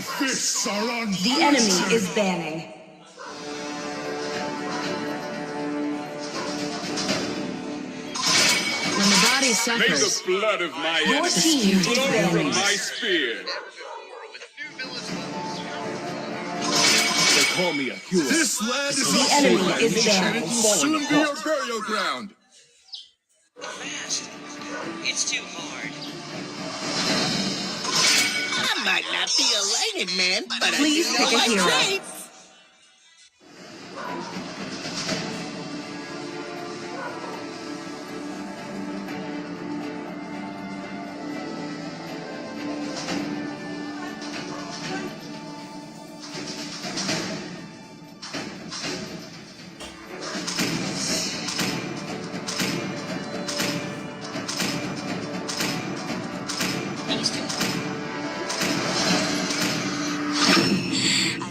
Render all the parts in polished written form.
fists are on The enemy is banning. When the body May suffers, the blood of my your enemies team is flow from banning. my spear. They call me a hero. This land is The enemy is and banning. it will soon be your burial ground. Fast. It's too hard. I might not be a lighted man, but Please I do pick know a my hero. traits.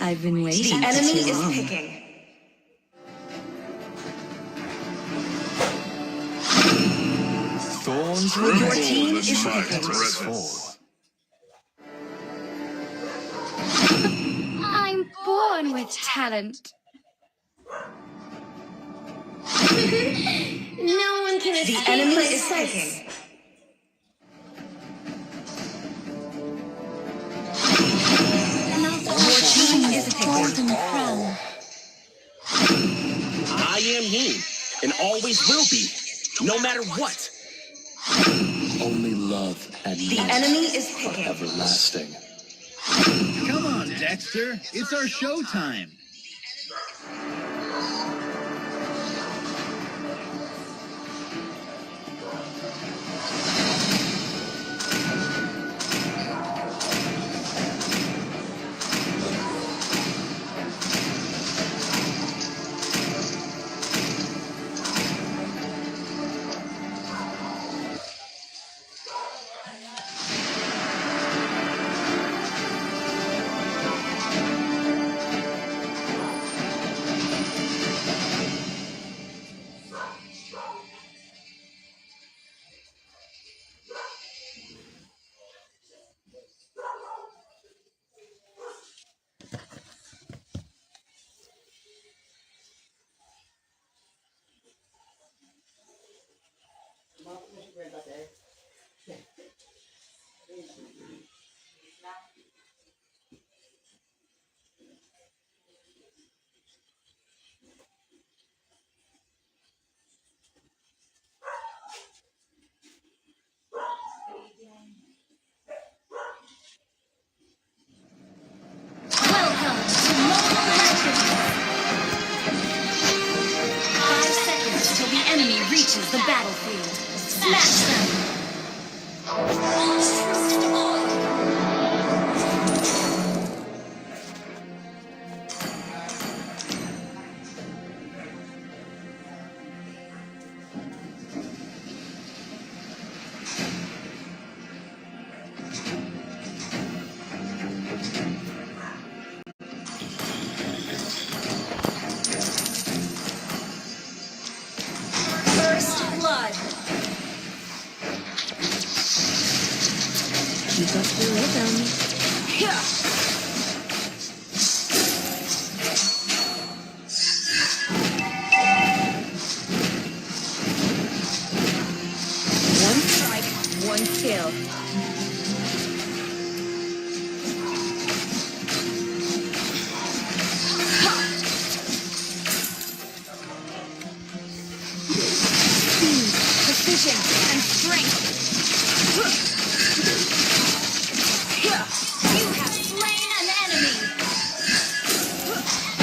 I've been waiting. The enemy too is long. picking. Thorns Your will team is fall in my picking. presence. I'm born with talent. No one can The escape enemy my is sight. picking. Your team is picking. I am he, and always will be, no matter what. Only love and The light enemy is are picking. everlasting. Come on, Dexter. It's our showtime. Welcome to Mobile Legends! 5 seconds till the enemy reaches the battlefield. Smash them! First blood! Keep up the rhythm. One strike, one kill. Speed, precision, and strength. You have slain an enemy!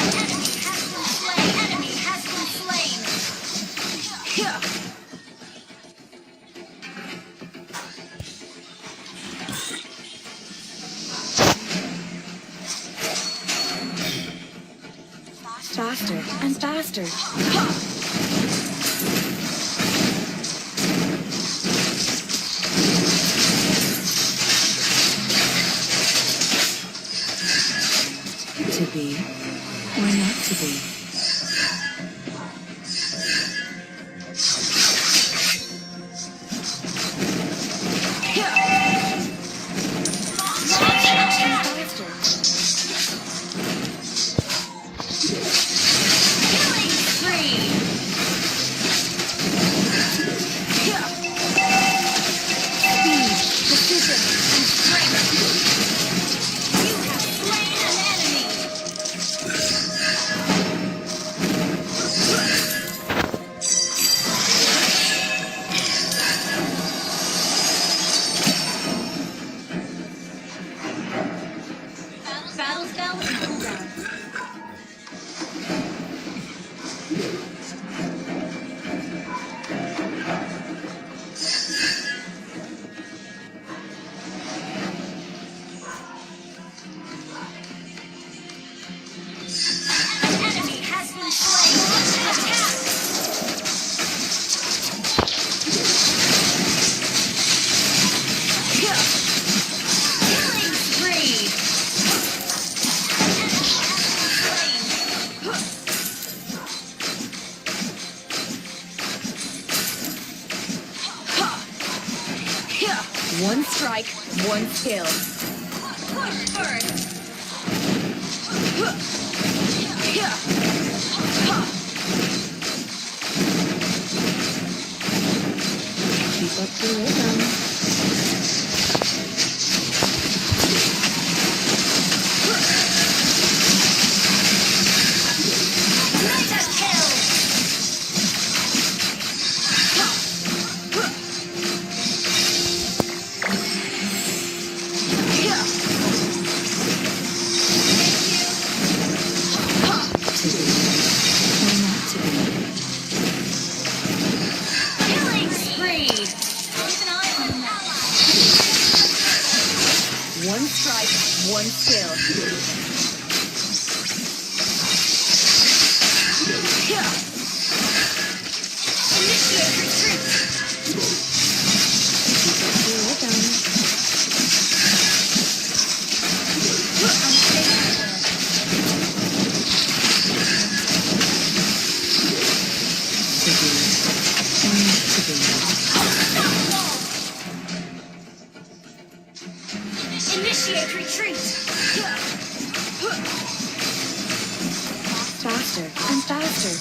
Enemy has been slain! Enemy has been slain! Faster and faster. To be or not to be. Faster. one skill. Push first. Keep up the rhythm. Mega kill. To be or not to be. Killing spree. Keep an eye on them. One strike, one skill. Initiate retreat. Keep up the rhythm. To be or not to be. Initiate retreat. Faster and faster.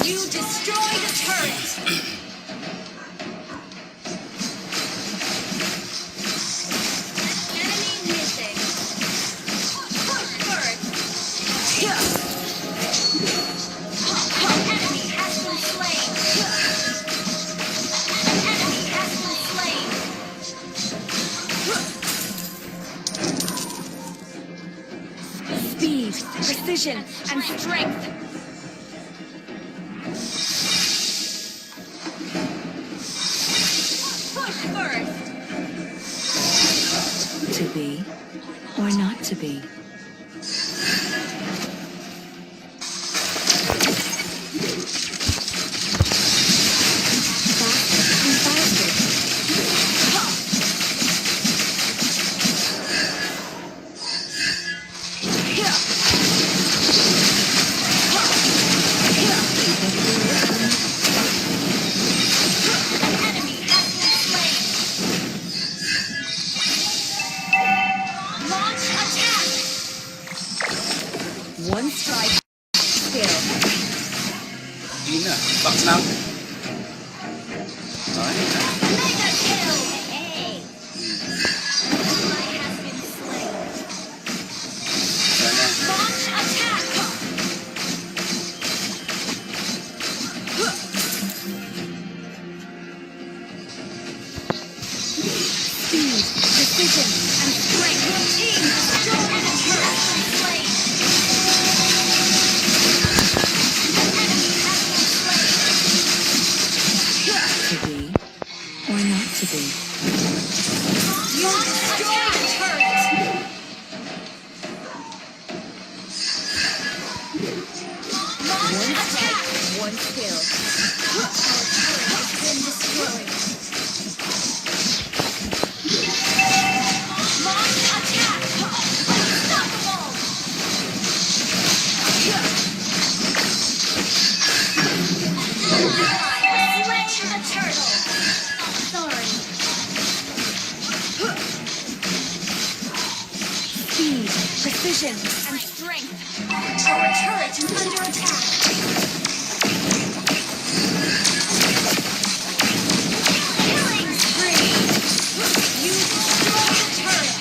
You destroy the turret. Enemy missing. Push first. Enemy has been slain. Enemy has been slain. Speed, precision, and strength. Push first. To be or not to be. Faster and faster. Enemy has been slain. Launch attack. One strike, skill. Gina, bucks now. Alright. Mega kill. Hey. Ally has been slain. Launch attack. Speed, precision, and strength. Your team destroyed the turret. Slain. Enemy has been slain. To be or not to be. You destroyed the turret. Launch One attack. strike, one skill. Our turret has been destroyed. Launch attack. Unstoppable. Ally has slain the turtle. Sorry. Speed, precision, and strength. Our turret is under attack. Killing spree. You destroy the turret.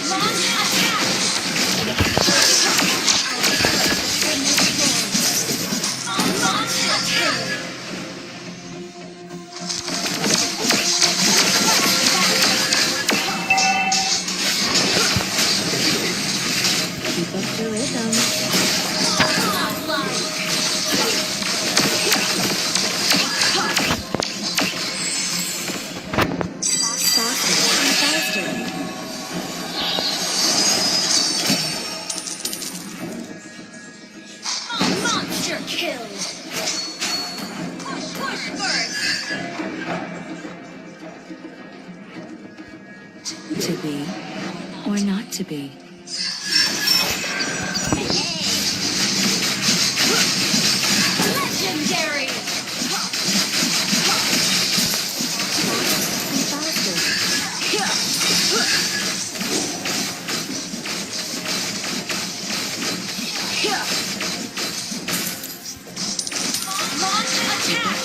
Launch attack. Launch attack. Keep or not to be. Legendary! Launch attack!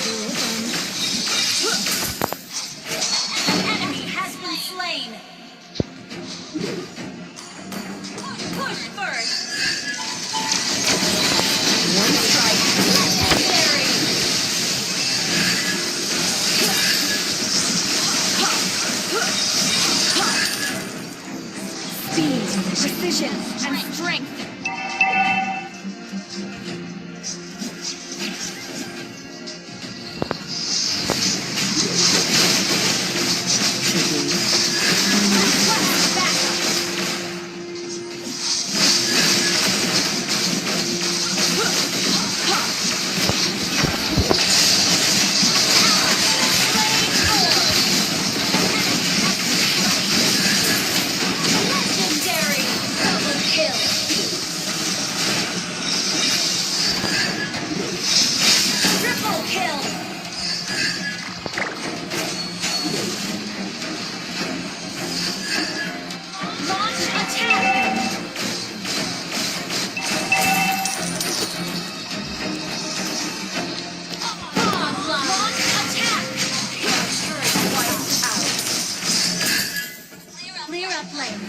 An enemy has been slain! Push first! One strike. Legendary! Speed, precision, and strength. Request backup! Legendary! Double kill! Triple kill! Launch attack! Onslaught! Launch attack! Turret wiped out. Clear up lane.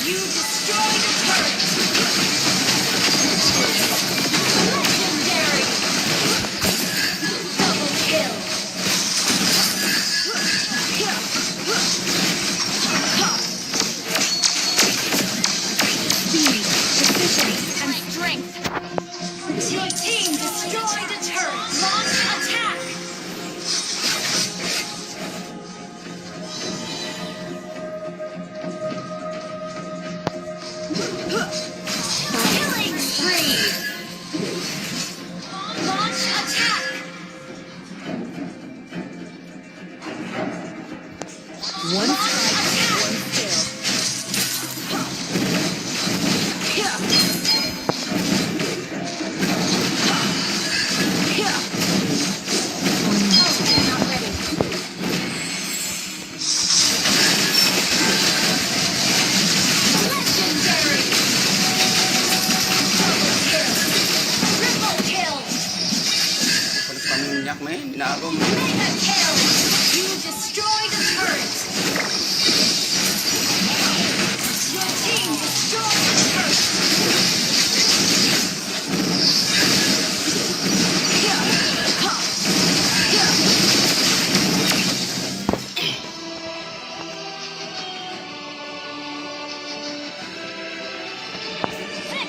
You destroyed a turret! Legendary! Double kill! Speed, precision, and strength. Your team destroyed a turret! Launch attack! Killing spree! Launch attack! One strike, one Not ready. Legendary! Double kill! Triple kill! Paminyak mo eh, binago mo. Mega kill! You destroyed a turret! Your team destroyed a turret!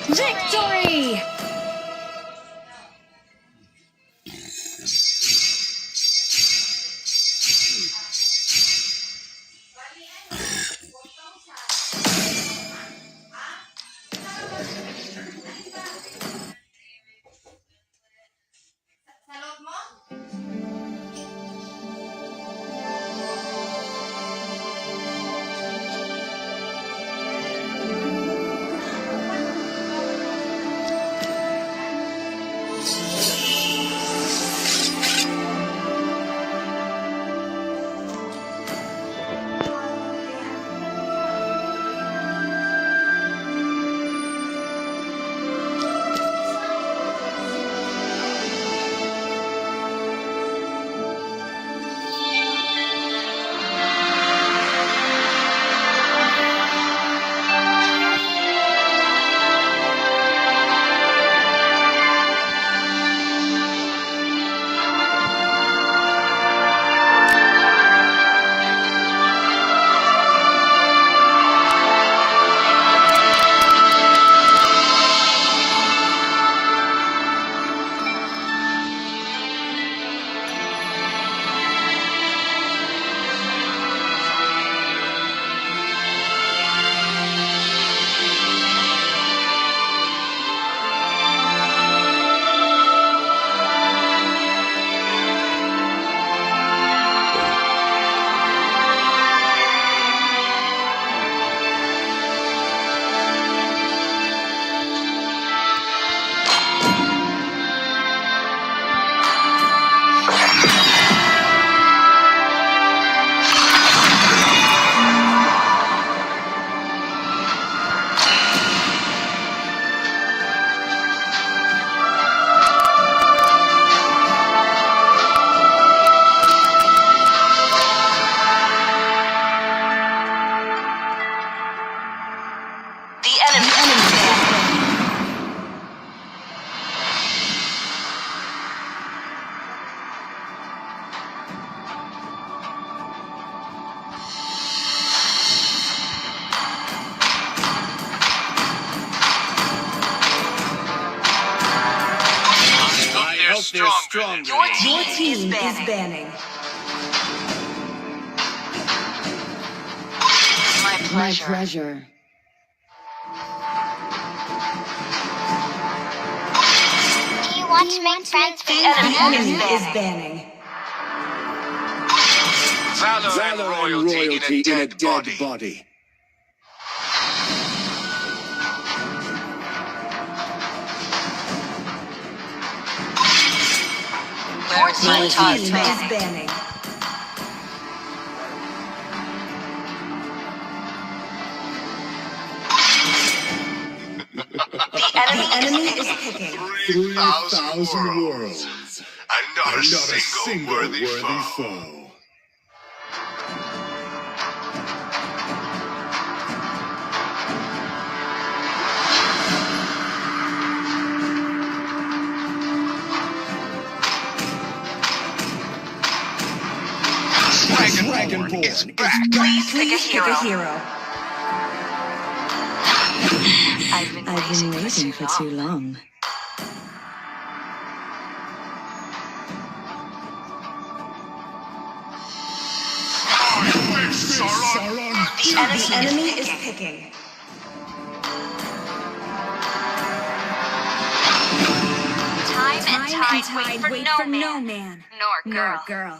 Victory! stronger. Your team is banning. My pleasure. Do you want to make friends with The enemy enemy? is banning. Valor and royalty in a dead body. body. Your team is banning. The enemy is picking. 3,000 worlds. And not a single worthy foe. Dragonborn is back. Please pick a hero. I've been waiting for too long. The enemy is picking. Time and tide wait for no man, nor girl.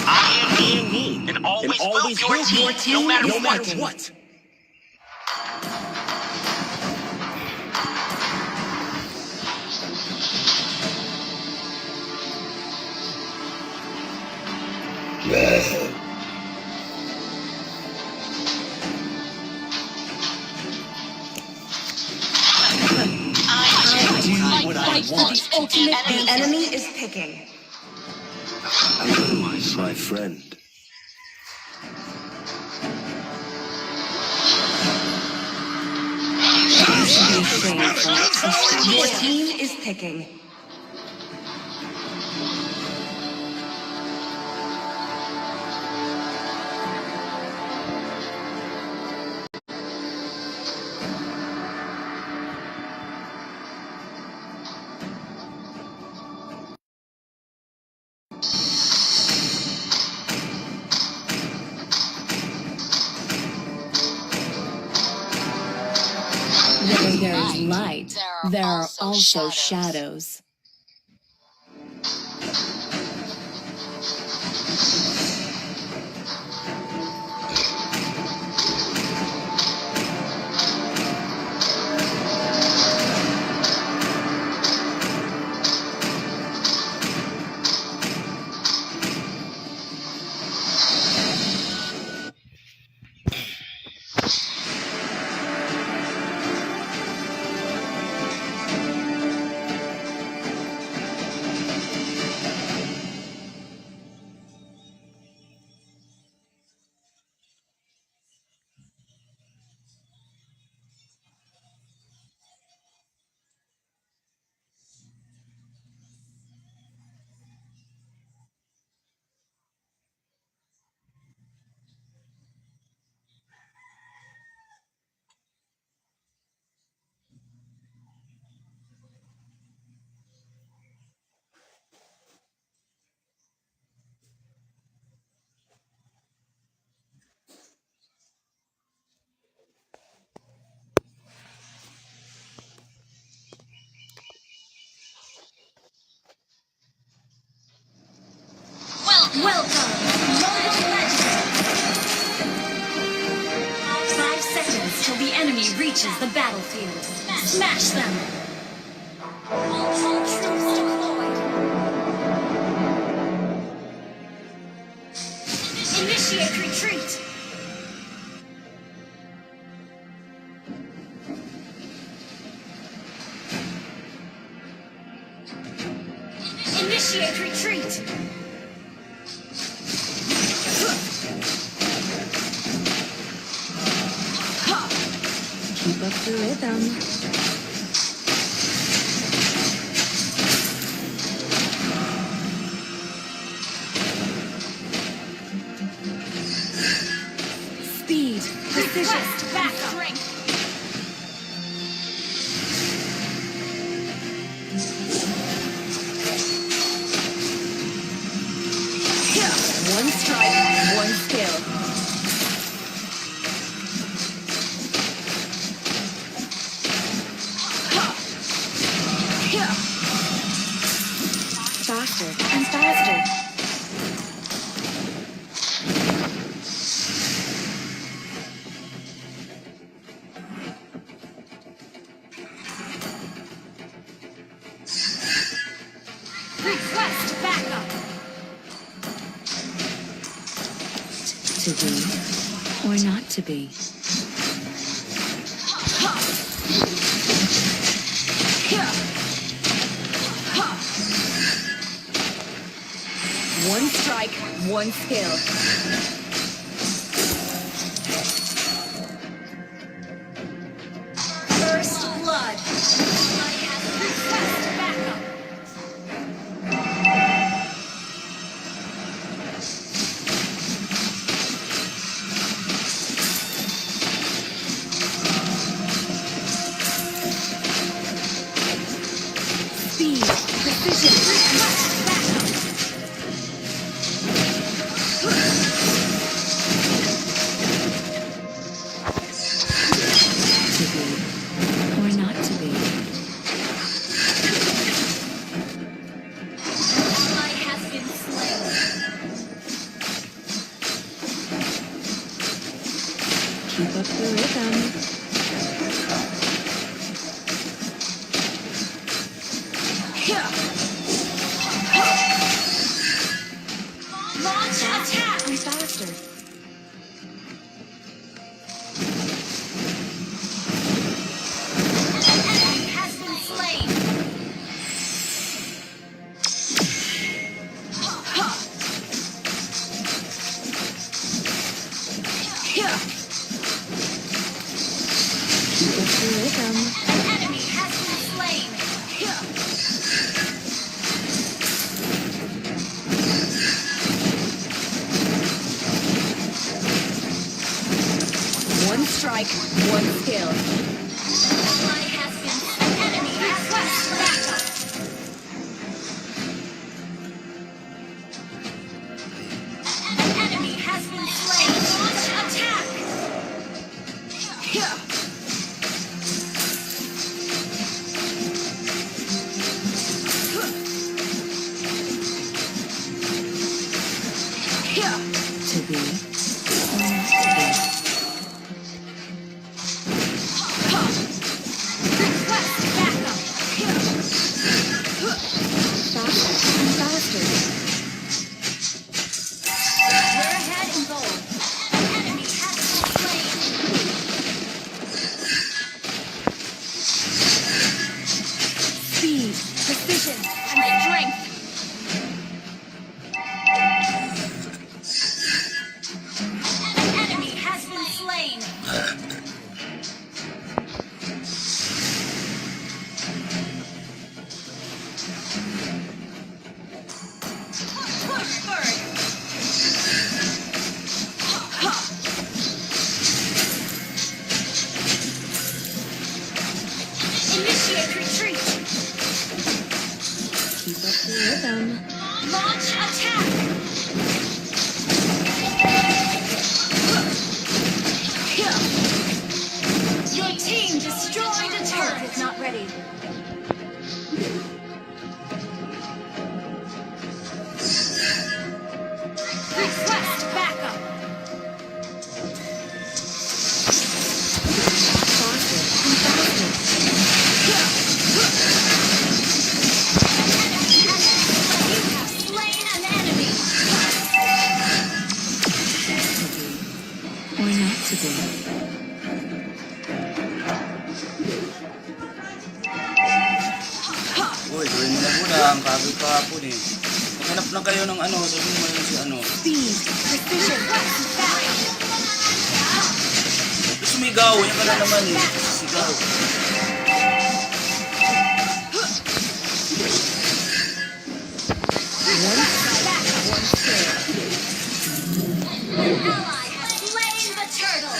I am me, and always will be. Your team No matter is what. picking. The enemy is picking. My friend. Your team is picking. Where there is light, there are also shadows. Welcome, Mobile Legends! 5 seconds till the enemy reaches the battlefield. Smash them! All troops deployed. Initiate retreat! Initiate retreat! Keep up the rhythm. Request backup. One strike, one skill. Faster and faster. Request backup. To be or not to be. One strike, one skill. First blood. Request backup. Speed, precision, Request backup. to be or not to be. Ally has been slain. Keep up the rhythm. Launch attack. And faster. An enemy has been slain. Keep up the rhythm. An enemy has been slain. One strike, one skill. Ally has been. An enemy request backup. An enemy has been slain. Launch attack. To be or not to be. Request backup. Faster and faster. We're ahead in gold. An enemy has been slain. Speed, precision, and strength. An enemy has been slain. Push first. Initiate retreat. Keep up the rhythm. Launch attack. Your team destroyed a turret. Is not ready. Request backup. Faster and faster. You have slain an enemy. To be or not to be. Uy, gawin mo na muna. Ang kagod pa hapon eh. Maghanap na kayo ng ano. Sabihin mo yun si ano. Speed, precision, Sumigaw. Yan ka na naman eh. Sigaw. one strike, one skill. An ally has slain the turtle.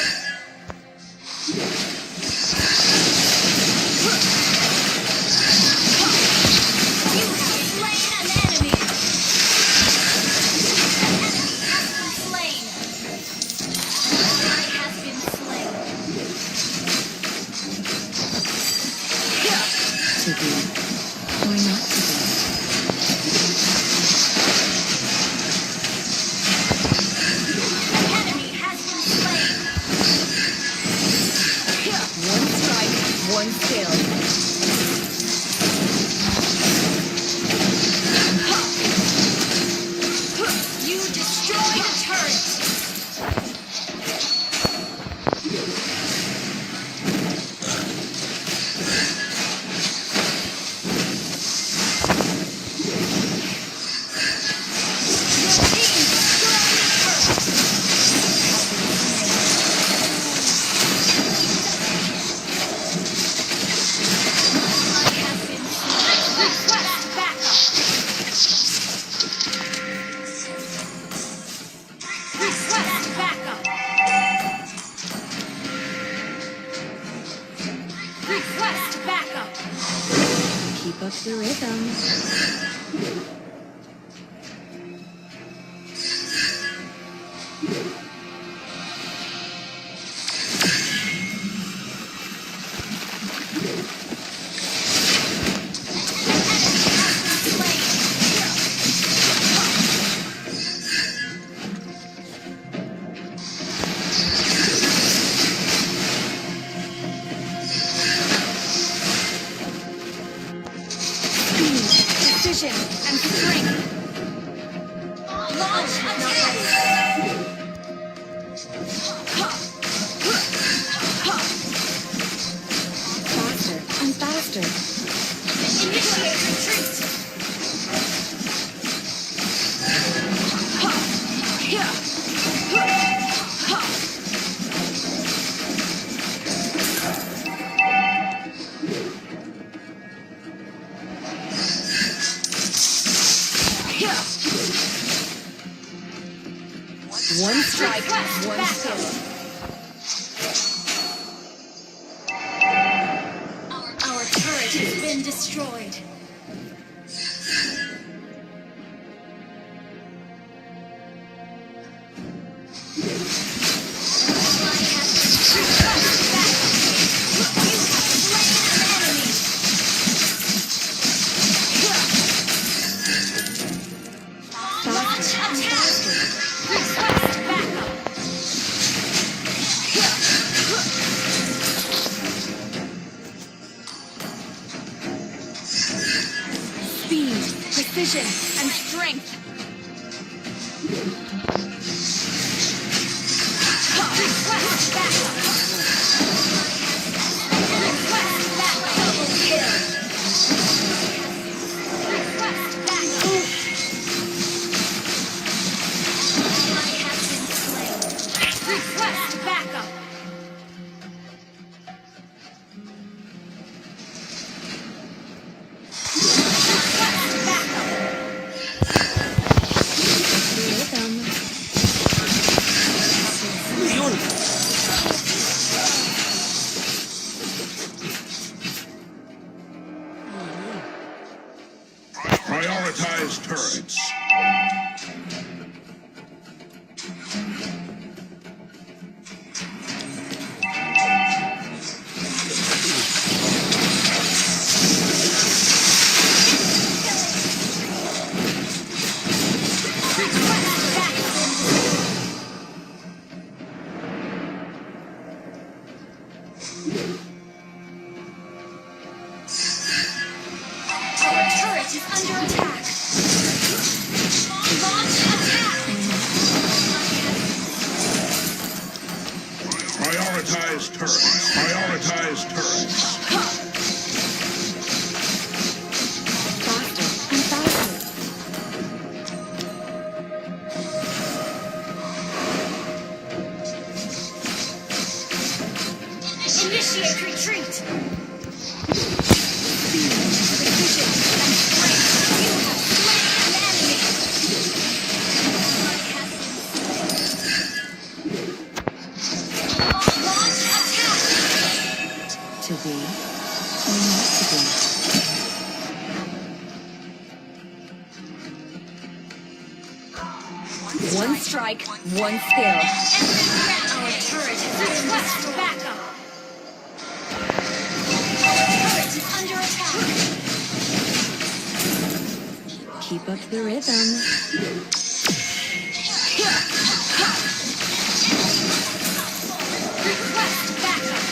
Keep up the rhythm. Precision and strength. Launch attack. Faster and faster. Initiate retreat. One strike, one skill. Our turret has been destroyed. Speed, precision, and strength. Request backup. Request backup. Double kill. Request backup. Ally has been slain. Request backup. Rhythm. Yun! Prioritize turrets. Our turret is under attack. Launch attack. Prioritize turrets. Prioritize turrets. Faster and faster. Initiate retreat. Precision and strength. You have slain an enemy. Launch attack. To be or not to be. One strike, one skill. Our turret has been request backup. Our turret is under attack. Keep up the rhythm. Request backup.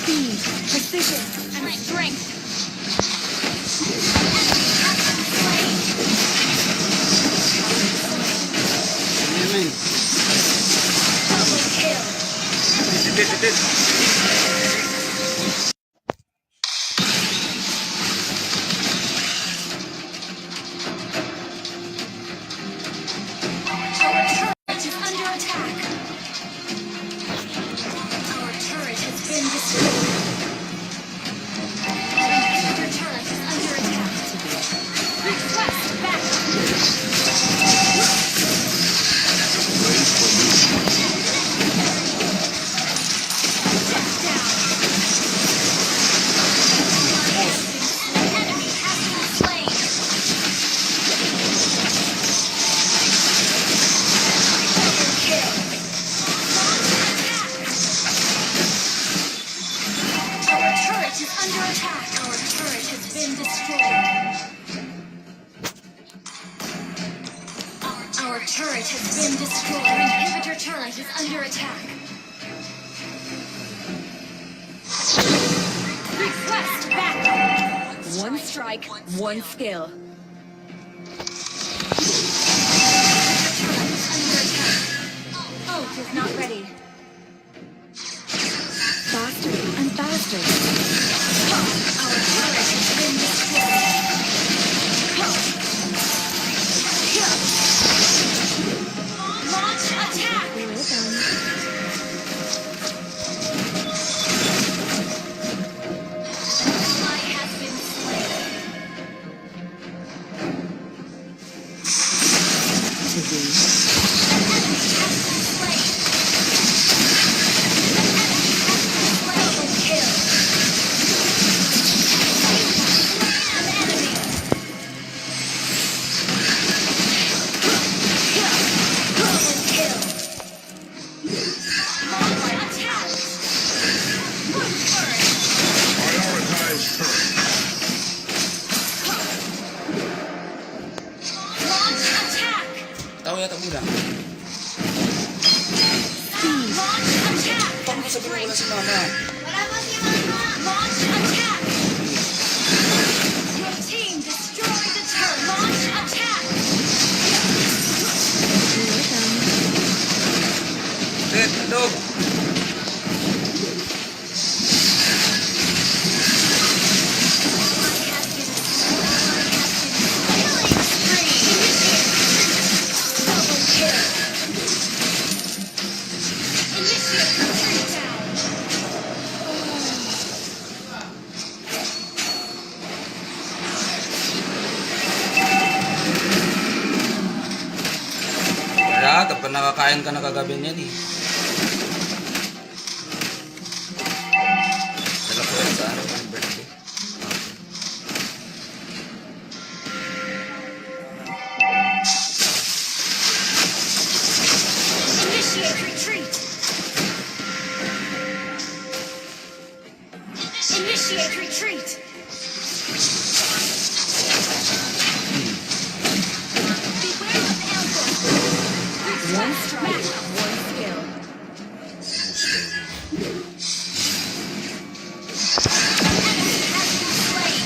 Speed, precision, and strength. Amen. Double kill. Titit. Our turret is under attack. Our turret has been destroyed. Our turret is under attack. Request backup. turret has been destroyed. Our inhibitor turret is under attack. Request backup. One strike, one skill. Ult is not ready. Faster and faster. Our turret has been destroyed. Launch attack! Ally has been Prioritize turret. launch attack! Tao yata muna. Launch attack! Bakit sabi mo wala si mama? Wala ba si Mama? Launch attack! Your team destroyed the turret. Launch attack! Red, handog! Wala, kapag nakakain ka na kagabi niyan eh. Dala ko yan sa ano, ang birthday. Initiate retreat! Initiate retreat! Beware of ambush! One strike, one skill. Enemy has been slain!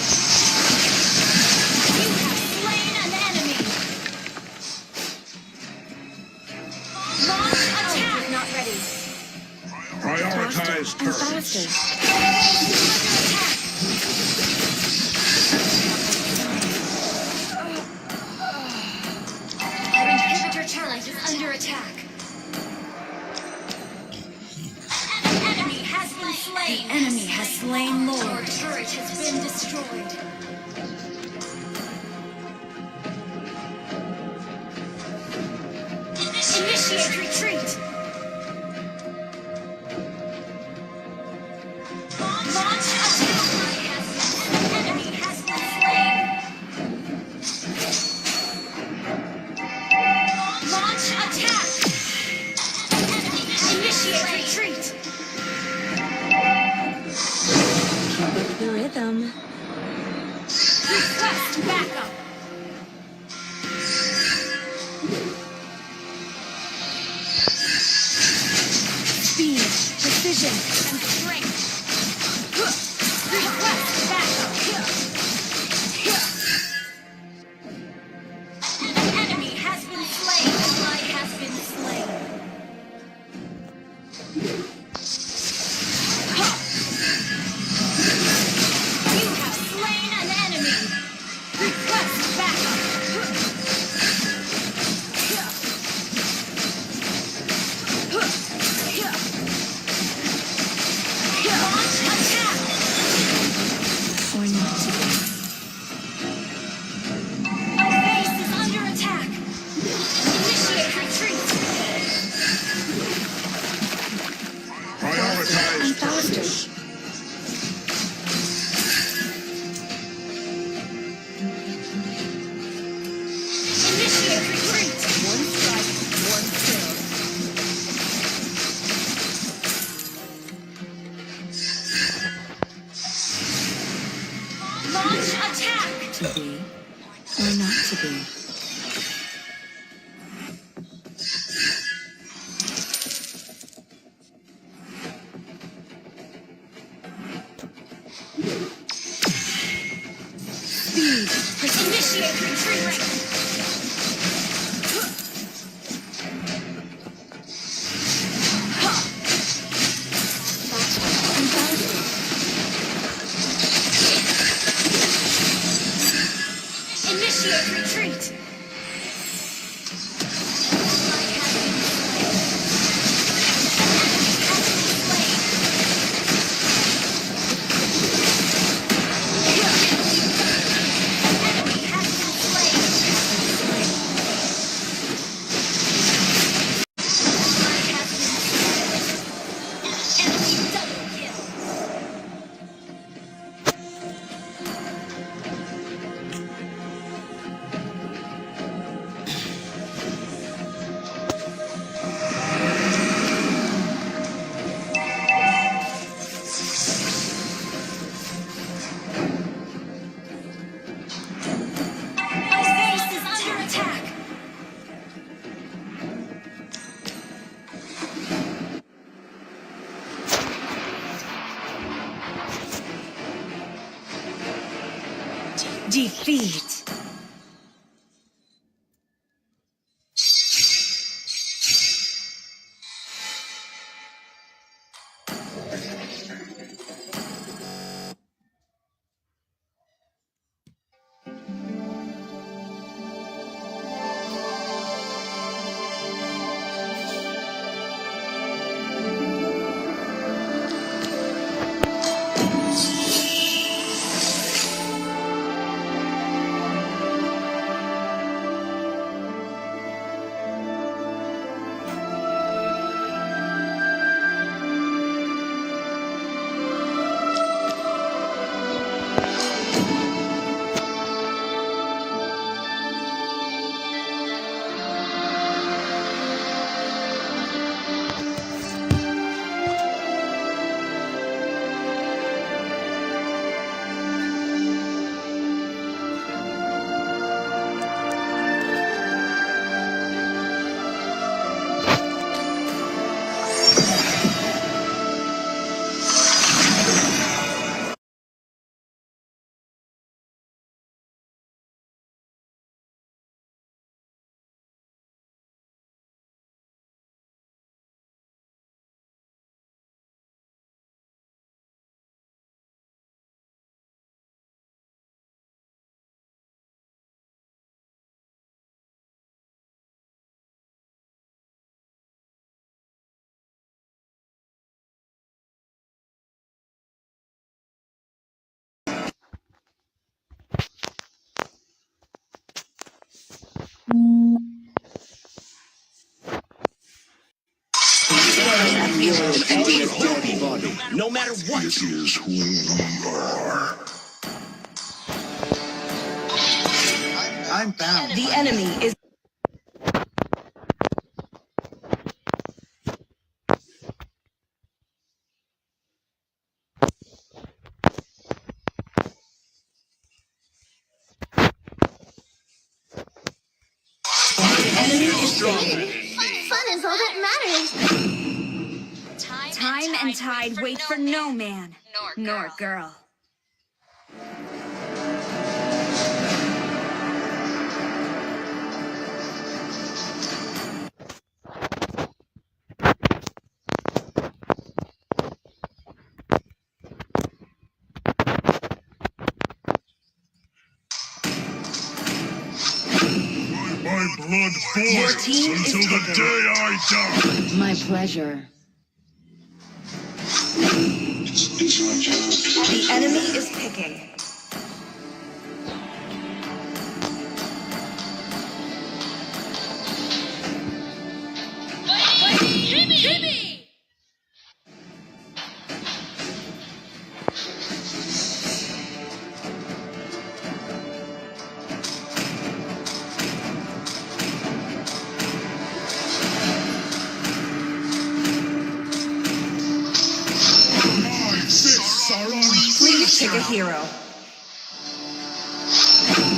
You have slain an enemy! Launch attack! Not ready. Prioritize And turret. faster. Our inhibitor turret is under attack. An enemy has been slain. Enemy has slain Our Lord. turret has been destroyed. Initiate retreat. Launch attack. An enemy has been slain. Launch attack. Initiate retreat. Keep up the rhythm. Request backup. Speed, precision, And strength. Request backup. An enemy has been slain. Ally has been slain. You have slain an enemy. Request backup. Launch attack. or not to be. Our base is under attack. Initiate retreat. Prioritize And turret. faster. Initiate retreat. One strike, one skill. Launch attack. To be or not to be. Initiate retreat. Defeat. No matter what. This is who we are. I'm bound. The enemy is Fun is all that matters. Time and tide wait for no man nor girl. My blood boils team is until the taken. day I die. my pleasure. The enemy is picking. My fists are Please pick a hero.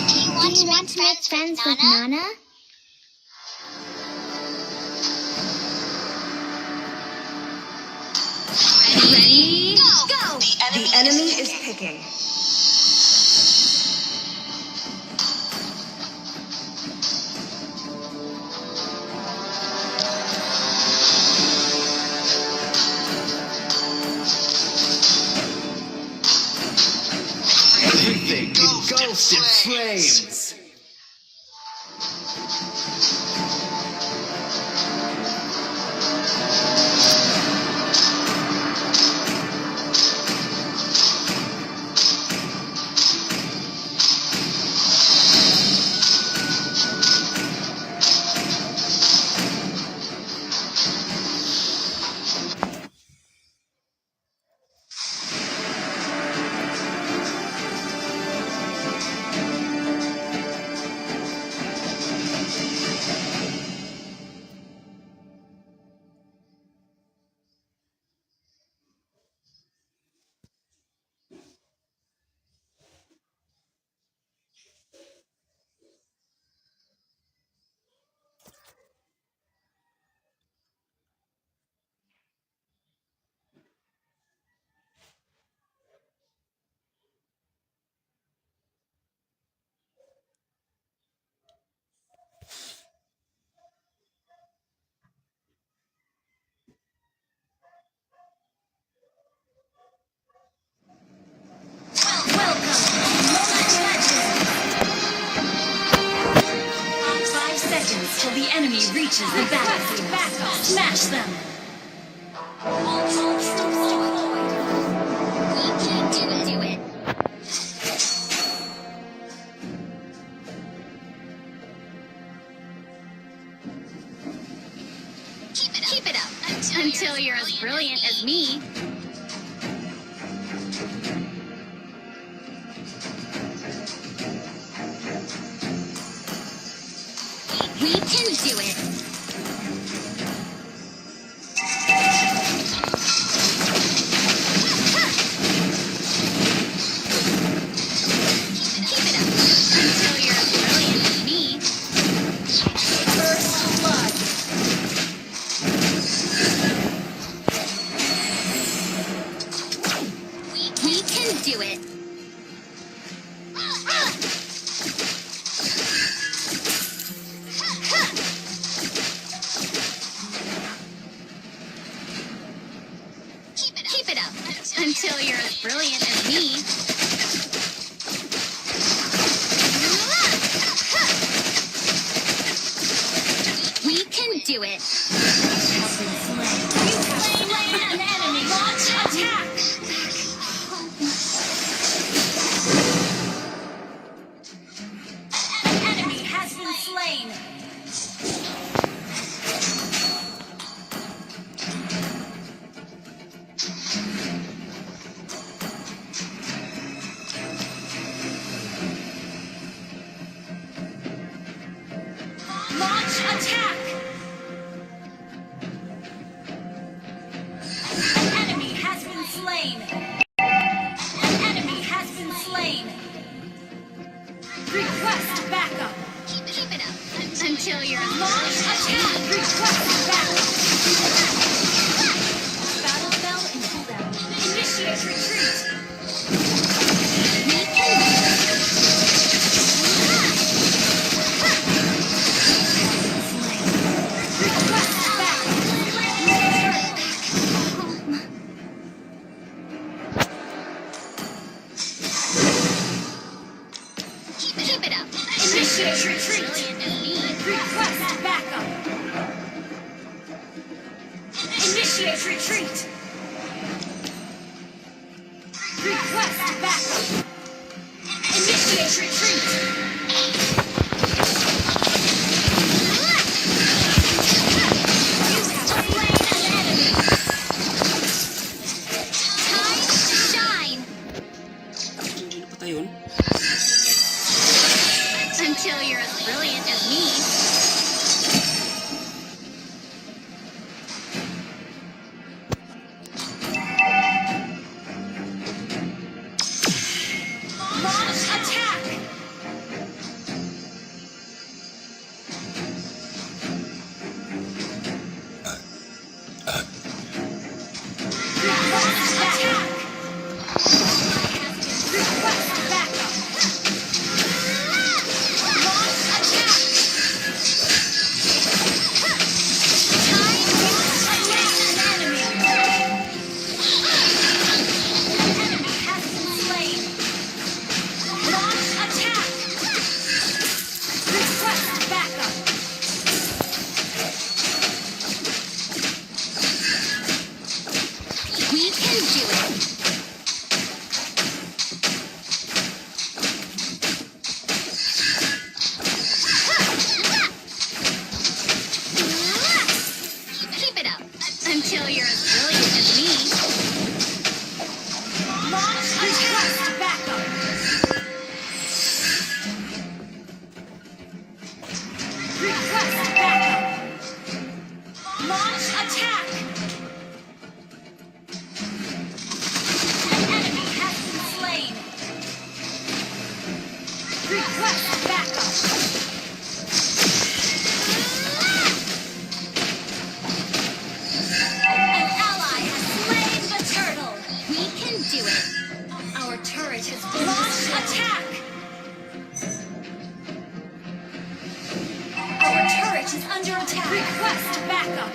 Do you want to make friends with Nana? Ready? Go! The enemy is picking. Everything engulfed in flames. seconds till the enemy reaches the battlefield. Smash them. All troops deployed. We can do it. Keep it up until you're as brilliant as me. We can do it. Keep it up until you're as brilliant as me. First blood. We can do it. Keep it up until you're as brilliant as me. We can do it. You have slain an enemy. Launch attack. An enemy has been slain. Launch attack. An enemy has been slain. An enemy has been slain. Request backup. Keep it up until you're as Launch attack. Request backup. Battle spell in cooldown. Initiate retreat. we can do it. Request backup. Keep it up. Initiate retreat. Brilliant as me. Request backup. Initiate retreat. Request backup. Initiate retreat. You have slain an enemy. Time to shine Hindi na patay yun. until you're as brilliant as me. Launch attack. Launch attack. Request backup. Launch attack. Time to Slain an enemy. An enemy has been slain. Launch attack. Request backup. we can do it. Keep it up until you're as brilliant as me. Launch request backup. Request backup. Launch attack. An enemy has been slain. Request backup. An ally has slain the turtle. We can do it. Our turret has been launched. Attack! Our turret is under attack. Request backup.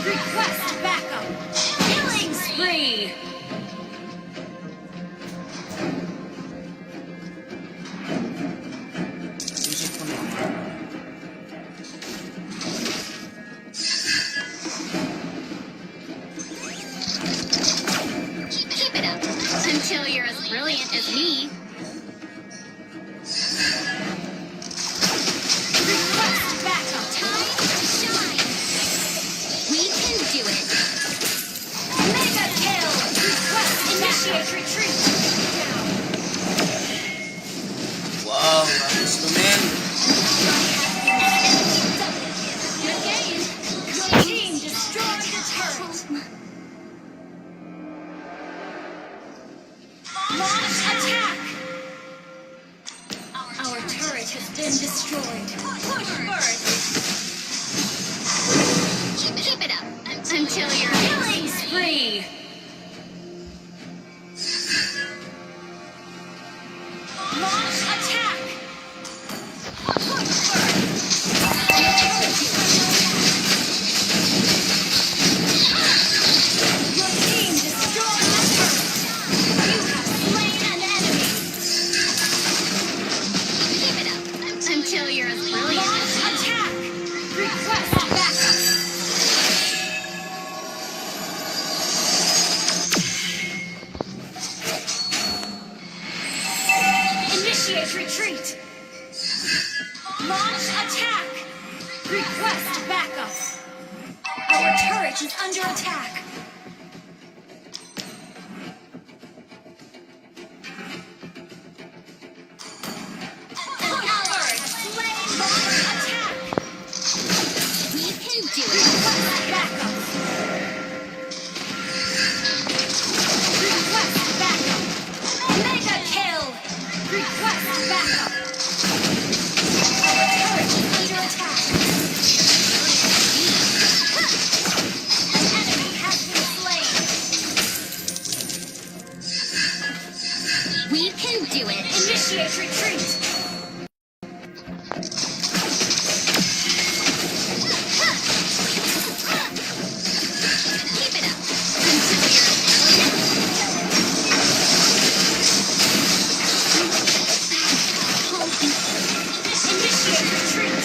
Request backup. Killing spree. Until you're as brilliant as me. Request backup. Time to shine. We can do it. Mega kill. Request initiate retreat. Wow, gusto men. Good game. Your team destroyed the turret. Launch attack. Our turret has been destroyed. Push first. Keep it up until you're Killing spree. Launch attack. Push first. Your team destroyed the turret. You have slain an enemy. keep it up until you're as brilliant Launch as me. attack. Request backup. Initiate retreat. Launch attack. Request backup. Our turret is under attack. An ally slain. Launch attack. We can do it. Request backup. Request backup. Mega kill. Request backup. Our turret is under attack. An enemy has been slain. We can do it. Initiate retreat. Keep it up until you're brilliant. Initiate retreat.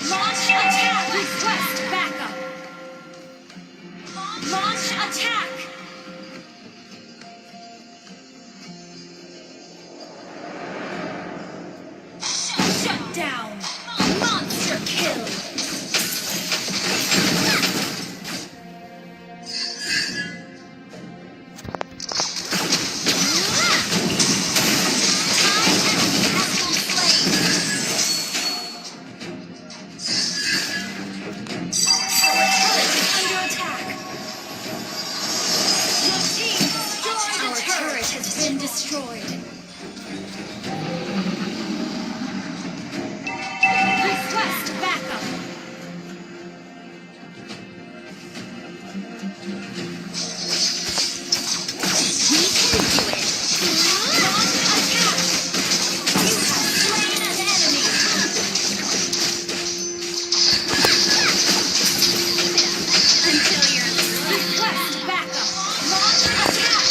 Launch attack. Request backup. Launch attack. Shut down. Monster kill. Our turret is under attack. Your team destroyed the turret. Our turret has been destroyed. Request backup. We can do it. Launch attack. You have slain an enemy. Until you're as brilliant. Request backup. Launch attack.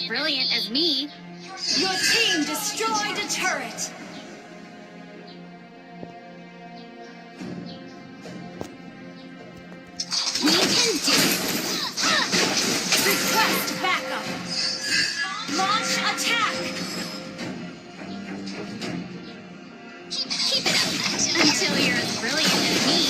brilliant as me. Your team destroyed a turret. We can do it. Request backup. Launch attack. Keep it up until you're as brilliant as me.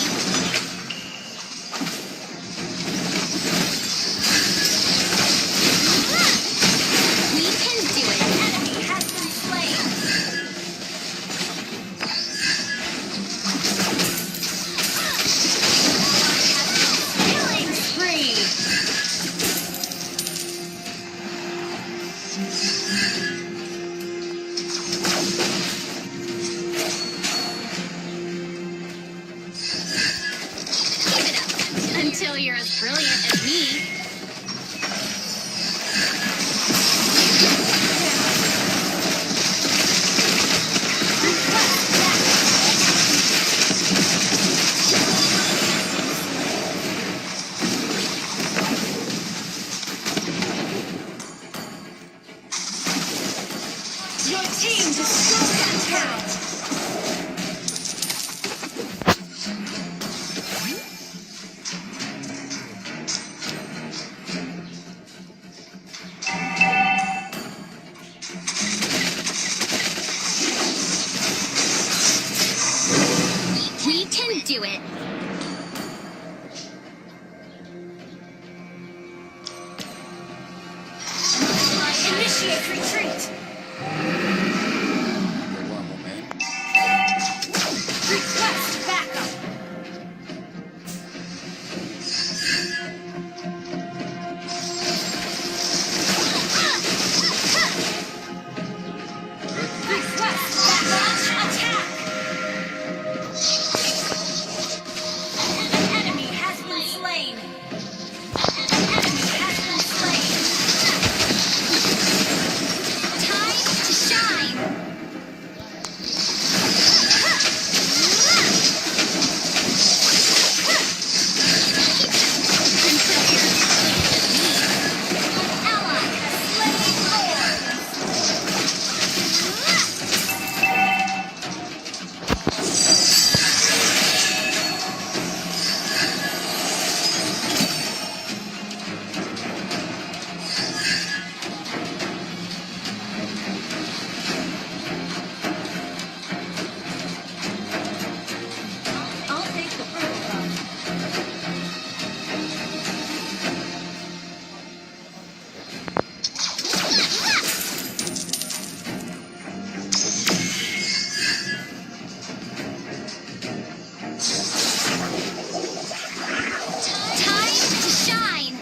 We can do it. Enemy has been slain. Killing spree. Keep it up until you're as brilliant as me. Your team destroyed a turret. We can do it. Initiate retreat. Gawa mo, man. Request backup. Request backup. Attack. An enemy has been slain. An enemy has been slain. Time to shine. Until you're as brilliant as me. Ally has slain Lord. I'll take the first one. Time to shine.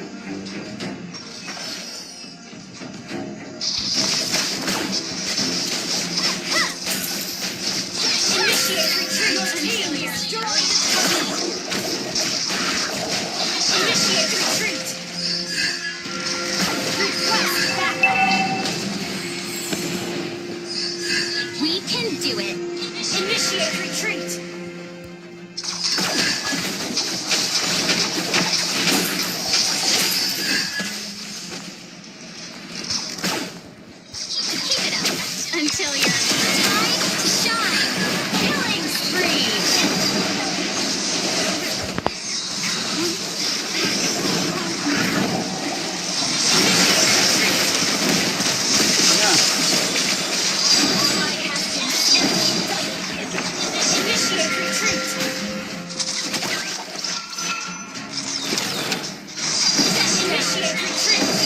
Initiate retreat. Your team destroyed a turret. Initiate retreat. Request backup. We can do it. Initiate retreat. Keep it up until you're time to shine. Killing spree. Yeah. Initiate retreat. Initiate retreat.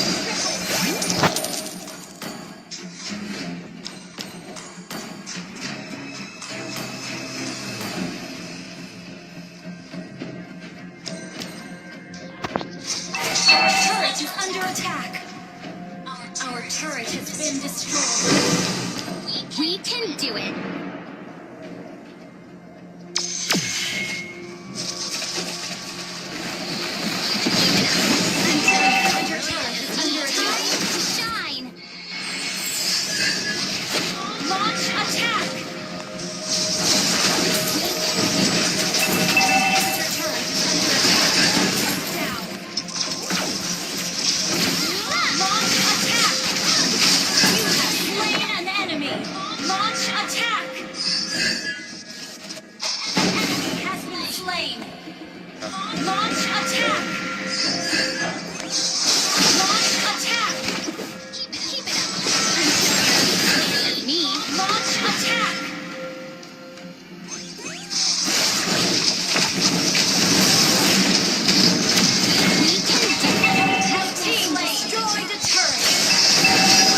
Our turret is under attack. Our turret has been destroyed. We can do it. Keep it up until your turret is under attack. Time to shine. Launch attack. Your turret is under attack. Down. Launch attack. Launch attack! Enemy has been slain. Launch attack! Launch attack! Keep it up. Me. Launch attack! Red team destroy the turret!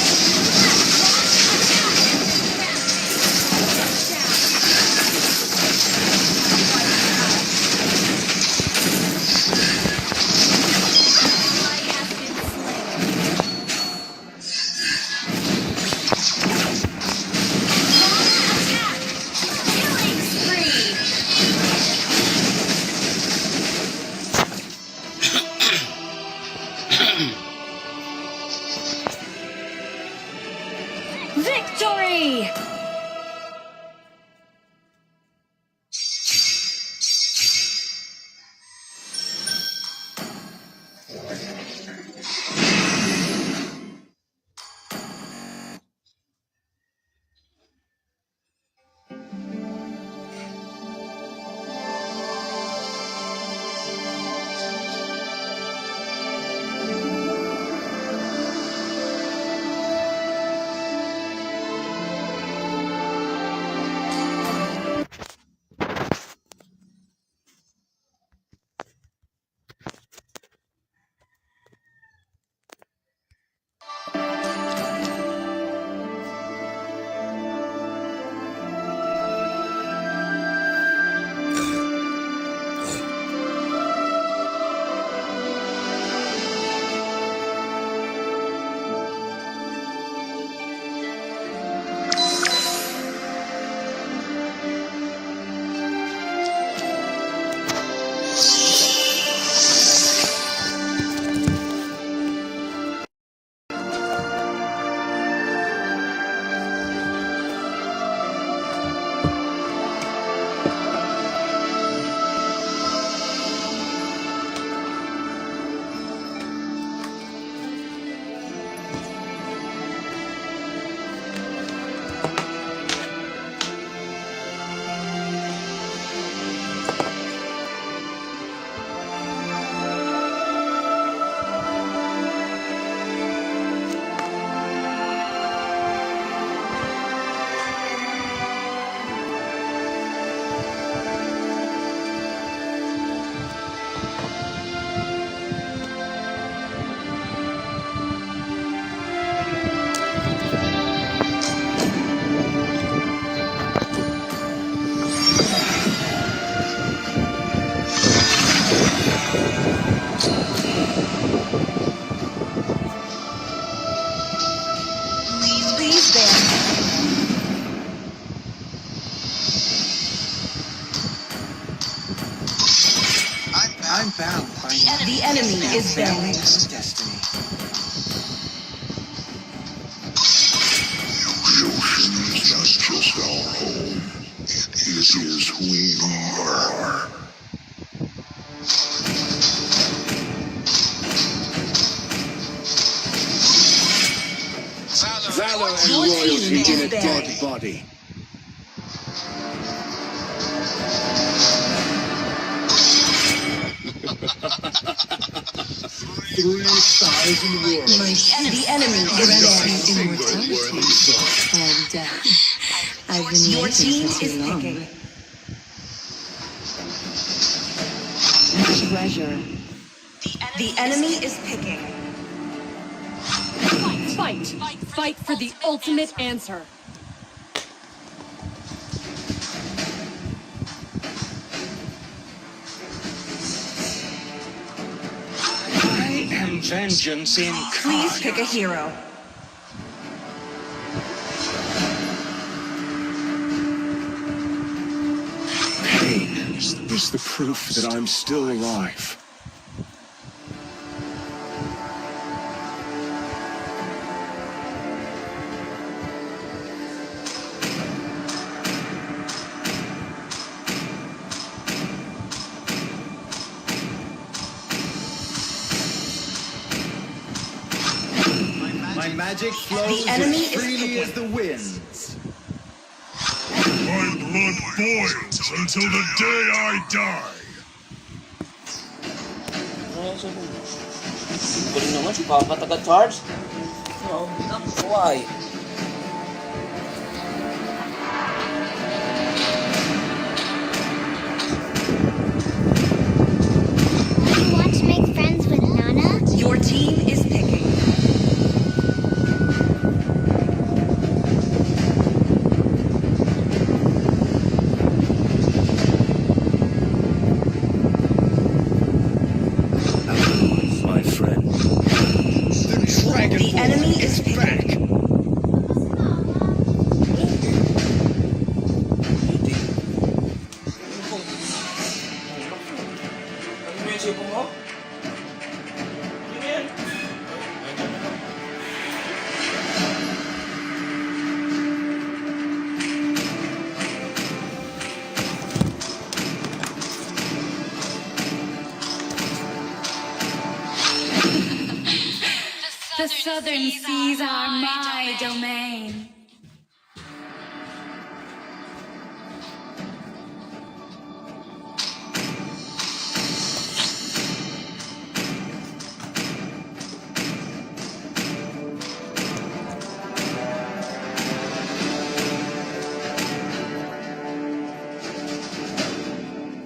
Victory! I'm bound by The enemy is bound. destiny. It's not just our home. It is who we are. Valor and royalty in a dead body. 3,000 worlds. The enemy is bound. Immortality And death. I've been Your waiting team for is too long. picking. Treasure. The enemy is picking. Fight! Fight for the ultimate answer! I am vengeance incarnate. Please pick a hero. Pain is the proof that I'm still alive. My magic flows The enemy as is freely picking. as the winds. blood boils until the day I die. Galing naman si Papa taga-charge. No, why? You want to make friends with Nana? Your team is picking. My friend. The enemy is picking. Ano mo yung sipo mo? Ano yan? The southern seas are my domain.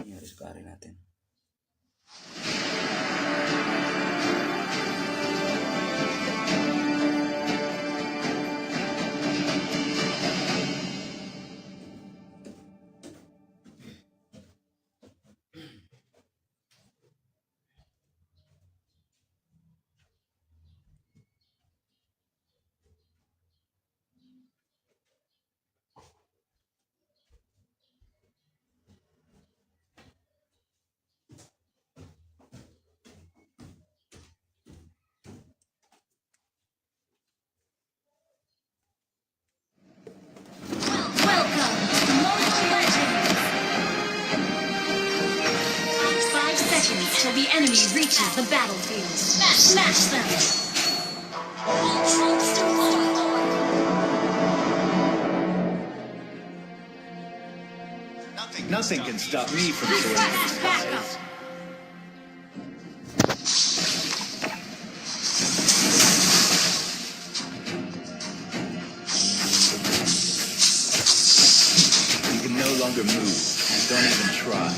Nangyari sa kari natin. Welcome to Mobile Legends. 5 seconds till the enemy reaches the battlefield. Smash them. All troops deployed. Nothing can stop me from soaring to the Request backup. skies. You can no longer move. Don't even try.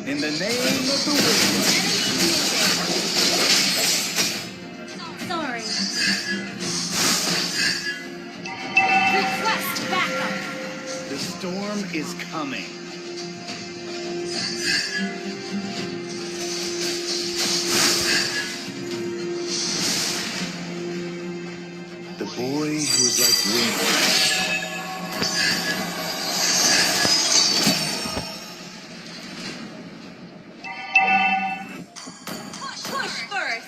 In the name of the wind. Sorry. Request backup. The storm is coming. The boy who was like wind. Push first.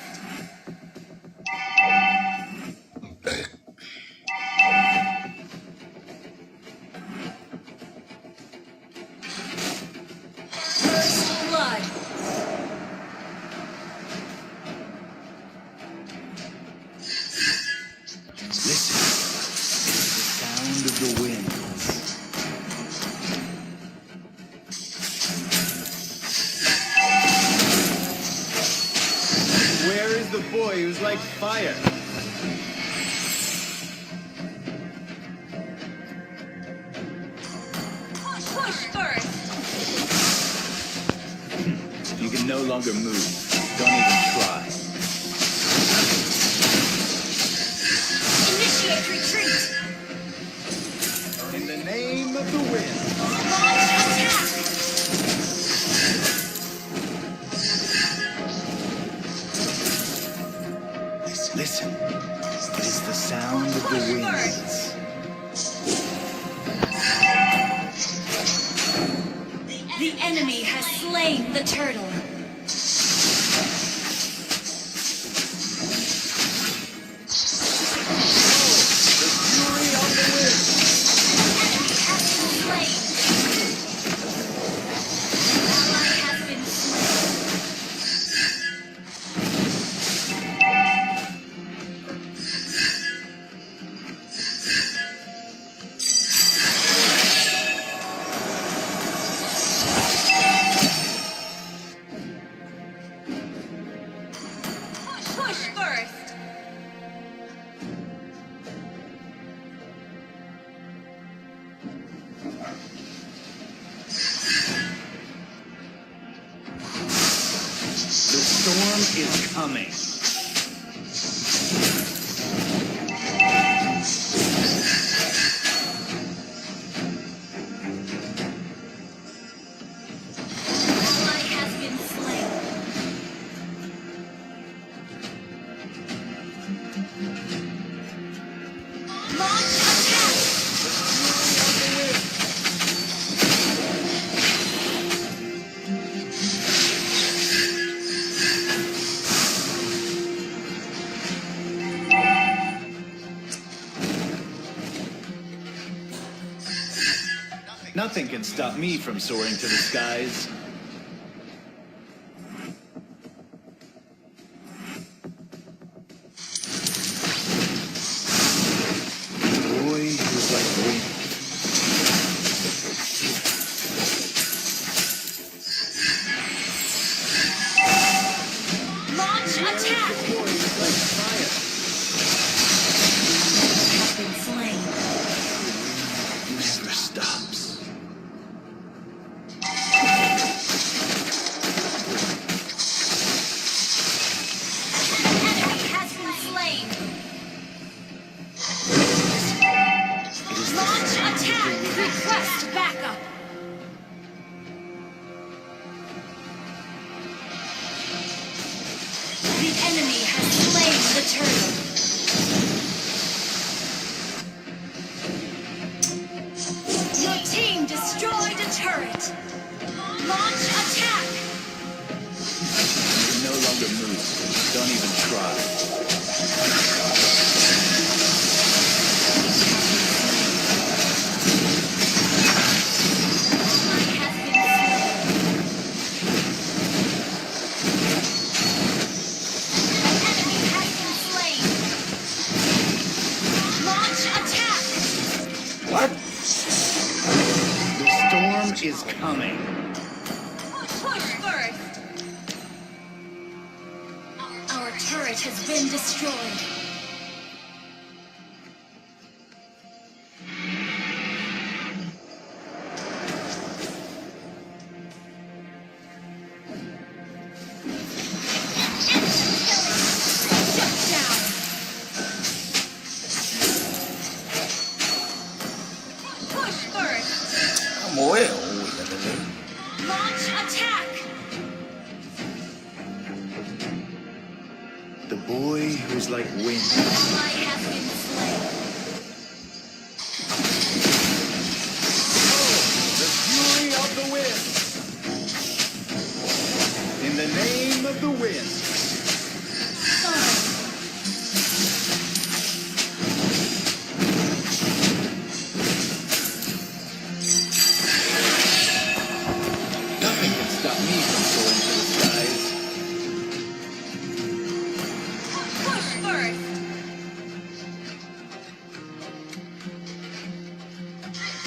First blood. Listen. It's the sound of the winds. Where is the boy who's like fire? Push first. You can no longer move. Don't even try. Initiate retreat. In the name of the wind. Launch attack. Listen. It is the sound of the winds. The enemy has slain the turtle. The fury of the wind. Enemy has been slain. Ally has been slain. is coming. Ally has been slain. Launch attack! Nothing can stop me from soaring to the skies. Boy who's like wind. Launch attack! Has been slain. Never stops. Enemy has been slain. Launch attack! Request backup! The enemy has slain the turtle. Your team destroyed a turret. Launch attack! You can no longer move. Don't even try. Ally has been slain. An enemy has been slain. Launch attack! What? The storm is coming. Push first! Our turret has been destroyed. Shut down! Push first! Kamu eh. Oh, iya. Launch attack! The boy who's like wind. Ally has been slain. The fury of the wind. In the name of the wind. Nothing can stop me from soaring to the skies. Push first!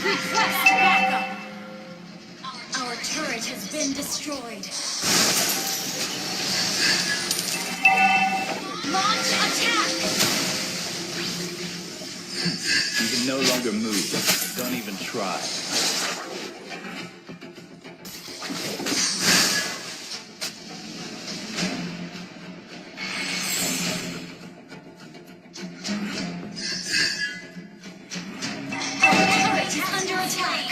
Request backup! Our turret has been destroyed. Launch attack! You can no longer move. Don't even try. Our turret is under attack.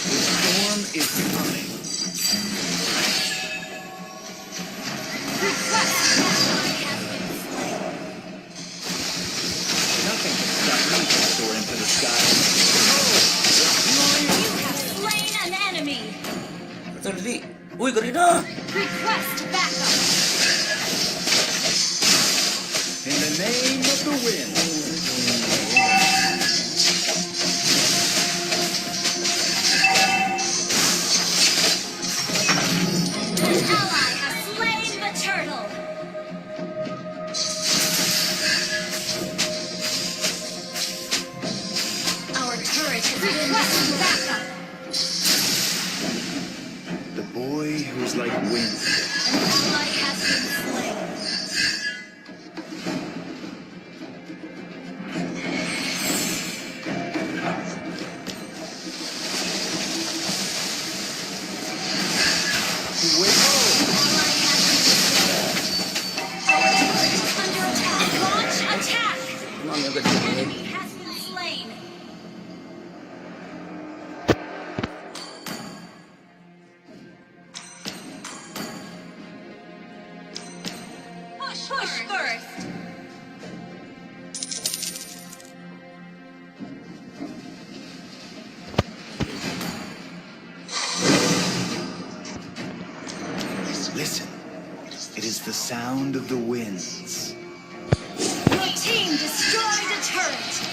The storm is coming. Request ally has been slain. Nothing can stop me from soaring to the sky. You have slain an enemy. Ito di. Uy, kanina. Request backup. In the name of the wind. An ally has slain the turtle. Our turret has been destroyed. Backup. The boy who's like wind. An ally has been slain. Wait, oh! Ally has been is the sound of the winds. Your team destroyed a turret.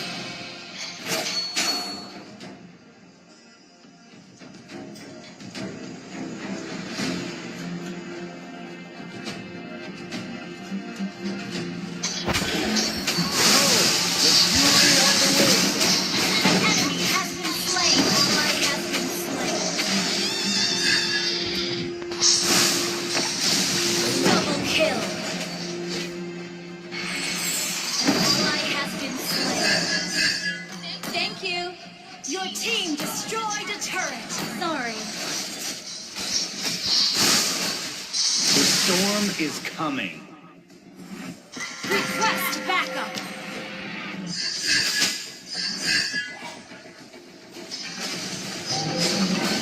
Your team destroyed a turret. Sorry. The storm is coming. Request backup.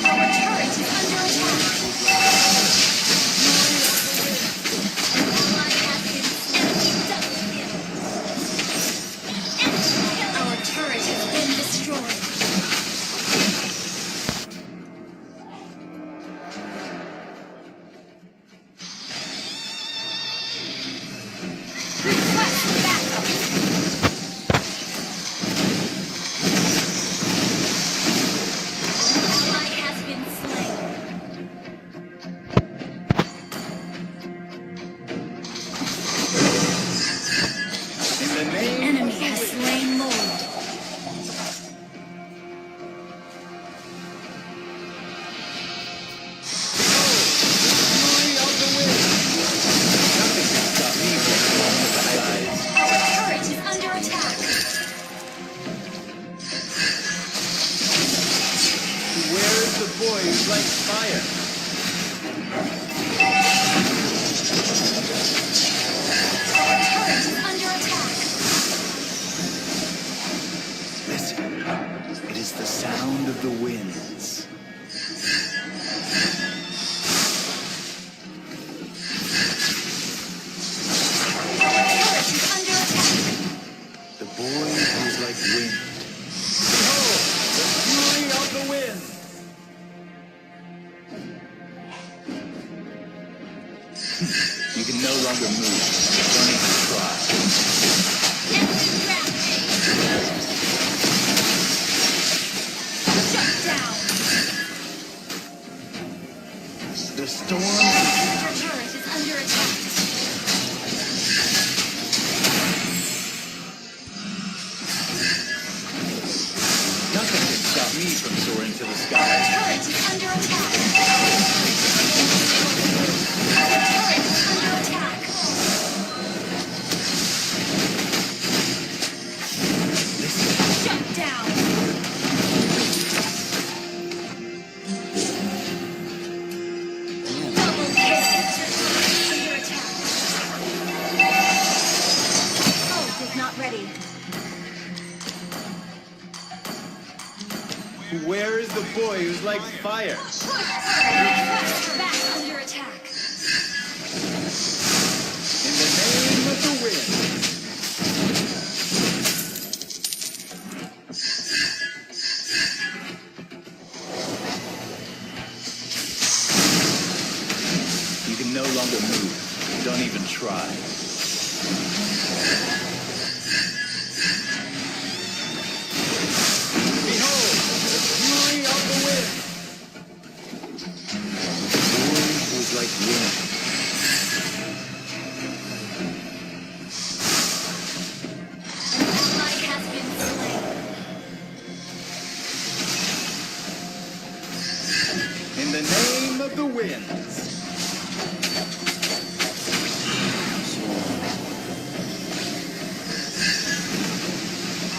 Our turret is under attack. Ally has been enemy double kill. Enemy kill. Our turret has been destroyed. You can no longer move. Don't even try. Shut down. The storm. Your turret is under attack. Nothing can stop me from soaring to the Our sky. turret is under attack. Our turret is under attack. Shut down. Double kill. Under attack. Ult is not ready. Where is the boy who's like fire? Back under attack. In the name of the wind. You can no longer move. Don't even try. Behold, the fury of the wind. The boy who's like wind. Ally has been slain. In the name of the winds.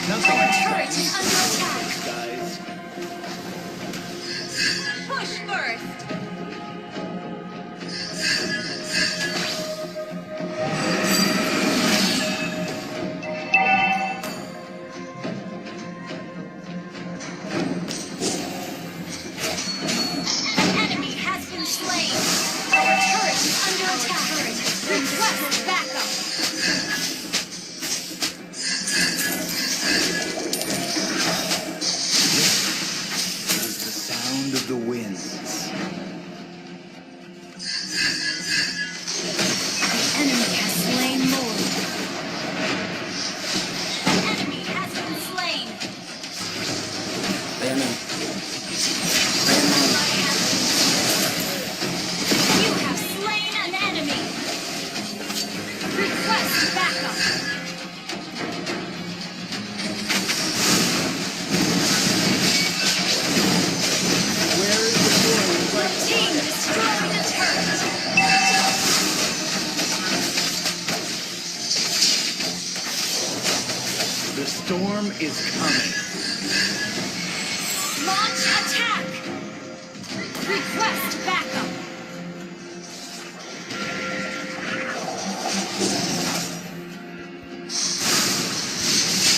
Nothing Our turret is under attack. guys. Push first. An enemy has been slain. Our turret is under attack. Request backup. It is the sound of the winds. storm is coming. Launch attack! Request backup!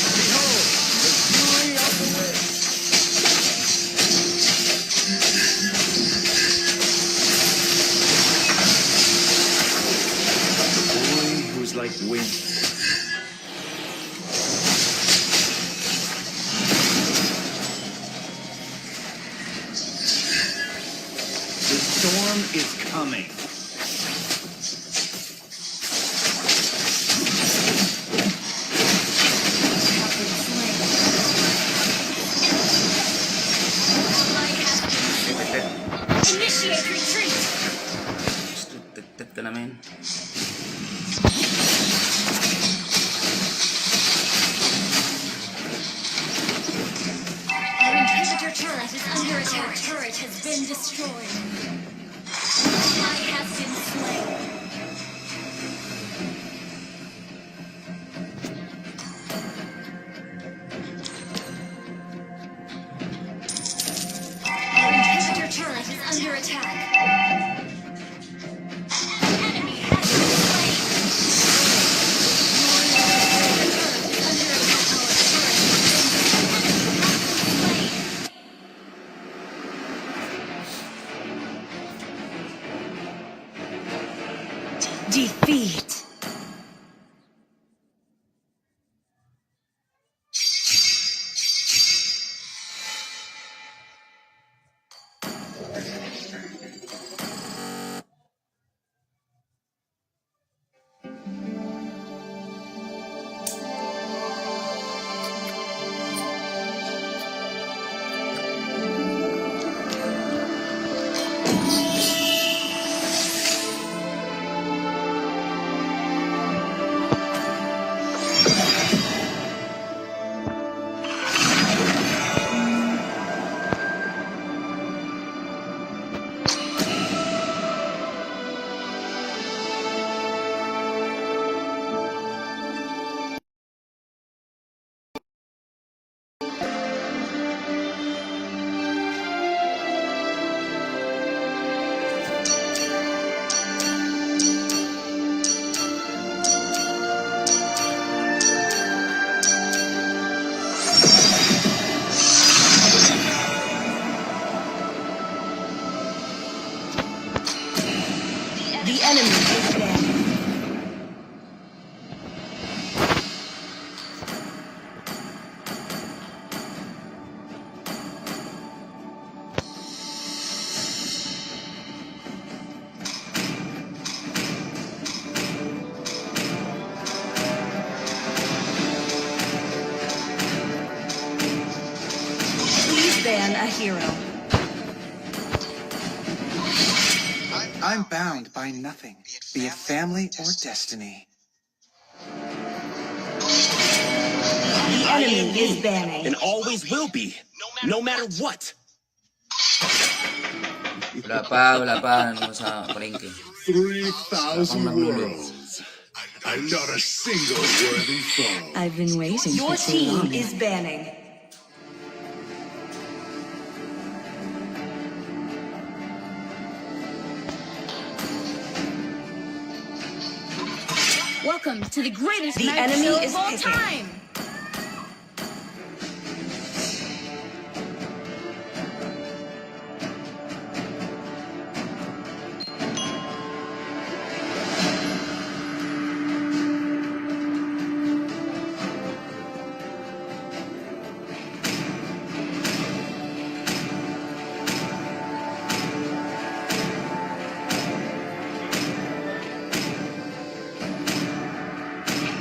Behold, the fury of the wind. The boy who's like wind. The storm is coming. Initiate retreat! Tet ka namin. Our inhibitor turret is under attack. Turret has been destroyed. Ally has been slain. Our inhibitor turret is under attack. An enemy has been slain. Defeat. The enemy is dead. Please ban a hero. I'm bound by nothing, be it family or destiny. The enemy is banning. And always will be, no matter what. Wala pa, ano sa palengke. 3,000 worlds. And not a single worthy foe. I've been waiting Your for too long. team is banning. Welcome to the greatest The night enemy show is of all picking. time.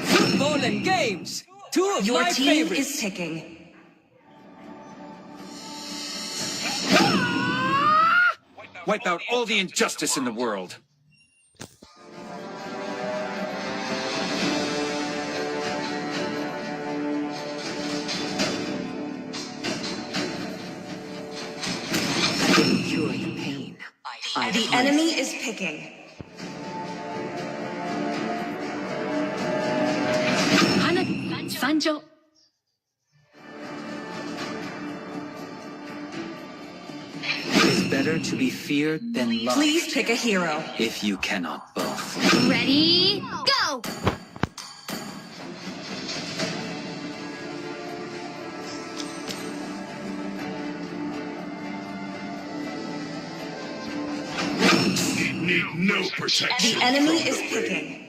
Football and games. Two of your team is picking. Wipe out all the injustice in the world. I can cure the pain. The enemy is picking. Hana, Sancho. better to be feared than loved. Please pick a hero. If you cannot both. Ready, go! Need no protection. The enemy is picking.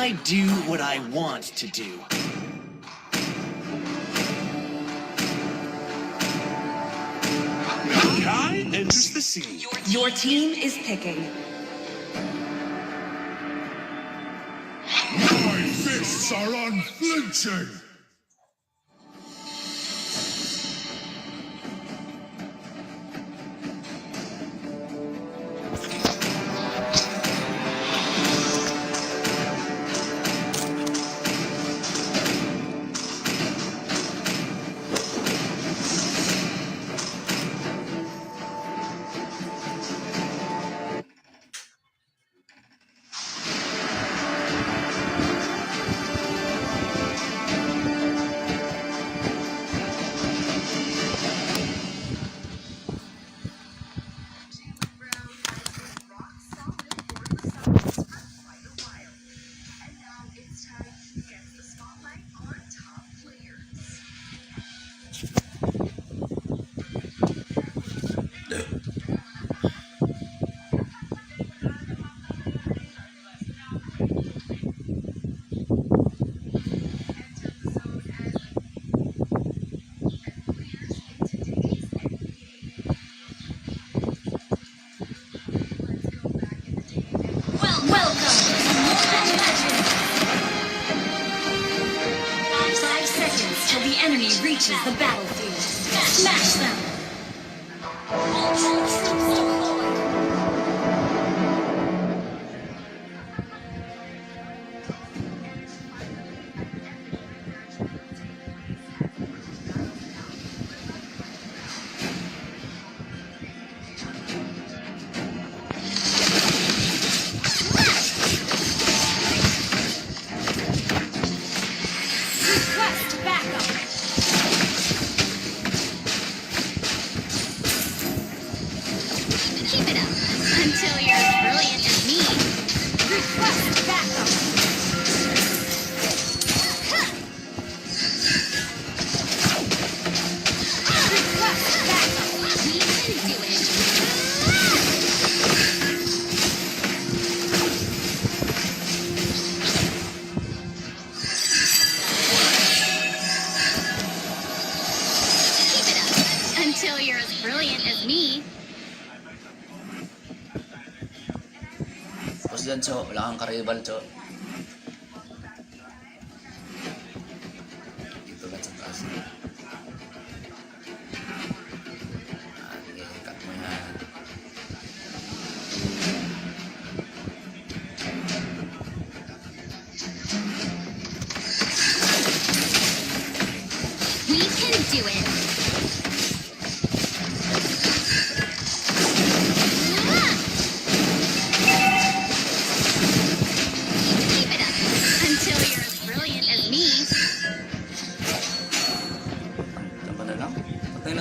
I do what I want to do. Kai enters the scene. Your team is picking. My fists are unflinching. enemy reaches the battlefield. Smash them! All troops deployed. Until you're as brilliant as me. Tapos dyan, Cho. Wala kang karibal, Cho. Dito ba sa taas? Sige, cut mo yan. We can do it.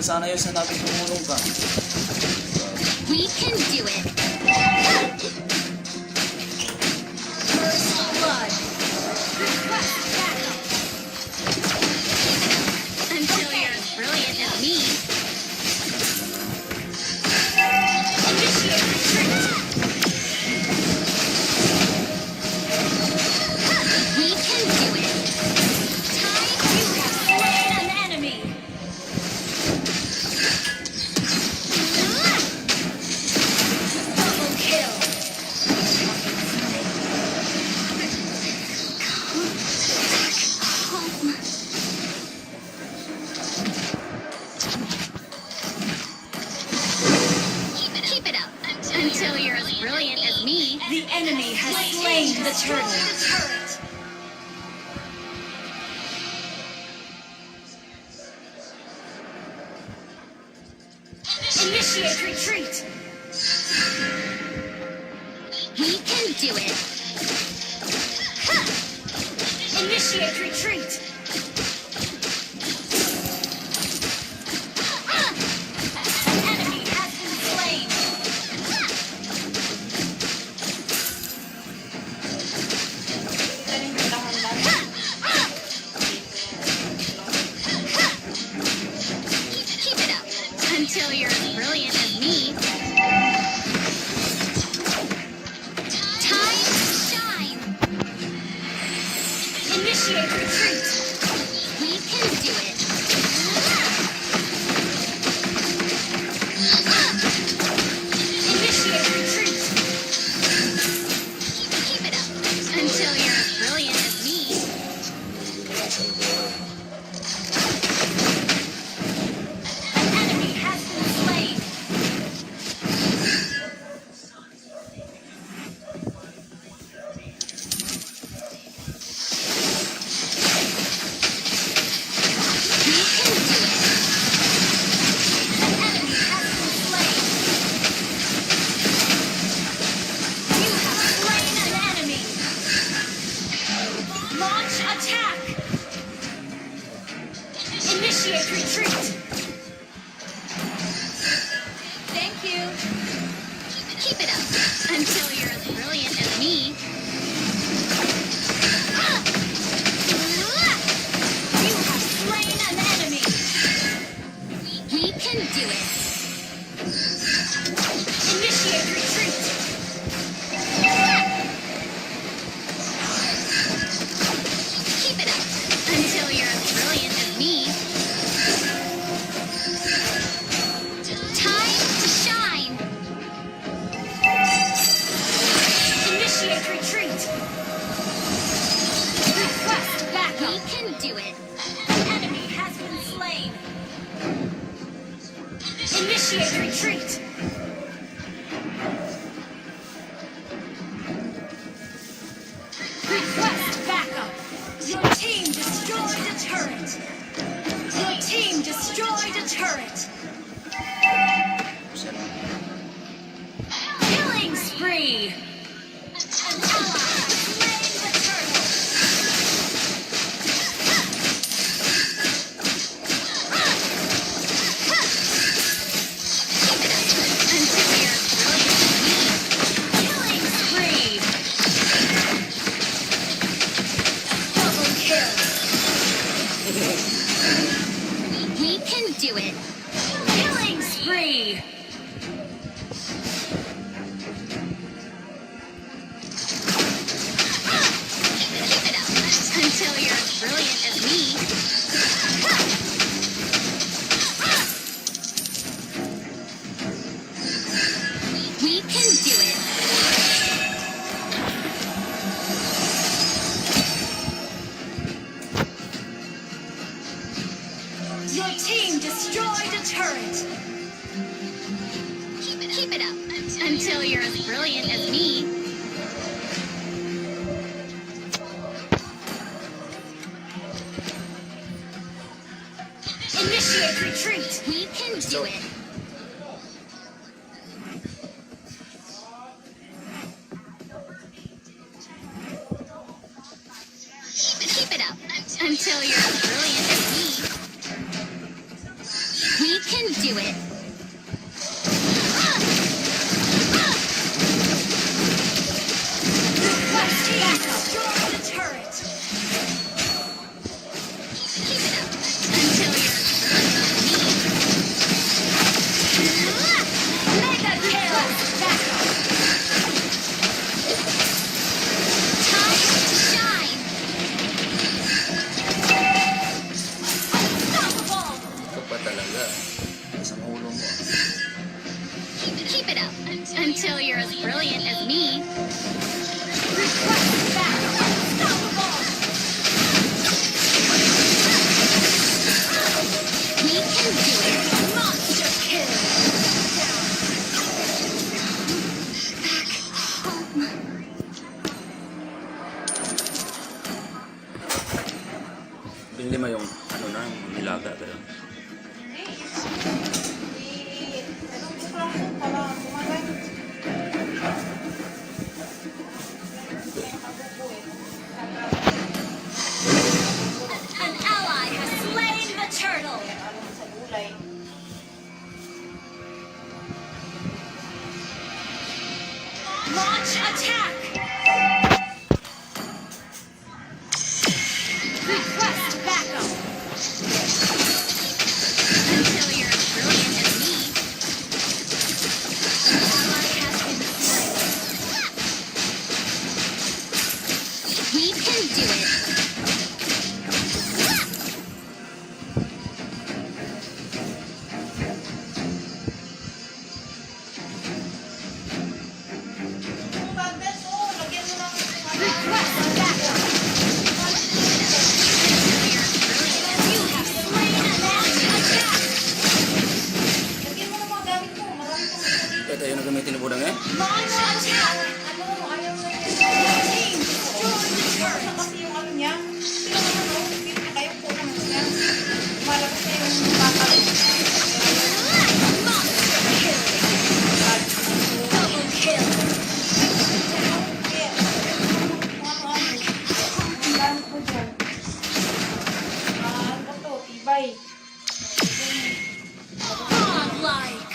Sana yun sa natin tumulong ka. We can do it. First blood. Request backup. Until you're as brilliant as me. Initiate retreat. We can do it. You have slain an enemy. Double kill. Keep it up. Until you're as brilliant as me. The enemy has slain the turtle. Initiate retreat. We can do it. Initiate retreat. An enemy has been slain. Keep it up until you're as brilliant as me. Time to shine. Initiate retreat. We can do it. Initiate retreat. Keep it up until you're as brilliant as me. An enemy has been slain. We can do it. An enemy has been slain. You have slain an enemy. Launch attack. Initiate retreat. Thank you. Keep it up until you're as brilliant as me. You have slain an enemy. We can do it. Initiate retreat. Keep it up until you're as brilliant as me. Time to shine. Initiate retreat. Request We backup. can do it. An enemy has been slain. Initiate retreat. Request backup. Your team destroyed a turret. Your team destroyed a turret. Killing spree. An ally slain the turtle. Until you're as brilliant as me. Killing spree. Double kill. We can do it. Killing spree. Keep it up until you're as brilliant as me. We can do it. Your team destroyed a turret. Keep it up until you're as brilliant as me. Initiate retreat. We can do it. Keep it up until you're as brilliant as me. We can do it. Request backup. Destroy the turret. Keep it up until you're as brilliant as me. Mega kill. Backup. Time to shine. Unstoppable. Ito pa talaga. Isang ulo mo. Keep it up until you're as brilliant as me. Request backup. Unstoppable. We can do it. Monster kill. Yung lima yung ano na, yung nilaga. Pero Launch attack! Request backup! Until you're as brilliant as me. Ally has been slain. We can do it. Request backup! You have slain an enemy. Attack! Kaya tayo na gamitin ni Budang eh. Launch attack! Team, destroy the turret! Double kill! Godlike!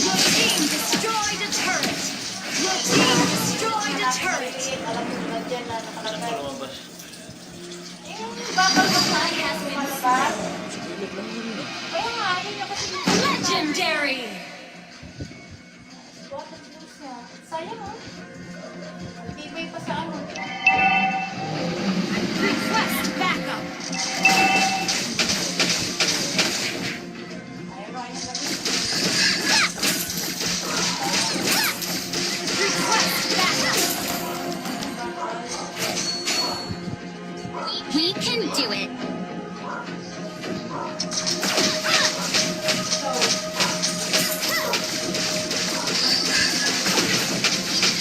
Your team destroyed a turret! Your team destroyed a turret! Ally has been slain. Legendary! Request backup! Request backup! We can do it.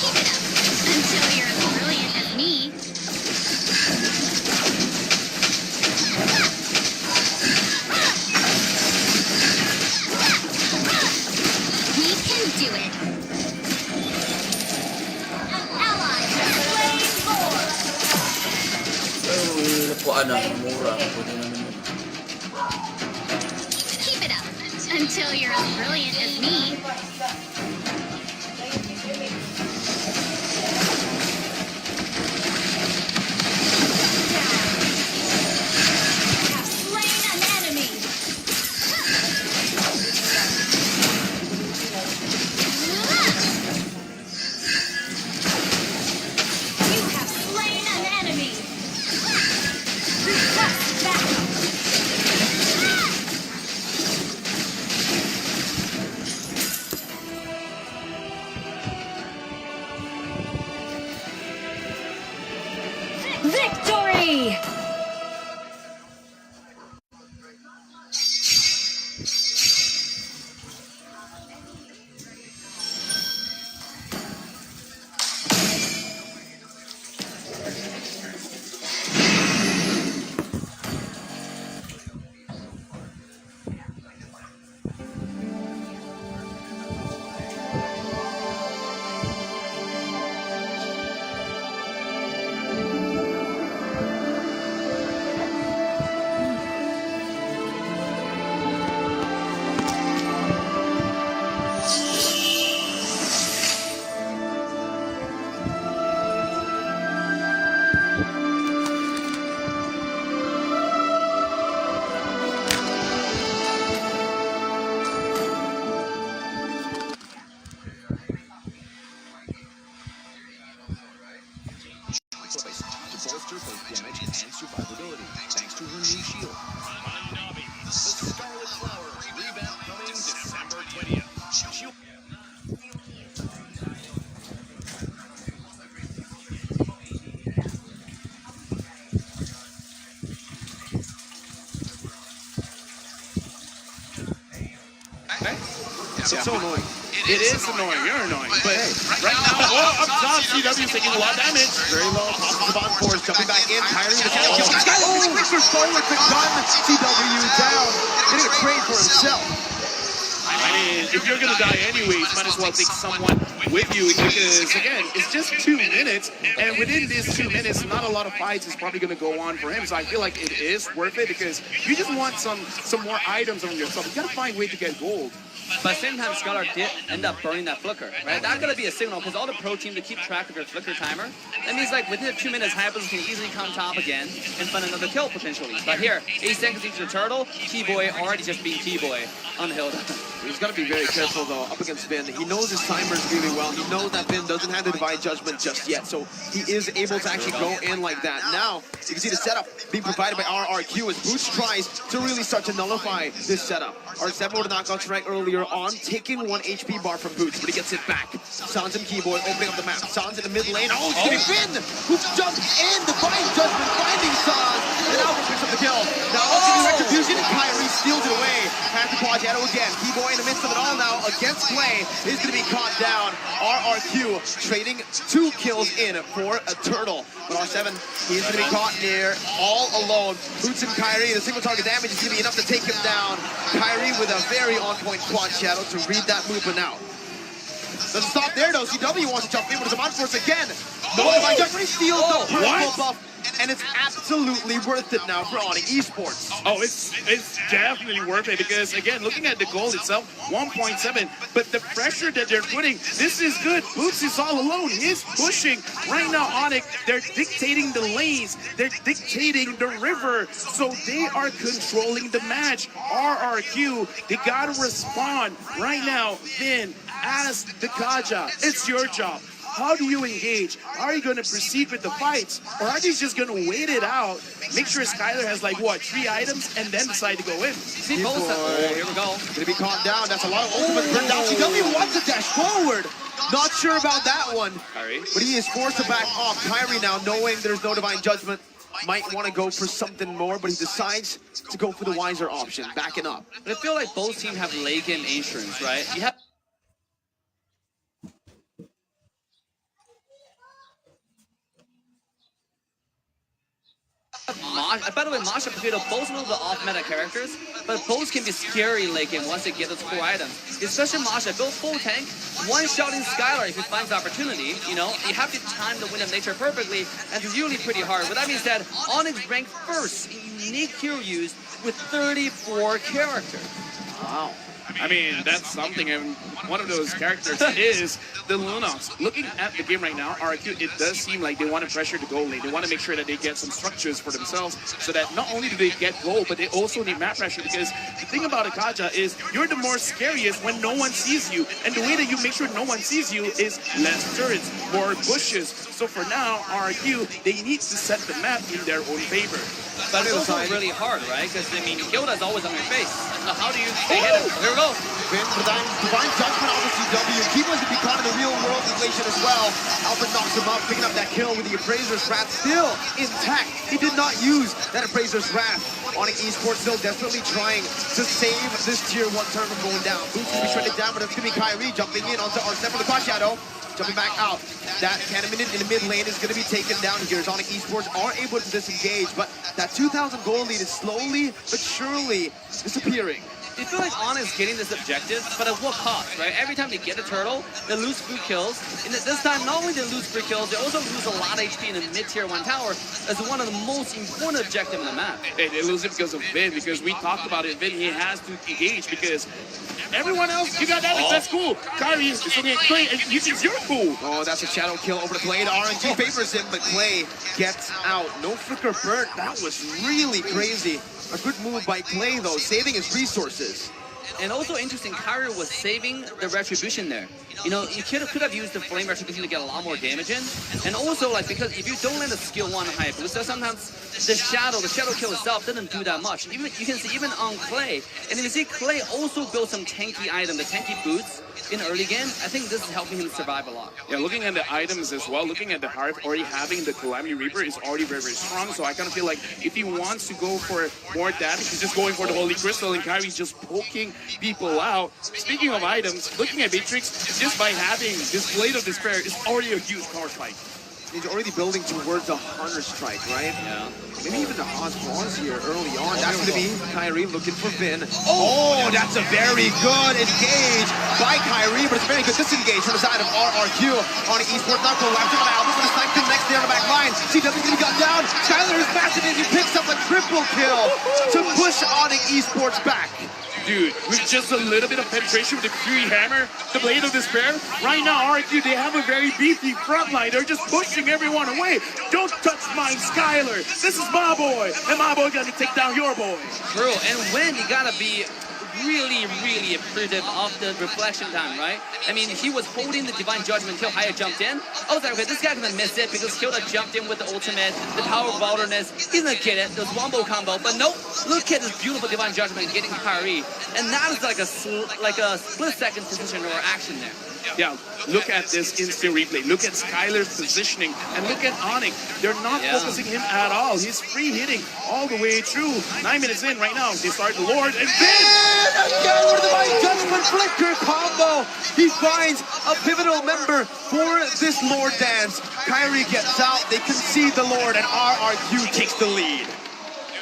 Keep it up until you're as brilliant as me. We can do it. An ally has slain Lord! Ay, napuan na. Mura. Pwede naman yun. Keep it up until you're as brilliant as me. Have slain an enemy! You have slain an enemy! Request backup! Victory! It's so annoying. It is annoying. You're annoying. But right now, up top, CW taking a lot of damage. Very low. Devon Force jumping back in, tiring the kill. Spencer's forward to gun CW down. Getting a trade for himself. I mean, if you're gonna die anyways, might as well take someone with you because again, it's just 2 minutes, and within these 2 minutes, not a lot of fights is probably gonna go on for him. So I feel like it is worth it because you just want some more items on yourself. You gotta find a way to get gold. But at the same time, Skylar did end up burning that flicker, right? That's gonna be a signal because all the pro team to keep track of your flicker timer. That means like within 2 minutes, Hypers can easily come top again and find another kill potentially. But here, 8 seconds into the turtle, Keyboy already just being Keyboy on the hill. He's got to be very careful though up against Vin. He knows his timers really well. He knows that Vin doesn't have the Divine Judgment just yet, so he is able to actually go in like that. Now, you can see the setup being provided by RRQ as Boots tries to really start to nullify this setup. R7 with a knockout strike earlier on, taking 1 HP bar from Boots, but he gets it back. Sans and Keyboy opening up the map. Sans in the mid lane. Oh, it's gonna be Vin who jumped in. Divine Judgment finding Sans, and Alpha picks up the kill. Now, it's gonna be Retribution, and Kyrie steals it away. Has the Quadrato again. Keyboy in the midst of it all now against Play is going to be caught down. RRQ trading 2 kills in for a turtle. But R7, he's going to be caught near all alone. Boots and Kyrie, the single target damage is going to be enough to take him down. Kyrie with a very on-point quad shadow to read that movement out. Doesn't stop there though. CW wants to jump in, but it's a man first again. No, Divine Judgment steals the purple buff. And it's absolutely worth it now for Onyx Esports. Oh, it's definitely worth it because, again, looking at the goal itself, 1.7, but the pressure that they're putting, this is good. Boots is all alone. He's pushing. Right now, Onyx, they're dictating the lanes. They're dictating the river. So they are controlling the match. RRQ, they got to respond. Right now, Vin, as the Kaja, it's your job. How do you engage? Are you going to proceed with the fights? Or are you just going to wait it out, make sure Skylar has like, what, 3 items, and then decide to go in? See, both here we go. Gonna be calmed down. That's a lot of ultimate burned down. CW wants to dash forward. Not sure about that one. But he is forced to back off. Kyrie now, knowing there's no Divine Judgment, might want to go for something more, but he decides to go for the wiser option, backing up. But I feel like both teams have late game insurance, right? You have by the way, Masha and Potato both know the off-meta characters, but both can be scary late game once they get those core items. Especially Masha, go full tank, one-shotting Skylar if he finds the opportunity. You know, you have to time the wind of nature perfectly, and it's usually pretty hard. But that means that Onyx ranked first in unique hero use with 34 characters. Wow. I mean, that's something, and one of those characters is the Lunox. Looking at the game right now, RQ, it does seem like they want to pressure the goal lane. They want to make sure that they get some structures for themselves so that not only do they get goal, but they also need map pressure, because the thing about Akaja is you're the more scariest when no one sees you, and the way that you make sure no one sees you is less turrets, more bushes. So for now, RQ, they need to set the map in their own favor. But it's also really hard, right? Because, I mean, Gilda's always on your face. So how do you stay hidden? Here we go. Vin for Divine Judgment on the CW. Keyboy's to be caught in the real world inflation as well. Alpha knocks him up, picking up that kill with the Appraiser's Wrath still intact. He did not use that Appraiser's Wrath. Onyx Esports still desperately trying to save this tier 1 turn from going down. Boots to be shredded down, but it's going to be Kyrie jumping in onto R7 for the Quad Shadow. Jumping back out. That cannon in the mid lane is going to be taken down here. Onyx Esports are able to disengage, but that 2,000 gold lead is slowly but surely disappearing. You feel like Onyx getting this objective, but at what cost, right? Every time they get a turtle, they lose 3 kills. And this time, not only they lose 3 kills, they also lose a lot of HP in the mid-tier 1 tower as one of the most important objectives in the map. Hey, they lose it because of Vin, because we talked about it. Vin, he has to engage because everyone else, you got that, that's cool. Kyrie is looking at Clay, and you think you're cool. Oh, that's a shadow kill over the Clay. The RNG favors him, but Clay gets out. No flicker burnt. That was really crazy. A good move by Clay, though, saving his resources. And also interesting, Kyrie was saving the Retribution there. You know, you could have used the Flame Retribution to get a lot more damage in. And also, like, because if you don't land a skill 1 high booster, sometimes the shadow kill itself doesn't do that much. Even you can see even on Clay. And you see Clay also built some tanky item, the tanky boots in early game. I think this is helping him survive a lot. Yeah, looking at the items as well, looking at the Harp, already having the Calamity Reaper is already very, very strong. So I kind of feel like if he wants to go for more damage, he's just going for the Holy Crystal, and Kyrie's just poking people out. Speaking of items, looking at Matrix, just by having this Blade of Despair is already a huge power fight. He's already building towards a Hunter Strike, right? Yeah. Maybe even the Osmos here early on. That's going to be Kyrie looking for Vin. Oh, that's a very good engage by Kyrie, but it's a very good disengage from the side of RRQ on the esports. Now go after the Albert with a snipe kill next there on the back line. CW going to be got down. Skylar is massive and he picks up a triple kill to push Onyx esports back. Dude, with just a little bit of penetration with the Fury Hammer, the Blade of Despair, right now, RQ, they have a very beefy front line. They're just pushing everyone away. Don't touch my Skylar. This is my boy, and my boy gonna take down your boy. True, and when you gotta be really, really appreciative of the reflection time, right? I mean, he was holding the Divine Judgment until Haya jumped in. I was like, okay, this guy's gonna miss it because Hilda jumped in with the ultimate, the power of wilderness. He's gonna get it, the wombo combo. But nope, look at this beautiful Divine Judgment getting Kyrie. And that is like a split-second position or action there. Yeah, look at this instant replay. Look at Skylar's positioning, and look at Onyx. They're not focusing him at all. He's free hitting all the way through. 9 minutes in right now. They start the Lord, and then again with the Divine Judgment Flicker combo. He finds a pivotal member for this Lord dance. Kyrie gets out. They concede the Lord, and RRQ takes the lead.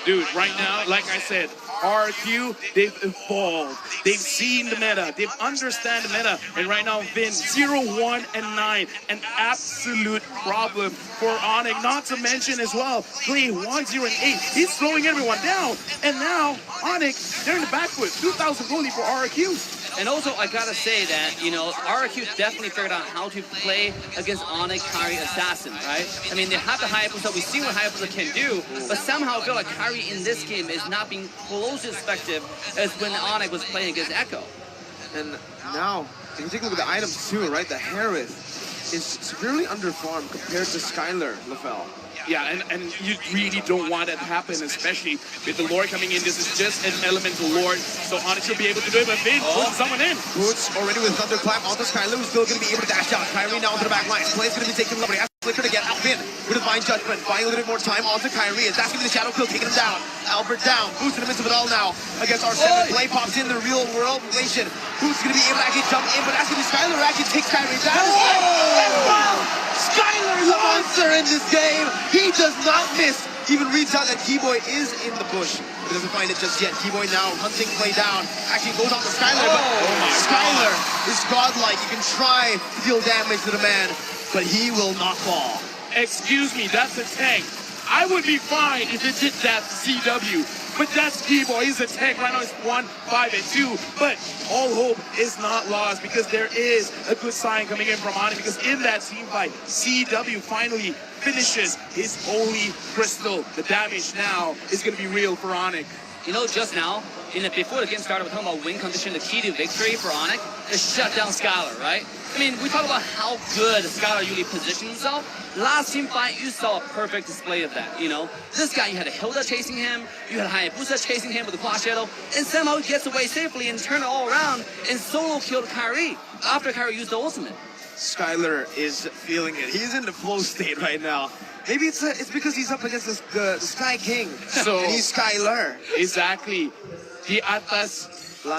Dude, right now, like I said, RQ, they've evolved. They've seen the meta. They've understand the meta. And right now, Vin, 0, 1, and 9. An absolute problem for Onyx. Not to mention as well, Clay 1, 0, and 8. He's slowing everyone down. And now, Onyx, they're in the back foot. 2,000 goalie for RQ. And also, I gotta say that, you know, RQ definitely figured out how to play against Onyx, Kyrie, Assassin, right? I mean, they have the Hayabusa. We see what Hayabusa can do, but somehow I feel like Kyrie in this game is not being close as effective as when Onyx was playing against Echo. And now, if you take a look at the items too, right? The Harith is severely underfarmed compared to Skylar, LaFell. Yeah, and you really don't want that to happen, especially with the Lord coming in. This is just an elemental Lord, so Onyx should be able to do it, but Vin putting someone in. Boots already with Thunderclap onto Skylar, who's still going to be able to dash out. Kyrie now onto the back line. Play's going to be taken lovely. Flicker to get out Vin with a Divine Judgment, buying a little bit more time onto Kyrie. It's asking for the Shadow Kill, taking him down. Albert down. Boots in the midst of it all now against R7. Play pops in the real world relation. Boots going to be able to actually jump in, but asking Skylar actually takes Kyrie down. Skylar, the monster in this game. He does not miss. Even reads out that T-Boy is in the bush, but doesn't find it just yet. T-Boy now hunting play down. Actually goes on to Skylar, but Skylar is godlike. You can try to deal damage to the man, but he will not fall. Excuse me, that's a tank. I would be fine if it did that to CW, but that's T-Boy. He's a tank. Right now it's 1, 5, and 2, but all hope is not lost because there is a good sign coming in from Onyx, because in that team fight, CW finally finishes his Holy Crystal. The damage now is going to be real for Onyx. You know, just now, before the game started, we're talking about win condition. The key to victory for Onyx is shut down Skylar, right? I mean, we talk about how good Skylar usually positions himself. Last team fight, you saw a perfect display of that, you know? This guy, you had a Hilda chasing him, you had a Hayabusa chasing him with a Claw Shadow, and somehow he gets away safely and turn it all around and solo killed Kyrie after Kyrie used the ultimate. Skylar is feeling it. He's in the flow state right now. Maybe it's because he's up against the Sky King. So and he's Skylar. Exactly. The atas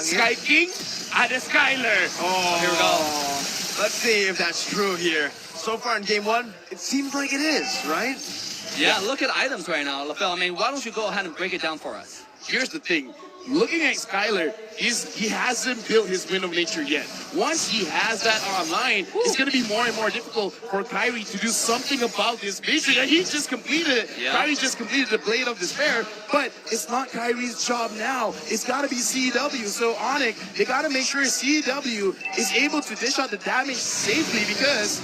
Sky King and the Skylar. Oh, here we go. Let's see if that's true here. So far in game one, it seems like it is, right? Yeah, look at items right now, LaFell. I mean, why don't you go ahead and break it down for us? Here's the thing. Looking at Skylar, he hasn't built his Wind of Nature yet. Once he has that online, it's going to be more and more difficult for Kyrie to do something about this vision. And he just completed it. Yeah. Kyrie just completed the Blade of Despair, but it's not Kyrie's job now. It's got to be CW. So Onyx, they got to make sure CW is able to dish out the damage safely, because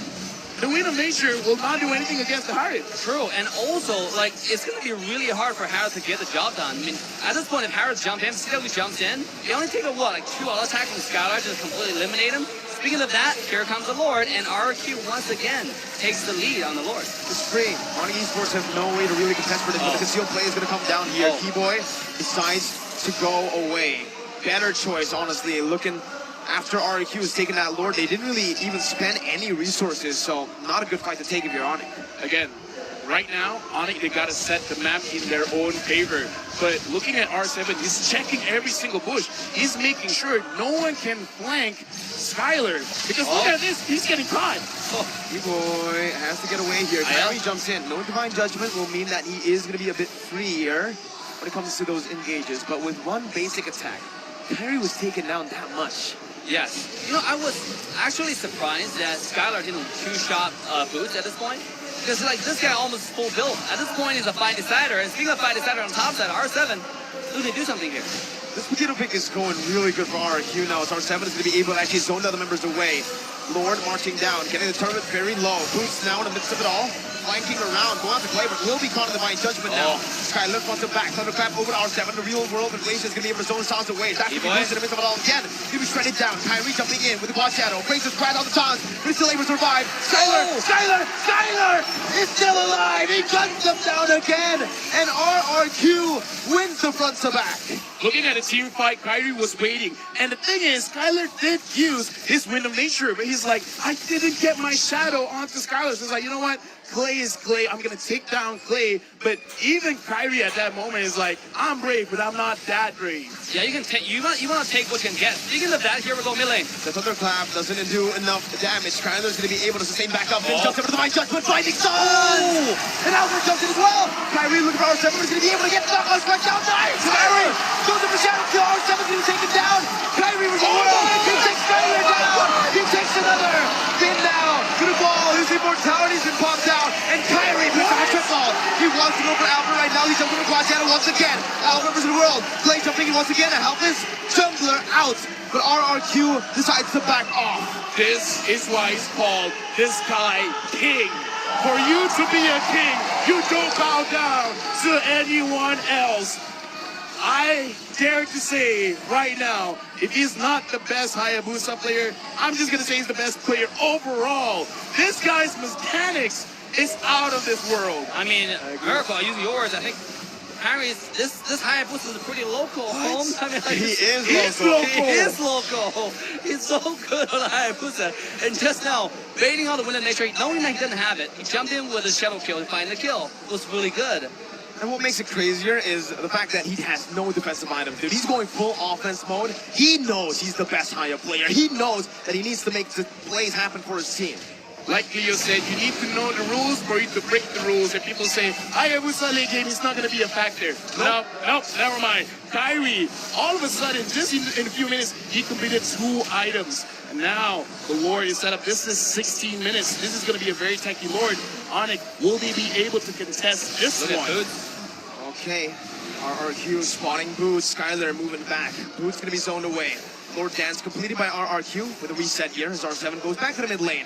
the Wind of Nature will not do anything against the Harith. True, and also, like, it's going to be really hard for Harith to get the job done. I mean, at this point, if Harith jumps in, CW jumps in, they only take a, what, like 2 auto attacks from Skylar to completely eliminate him? Speaking of that, here comes the Lord, and RQ once again takes the lead on the Lord. It's free. Onyx Esports have no way to really contest for this, but the concealed play is going to come down here. T-Boy decides to go away. Better choice, honestly, looking after RQ has taken that Lord. They didn't really even spend any resources, so not a good fight to take if you're Onyx. Again, right now, Onyx, they got to set the map in their own favor. But looking at R7, he's checking every single bush. He's making sure no one can flank Skylar. Because look at this, he's getting caught. T-Boy has to get away here. Kyrie jumps in. No Divine Judgment will mean that he is going to be a bit freer when it comes to those engages. But with one basic attack, Kyrie was taken down that much. Yes. You know, I was actually surprised that Skylar didn't two-shot Boots at this point. Because, like, this guy almost full build. At this point, he's a fight decider. And speaking of fight decider on top side, R7, who did do something here? This potato pick is going really good for RRQ now, as R7 is going to be able to actually zone the other members away. Lord marching down, getting the tournament very low. Boots now in the midst of it all, flanking around, going out to play, but will be caught in the Divine Judgment now. Skylar wants to back, thunderclap over to R7. The real world inflation is going to be able to zone sounds away. That's going to be Boots in the midst of it all again. He'll be shredded down. Kyrie jumping in with the quad shadow. Brings his pride on the Tons, but he's still able to survive. Skylar is still alive. He guns them down again, and RRQ wins the front to back. Looking at a team fight, Kyrie was waiting. And the thing is, Skylar did use his Wind of Nature, but he's like, I didn't get my shadow onto Skylar. So it's like, you know what? Clay is Clay. I'm going to take down Clay. But even Kyrie at that moment is like, I'm brave, but I'm not that brave. Yeah, you can take. You want to take what you can get. Speaking of that, here we go mid lane. The thunderclap doesn't do enough damage. Skylar's going to be able to sustain back up. Then jumps over the Divine Judgment, finding Suns! And Albert jumps in as well. Kyrie looking for R7, but he's going to be able to get the knock on stretch down. Nice! Kyrie goes up for shadow kill. R7's going to take it down. Kyrie was he takes Skylar down. He takes another. Finn now to the ball. His immortality's been popped out. And Kyrie picks up a triple. He wants to go for Albert right now. He's jumping for quad shadow once again. Albert versus the world. Clay jumping in once again. A helpless jungler out. But RRQ decides to back off. This is why he's called this guy King. For you to be a king, you don't bow down to anyone else. I dare to say right now, if he's not the best Hayabusa player, I'm just going to say he's the best player overall. This guy's mechanics is out of this world. I mean, Miracle, I use yours. I think apparently this Hayabusa is a pretty local home. I mean, like, He is local. He's so good on Hayabusa. And just now, baiting on the Wind of Nature, knowing that he didn't have it, he jumped in with his shadow kill to find the kill. It was really good. And what makes it crazier is the fact that he has no defensive items, dude. He's going full offense mode. He knows he's the best Haya player. He knows that he needs to make the plays happen for his team. Like Leo said, you need to know the rules for you to break the rules. And people say, Hayabusa late game is not going to be a factor. Nope, never mind. Kyrie, all of a sudden, just in a few minutes, he completed 2 items. And now the war is set up. This is 16 minutes. This is going to be a very techy Lord. Onyx, will they be able to contest this one? Okay, RRQ spotting Boots. Skylar moving back. Boots going to be zoned away. Lord Dance completed by RRQ with a reset here as R7 goes back to the mid lane.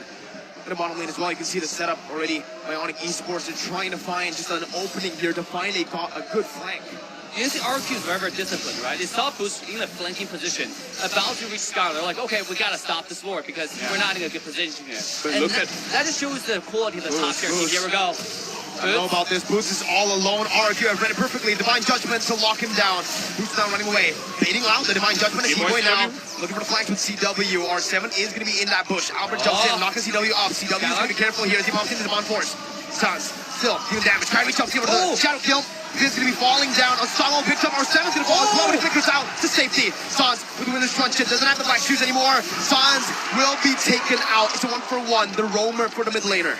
In the bottom lane as well, you can see the setup already by Onyx Esports. They're trying to find just an opening here to find a good flank. You see RQ is very, very disciplined, right? They saw Boost in a flanking position, about to reach Skylar. They're like, okay, we gotta stop this Lord because we're not in a good position here. But and look that just shows the quality of the top tier team. Here we go. I don't know about this. Boots is all alone. RQ have read it perfectly. Divine Judgment to lock him down. Boots now running away. Baiting out the Divine Judgment. C-Boy now looking for the flanks with CW. R7 is going to be in that bush. Albert jumps in, knocking CW off. CW is going to be careful here as he bumps into the Bond Force. Suns still dealing damage. Kyrie jumps in with the shadow kill. This is going to be falling down. Osamo picks up. R7's going to fall as well, but he flickers out to safety. Sans with the winner's truncheon. Doesn't have the black shoes anymore. Sans will be taken out. It's a 1-for-1. The roamer for the mid laner.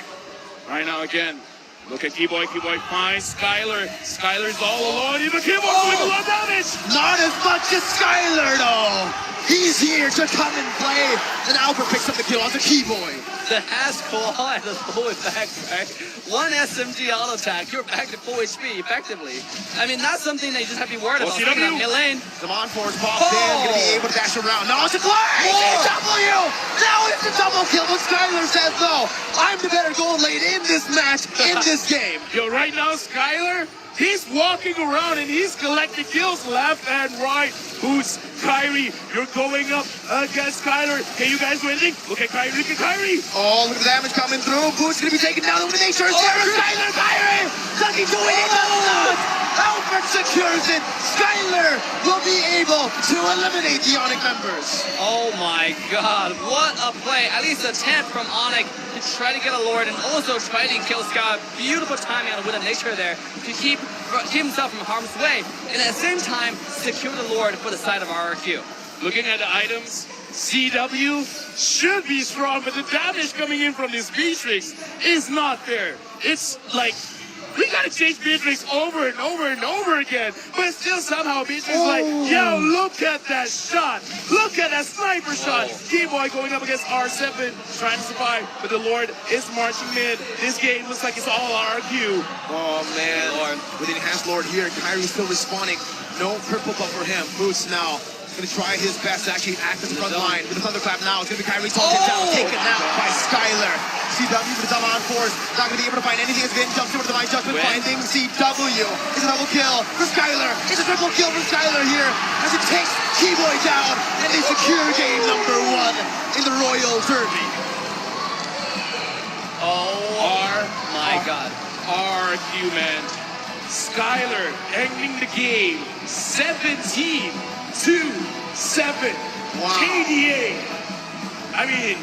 Right now again. Look at Keyboy. Keyboy finds Skylar. Skylar's all alone. Even Keyboy doing a lot of damage. Not as much as Skylar, though. He's here to come and play. And Albert picks up the kill on the Keyboy. The Has Claw and the full effect, right? One SMG auto attack, you're back to full HP effectively. I mean, that's something that you just have to be worried about. Mid lane. The Monforce pops in, gonna be able to dash around. Now it's a Clay! W! Now it's a double kill, but Skylar says no. I'm the better gold lane in this match, in this game. Yo, right now, Skylar, he's walking around and he's collecting kills left and right. Boots, Kyrie, you're going up against Skylar. Can you guys do anything? Look at Kyrie, look at Kyrie. Oh, look at the damage coming through. Boots gonna be taken down. Look at the nature. Skylar, Kyrie! Lucky doing it. Albert secures it. Skylar will be able to eliminate the Onyx members. Oh my god, what a play. At least a 10 from Onyx to try to get a Lord and also try to kill Scott. Beautiful timing on with a nature there to keep himself from harm's way. And at the same time, secure the Lord for the side of RRQ. Looking at the items, CW should be strong, but the damage coming in from this Beatrix is not there. It's like, we gotta change Beatrix over and over and over again, but still somehow Beatrix is like, yo, look at that shot. Look at that sniper shot. Keyboy going up against R7, trying to survive, but the Lord is marching mid. This game looks like it's all RQ. Oh man, Lord. With the enhanced Lord here, Kyrie still responding. No purple buff for him. Boots now. Going to try his best to actually act as the front line. With the thunderclap now, it's going to be Kyrie taken down, taken out by Skylar. CW with the double on force, not going to be able to find anything as Vin jumps over to the Divine Judgment, finding CW. It's a double kill for Skylar. It's a triple kill for Skylar here as it takes Keyboy down, and they secure game number 1 in the Royal Derby. Oh my god. RQ, man. Skylar ending the game 17-7. Wow. KDA. I mean,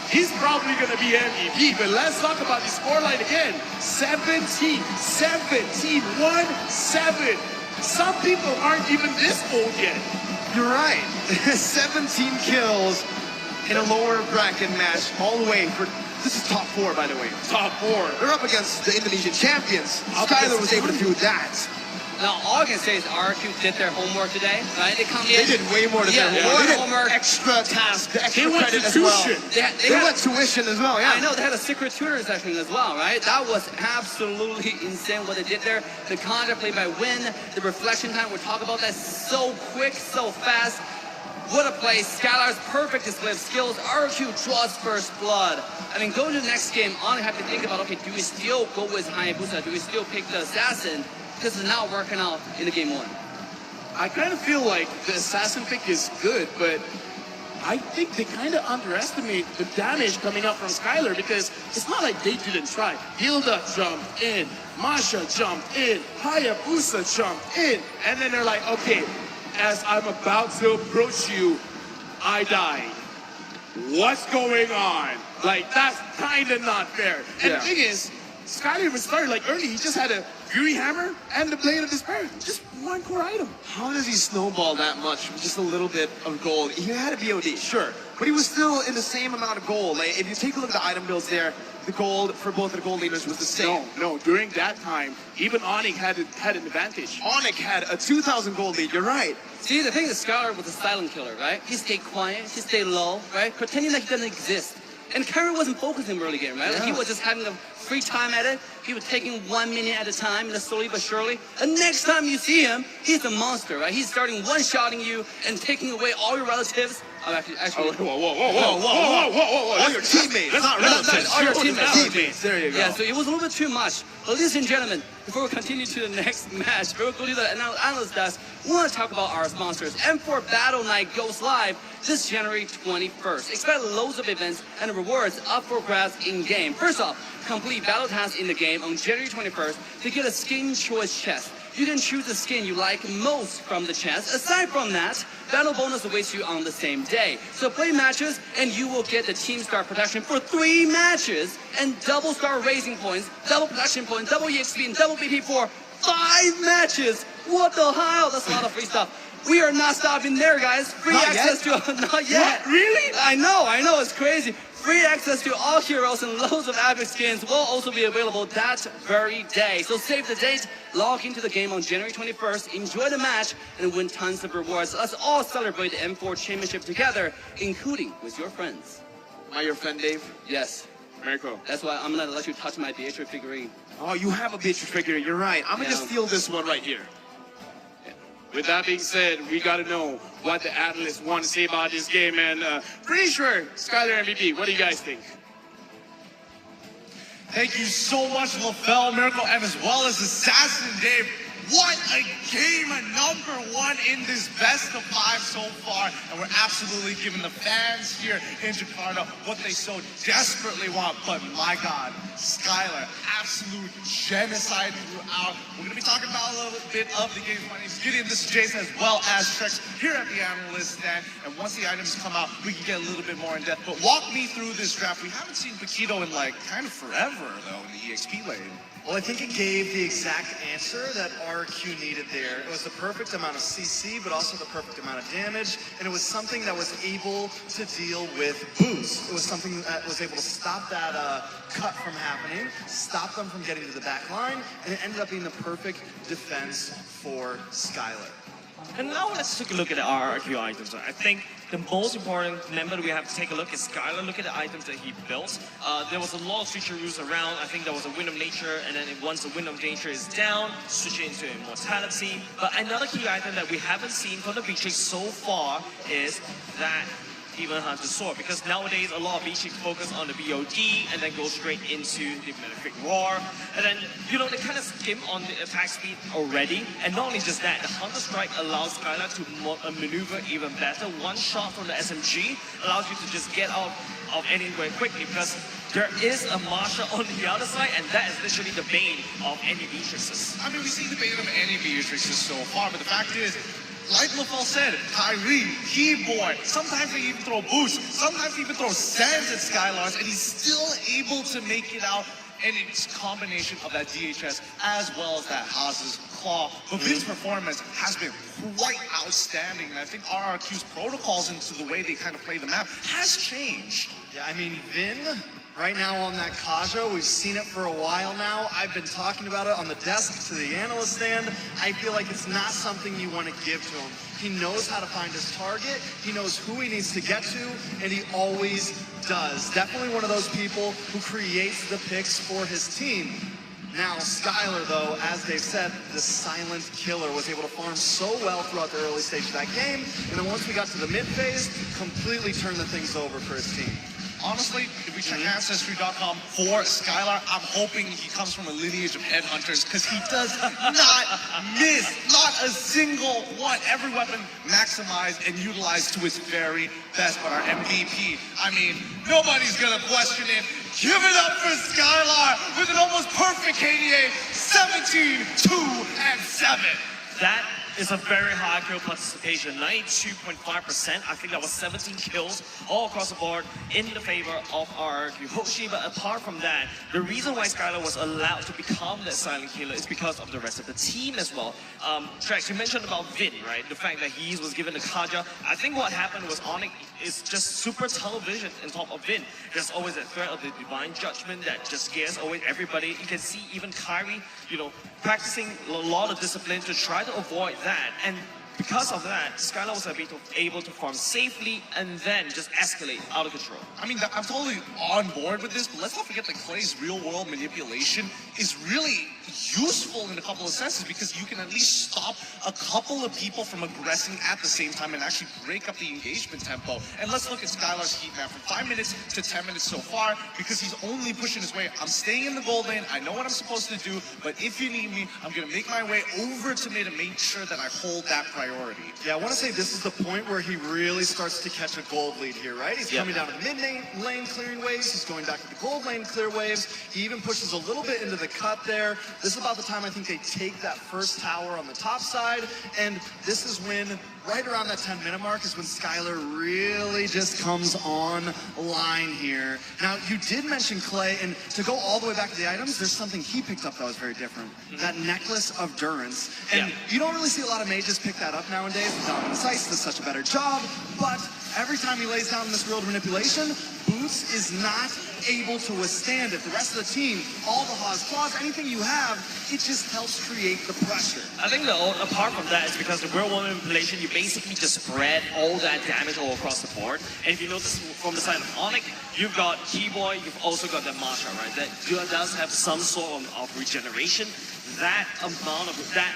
he's probably going to be MVP, but let's talk about the scoreline again. 17, 1-7. Some people aren't even this old yet. You're right. 17 kills in a lower bracket match all the way for... This is top 4, by the way. Top 4. They're up against the Indonesian champions. Skylar was able to do that. Now, all I can say is RQ did their homework today, right? They come in. They did way more than their homework. They did homework. Extra task, the extra went credit to as well. tuition. They went tuition as well, yeah. I know, they had a secret tutor session as well, right? That was absolutely insane what they did there. The contra play by Win, the reflection time, we'll talk about that so quick, so fast. What a play. Skylar's perfect display of skills. RQ draws first blood. I mean, going to the next game, I have to think about, okay, do we still go with Hayabusa? Do we still pick the assassin? Because it's not working out in the game 1. I kind of feel like the assassin pick is good, but I think they kind of underestimate the damage coming up from Skylar because it's not like they didn't try. Hilda jumped in, Masha jumped in, Hayabusa jumped in, and then they're like, okay, as I'm about to approach you, I died. What's going on? Like, that's kind of not fair. And the thing is, Skylar even started like early. He just had a Fury Hammer and the Blade of Despair. Just one core item. How does he snowball that much with just a little bit of gold? He had a BOD, sure, but he was still in the same amount of gold. Like, if you take a look at the item builds there, the gold for both of the gold leaders was the same. No, during that time, even Onyx had an advantage. Onyx had a 2,000 gold lead, you're right. See, the thing is, Skylar was a silent killer, right? He stayed quiet, he stayed low, right? Pretending like he doesn't exist. And Kyrie wasn't focusing early game, right? Like, he was just having a free time at it. He was taking 1 minute at a time, slowly but surely. And next time you see him, he's a monster, right? He's starting one-shotting you and taking away all your relatives. Oh, actually. Whoa. All your teammates, not relatives. All your teammates. There you go. Yeah, so it was a little bit too much. But ladies and gentlemen, before we continue to the next match, before we go to the analyst desk, we want to talk about our sponsors. M4 Battle Night goes live this January 21st. Expect loads of events and rewards up for grabs in-game. First off, complete battle tasks in the game on January 21st to get a skin choice chest. You can choose the skin you like most from the chest. Aside from that, battle bonus awaits you on the same day. So play matches and you will get the team star protection for 3 matches and double star raising points, double protection points, double EXP, and double BP for 5 matches. What the hell? That's a lot of free stuff. We are not stopping there, guys. Free access to... Not yet. What? Really? I know, it's crazy. Free access to all heroes and loads of epic skins will also be available that very day. So save the date, log into the game on January 21st, enjoy the match, and win tons of rewards. Let's all celebrate the M4 Championship together, including with your friends. Am I your friend, Dave? Yes. Very cool. That's why I'm gonna let you touch my Beatrix figurine. Oh, you have a Beatrix figure, you're right. I'm gonna just steal this one right here. With that being said, we got to know what the analysts want to say about this game. And pretty sure Skylar MVP. What do you guys think? Thank you so much, LaFell, Miracle, and as well as Assassin Dave. What a game, a #1 in this best of 5 so far. And we're absolutely giving the fans here in Jakarta what they so desperately want. But my God, Skylar, absolute genocide throughout. We're going to be talking about a little bit of the game. My name is Gideon, this is Jason, as well as Trex here at the analyst stand. And once the items come out, we can get a little bit more in depth. But walk me through this draft. We haven't seen Paquito in like kind of forever, though, in the EXP lane. Well, I think it gave the exact answer that RQ needed there. It was the perfect amount of CC, but also the perfect amount of damage, and it was something that was able to deal with boost. It was something that was able to stop that cut from happening, stop them from getting to the back line, and it ended up being the perfect defense for Skylar. And now let's take a look at the RRQ items. I think the most important member that we have to take a look is Skylar. Look at the items that he built. There was a lot of switcheroos around. I think there was a Wind of Nature, and then once the Wind of Nature is down, switch it into Immortality. But another key item that we haven't seen from the Beatrix so far is that Demon Hunter Sword, because nowadays a lot of Beatrix focus on the BOD and then go straight into the Malefic Roar, and then they kind of skim on the attack speed already. And not only just that, the Hunter Strike allows Skylar to maneuver even better. One shot from the SMG allows you to just get out of anywhere quickly, because there is a Marsha on the other side, and that is literally the bane of any Beatrixes. I mean, we've seen the bane of any Beatrixes so far, but the fact is, like LaFell said, Kyrie, Keyboard, sometimes they even throw boosts, sometimes they even throw sands at Skylars, and he's still able to make it out. And it's a combination of that DHS as well as that Haas's Claw. But Vin's performance has been quite outstanding, and I think RRQ's protocols into the way they kind of play the map has changed. Yeah, I mean, Vin, right now on that Kaja, we've seen it for a while now. I've been talking about it on the desk to the analyst stand. I feel like it's not something you want to give to him. He knows how to find his target, he knows who he needs to get to, and he always does. Definitely one of those people who creates the picks for his team. Now, Skylar, though, as they've said, the silent killer, was able to farm so well throughout the early stage of that game, and then once we got to the mid phase, completely turned the things over for his team. Honestly, if we check Ancestry.com for Skylar, I'm hoping he comes from a lineage of headhunters, because he does not miss, not a single one. Every weapon maximized and utilized to its very best. But our MVP, I mean, nobody's going to question it. Give it up for Skylar with an almost perfect KDA, 17, 2, and 7. That is a very high kill participation, 92.5%. I think that was 17 kills all across the board in the favor of our Hoshi. But apart from that, the reason why Skylar was allowed to become that silent killer is because of the rest of the team as well. Trex, you mentioned about Vin, right? The fact that he was given the Kaja. I think what happened was Onyx is just super tunnel vision on top of Vin. There's always that threat of the Divine Judgment that just scares away everybody. You can see even Kyrie, practicing a lot of discipline to try to avoid that. And because of that, Skylar was able to farm safely and then just escalate out of control. I mean, I'm totally on board with this, but let's not forget that Clay's real-world manipulation is really useful in a couple of senses, because you can at least stop a couple of people from aggressing at the same time and actually break up the engagement tempo. And let's look at Skylar's heat map from 5 minutes to 10 minutes so far, because he's only pushing his way. I'm staying in the gold lane. I know what I'm supposed to do, but if you need me, I'm going to make my way over to mid and make sure that I hold that priority. Yeah, I want to say this is the point where he really starts to catch a gold lead here, right? He's coming down to the mid lane clearing waves. He's going back to the gold lane clear waves. He even pushes a little bit into the cut there. This is about the time I think they take that first tower on the top side. And this is when, right around that 10-minute mark, is when Skylar really just comes online here. Now, you did mention Clay, and to go all the way back to the items, there's something he picked up that was very different. That Necklace of Durance. And you don't really see a lot of mages pick that up nowadays. Dominant Sights does such a better job, but every time he lays down in this world of manipulation, Boots is not able to withstand it. The rest of the team, all the Haas Claws, anything you have, it just helps create the pressure. I think apart from that, it's because the real world manipulation, you basically just spread all that damage all across the board. And if you notice from the side of Onyx, you've got Keyboy, you've also got that Marsha, right? That does have some sort of regeneration. That amount of that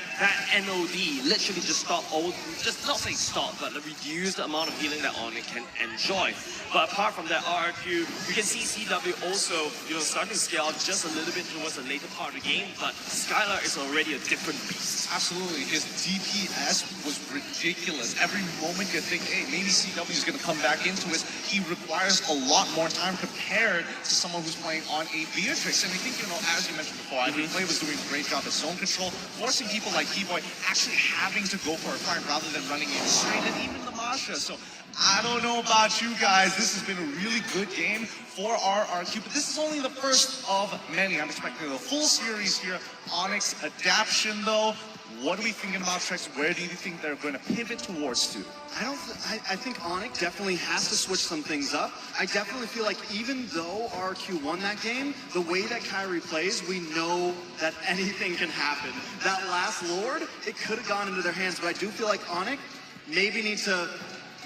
NOD literally just stop all, just not say stop, but reduce the amount of healing that opponent can enjoy. But apart from that RRQ, you can see CW also, starting to scale up just a little bit towards the later part of the game, but Skylar is already a different beast. Absolutely. His DPS was ridiculous. Every moment you think, hey, maybe CW is going to come back into it, he requires a lot more time compared to someone who's playing on a Beatrix. And I think, as you mentioned before, Play was doing a great job at zone control, forcing people like T-Boy actually having to go for a fight rather than running in straight, and even the Masha. So I don't know about you guys. This has been a really good game for RRQ, but this is only the first of many. I'm expecting the full series here. Onyx adaption, though. What are we thinking about Trex? Where do you think they're going to pivot towards to? I think Onyx definitely has to switch some things up. I definitely feel like even though RQ won that game, the way that Kyrie plays, we know that anything can happen. That last Lord, it could have gone into their hands, but I do feel like Onyx maybe needs to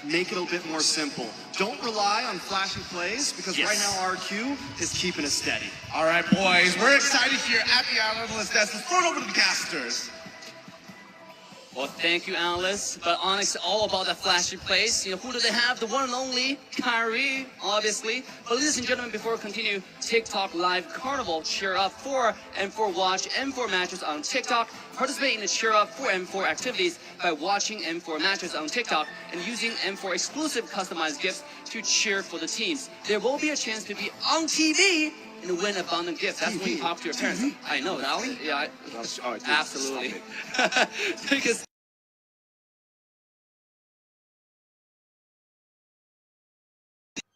make it a bit more simple. Don't rely on flashy plays, because right now RQ is keeping it steady. All right, boys, we're excited here at the Analyst Desk. Let's throw it over to the casters. Well, thank you, Analyst. But Onyx is all about that flashy plays. Who do they have? The one and only Kyrie, obviously. But ladies and gentlemen, before we continue, TikTok Live Carnival, cheer up for M4 Watch M4 matches on TikTok. Participate in the cheer up for M4 activities by watching M4 matches on TikTok and using M4 exclusive customized gifts to cheer for the teams. There will be a chance to be on TV and win abundant gifts. That's when you talk to your parents. I know, that one? Yeah, absolutely. Because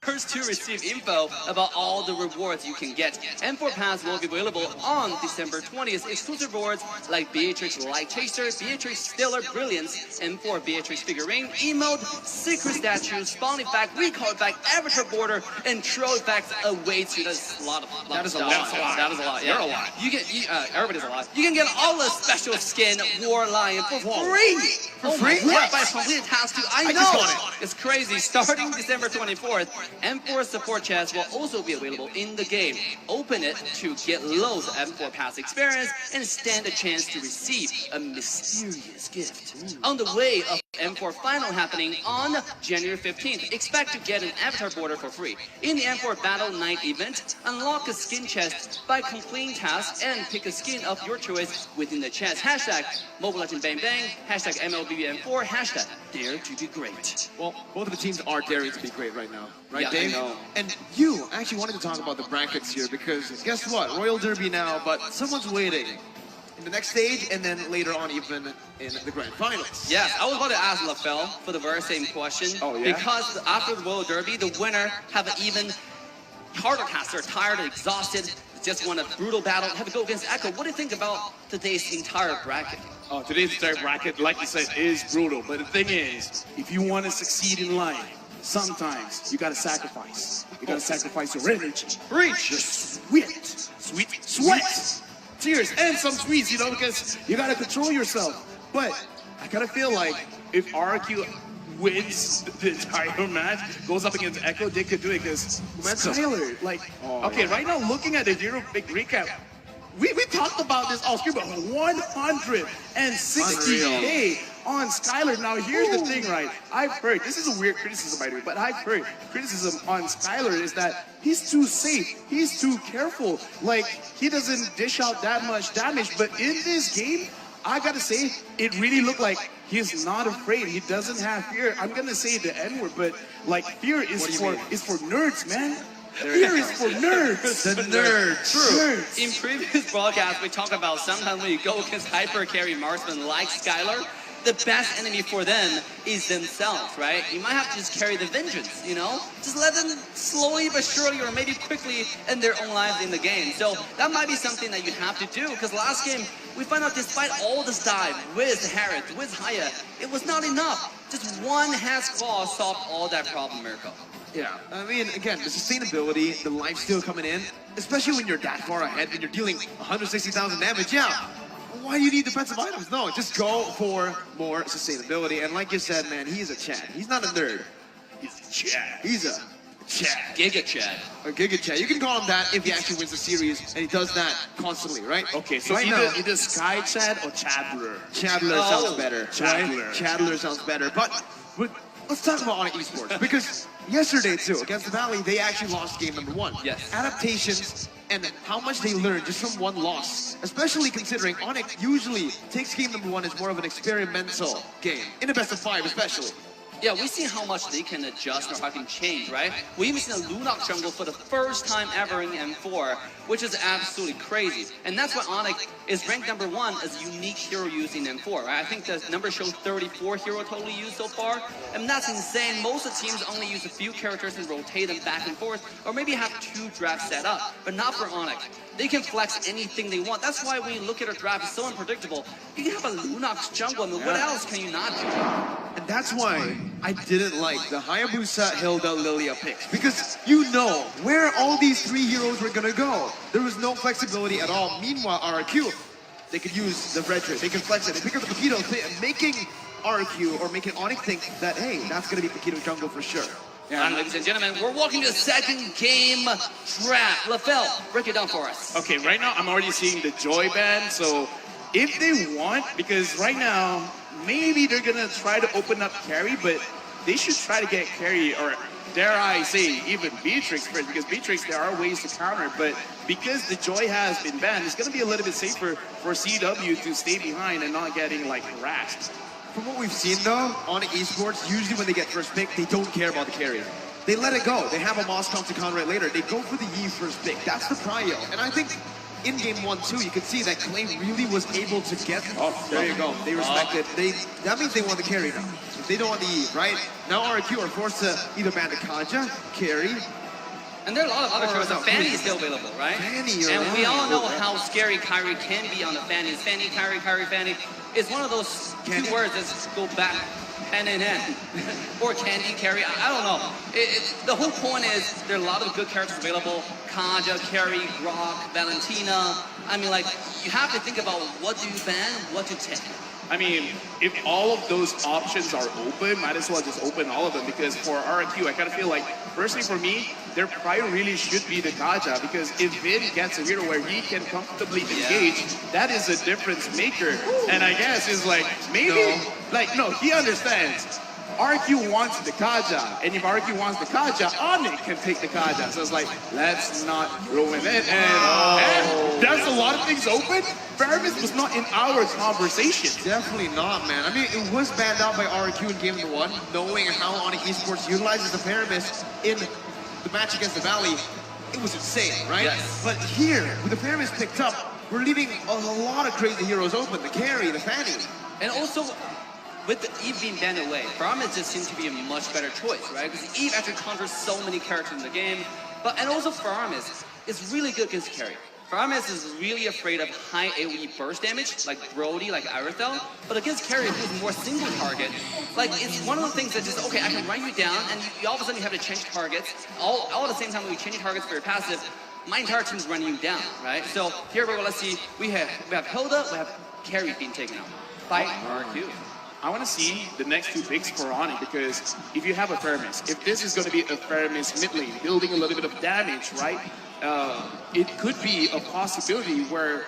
first to receive info about all the rewards you can get. M4 Pass will be available on December 20th. Exclusive rewards like Beatrix Light Chaser, Beatrix Stellar Brilliance, M4 Beatrix Figurine, Emote, Secret Statue, Spawn Effect, Recall Effect, Avatar Border, and Troll Effects awaits you. That's a lot of stuff. That is a lot. You're a lot. You get, everybody's a lot. You can get all the special skin War Lion for free. For free? Yeah, by completing task 2. I know. It's crazy. Starting December 24th, M4 support chest will also be available in the game. Open it to get loads of M4 Pass experience and stand a chance to receive a mysterious gift. On the way of M4 Final happening on January 15th, expect to get an avatar border for free. In the M4 Battle Night event, unlock a skin chest by completing tasks and pick a skin of your choice within the chest. Hashtag Mobile Legend Bang Bang, hashtag MLBBM4, hashtag Dare to be Great. Well, both of the teams are daring to be great right now, right, Yeah, Dave? I know. And you actually wanted to talk about the brackets here because guess what? Royal Derby now, but someone's waiting in the next stage and then later on even in the grand finals. Yes, I was about to ask LaFell for the very same question. Oh, yeah? Because after the Royal Derby, the winner have an even harder task. They're tired and exhausted, just won a brutal battle, have to go against Echo. What do you think about today's entire bracket? Oh, today's entire bracket, like you said, is brutal. But the thing is, if you want to succeed in life, sometimes you gotta sacrifice. You gotta sacrifice your energy, your sweat, tears, and some sweets, because you gotta control yourself. But I gotta feel like if RQ wins the entire match, goes up against Echo, they could do it because Skylar, right now, looking at the Zero Big Recap, we talked about this off screen, but 160K on Skylar. Now, here's the thing, right? I've heard, this is a weird criticism, by the way, but I've heard criticism on Skylar is that he's too safe. He's too careful. Like, he doesn't dish out that much damage, but in this game, I gotta say, it really looked like he's not afraid. He doesn't have fear. I'm gonna say the N-word, but like, fear is for nerds, man. Fear is for nerds. The nerds. True. Nerds. In previous broadcasts, we talked about sometimes when you go against hyper carry marksmen like Skylar, the best enemy for them is themselves, right? You might have to just carry the vengeance, Just let them slowly but surely or maybe quickly end their own lives in the game. So that might be something that you have to do, because last game, we found out despite all this dive with Harith, with Haya, it was not enough. Just one Has Claw solved all that problem, Mirko. Yeah, I mean, again, the sustainability, the lifesteal coming in, especially when you're that far ahead, when you're dealing 160,000 damage, why do you need defensive items? No, just go for more sustainability. And like you said, man, he is a Chad. He's not a nerd. He's a Chad. He's a Chad. Giga Chad. A Giga Chad. You can call him that if he actually wins the series, and he does that constantly, right? Okay, so right either Sky Chad or Chadler. Chadler sounds better. Chadler. Right? Chadler sounds better. But let's talk about Onyx Esports, because yesterday too, against the Valley, they actually lost game number 1. Yes. Adaptations and how much they learned just from one loss, especially considering Onyx usually takes game number 1 as more of an experimental game, in a best of 5 especially. Yeah, we see how much they can adjust or how they can change, right? We even seen a Lunox jungle for the first time ever in M4, which is absolutely crazy. And that's why Onyx is ranked number 1 as unique hero used in M4, right? I think the number shows 34 hero totally used so far. And that's insane. Most of the teams only use a few characters and rotate them back and forth, or maybe have 2 drafts set up, but not for Onyx. They can flex anything they want. That's why when you look at a draft, it's so unpredictable. You can have a Lunox jungle, I mean, what else can you not do? And that's why I didn't like the Hayabusa, Hilda, Lilia picks. Because you know where all these 3 heroes were gonna go. There was no flexibility at all. Meanwhile, RRQ, they could use the red trade. They could flex it. They pick up the Paquito, making RRQ or making Onyx think that, hey, that's gonna be Paquito jungle for sure. Yeah. And ladies and gentlemen, we're walking to the second game draft. LaFell, break it down for us. Okay, right now I'm already seeing the Joy ban, so if they want, because right now, maybe they're gonna try to open up carry, but they should try to get carry, or dare I say, even Beatrix first, because Beatrix, there are ways to counter, but because the Joy has been banned, it's gonna be a little bit safer for CW to stay behind and not getting like harassed. From what we've seen though, on esports, usually when they get first pick, they don't care about the carry. They let it go. They have a Moscow to counter it later. They go for the Yi first pick. That's the prio. And I think in game 1 too, you could see that Clay really was able to get. Oh, there you go. They respect it. That means they want the carry now. If they don't want the Yi, right? Now RQ are forced to either ban the Kaja, carry. And there are a lot of other characters. Fanny is still available, right? Fanny, and we all know how scary Kyrie can be on the Fanny. Fanny, Kyrie, Kyrie, Fanny. It's one of those 2 words that go back hand in hand. Or Candy, Carry, I don't know. The whole point is there are a lot of good characters available. Kaja, Carrie, Grok, Valentina. I mean, like, you have to think about what do you ban, what to take. I mean, if all of those options are open, might as well just open all of them, because for RQ, I kind of feel like, personally for me, their prior really should be the Kaja, because if Vin gets a hero where he can comfortably engage, that is a difference maker. And I guess it's like, maybe, no, he understands. RQ wants the Kaja, and if RQ wants the Kaja, Onyx can take the Kaja. So it's like, let's not ruin it. And there's a lot of things open. Fairness was not in our conversation. Definitely not, man. I mean, it was banned out by RQ in game number 1, knowing how Onyx Esports utilizes the Paramis in the match against the Valley. It was insane, right? Yes. But here, with the Paramis picked up, we're leaving a lot of crazy heroes open. The Carry, the Fanny. And also, with the Eve being banned away, Faramis just seems to be a much better choice, right? Because Eve actually counters so many characters in the game. And also Faramis is really good against carry. Faramis is really afraid of high AoE burst damage, like Brody, like Irithel. But against carry, who's more single target, like it's one of the things that just, okay, I can run you down, and you all of a sudden you have to change targets. All at the same time when you change targets for your passive, my entire team's running you down, right? So here we go, let's see, we have Hilda, we have carry being taken out by RQ. I want to see the next 2 picks for Onyx, because if you have a Faramis, if this is going to be a Faramis mid lane, building a little bit of damage, right? It could be a possibility where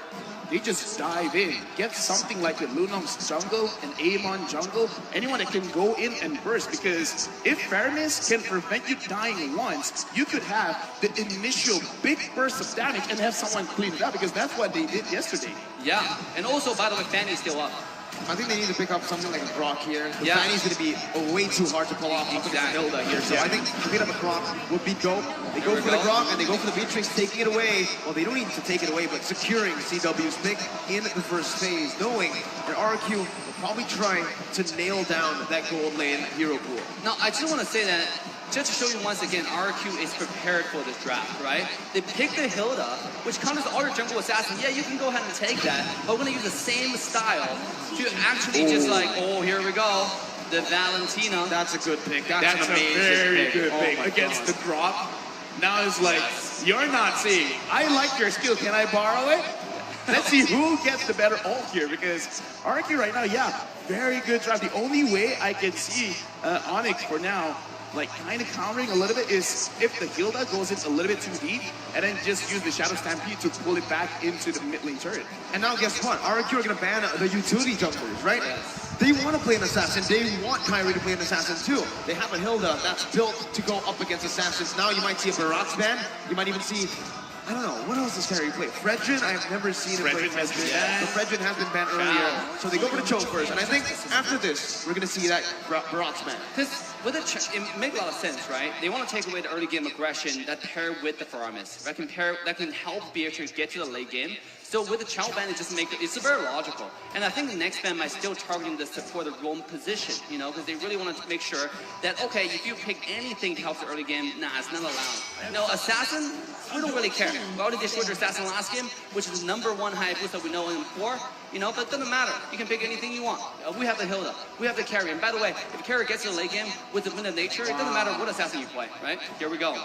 they just dive in, get something like a Lunom's jungle, an Amon jungle, anyone that can go in and burst, because if Faramis can prevent you dying once, you could have the initial big burst of damage and have someone clean it up, because that's what they did yesterday. Yeah, and also, by the way, Fanny's still up. I think they need to pick up something like a Grok here. The Fanny's going to be way too hard to pull off against Hilda here. So I think picking up a Grok would be dope. They go for the Grok and they go for the Beatrix, taking it away. Well, they don't need to take it away, but securing CW's pick in the first phase, knowing that RQ will probably try to nail down that gold lane hero pool. Now, I just want to say that, just to show you once again, RQ is prepared for this draft, right? They picked the Hilda, which counters all your jungle assassin. Yeah, you can go ahead and take that, but we're going to use the same style to actually just like, oh, here we go, the Valentina. That's a good pick. That's an a amazing very pick. good pick against the Grok. Now it's like, you're not saying, I like your skill, can I borrow it? Let's see who gets the better ult here, because RQ right now, yeah, very good draft. The only way I can see Onyx for now like kind of countering a little bit is if the Hilda goes in a little bit too deep, and then just use the Shadow Stampede to pull it back into the mid lane turret. And now guess what? RQ are going to ban the utility junglers, right? They want to play an assassin. They want Kyrie to play an assassin too. They have a Hilda that's built to go up against assassins. Now you might see a Barat's ban. You might even see, I don't know, what else does Kyrie play? Fredrin? I have never seen him play Fredrin. But Fredrin has been banned earlier. So they go for the choke first. And I think after this, we're going to see that Barat's ban. Because with it makes a lot of sense, right? They want to take away the early game aggression that pair with the Faramis. That can help Beatrix get to the late game. So with the Chow ban, it's very logical. And I think the next ban might still targeting this for the roam position, you know, because they really want to make sure that, okay, if you pick anything to help the early game, nah, it's not allowed. No, Assassin, we don't really care. We already destroyed your Assassin last game, which is the #1 high boost that we know in 4, you know, but it doesn't matter. You can pick anything you want. We have the Hilda, we have the carry. And by the way, if a carry gets to the late game with the Wind of Nature, it doesn't matter what Assassin you play, right? Here we go.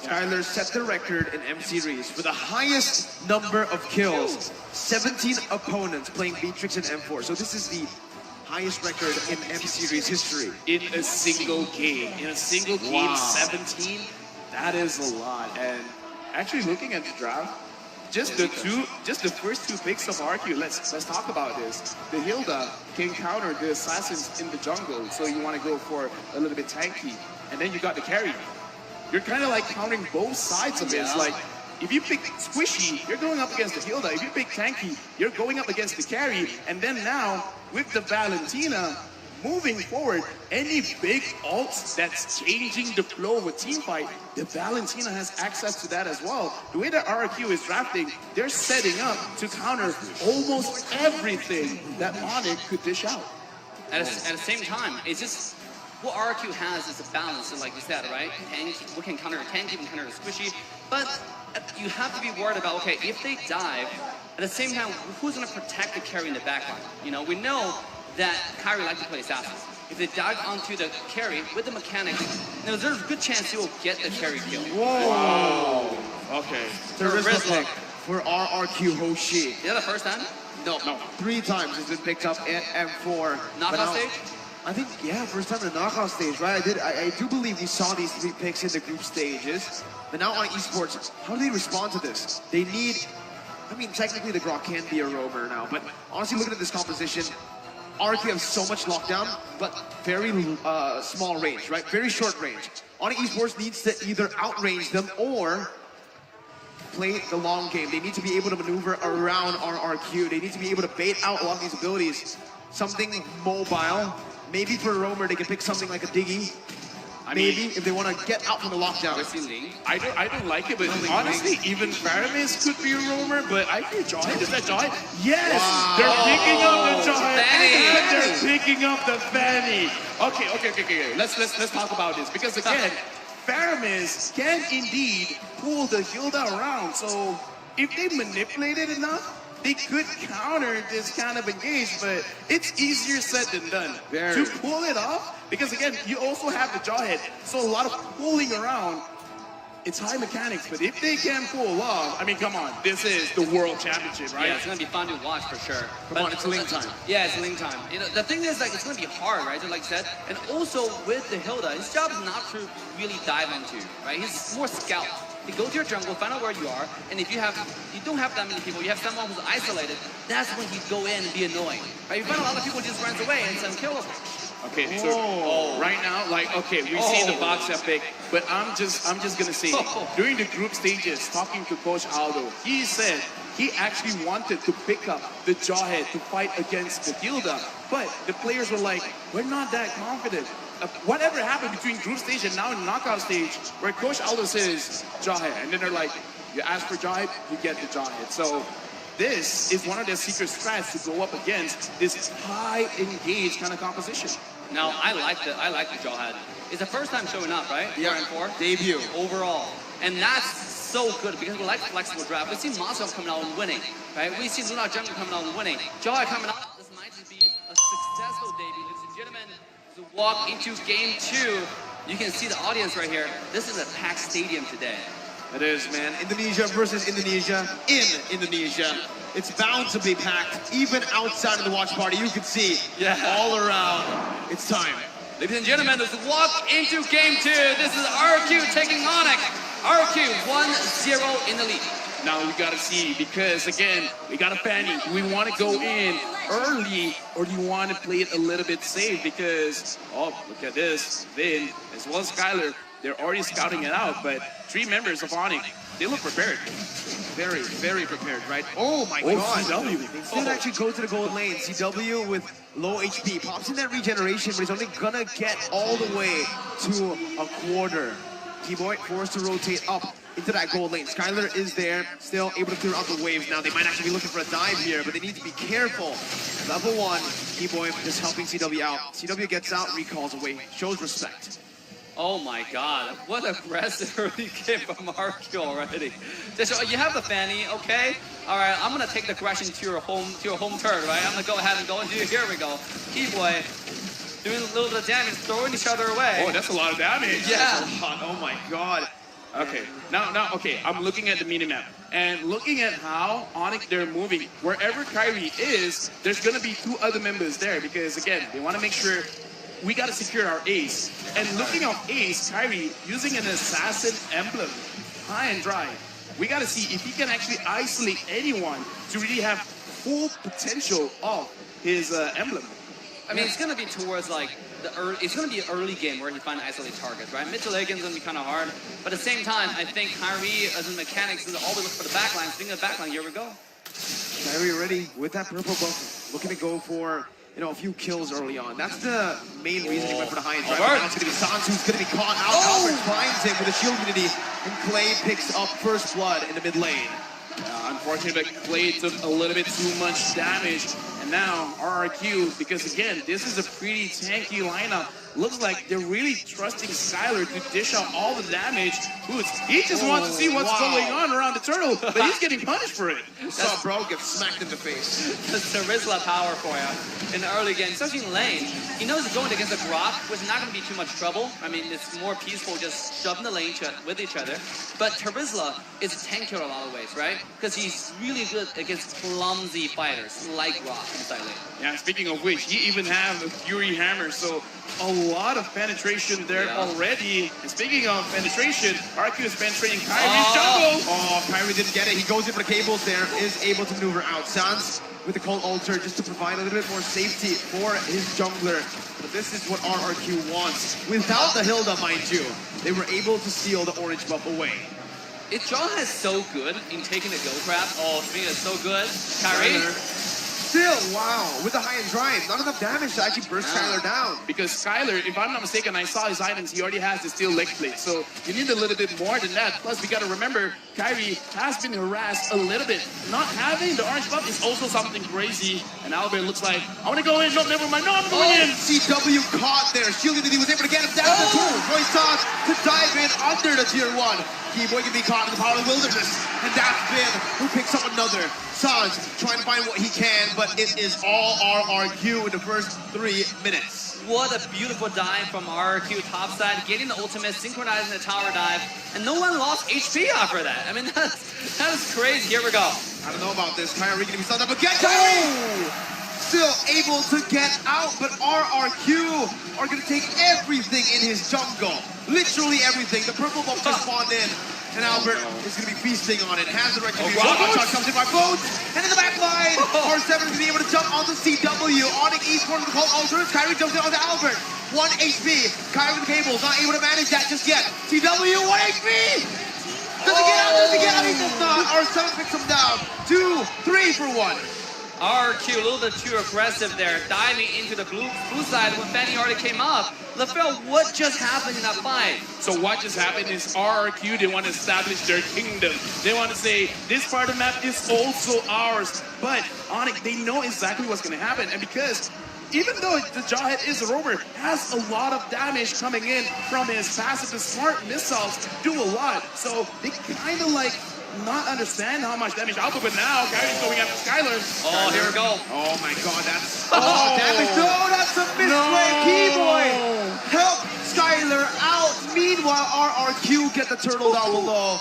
Tyler set the record in M Series for the highest number of kills. 17 opponents playing Beatrix and M4. So this is the highest record in M Series history. In a single game. In a single game, 17? That is a lot. And actually looking at the draft, just the first two picks of RQ, let's talk about this. The Hilda can counter the assassins in the jungle, so you want to go for a little bit tanky. And then you got the carry. You're kind of like countering both sides of it. It's like, if you pick Squishy, you're going up against the Hilda. If you pick Tanky, you're going up against the carry. And then now, with the Valentina, moving forward, any big ults that's changing the flow of a team fight, the Valentina has access to that as well. The way that RQ is drafting, they're setting up to counter almost everything that Onyx could dish out. At the same time, it's just, what RQ has is a balance, so like you said, right? Tank, we can counter a tank, we can counter a squishy, but you have to be worried about, okay, if they dive, at the same time, who's going to protect the carry in the backline? You know, we know that Kyrie likes to play assassins. If they dive onto the carry with the mechanics, you know, there's a good chance he will get the carry kill. Whoa! Okay. Charisma pick for RRQ Hoshi. Is that the first time? No. 3 times it's been picked up at M4. Knockout stage? I think, yeah, first time in the knockout stage, right? I do believe we saw these 3 picks in the group stages. But now on esports, how do they respond to this? They need, I mean, technically the Grok can be a roamer now, but honestly, looking at this composition, RQ have so much lockdown, but very small range, right? Very short range. Onyx Esports needs to either outrange them or play the long game. They need to be able to maneuver around RRQ. They need to be able to bait out a lot of these abilities. Something mobile. Maybe for a roamer, they can pick something like a Diggy. Maybe if they want to get out from the lockdown. I don't like it, but honestly, even Faramis could be a roamer, but I feel Joy. Is that Joy? Yes! Wow. They're picking up the Joy, and they're picking up the Fanny. Okay. Let's talk about this, because again, Faramis can indeed pull the Hilda around, so if they manipulate it enough, they could counter this kind of engage, but it's easier said than done. To pull it off, because again, you also have the Jawhead, so a lot of pulling around. It's high mechanics, but if they can pull off, I mean, come on, this is the World Championship, right? Yeah, it's gonna be fun to watch for sure. Come on, it's link time. Yeah, it's link time. You know, the thing is, like, it's gonna be hard, right? Just like I said, and also with the Hilda, his job is not to really dive onto, right? He's more scout. You go to your jungle, find out where you are, and if you don't have that many people, you have someone who's isolated, that's when you go in and be annoying, right? You find a lot of people just runs away and some kills. Okay, so right now, like, okay, we see the box epic, but I'm just gonna say, during the group stages, talking to Coach Aldo, he said he actually wanted to pick up the Jawhead to fight against the Hilda, but the players were like, we're not that confident. Whatever happened between group stage and now in knockout stage, where Coach Aldo says Jawhead, and then they're like, you ask for Jawhead, you get the Jawhead. So this is one of their secret strats to go up against this high engaged kind of composition. Now, I like the Jawhead. It's the first time showing up, right? Yeah, 4 debut. Overall. And that's so good because we like flexible draft. We've seen Moscow coming out and winning, right? We've seen Luna Jungle coming out and winning. Jawhead coming out. This might just be a successful debut, ladies and gentlemen. To walk into game 2, you can see the audience right here. This is a packed stadium today. It is, man. Indonesia versus Indonesia in Indonesia. It's bound to be packed. Even outside of the watch party, you can see all around. It's time. Ladies and gentlemen, let's walk into game 2. This is RQ taking Onyx. RQ 1-0 in the lead. Now we gotta see, because again, we got a Fanny. Do we want to go in early, or do you want to play it a little bit safe? Because, oh, look at this. Vin, as well as Skylar, they're already scouting it out, but 3 members of Onyx, they look prepared. Very, very prepared, right? Oh my god. CW. They still actually go to the gold lane. CW with low HP. Pops in that regeneration, but he's only gonna get all the way to a quarter. T-Boy forced to rotate up into that gold lane. Skylar is there, still able to clear out the waves now. They might actually be looking for a dive here, but they need to be careful. Level 1, T-Boy just helping CW out. CW gets out, recalls away, shows respect. Oh my god, what aggressive early game from RQ already. So you have the Fanny, okay? Alright, I'm gonna take the aggression to your home turn, right? I'm gonna go ahead and go and do, here we go. T-Boy doing a little bit of damage, throwing each other away. Oh, that's a lot of damage. Yeah. Oh my god. Okay, now, okay, I'm looking at the minimap, and looking at how Onyx they're moving, wherever Kyrie is, there's gonna be 2 other members there, because again, they wanna make sure we gotta secure our ace. And looking at ace, Kyrie using an assassin emblem, high and dry. We gotta see if he can actually isolate anyone to really have full potential of his emblem. I mean, it's gonna be towards like it's gonna be an early game where he finds isolate targets, right? Mid to late game's gonna be kind of hard, but at the same time, I think Kyrie as a mechanics is always looking for the backline. Speaking of backline, here we go. Kyrie already with that purple buff, looking to go for a few kills early on. That's the main reason he went for the high and dry. Now it's gonna be Sans who's gonna be caught out. Albert finds him with a shield immunity, and Clay picks up first blood in the mid lane. Unfortunately, but Clay took a little bit too much damage. And now RRQ, because again, this is a pretty tanky lineup. Looks like they're really trusting Skylar to dish out all the damage. He just wants to see what's going on around the turtle, but he's getting punished for it. Saw bro get smacked in the face. That's the Rizla power for you in the early game, especially in lane. He knows going against a Grok was not going to be too much trouble. I mean, it's more peaceful just shoving the lane with each other. But Terizla is a tanker in a lot of ways, right? Because he's really good against clumsy fighters like Grok inside lane. Yeah, speaking of which, he even have a Fury Hammer, so a lot of penetration there already. And speaking of penetration, RQ is penetrating Kyrie's jungle. Oh, Kyrie didn't get it. He goes in for the cables there, is able to maneuver out. Sans with the cold altar just to provide a little bit more safety for his jungler. But this is what RRQ wants. Without the Hilda, mind you, they were able to steal the orange buff away. Jaw is so good in taking the go trap. Oh, Smina is so good. Kyrie. Still, wow, with the high and dry, not enough damage to actually burst Skylar down. Because Skylar, if I'm not mistaken, I saw his items, he already has the steel leg plate. So you need a little bit more than that. Plus, we got to remember, Kyrie has been harassed a little bit. Not having the orange buff is also something crazy. And Albert looks like, I want to go in. No, never mind. No, I'm going in. CW caught there. Shield Unity was able to get him down the tool. Roy Sans to dive in under the tier 1. T-Boy can be caught in the power of the wilderness. And that's Vin who picks up another. Sans trying to find what he can, but it is all RRQ in the first 3 minutes. What a beautiful dive from RRQ topside, getting the ultimate, synchronizing the tower dive, and no one lost HP after that. I mean, that is crazy. Here we go. I don't know about this. Kyrie gonna be stunned up again. Kyrie! Still able to get out, but RRQ are gonna take everything in his jungle. Literally everything. The purple buff just spawned in. And Albert is going to be feasting on it. Has the retribution. Shot comes in by Bones. And in the back line, R7 is going to be able to jump onto CW. Onyx esports with the cold alternate. Kyrie jumps in onto Albert. 1 HP. Kyrie with the cables. Not able to manage that just yet. CW, 1 HP. Does he get out? Does he get out? He does not. R7 picks him down. 2, 3 for 1. RQ a little bit too aggressive there, diving into the blue side when Fanny already came up. LaFell, what just happened in that fight? So what just happened is RRQ, they want to establish their kingdom. They want to say, this part of the map is also ours. But Onyx, they know exactly what's going to happen. And because even though the Jawhead is a rover, has a lot of damage coming in from his passive, the smart missiles do a lot. So they kind of like not understand how much damage output, but now Kyrie's going after Skylar. Oh, here we go. Oh my god, that's damage. No, that's a misplay. Keyboy help Skylar out. Meanwhile, RRQ get the turtle down below.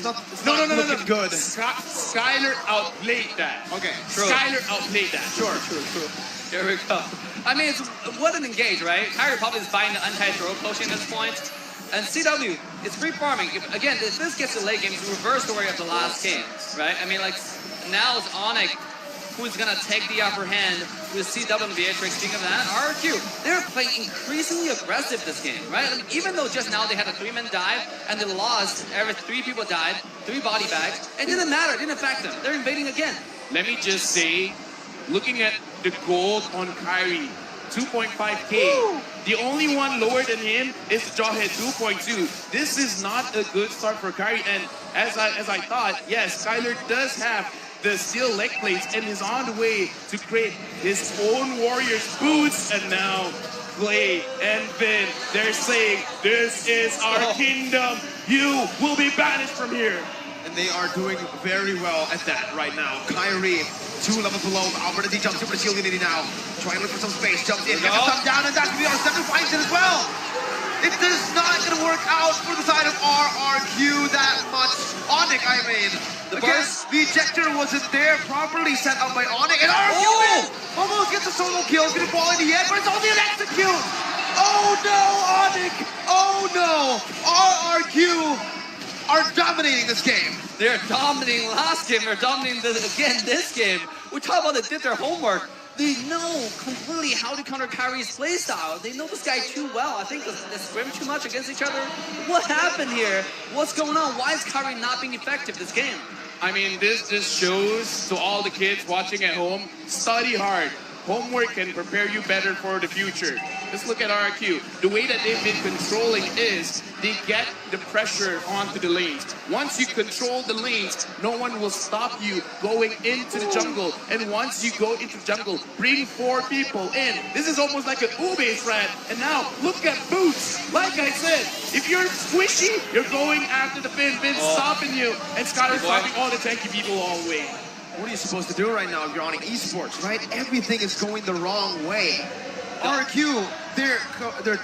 It's not No. looking good. Skyler outplayed that. Okay. Skyler outplayed that. True. Here we go. I mean, what an engage, right? Kyrie probably is buying the anti-throw potion at this point. And CW, it's free farming. If this gets to late game, it's the reverse story of the last game, right? I mean, like, now it's Onyx who's going to take the upper hand with CW and the Atrix. Speaking of that, RQ, they're playing increasingly aggressive this game, right? I mean, even though just now they had a 3-man dive and they lost, 3 people died, 3 body bags, it didn't matter, it didn't affect them. They're invading again. Let me just say, looking at the gold on Kyrie, 2.5K. The only one lower than him is Jawhead 2.2. This is not a good start for Kyrie. And as I thought, yes, Skyler does have the steel leg plates and is on the way to create his own Warriors boots. And now Clay and Vin, they're saying, this is our kingdom. You will be banished from here. And they are doing very well at that right now. Kyrie, 2 levels below. Albert as he jumps over the shield unity now. Trying to look for some space. Jumps in, gets some down, and that's going to be on 7 finds it as well. It is not going to work out for the side of RRQ that much. Onyx, I mean. Again, the ejector wasn't there, properly set up by Onyx. And RRQ almost gets a solo kill. It's going to fall in the end, but it's only an execute. Oh no, Onyx. Oh no. RRQ are dominating this game. They're dominating last game. They're dominating this game. We talk about they did their homework. They know completely how to counter Kyrie's playstyle. They know this guy too well. I think they scrim too much against each other. What happened here? What's going on? Why is Kyrie not being effective this game? I mean, this just shows to all the kids watching at home, study hard. Homework can prepare you better for the future. Just look at RQ. The way that they've been controlling is they get the pressure onto the lanes. Once you control the lanes, no one will stop you going into the jungle. And once you go into the jungle, bring 4 people in. This is almost like an Ube threat. And now, look at Boots. Like I said, if you're squishy, you're going after the Finn. Finn's stopping you. And Skyler's stopping all the tanky people all the way. What are you supposed to do right now if you're on esports, right? Everything is going the wrong way. RQ, they're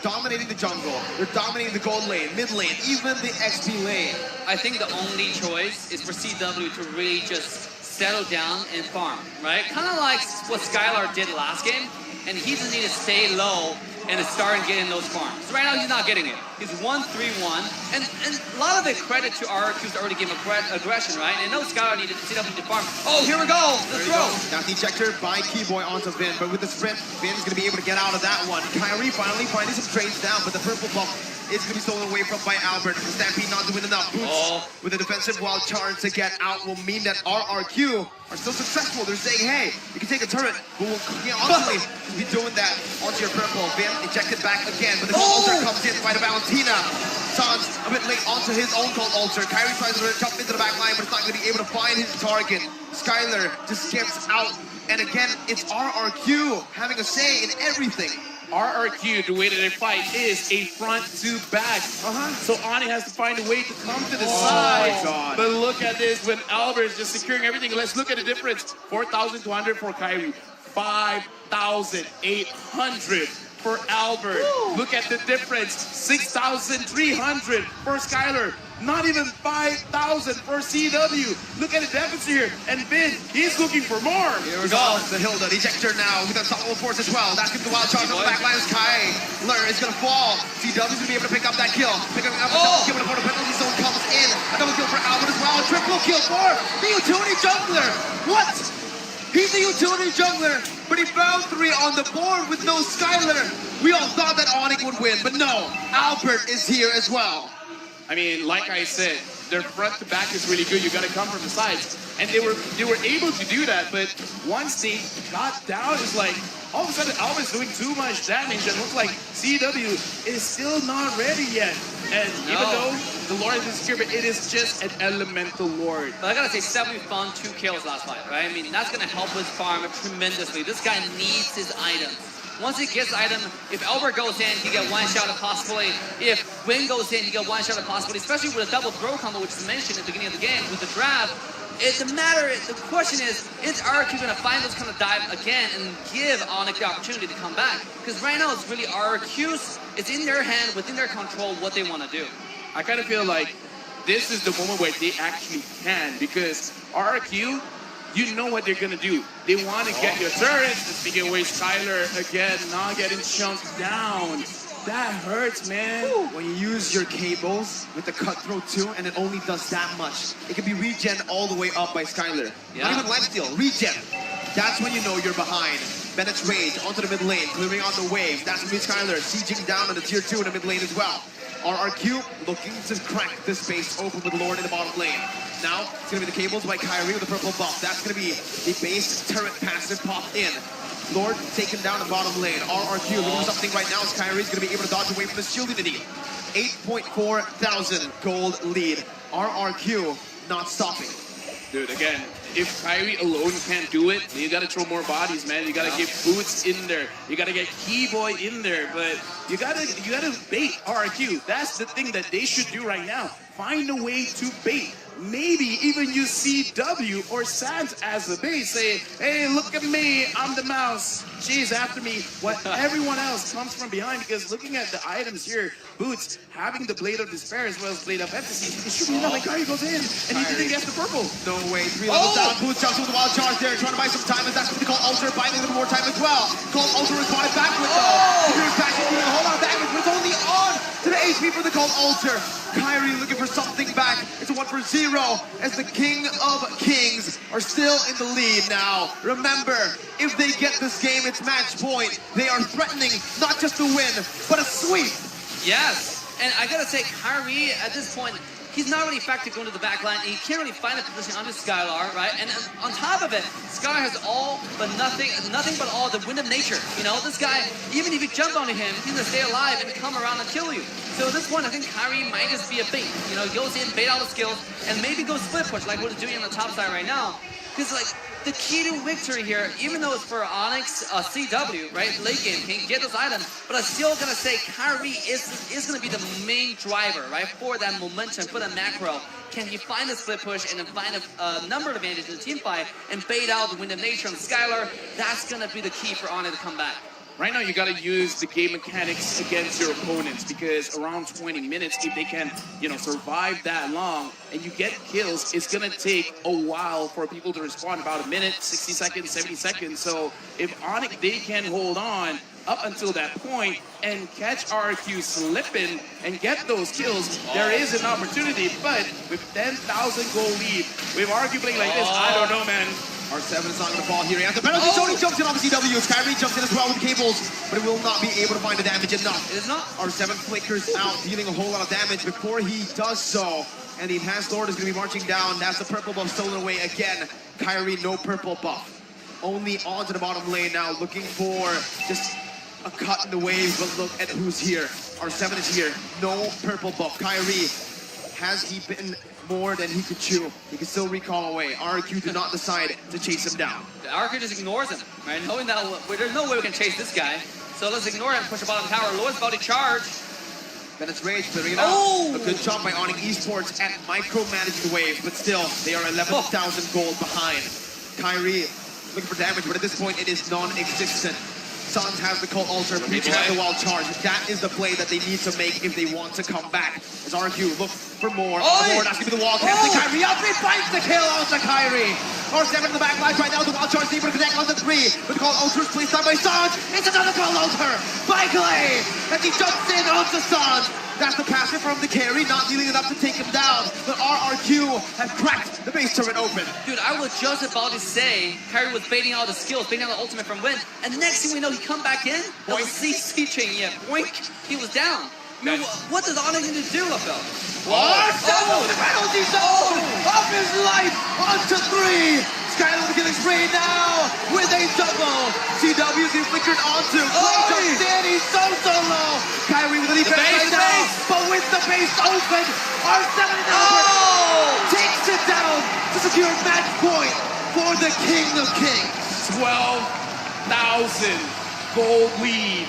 dominating the jungle. They're dominating the gold lane, mid lane, even the XP lane. I think the only choice is for CW to really just settle down and farm, right? Kind of like what Skylar did last game, and he just need to stay low and start getting those farms. So right now he's not getting it. He's 1-3-1, and a lot of it credit to RQ's early game aggression, right? And no Skylar needed to sit up and farm. Oh, here we go, the throw. Now the ejector by Keyboy onto Vin, but with the sprint, Vin's gonna be able to get out of that one. Kyrie finally finding some trades down, but the purple bump is going to be stolen away from by Albert. The Stampede not doing enough. Boots with a defensive wild charge to get out will mean that RRQ are still successful. They're saying, hey, you can take a turret, but we'll honestly be doing that onto your purple. Vin ejected back again, but the gold altar comes in by the Valentina. Sans a bit late onto his own gold altar. Kyrie tries to jump into the back line, but it's not going to be able to find his target. Skyler just skips out. And again, it's RRQ having a say in everything. RRQ, the way that they fight is a front to back. So Ani has to find a way to come to the side. My God. But look at this when Albert is just securing everything. Let's look at the difference. 4,200 for Kyrie. 5,800 for Albert. Woo. Look at the difference. 6,300 for Skyler. Not even 5,000 for CW. Look at the deficit here. And Vin, he's looking for more. Here we go. The Hilda, the ejector now with unstoppable force as well. That's going to the wild charge on the back line. Skyler is going to fall. CW's going to be able to pick up that kill. Picking up a double kill before the penalty zone comes in. A double kill for Albert as well. A triple kill for the utility jungler. What? He's a utility jungler, but he found 3 on the board with no Skyler. We all thought that Onyx would win, but no. Albert is here as well. I mean, like I said, their front to back is really good. You got to come from the sides, and they were able to do that. But once they got down, it's like all of a sudden Albert's doing too much damage, and looks like CW is still not ready yet. And even though the Lord is secure, but it is just an elemental Lord. But I gotta say, CW found 2 kills last fight, right? I mean, that's gonna help his farm tremendously. This guy needs his items. Once he gets item, if Albert goes in, he get 1 shot of possibility. If Win goes in, he get 1 shot of possibility, especially with a double throw combo, which is mentioned at the beginning of the game with the draft. The question is RRQ going to find those kind of dive again and give Onyx the opportunity to come back? Because right now it's really RRQ's, it's in their hand, within their control, what they want to do. I kind of feel like this is the moment where they actually can, because RRQ, you know what they're gonna do. They want to get your turrets. Speaking of which, Skylar again not getting chunked down. That hurts, man. When you use your cables with the cutthroat too, and it only does that much, it can be regen all the way up by Skylar. Not even lifesteal, regen. That's when you know you're behind. Bennett's Rage onto the mid lane, clearing on the waves. That's when Skylar sieging down on the tier 2 in the mid lane as well. RRQ looking to crack this space open with Lord in the bottom lane. Now, it's going to be the cables by Kyrie with the purple buff. That's going to be the base turret passive pop in. Lord taken down the bottom lane. RRQ looking for something right now. Kyrie's going to be able to dodge away from the shield unity. 8.4 thousand gold lead. RRQ not stopping. Dude, again, if Kyrie alone can't do it, you gotta throw more bodies, man. You gotta get Boots in there. You gotta get Keyboy in there. But you gotta bait RRQ. That's the thing that they should do right now. Find a way to bait. Maybe even use CW or Sans as the bait. Say, hey, look at me, I'm the mouse. She's after me. What everyone else comes from behind, because looking at the items here, Boots having the Blade of Despair as well as Blade of Fantasy, it should be enough. Like Kyrie goes in, and he didn't get the purple. No way, 3 levels down. Boots jumps with the wild charge there, trying to buy some time, and that's what they call Ultra, buying a little more time as well. Cold Ultra responded back with though. Here's Passion doing a whole lot of damage, but it's only on to the HP for the Cold Ultra. Kyrie looking for something back. It's a 1-0 as the King of Kings are still in the lead now. Remember, if they get this game, it's match point. They are threatening not just a win, but a sweep. Yes, and I gotta say, Kyrie at this point, he's not really effective going to the back line. He can't really find a position under Skylar, right? And on top of it, Skylar has all but nothing but all the wind of nature. You know, this guy, even if you jump onto him, he's gonna stay alive and come around and kill you. So at this point, I think Kyrie might just be a bait. You know, he goes in, bait all the skills, and maybe go split push like what he's doing on the top side right now. Because like, the key to victory here, even though it's for Onyx CW, right, late game, can get those items, but I'm still going to say Kyrie is going to be the main driver, right, for that momentum, for that macro. Can he find a split push and then find a number advantage in the team fight and bait out the Wind of Nature on Skylar? That's going to be the key for Onyx to come back. Right now, you got to use the game mechanics against your opponents, because around 20 minutes, if they can, you know, survive that long and you get kills, it's going to take a while for people to respond, about a minute, 60 seconds, 70 seconds. So if Onyx, they can hold on up until that point and catch RQ slipping and get those kills, there is an opportunity. But with 10,000 gold lead, with RQ playing like this, I don't know, man. R7 is not going to fall here. He has the penalty. Sony jumps in on the CW. Kyrie jumps in as well with the cables, but it will not be able to find the damage enough. It is not. R7 flickers out, dealing a whole lot of damage before he does so. And the Enhanced Lord is going to be marching down. That's the purple buff stolen away again. Kyrie, no purple buff. Only onto the bottom lane now, looking for just a cut in the wave, but look at who's here. R7 is here. No purple buff. Kyrie, has he been more than he could chew? He can still recall away. RQ did not decide to chase him down. RQ just ignores him, right? Knowing that there's no way we can chase this guy. So let's ignore him, push the bottom tower. Lord's about to charge. Bennett's Rage clearing it out. A good job by Onyx Esports at micromanaging the wave, but still, they are 11,000 gold behind. Kyrie looking for damage, but at this point, it is non-existent. Suns has the Cult Ultra, Breach has the Wild Charge. That is the play that they need to make if they want to come back. As RQ look for more. More, that's going to be the wall canceling. Kyrie up, he finds the kill onto Kyrie. R7 in the back line right now, the Wild Charge able to connect on the 3. But the Cult Ultra is placed down by Suns. It's another Cult Ultra by Clay. As he jumps in onto Suns. That's the passive from the carry, not dealing enough to take him down. But RRQ has cracked the base turret open. Dude, I was just about to say Kyrie was baiting all the skills, baiting out the ultimate from Win, and the next thing we know, he come back in. That was CC chain yet. Boink, he was down. I mean, what does Onyx need to do, Lafel? What? The penalty zone of his life onto 3. Skylar getting sprayed now with a double. CW is flickered onto. Clay jumps in, he's so low. Kyrie with the defense right now, but with the base open, R7 takes it down to secure match point for the King of Kings. 12,000 gold lead.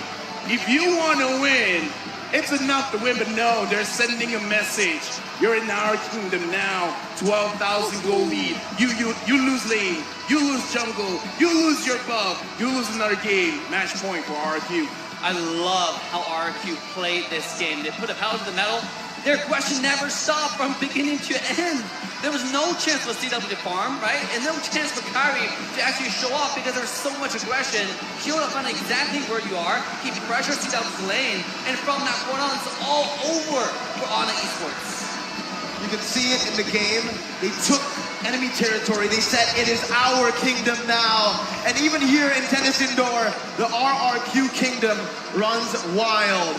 If you want to win, it's enough to win, but no, they're sending a message. You're in our kingdom now. 12,000 gold lead. You lose lane. You lose jungle. You lose your buff. You lose another game. Match point for RQ. I love how RQ played this game. They put a pedal to the metal. Their aggression never stopped from beginning to end. There was no chance for CW to farm, right? And no chance for Kyrie to actually show off because there's so much aggression. He'll find exactly where you are. He pressures CW's lane. And from that point on, it's all over for Onyx Esports. You can see it in the game. They took enemy territory. They said, it is our kingdom now. And even here in Tennis Indoor, the RRQ kingdom runs wild.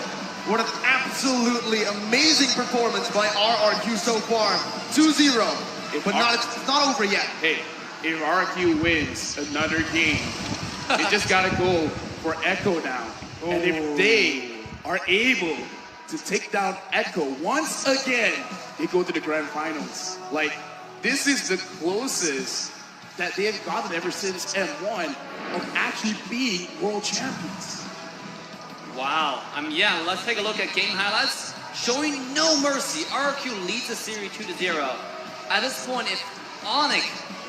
What an absolutely amazing performance by RRQ so far. 2-0, but it's not over yet. Hey, if RRQ wins another game, they just gotta go for Echo now. And if they are able to take down Echo once again, they go to the grand finals. Like, this is the closest that they have gotten ever since M1 of actually being world champions. Wow. Yeah, let's take a look at game highlights. Showing no mercy, RRQ leads the series 2-0. At this point, if Onyx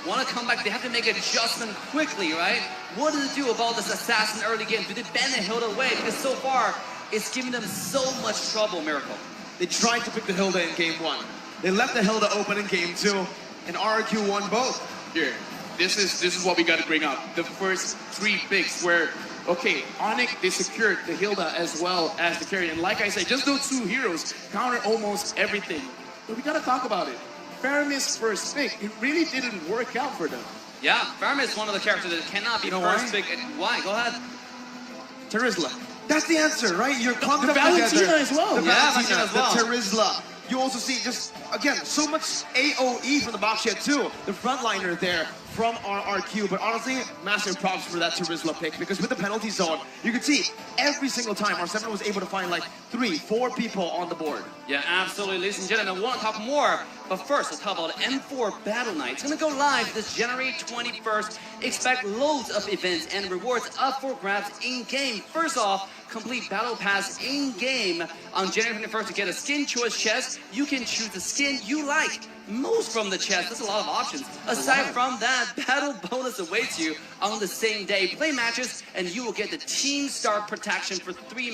want to come back, they have to make an adjustment quickly, right? What do they do about this assassin early game? Do they ban the Hilda away? Because so far, it's giving them so much trouble, Miracle. They tried to pick the Hilda in game 1. They left the Hilda open in game 2, and RRQ won both. Here, this is what we got to bring up. The first 3 picks where, okay, Onyx, they secured the Hilda as well as the carry. And like I said, just those 2 heroes counter almost everything. But we got to talk about it. Faramis' first pick, it really didn't work out for them. Yeah, Faramis is one of the characters that cannot be first pick. Why? Go ahead. Terizla. That's the answer, right? You're clumped the up Valentina together. as well. The Yeah, Valentina as well. The Terizla. You also see just, again, so much AoE from the box yet too. The frontliner there from RRQ, but honestly, massive props for that Terizla pick, because with the penalty zone, you can see every single time R7 was able to find like 3-4 people on the board. Yeah, absolutely, ladies and gentlemen. We want to talk more, but first, let's talk about M4 Battle Night. It's going to go live this January 21st. Expect loads of events and rewards up for grabs in-game. First off, complete Battle Pass in-game on January 21st to get a skin choice chest. You can choose the skin you like most from the chest. There's a lot of options. Aside from that, battle bonus awaits you on the same day. Play matches and you will get the team star protection for 3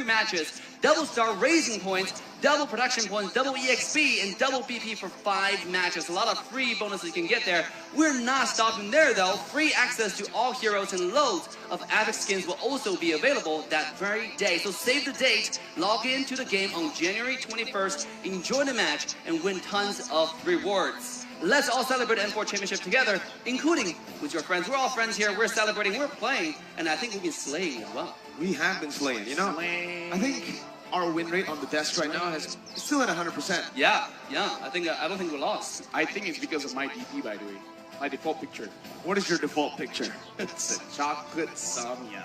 matches, double star raising points, double protection points, double EXP, and double BP for 5 matches. A lot of free bonuses you can get there. We're not stopping there though. Free access to all heroes and loads of Avic skins will also be available that very day. So save the date, log into the game on January 21st, enjoy the match, and win tons of rewards. Let's all celebrate M4 Championship together, including with your friends. We're all friends here. We're celebrating. We're playing. And I think we've been slaying as well. We have been slaying, you know? I think our win rate on the desk right now is still at 100%. Yeah. I don't think we lost. I think it's because of my DP, by the way. My default picture. What is your default picture? It's a chocolate samyang.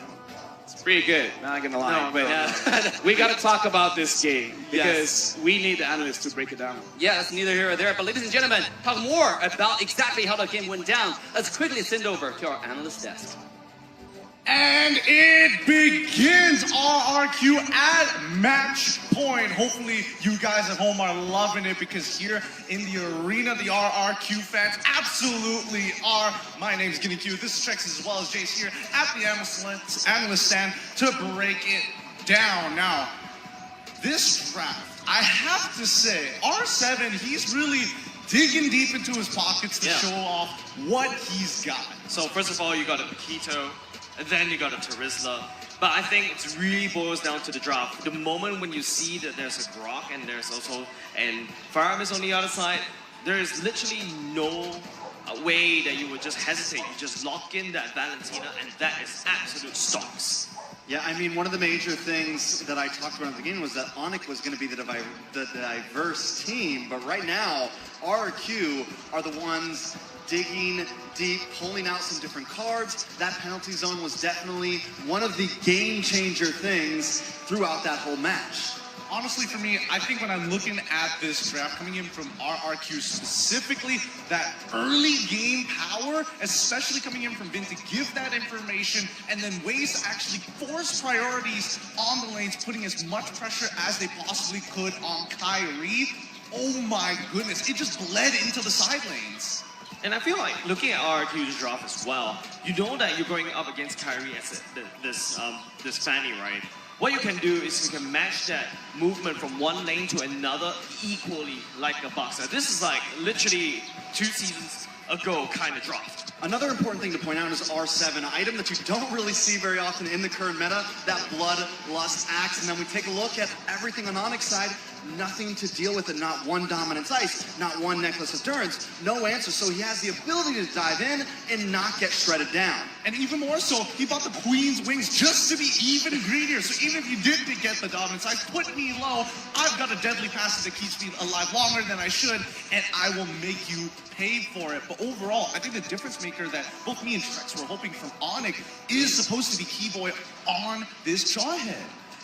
It's pretty good, not gonna lie. But we gotta talk about this game because we need the analysts to break it down. Yeah, that's neither here or there. But ladies and gentlemen, talk more about exactly how the game went down. Let's quickly send over to our analyst desk. And it begins. RRQ at match point. Hopefully you guys at home are loving it, because here in the arena, the RRQ fans absolutely are. My name is Guinea Q. This is Trex as well as Jace here at the analyst stand to break it down. Now, this draft, I have to say, R7, he's really digging deep into his pockets to show off what he's got. So first of all, you got a Paquito, and then you got a Terizla. But I think it really boils down to the draft. The moment when you see that there's a Grok and there's also Faramis on the other side, there is literally no way that you would just hesitate. You just lock in that Valentina, and that is absolute stocks. Yeah, I mean, one of the major things that I talked about at the beginning was that Onyx was going to be the diverse team, but right now, RRQ are the ones digging deep, pulling out some different cards. That penalty zone was definitely one of the game-changer things throughout that whole match. Honestly, for me, I think when I'm looking at this draft coming in from RRQ specifically, that early game power, especially coming in from Vin, to give that information and then ways to actually force priorities on the lanes, putting as much pressure as they possibly could on Kyrie. Oh my goodness, it just bled into the side lanes. And I feel like looking at RRQ's draft as well, you know that you're going up against Kyrie as this Fanny, right? what you can do is you can match that movement from one lane to another equally like a boxer. This is like literally 2 seasons ago kind of dropped. Another important thing to point out is R7, an item that you don't really see very often in the current meta, that Bloodlust Axe. And then we take a look at everything on Onyx's side, nothing to deal with it, not one Dominance Ice, not one Necklace of Durance, no answer. So he has the ability to dive in and not get shredded down. And even more so, he bought the Queen's Wings just to be even greedier. So even if you didn't get the Dominance Ice, put me low, I've got a deadly passive that keeps me alive longer than I should, and I will make you pay for it. But overall, I think the difference maker that both me and Trex were hoping from Onyx is supposed to be Keyboy on this Jawhead.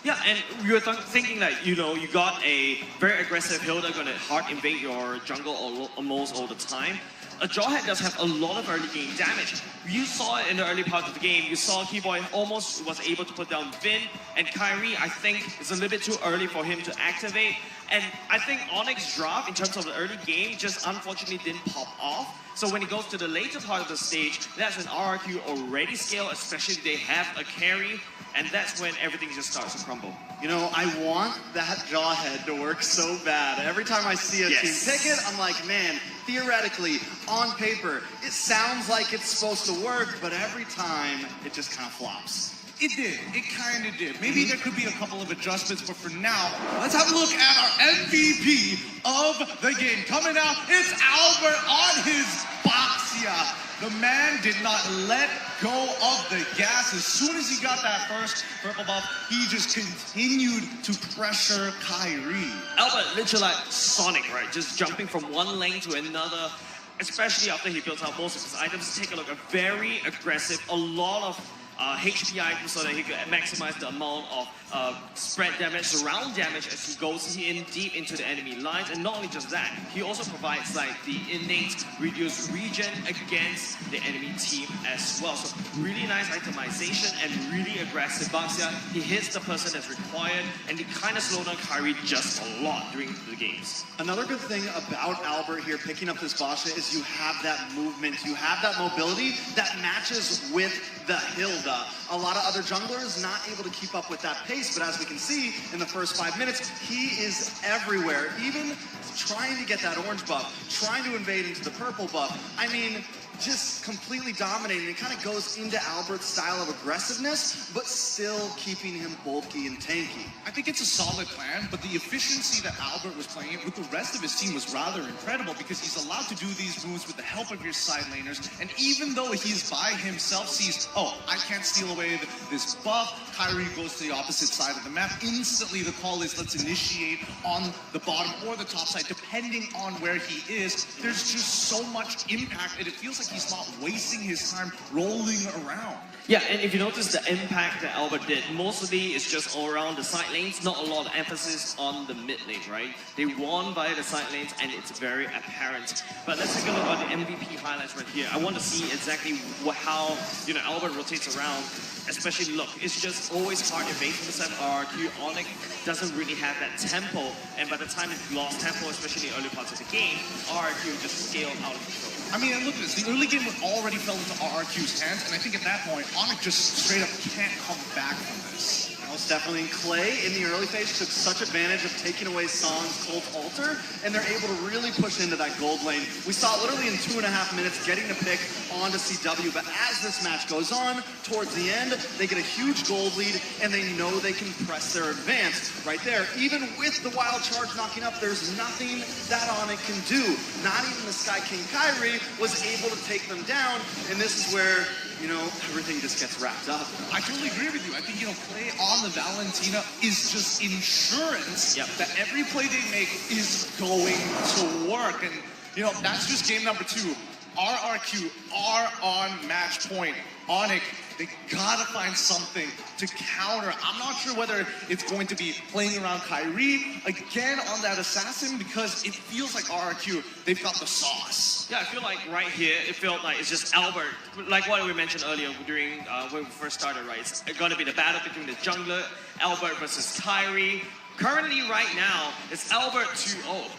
Yeah, and you were thinking that, you know, you got a very aggressive Hilda going to hard invade your jungle almost all the time. A Jawhead does have a lot of early game damage. You saw it in the early part of the game. You saw Keyboy almost was able to put down Vin, and Kyrie, I think, is a little bit too early for him to activate. And I think Onyx's draft, in terms of the early game, just unfortunately didn't pop off. So when it goes to the later part of the stage, that's when RRQ already scale, especially they have a carry, and that's when everything just starts to crumble. You know, I want that Jawhead to work so bad. Every time I see a team pick it, I'm like, man, theoretically, on paper, it sounds like it's supposed to work, but every time, it just kind of flops. It did. It kind of did. Maybe there could be a couple of adjustments, but for now, let's have a look at our MVP of the game. Coming out, it's Albert on his Boxia. The man did not let go of the gas. As soon as he got that first purple buff, he just continued to pressure Kyrie. Albert literally like Sonic, right? Just jumping from one lane to another, especially after he built out most of his items. Take a look, a very aggressive, a lot of HP items so that he could maximize the amount of spread damage, surround damage as he goes in deep into the enemy lines. And not only just that, he also provides like the innate reduced regen against the enemy team as well. So really nice itemization and really aggressive Boxia. He hits the person that's required, and he kind of slowed down Kyrie just a lot during the games. Another good thing about Albert here picking up this Boxia is you have that movement, you have that mobility that matches with the Hilda. A lot of other junglers not able to keep up with that pace, but as we can see in the first 5 minutes, he is everywhere, even trying to get that orange buff, trying to invade into the purple buff. I mean, just completely dominating. It kind of goes into Albert's style of aggressiveness, but still keeping him bulky and tanky. I think it's a solid plan, but the efficiency that Albert was playing with the rest of his team was rather incredible because he's allowed to do these moves with the help of your side laners. And even though he's by himself, sees, oh, I can't steal away this buff, Kyrie goes to the opposite side of the map. Instantly, the call is let's initiate on the bottom or the top side, depending on where he is. There's just so much impact, and it feels like he's not wasting his time rolling around. Yeah, and if you notice the impact that Albert did, mostly is just all around the side lanes, not a lot of emphasis on the mid lane, right? They won via the side lanes, and it's very apparent. But let's take a look at the MVP highlights right here. I want to see exactly how, you know, Albert rotates around. Especially, look, it's just always hard evade from the side of RRQ. Onyx doesn't really have that tempo, and by the time it lost tempo, especially in the early parts of the game, RRQ just scaled out of control. I mean, and look at this. The early game already fell into RRQ's hands, and I think at that point, Onyx just straight up can't come back from this. Most definitely. And Clay, in the early phase, took such advantage of taking away Song's Cult Altar, and they're able to really push into that gold lane. We saw it literally in 2.5 minutes getting the pick onto CW, but as this match goes on, towards the end, they get a huge gold lead, and they know they can press their advance. Right there, even with the wild charge knocking up, there's nothing that Onyx can do. Not even the Sky King Kyrie was able to take them down, and this is where, you know, everything just gets wrapped up. I totally agree with you. I think, you know, play on the Valentina is just insurance that every play they make is going to work. And, you know, that's just game number 2. RRQ are on match point. Onyx, they gotta find something to counter. I'm not sure whether it's going to be playing around Kyrie again on that assassin, because it feels like RRQ, they've got the sauce. Yeah, I feel like right here, it felt like it's just Albert, like what we mentioned earlier during when we first started, right? It's gonna be the battle between the jungler, Albert versus Kyrie. Currently, right now, it's Albert 2-0.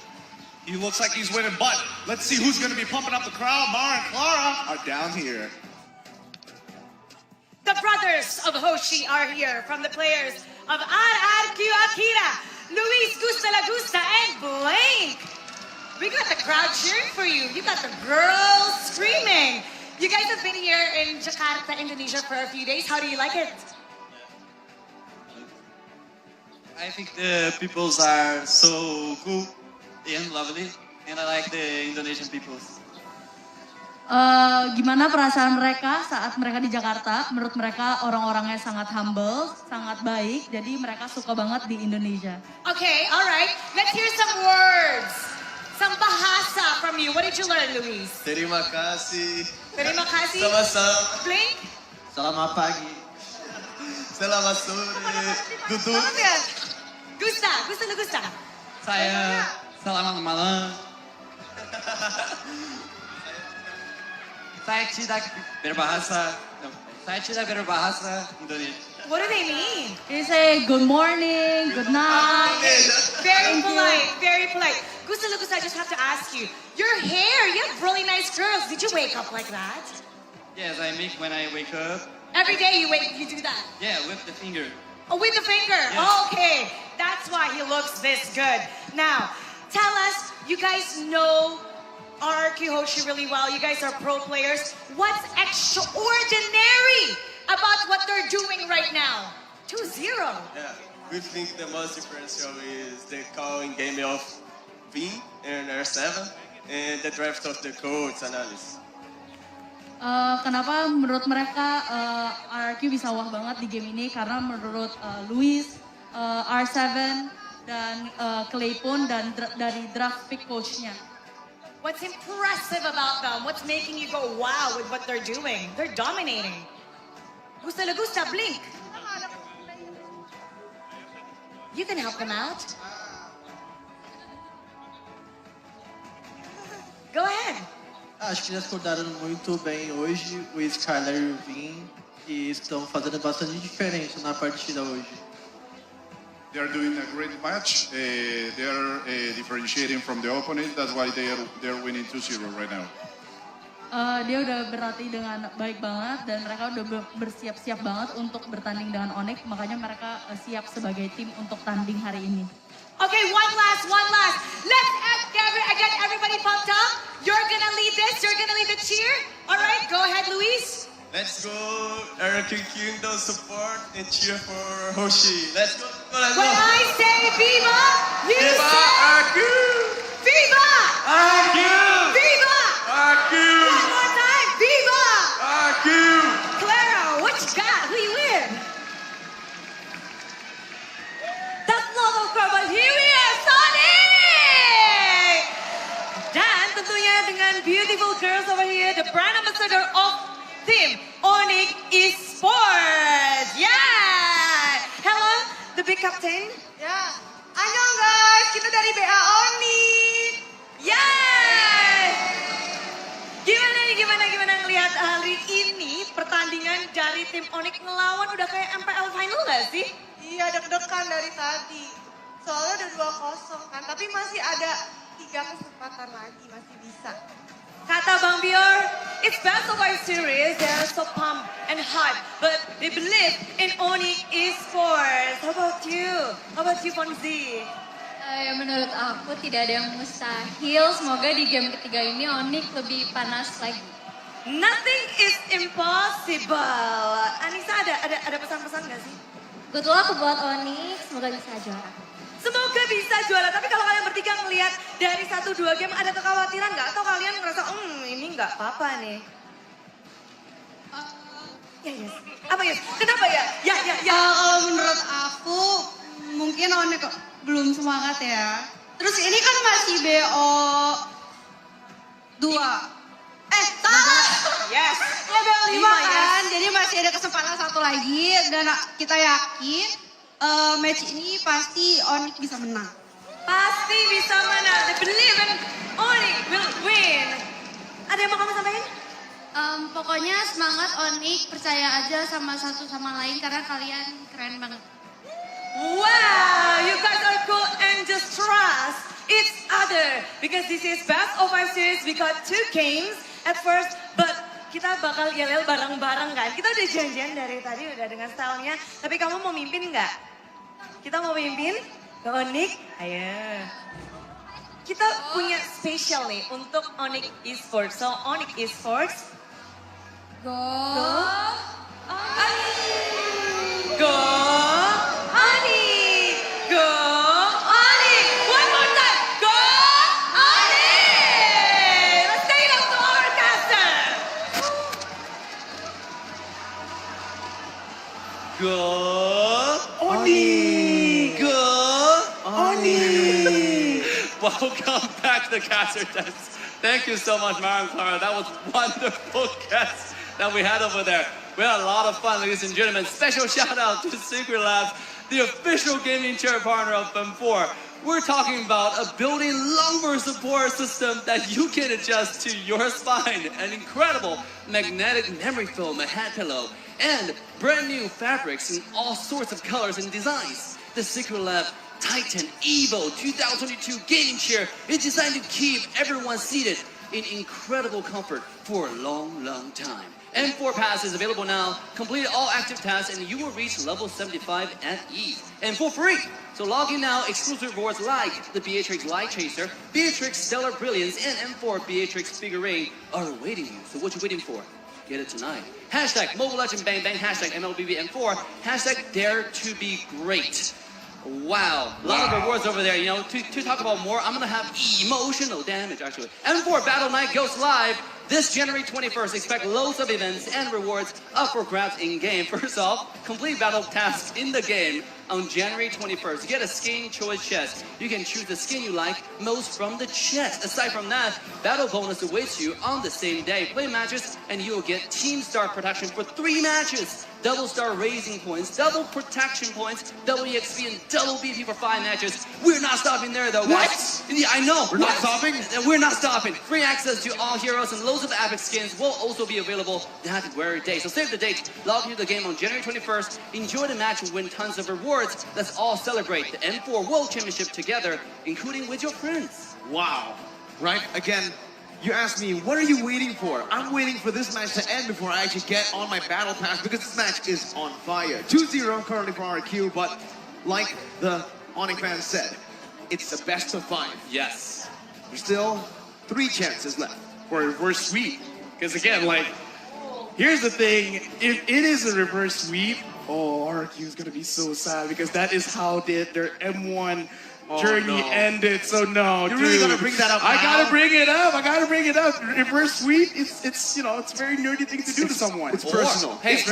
He looks like he's winning, but let's see who's gonna be pumping up the crowd. Mara and Clara are down here. The brothers of Hoshi are here from the players of RRQ Akira, Luis Gusta La Gusta, and Blank. We got the crowd cheering for you. You got the girls screaming. You guys have been here in Jakarta, Indonesia for a few days. How do you like it? I think the peoples are so cool and lovely, and I like the Indonesian peoples. Gimana perasaan mereka saat mereka di Jakarta? Menurut mereka orang-orangnya sangat humble, sangat baik, jadi mereka suka banget di Indonesia. Okay, all right. Let's hear some words, some bahasa from you. What did you learn, Luis? Terima kasih. Terima kasih. Sama-sama. Blink. Selamat pagi. Selamat sore. Duduk. Gusta, Gusta La Gusta. Saya selamat malam. Saya tidak berbahasa Indonesia. What do they mean? They say good morning, good night. Very polite, very polite. Gusta La Gusta, I just have to ask you, your hair, you have really nice curls. Did you wake up like that? Yes, I make when I wake up. Every day you do that? Yeah, with the finger. Oh, with the finger. Yes. Okay, that's why he looks this good. Now, tell us, you guys know RRQ Hoshi really well. You guys are pro players. What's extraordinary about what they're doing right now? 2-0. Yeah, we think the most differential is the call in game of V and R7 and the draft of the codes analysis. Kenapa menurut mereka RRQ bisa wah banget di game ini? Karena menurut Luis, R7 dan Claypon dan dari draft pick coach-nya. What's impressive about them? What's making you go wow with what they're doing? They're dominating. Gusta La Gusta, blink. You can help them out. Go ahead. Acho que eles acordaram muito bem hoje, o Skylar e o Vin, e estão fazendo bastante diferença na partida hoje. They are doing a great match. They are differentiating from the opponent. That's why they are winning 2-0 right now. Dia udah berlatih dengan baik banget dan mereka udah bersiap-siap banget untuk bertanding dengan Onyx, makanya mereka siap sebagai tim untuk tanding hari ini. Okay, one last. Let's get everybody pumped up. You're gonna lead this. You're gonna lead the cheer. All right, go ahead, Luis. Let's go, RRQ Kingdom support and cheer for Hoshi. Let's go. When I say Viva, you Viva say RRQ! Viva! RRQ! Viva! RRQ! One more time, Viva! RRQ! Clara, what you got? Who you with? That's not of course, but here we are, Sonic! Dan tentunya dengan beautiful girls over here, the brand ambassador of team Onyx Esports. Yeah! Hello, the big captain. Ya, annyeong guys, kita dari BA Onyx. Yeah! Gimana ngelihat hari ini pertandingan dari tim Onyx ngelawan udah kayak MPL final gak sih? Iya, deg-degan dari tadi. Soalnya udah 2-0 kan, tapi masih ada 3 kesempatan lagi, masih bisa. Kata Bang Bior, it's best of our series. They're so pumped and hot, but they believe in Onyx Esports. How about you, Fonzie? Menurut aku tidak ada yang mustahil. Semoga di game ketiga ini Onyx lebih panas lagi. Nothing is impossible. Anissa ada pesan-pesan nggak sih? Good luck buat Onyx, semoga bisa juara. Semoga bisa juara, tapi kalau kalian bertiga ngelihat dari 1-2 game ada kekhawatiran nggak? Atau kalian ngerasa, ini nggak apa-apa nih? Yes. Apa Yes? Kenapa ya? Ya. Kalau menurut aku, mungkin Onyx belum semangat ya. Terus ini kan masih BO 2. Salah! Yes. Ya BO 5 5 kan, yes. jadi masih ada kesempatan satu lagi. Dan kita yakin match ini pasti Onyx bisa menang. Pasti bisa menang. They believe in Onyx will win. Ada yang mau kamu sampaikan? Pokoknya semangat Onyx, percaya aja sama satu sama lain karena kalian keren banget. Wow, you guys are cool and just trust each other because this is best of our series. We got 2 games at first, but kita bakal yel-yel bareng-bareng kan. Kita udah janjian dari tadi udah dengan stylenya. Tapi kamu mau mimpin nggak? Kita mau mimpin? Ke Onyx? Ayo. Kita punya spesial nih untuk Onyx Esports. So Onyx Esports. Go. Go Onyx. Go Onyx. One more time. Go Onyx. Let's take it up to our caster. Go Oni! Go Oni! Welcome back to the caster test. Thank you so much, Mara and Clara. That was wonderful guests that we had over there. We had a lot of fun, ladies and gentlemen. Special shout out to Secret Labs, the official gaming chair partner of FEM4. We're talking about a built-in lumbar support system that you can adjust to your spine, an incredible magnetic memory foam, a head pillow, and brand new fabrics in all sorts of colors and designs. The Secret Lab Titan Evo 2022 gaming chair is designed to keep everyone seated in incredible comfort for a long, long time. M4 Pass is available now. Complete all active tasks and you will reach level 75 at ease. And for free. So log in now. Exclusive rewards like the Beatrix Light Chaser, Beatrix Stellar Brilliance, and M4 Beatrix figurine are awaiting you. So what you waiting for? Get it tonight. Hashtag Mobile Legend Bang Bang. Hashtag MLBBM4. Hashtag Dare to Be Great. Wow, a lot of rewards over there. You know, to talk about more, I'm gonna have emotional damage actually. M4 Battle Night goes live this January 21st. Expect loads of events and rewards up for grabs in game. First off, complete battle tasks in the game on January 21st. You get a skin choice chest. You can choose the skin you like most from the chest. Aside from that, battle bonus awaits you on the same day. Play matches and you will get team star protection for 3 matches. Double star raising points, double protection points, double EXP, and double BP for 5 matches. We're not stopping there though, guys. What? Yeah, I know. We're not stopping? We're not stopping. Free access to all heroes and loads of epic skins will also be available that very day. So save the date, log into the game on January 21st, enjoy the match and win tons of rewards. Let's all celebrate the M4 World Championship together, including with your friends. Wow. Right? Again, you asked me, what are you waiting for? I'm waiting for this match to end before I actually get on my battle pass because this match is on fire. 2-0 currently for RQ, but like the Onyx fans said, it's the best of 5. Yes. There's still 3 chances left. For reverse sweep. Because again, like, here's the thing. If it is a reverse sweep, oh, RQ is going to be so sad because that is how their M1 journey ended. So no, you're really gonna bring that up now? I gotta bring it up. Reverse sweep, it's you know, it's a very nerdy thing to do to someone. It's personal. Hey,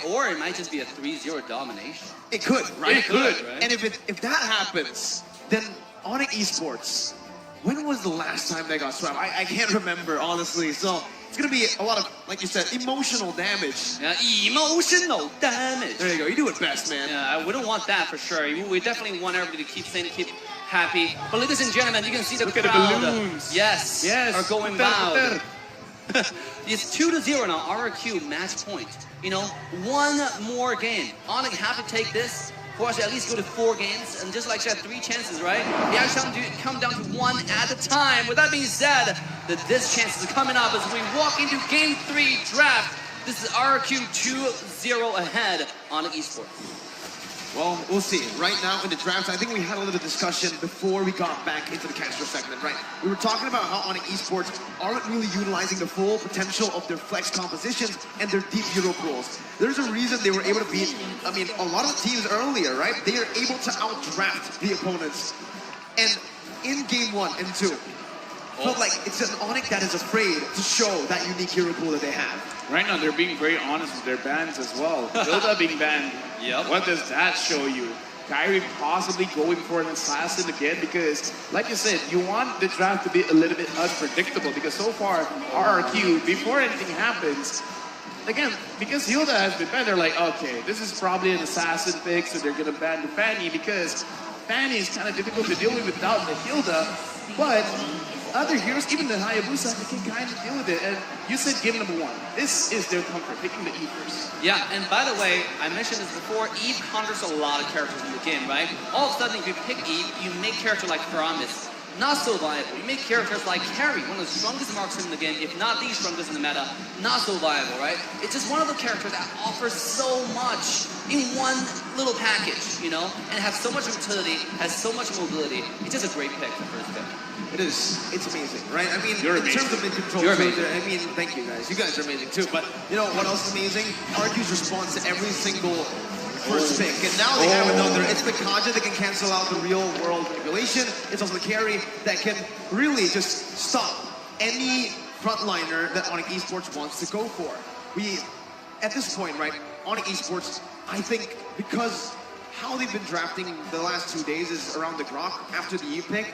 or it might just be a 3-0 domination. It could, right? It could. Right? And if that happens, then Onyx Esports, when was the last time they got swept? I can't remember, honestly. So it's gonna be a lot of, like you said, emotional damage. Yeah, emotional damage. There you go. You do it best, man. Yeah, we don't want that for sure. We definitely want everybody to keep sane, keep happy. But ladies and gentlemen, you can see the Look crowd. at the balloons. Yes, are going wild. Puter. It's 2-0 now. RQ match point. You know, one more game. Onyx have to take this for us to at least go to 4 games, and just like that, 3 chances, right? You have to come down to 1 at a time. With that being said, this chance is coming up as we walk into Game 3 draft. This is RQ 2-0 ahead on Esports. Well, we'll see. Right now in the draft, I think we had a little discussion before we got back into the caster segment, right? We were talking about how Onyx Esports aren't really utilizing the full potential of their flex compositions and their deep hero pools. There's a reason they were able to beat, I mean, a lot of teams earlier, right? They are able to outdraft the opponents. And in game 1 and 2, felt like it's an Onyx that is afraid to show that unique hero pool that they have. Right now, they're being very honest with their bans as well. Hilda being banned. Yep. What does that show you? Kyrie possibly going for an assassin again because, like you said, you want the draft to be a little bit unpredictable because so far, RRQ, before anything happens, again, because Hilda has been banned, they're like, okay, this is probably an assassin pick, so they're going to ban the Fanny because Fanny is kind of difficult to deal with without the Hilda, but other heroes, even the Hayabusa, they can kind of deal with it. And you said game number 1. This is their comfort, picking the Eve first. Yeah, and by the way, I mentioned this before, Eve conjures a lot of characters in the game, right? All of a sudden, if you pick Eve, you make character like Paramis, not so viable. You make characters like Carry, one of the strongest marksmen in the game, if not the strongest in the meta, not so viable, right? It's just one of the characters that offers so much in one little package, you know? And has so much utility, has so much mobility. It's just a great pick, the first pick. It is. It's amazing, right? I mean, You're in amazing. terms of mid-control, You're too, amazing. I mean, thank you guys. You guys are amazing too. But you know what else is amazing? RQ's response to every single first pick. And now they have another. It's the Kaja that can cancel out the real-world manipulation. It's also the Carry that can really just stop any frontliner that Onyx Esports wants to go for. At this point, right, Onyx Esports, I think, because how they've been drafting the last 2 days is around the Grok after the Eve pick.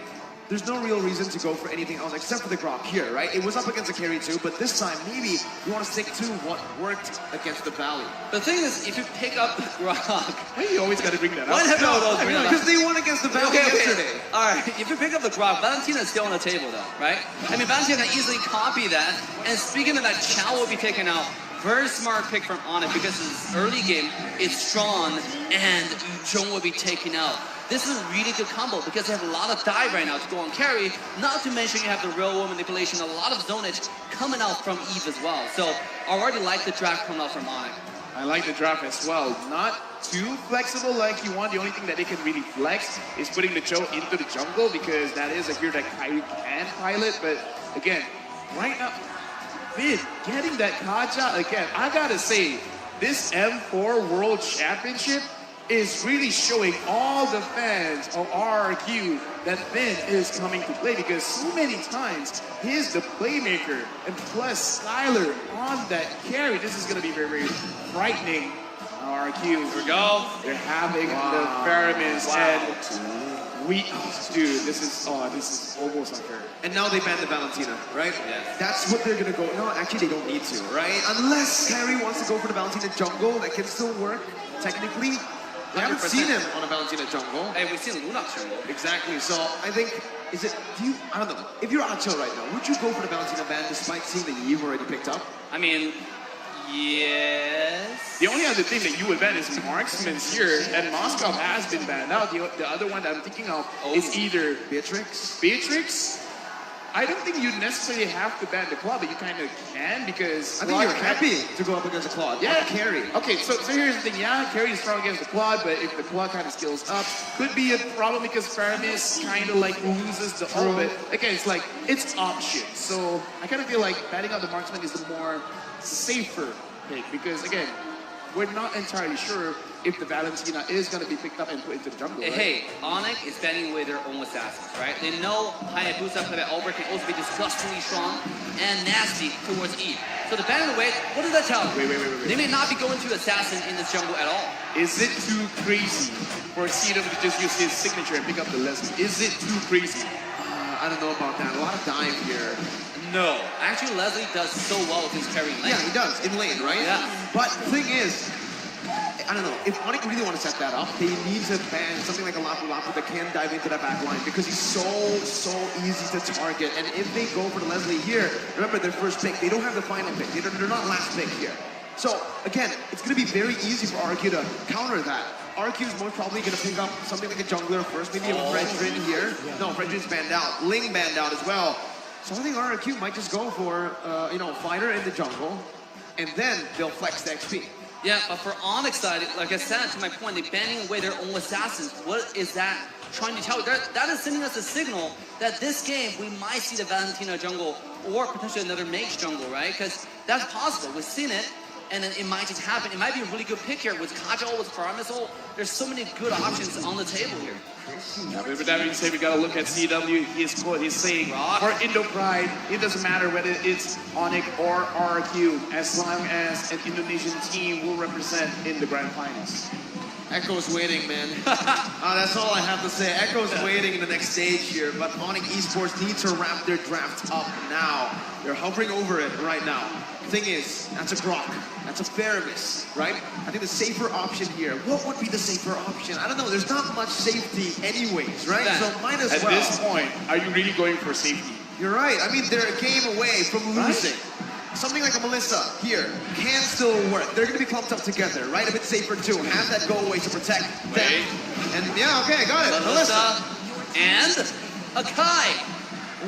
There's no real reason to go for anything else except for the Grok here, right? It was up against the Carry too, but this time maybe you want to stick to what worked against the Valley. The thing is, if you pick up the Grok, Why you always got to bring that up? why have all those bring that up? Because they won against the Valley yesterday. All right, if you pick up the Grok, Valentina is still on the table though, right? I mean, Valentina can easily copy that. And speaking of that, Chow will be taken out. Very smart pick from Onyx because this early game, it's Strong and Jong will be taken out. This is a really good combo because they have a lot of dive right now to go on Carry. Not to mention you have the real world manipulation, a lot of zonage coming out from Eve as well. So I already like the draft coming out from Onyx. I like the draft as well. Not too flexible like you want. The only thing that they can really flex is putting the Joe into the jungle because that is a hero that Kyrie can pilot. But again, right now, Vid getting that Kaja again. I gotta say, this M4 World Championship is really showing all the fans of RRQ that Finn is coming to play because so many times he's the playmaker and plus Skylar on that carry. This is going to be very, very frightening. RRQ, here we go. They're having the Pheromones and dude, this is almost unfair. And now they banned the Valentina, right? Yeah. That's what they're gonna go. No, actually they don't need to, right? Unless Harry wants to go for the Valentina jungle, that can still work technically. We haven't seen him on a Valentina jungle. Hey, we've seen Luna jungle. Exactly. So I think, I don't know. If you're Acho right now, would you go for the Valentina ban despite seeing that you've already picked up? I mean, yes. The only other thing that you would ban is marksman's here, and Moscow has been banned out. The other one that I'm thinking of is either Beatrix. I don't think you necessarily have to ban the Claw, but you kind of can because I think you're happy to go up against a Claw. Yeah, Carry. Okay, so here's the thing. Yeah, Carry is strong against the Claw, but if the Claw kind of skills up, could be a problem because Faramis kind of like loses the ultimate. Again, it's option. So I kind of feel like banning out the marksman is the more safer pick because again, we're not entirely sure if the Valentina is going to be picked up and put into the jungle. Right? Hey, Onyx is banning away their own assassins, right? They know Hayabusa played by Albert can also be disgustingly strong and nasty towards Eve. So the banning away, what does that tell them? Wait. They may not be going to assassin in this jungle at all. Is it too crazy for CW to just use his signature and pick up the Leslie? Is it too crazy? I don't know about that. A lot of dive here. No. Actually, Leslie does so well with his carry lane. Yeah, he does, in lane, right? Yeah. But the thing is, I don't know, if Onyx really want to set that up, they need to ban something like a Lapu Lapu that can dive into that back line because he's so easy to target. And if they go for the Leslie here, remember their first pick, they don't have the final pick. They're not last pick here. So, again, it's going to be very easy for RQ to counter that. RQ is most probably going to pick up something like a jungler first, maybe a Fredrin here. No, Fredrin's banned out. Ling banned out as well. So I think RQ might just go for, fighter in the jungle, and then they'll flex the XP. Yeah, but for Onyx side, like I said, to my point, they're banning away their own assassins. What is that trying to tell? That is sending us a signal that this game, we might see the Valentina jungle or potentially another mage jungle, right? Because that's possible. We've seen it, and then it might just happen. It might be a really good pick here with Kajal, with Faramisol. There's so many good options on the table here. Yeah, but with that being said, we gotta look at CW. His quote, he's saying, for Indo Pride, it doesn't matter whether it's Onyx or RQ, as long as an Indonesian team will represent in the grand finals. Echo's waiting, man. That's all I have to say. Echo's waiting in the next stage here, but Onyx Esports need to wrap their draft up now. They're hovering over it right now. Thing is, that's a Grok. That's a Faramis, right? I think the safer option here. What would be the safer option? I don't know. There's not much safety anyways, right? So might as well. At this point, are you really going for safety? You're right. I mean, they're a game away from losing. Right? Something like a Melissa here can still work. They're going to be clumped up together, right? A bit safer too. Have that go away to protect them. And yeah, okay, got it. Melissa and Akai.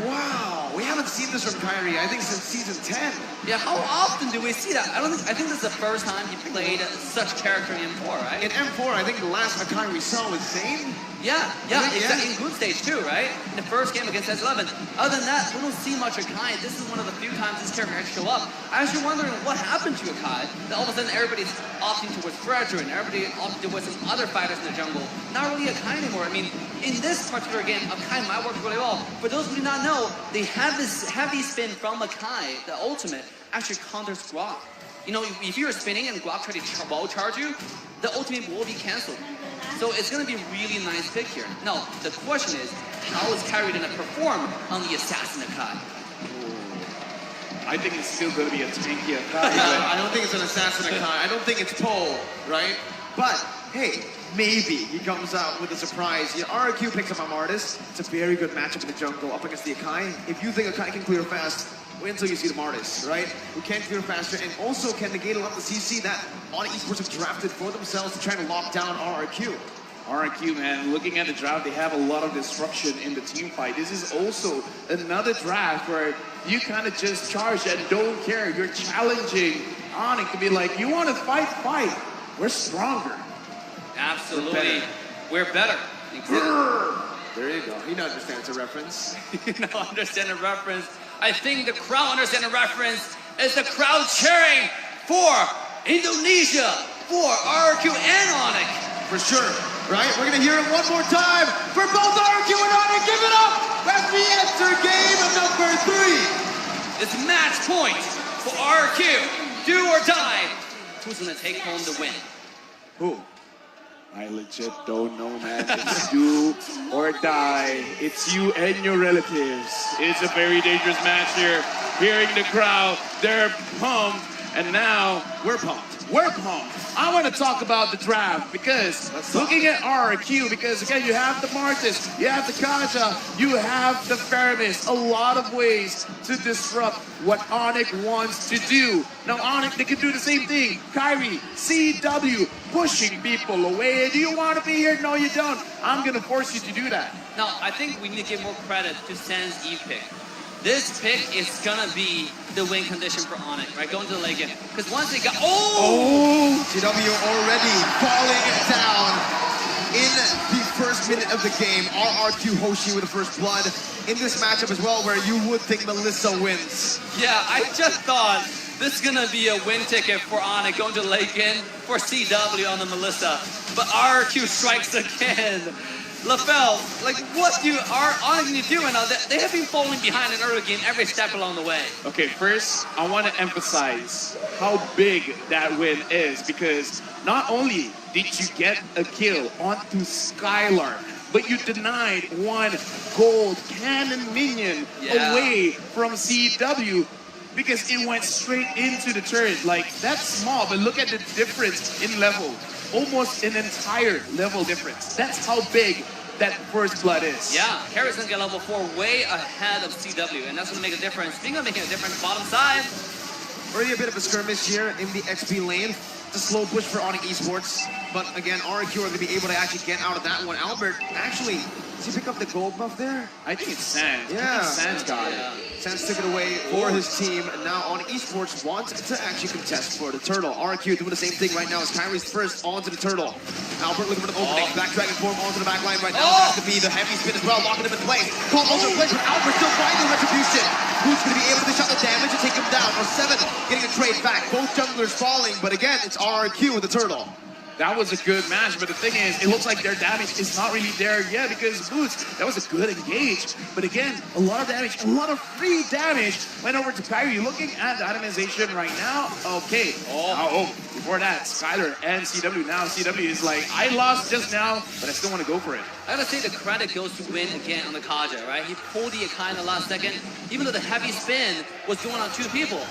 Wow, we haven't seen this from Kyrie, I think since season 10. Yeah, how often do we see that? I think this is the first time he played such character in M4, right? In M4, I think the last Akai we saw was Zayn. Yeah, exactly. In group stage too, right? In the first game against S11. Other than that, we don't see much Akai. This is one of the few times this character actually show up. I'm actually wondering what happened to Akai. That all of a sudden everybody's opting towards Fredger and everybody opting towards some other fighters in the jungle. Not really Akai anymore. I mean, in this particular game, Akai might work really well. For those who do not know, they have this heavy spin from Akai, the ultimate, actually counters Grok. You know, if you're spinning and Grok try to wall charge you, the ultimate will be cancelled. So it's going to be a really nice pick here. Now, the question is, how is Kyrie going to perform on the Assassin Akai? I think it's still going to be a tanky Akai. I don't think it's an Assassin Akai. I don't think it's Poe, right? But, hey, maybe he comes out with a surprise. Yeah, RQ picks up Martis. It's a very good matchup in the jungle up against the Akai. If you think Akai can clear fast, wait until you see the Martis, right? Who can clear faster and also can negate a lot of the CC that On Esports have drafted for themselves to try to lock down RRQ. RRQ, man, looking at the draft, they have a lot of disruption in the team fight. This is also another draft where you kind of just charge and don't care. You're challenging Onyx to be like, you want to fight, fight. We're stronger. Absolutely. We're better. There you go. He understands the reference. No, understand the reference. I think the crowd understands the reference. It's the crowd cheering for Indonesia, for RQ and Onyx. For sure, right? We're gonna hear it one more time for both RQ and Onyx. Give it up as we enter game number 3. It's match point for RQ. Do or die. Who's gonna take home the win? Who? I legit don't know, man. It's do or die. It's you and your relatives. It's a very dangerous match here. Hearing the crowd, they're pumped. And now, we're pumped. We're pumped. I want to talk about the draft because looking at RRQ, because again, you have the Martis, you have the Kaja, you have the Faramis, a lot of ways to disrupt what Onyx wants to do. Now Onyx, they can do the same thing. Kyrie, CW, pushing people away. Do you want to be here? No, you don't. I'm going to force you to do that. Now, I think we need to give more credit to Sen's Eve pick. This pick is gonna be the win condition for Onyx, right? Going to the late game. Because once they got, GW already falling down in the first minute of the game. RRQ Hoshi with the first blood in this matchup as well, where you would think Melissa wins. Yeah, I just thought this is gonna be a win ticket for Onyx going to the late game for CW on the Melissa. But RRQ strikes again. LaFell, like what are Onyx doing now? They have been falling behind in early game every step along the way. Okay, first, I want to emphasize how big that win is because not only did you get a kill onto Skylar, but you denied one gold cannon minion away from CW because it went straight into the turret. Like, that's small, but look at the difference in level. Almost an entire level difference. That's how big that first blood is. Yeah, Carrie's gonna get level 4 way ahead of CW, and that's gonna make a difference. Speaking of making a difference, bottom side. Already a bit of a skirmish here in the XP lane. It's a slow push for Onyx Esports, but again, RQ are gonna be able to actually get out of that one. Albert, actually, does he pick up the gold buff there? I think it's Sans. Yeah, Sans got it. Sans took it away for his team, and now Onyx Esports wants to actually contest for the turtle. RQ doing the same thing right now as Kyrie's first onto the turtle. Albert looking for the opening, back dragon form onto the back line right now. Has to be the heavy spin as well, locking him in place. Combos in place, but Albert still finding retribution. Who's going to be able to dish out the damage and take him down? Or 7 getting a trade back. Both junglers falling, but again, it's RQ with the turtle. That was a good match, but the thing is, it looks like their damage is not really there yet because Boots, that was a good engage. But again, a lot of damage, a lot of free damage went over to Kyrie. Looking at the itemization right now, okay. Before that, Skylar and CW. Now CW is like, I lost just now, but I still want to go for it. I gotta say the credit goes to Win again on the Kaja, right? He pulled the Akai in the last second, even though the heavy spin was going on 2 people.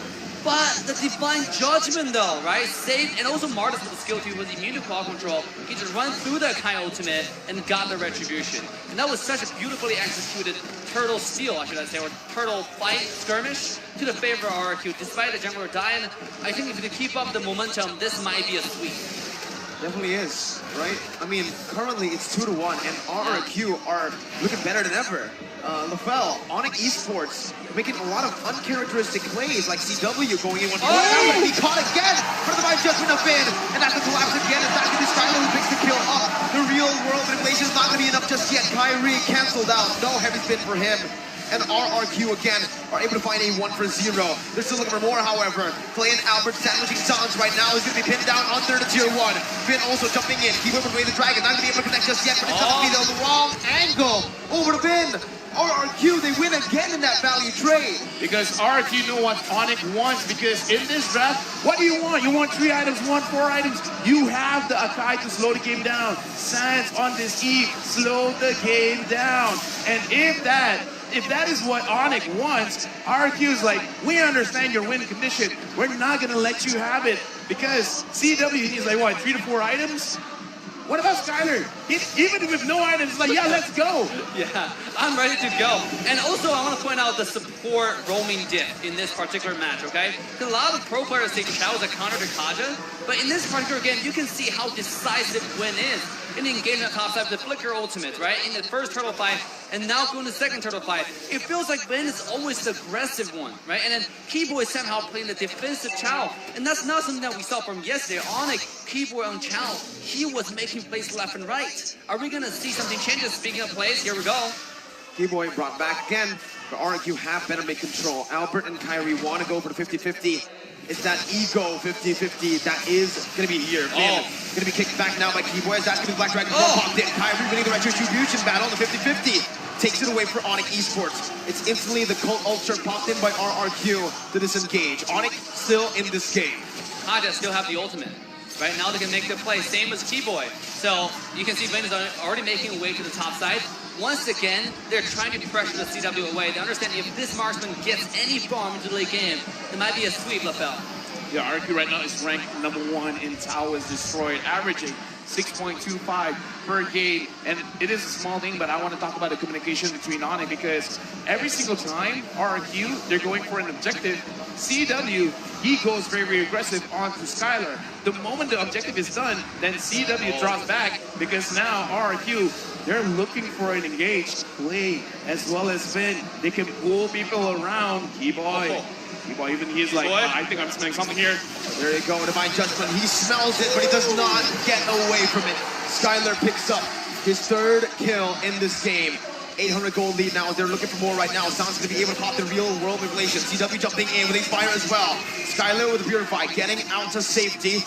But the Divine Judgment though, right? Saved, and also Martis with the skill too was immune to claw control. He just ran through the Akai ultimate and got the retribution. And that was such a beautifully executed turtle steal, I should say, or turtle fight skirmish to the favor of RQ. Despite the jungler dying, I think if you keep up the momentum, this might be a sweep. Definitely is, right? I mean, currently it's 2-1, and RRQ are looking better than ever. LaFell, Onyx Esports, making a lot of uncharacteristic plays like CW going in one. He caught again for the Divine Judgment of Finn, and that's the collapse again. It's not going to be Skyler who picks the kill up. The real world manipulation is not going to be enough just yet. Kyrie canceled out. No heavy spin for him. And RRQ again are able to find a 1-0. They're still looking for more, however. Clay and Albert sandwiching Challenge right now. He's going to be pinned down under the tier 1. Finn also jumping in. Keyword from the Dragon. Not going to be able to connect just yet, but it's going to be the wrong angle. Over to Finn. RRQ, they win again in that value trade. Because RRQ know what Onyx wants, because in this draft, what do you want? You want 3 items, 4 items. You have the Akai to slow the game down. Sans on this Eve, slow the game down. And if that is what Onyx wants, RRQ is like, we understand your win condition. We're not gonna let you have it. Because CW needs like what, 3 to 4 items? What about Skyler? Even with no items, he's like, yeah, let's go. Yeah, I'm ready to go. And also, I want to point out the support roaming dip in this particular match, okay? Because a lot of pro players say Chao is a counter to Kaja, but in this particular game, you can see how decisive Win is. In the engagement top side, the Flicker ultimate, right? In the first turtle fight, and now going to the second turtle fight. It feels like Win is always the aggressive one, right? And then Keyboy is somehow playing the defensive Chao. And that's not something that we saw from yesterday. Onyx, Keyboy on Chao, he was making plays left and right. Are we gonna see something changes? Speaking of plays, here we go. Keyboy brought back again. The RRQ have better make control. Albert and Kyrie want to go for the 50-50. It's that ego 50-50 that is going to be here. Going to be kicked back now by Keyboy. That's going to be Black Dragon popped in. Kyrie winning the retribution battle on the 50-50. Takes it away for Onyx Esports. It's instantly the Cult Ultra popped in by RRQ to disengage. Onyx still in this game. Kaja still have the ultimate. Right now they can make the play, same as Keyboy. So you can see Vayne is already making a way to the top side. Once again, they're trying to pressure the CW away. They understand if this marksman gets any farm into the late game, it might be a sweep, LaFell. Yeah, RQ right now is ranked #1 in Towers Destroyed, averaging 6.25 per game. And it is a small thing, but I want to talk about the communication between Onyx, because every single time RQ, they're going for an objective. CW, he goes very, very aggressive onto Skyler. The moment the objective is done, then CW drops back, because now RQ, they're looking for an engaged play, as well as Vin. They can pull people around. Keyboy. Keyboy, even he's like, I think I'm smelling something here. There you go, Divine Judgment. He smells it, but he does not get away from it. Skyler picks up his 3rd kill in this game. 800 gold lead now. They're looking for more right now. Sounds going to be able to pop the real world manipulation. CW jumping in with Inspire as well. Skyler with the Purify, getting out to safety.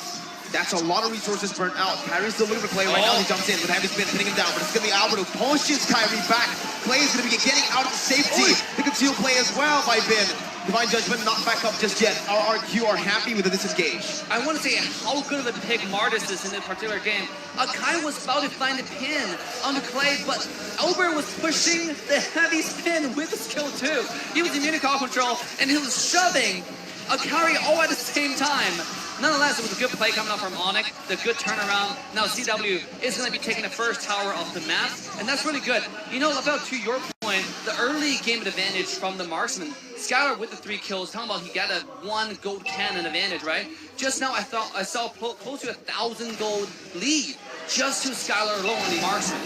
That's a lot of resources burnt out. Kyrie's still looking for play right now. He jumps in with heavy spin, pinning him down, but it's going to be Albert who pushes Kyrie back. Play is going to be getting out of safety. The conceal play as well by Vin. Divine Judgment not back up just yet. RRQ are happy with the disengage. I want to say how good of a pick Martis is in this particular game. Akai was about to find a pin on the Clay, but Albert was pushing the heavy spin with the skill too. He was in Unicall control, and he was shoving Akari all at the same time. Nonetheless, it was a good play coming out from Onyx, the good turnaround. Now CW is going to be taking the first tower off the map, and that's really good. You know, about to your point, the early game advantage from the marksman. Skyler with the 3 kills, talking about he got a 1 gold cannon advantage, right? Just now I saw close to 1,000 gold lead just to Skyler alone on the marksman.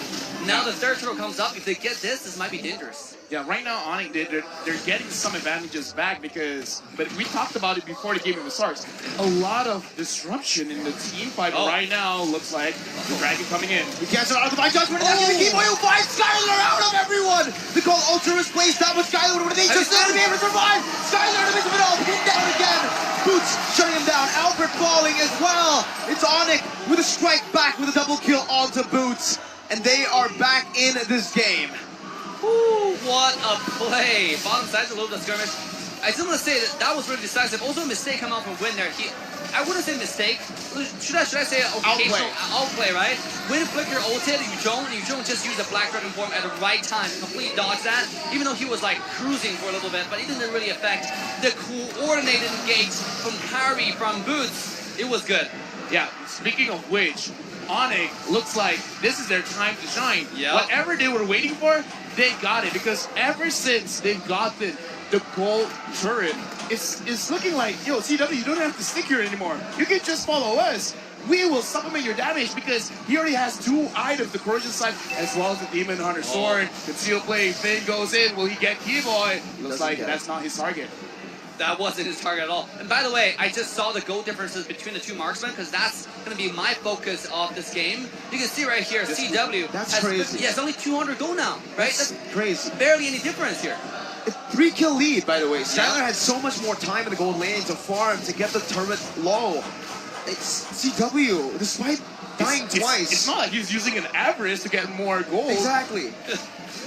Now the 3rd turtle comes up. If they get this might be dangerous. Yeah, right now Onyx, they're getting some advantages back because, but we talked about it before the game even starts. A lot of disruption in the team fight right now. Looks like the Dragon coming in. He gets it out of the Divine Judgment, and that's going to keep Keyboy who finds Skyler out of everyone. The Cult Ultra is placed down with Skyler with an Nature still to be able to survive. Skyler in the midst of it all, pinned down again. Boots shutting him down. Albert falling as well. It's Onyx with a strike back with a double kill onto Boots, and they are back in this game. Ooh, what a play. Bottom side's a little bit skirmish. I still want to say that was really decisive. Also a mistake coming out from Win there. I wouldn't say mistake. Should I say occasional outplay, right? Win flicker ulted, you don't just use the Black Dragon form at the right time to completely dodge that. Even though he was like cruising for a little bit, but it didn't really affect the coordinated engage from Kyrie, from Boots. It was good. Yeah, speaking of which, Onyx looks like this is their time to shine. Whatever they were waiting for, they got it, because ever since they've gotten the gold turret is looking like, yo, CW, you don't have to stick here anymore. You can just follow us. We will supplement your damage because he already has 2 items, the Corrosion Scythe as well as the Demon Hunter Sword. Conceal Blade, Finn goes in. Will he get Keyboy? Looks like that's not his target. That wasn't his target at all. And by the way, I just saw the gold differences between the 2 marksmen because that's going to be my focus of this game. You can see right here, CW That's crazy. Yeah, it's only 200 gold now, right? That's crazy. Barely any difference here. 3-kill lead, by the way. Skylar had so much more time in the gold lane to farm, to get the turret low. It's CW, despite dying twice. It's not like he's using an avarice to get more gold. Exactly.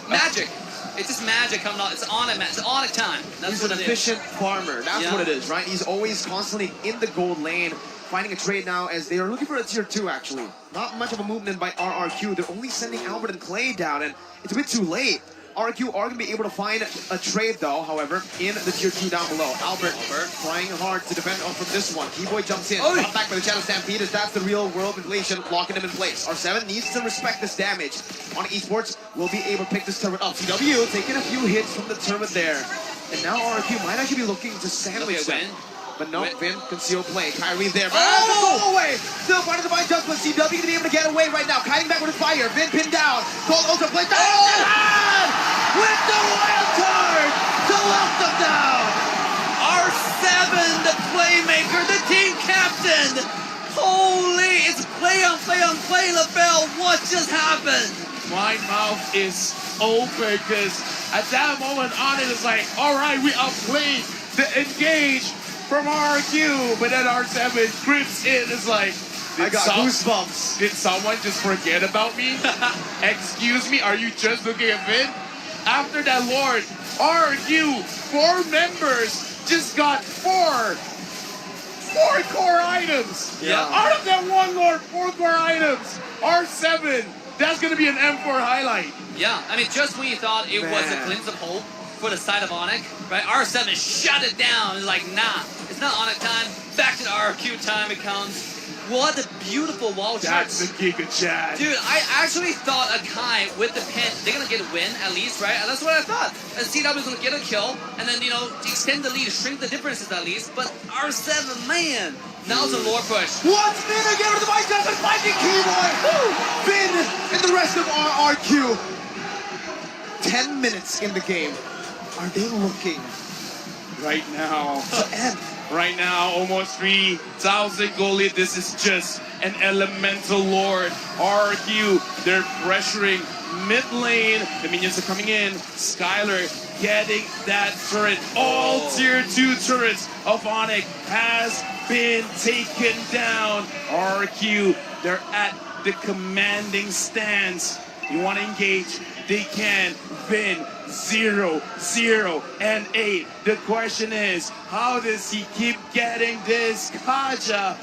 Magic. It's just magic coming out. It's on it time. That's He's what an it efficient farmer. That's Yeah. what it is, right? He's always constantly in the gold lane, finding a trade now as they are looking for a tier 2, actually. Not much of a movement by RRQ. They're only sending Albert and Clay down, and it's a bit too late. RQ are going to be able to find a trade, though, however, in the tier 2 down below. Albert trying hard to defend from this one. Keyboy jumps in, caught back by the Shadow Stampede as that's the real world inflation, locking him in place. R7 needs to respect this damage. On Esports, will be able to pick this turret up. CW taking a few hits from the turret there. And now RQ might actually be looking to sandwich them. But no, Vin, conceal play. Kyrie there. Go away! Still finding the Divine Judgment. CW going to be able to get away right now. Kiting back with his fire. Vin pinned down. Cold ultra play. With the wild card to lock them down. R7, the playmaker, the team captain. Holy, it's play on play on play, LaBelle. What just happened? My mouth is open because at that moment on it is like, all right, we outplayed the engage from RQ, but then R7 grips in. It's like, I got goosebumps. Did someone just forget about me? Excuse me, are you just looking at Vin? After that, Lord, RQ, 4 members just got 4 core items. Yeah. Out of that 1 Lord, 4 core items. R7, that's going to be an M4 highlight. Yeah, I mean, just when you thought it was a glimpse of hope for the side of Onyx, right? R7 shut it down. It's like, nah, it's not Onyx time. Back to the RQ time it comes. What a beautiful wall charge. That's the Giga Chat. Dude, I actually thought Akai with the pin, they're gonna get a win at least, right? And that's what I thought. And CW's gonna get a kill, and then, you know, extend the lead, shrink the differences at least. But R7, man, now it's a lore push. Once Finn again with the Divine Judgment, finding Keyboy. Finn and the rest of RRQ. 10 minutes in the game. Are they looking right now to end? Right now, almost 3,000 gold lead. This is just an elemental lord. RQ, they're pressuring mid lane. The minions are coming in. Skylar getting that turret. All tier 2 turrets of Onyx has been taken down. RQ, they're at the commanding stance. You want to engage? They can. Vin, 0, 0, and 8. The question is, how does he keep getting this Kaja?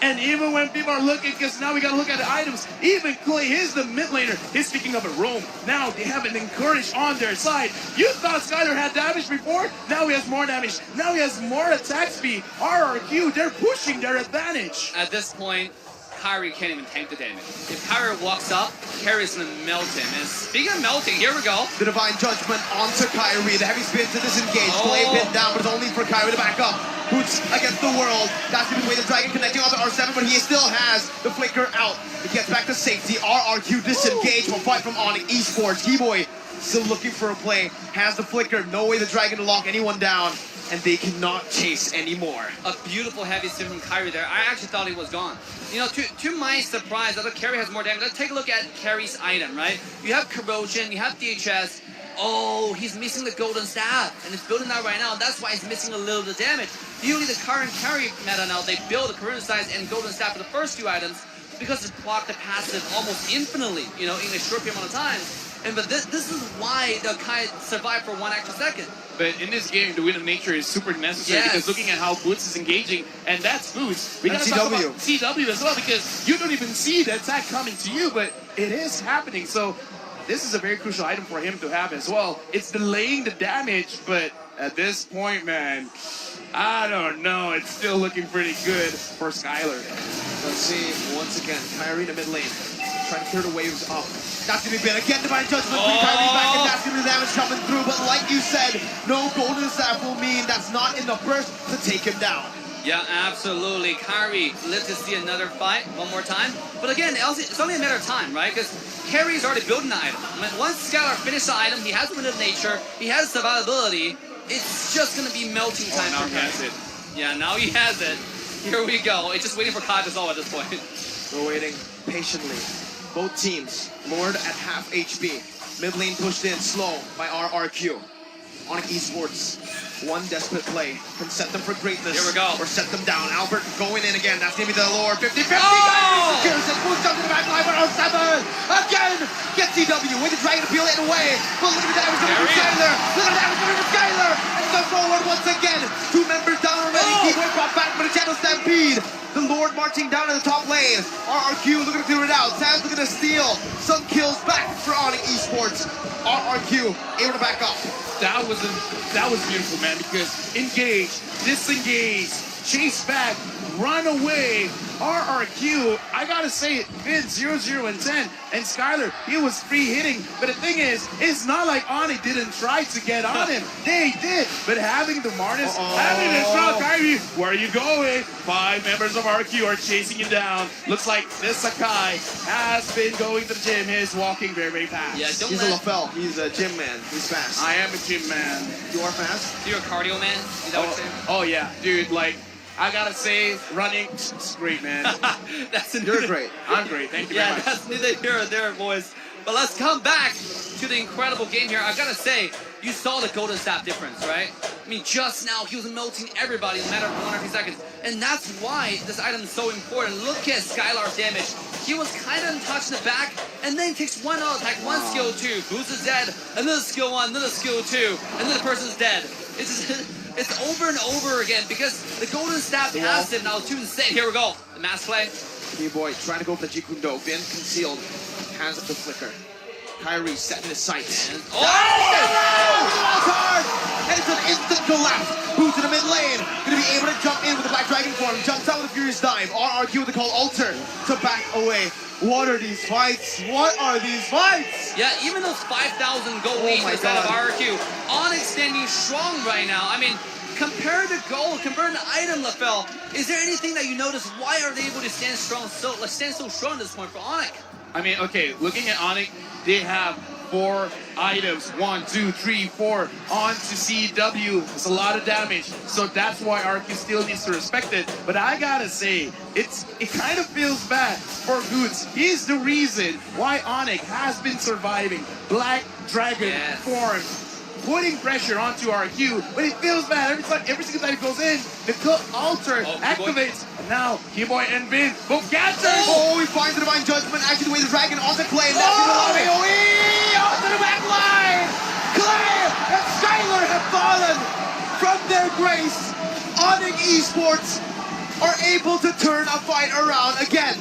And even when people are looking, because now we got to look at the items, even Clay, he's the mid laner, he's picking up a roam. Now they have an encourage on their side. You thought Skylar had damage before? Now he has more damage. Now he has more attack speed. RRQ, they're pushing their advantage. At this point, Kyrie can't even tank the damage. If Kyrie walks up, Kyrie's gonna melt him. And speaking of melting, here we go. The Divine Judgment onto Kyrie. The heavy spin to disengage. Play pinned down, but it's only for Kyrie to back up. Boots against the world. That's the way the Dragon connecting onto R7, but he still has the flicker out. He gets back to safety. RRQ disengaged from fight from Onyx Esports. Keyboy still looking for a play. Has the flicker. No way the Dragon to lock anyone down. And they cannot chase anymore. A beautiful heavy spin from Kyrie there. I actually thought he was gone. You know, to my surprise, I thought Kyrie has more damage. Let's take a look at Kyrie's item, right? You have Corrosion, you have DHS. Oh, he's missing the Golden Staff. And it's building that right now. And that's why he's missing a little bit of damage. Usually the current Kyrie meta now, they build the Corrosion Size and Golden Staff for the first 2 items because it's blocked the passive almost infinitely, you know, in a short period amount of time. But this is why the Kai survived for 1 extra second. But in this game, the Wind of Nature is super necessary because looking at how Boots is engaging, and that's Boots. We gotta talk about CW as well because you don't even see the attack coming to you, but it is happening. So this is a very crucial item for him to have as well. It's delaying the damage, but at this point, man, I don't know. It's still looking pretty good for Skylar. Let's see, once again, Kyrie in the mid lane. trying to clear the waves up. That's gonna be bad. Again, Divine Judgment, Kyrie back, and that's gonna be the damage coming through. But like you said, no golden staff will mean that's not enough burst to take him down. Yeah, absolutely. Kyrie, live to see another fight one more time. But again, it's only a matter of time, right? Because Kyrie's already building the item. I mean, once Skylar finishes the item, he has Wind of Nature, he has survivability. It's just going to be melting time for him. Now he has it. Yeah, now he has it. Here we go. It's just waiting for Kai to solve at this point. We're waiting patiently. Both teams, Lord at half HP. Mid lane pushed in slow by RRQ. Onyx Esports. One desperate play can set them for greatness. Here we go. Or set them down. Albert going in again. That's going to be the Lord. 50-50. Oh! Kirsten moves up to the back line for 07. Again. Gets CW. With the dragon to peel it away. But look at the damage coming from Skylar. Look at the damage coming from Skylar. And the forward once again. Two members down already. Keyway brought back for the Channel Stampede. The Lord marching down in the top lane. RRQ looking to clear it out. Sam's looking to steal some kills back for Onyx Esports. RRQ able to back up. That was beautiful, man, because engage, disengage, chase back, run away. RRQ, I gotta say it, been 0, 0, and 10. And Skylar, he was free hitting. But the thing is, it's not like Onyx didn't try to get on him. They did. But having the Marnus, having the strong Kyrie, where are you going? 5 members of RQ are chasing you down. Looks like this Sakai has been going to the gym. He's walking very, very fast. Yeah, He's a LaFell. He's a gym man. He's fast. I am a gym man. You are fast? You're a cardio man? Is that what you're saying? Oh yeah, dude, like, I gotta say, running, it's great, man. You're great. I'm great, thank you very much. Yeah, that's neither here or there, boys. But let's come back to the incredible game here. I gotta say, you saw the golden staff difference, right? I mean, just now, he was melting everybody in a matter of 1 or 2 seconds. And that's why this item is so important. Look at Skylar's damage. He was kind of untouched in the back, and then takes one auto attack, one skill 2. Boost is dead, another skill 1, another skill 2, and then the person's dead. It's over and over again because the golden staff has him now too insane. Here we go. The mass play. B-boy trying to go for the Jikundo. Been concealed. Hands up the flicker. Kyrie setting his sights. Oh! Hard! And it's an instant collapse. Boots in the mid lane. Gonna be able to jump in with the Black Dragon form. Jumps out with a Furious Dive. RRQ with the call Alter to back away. What are these fights? What are these fights? Yeah, even those 5,000 gold leads instead of RRQ. Onyx standing strong right now. I mean, compare the gold, compare the item, LaFell. Is there anything that you notice? Why are they able to stand strong, so strong at this point for Onyx? I mean, okay, looking at Onyx, they have 4 items. 1, 2, 3, 4 on to CW. It's a lot of damage. So that's why RQ still needs to respect it. But I gotta say, it kind of feels bad for Goots. He's the reason why Onyx has been surviving. Black Dragon form. Putting pressure onto RQ, but it feels bad every single time it goes in. The Alter activates. And now Keyboy and Vin both captures. Oh, he finds the Divine Judgment. Actually, the way the Dragon on the clay. That's a lot of AoE onto the back line. Clay and Skylar have fallen from their grace. Onyx Esports are able to turn a fight around again.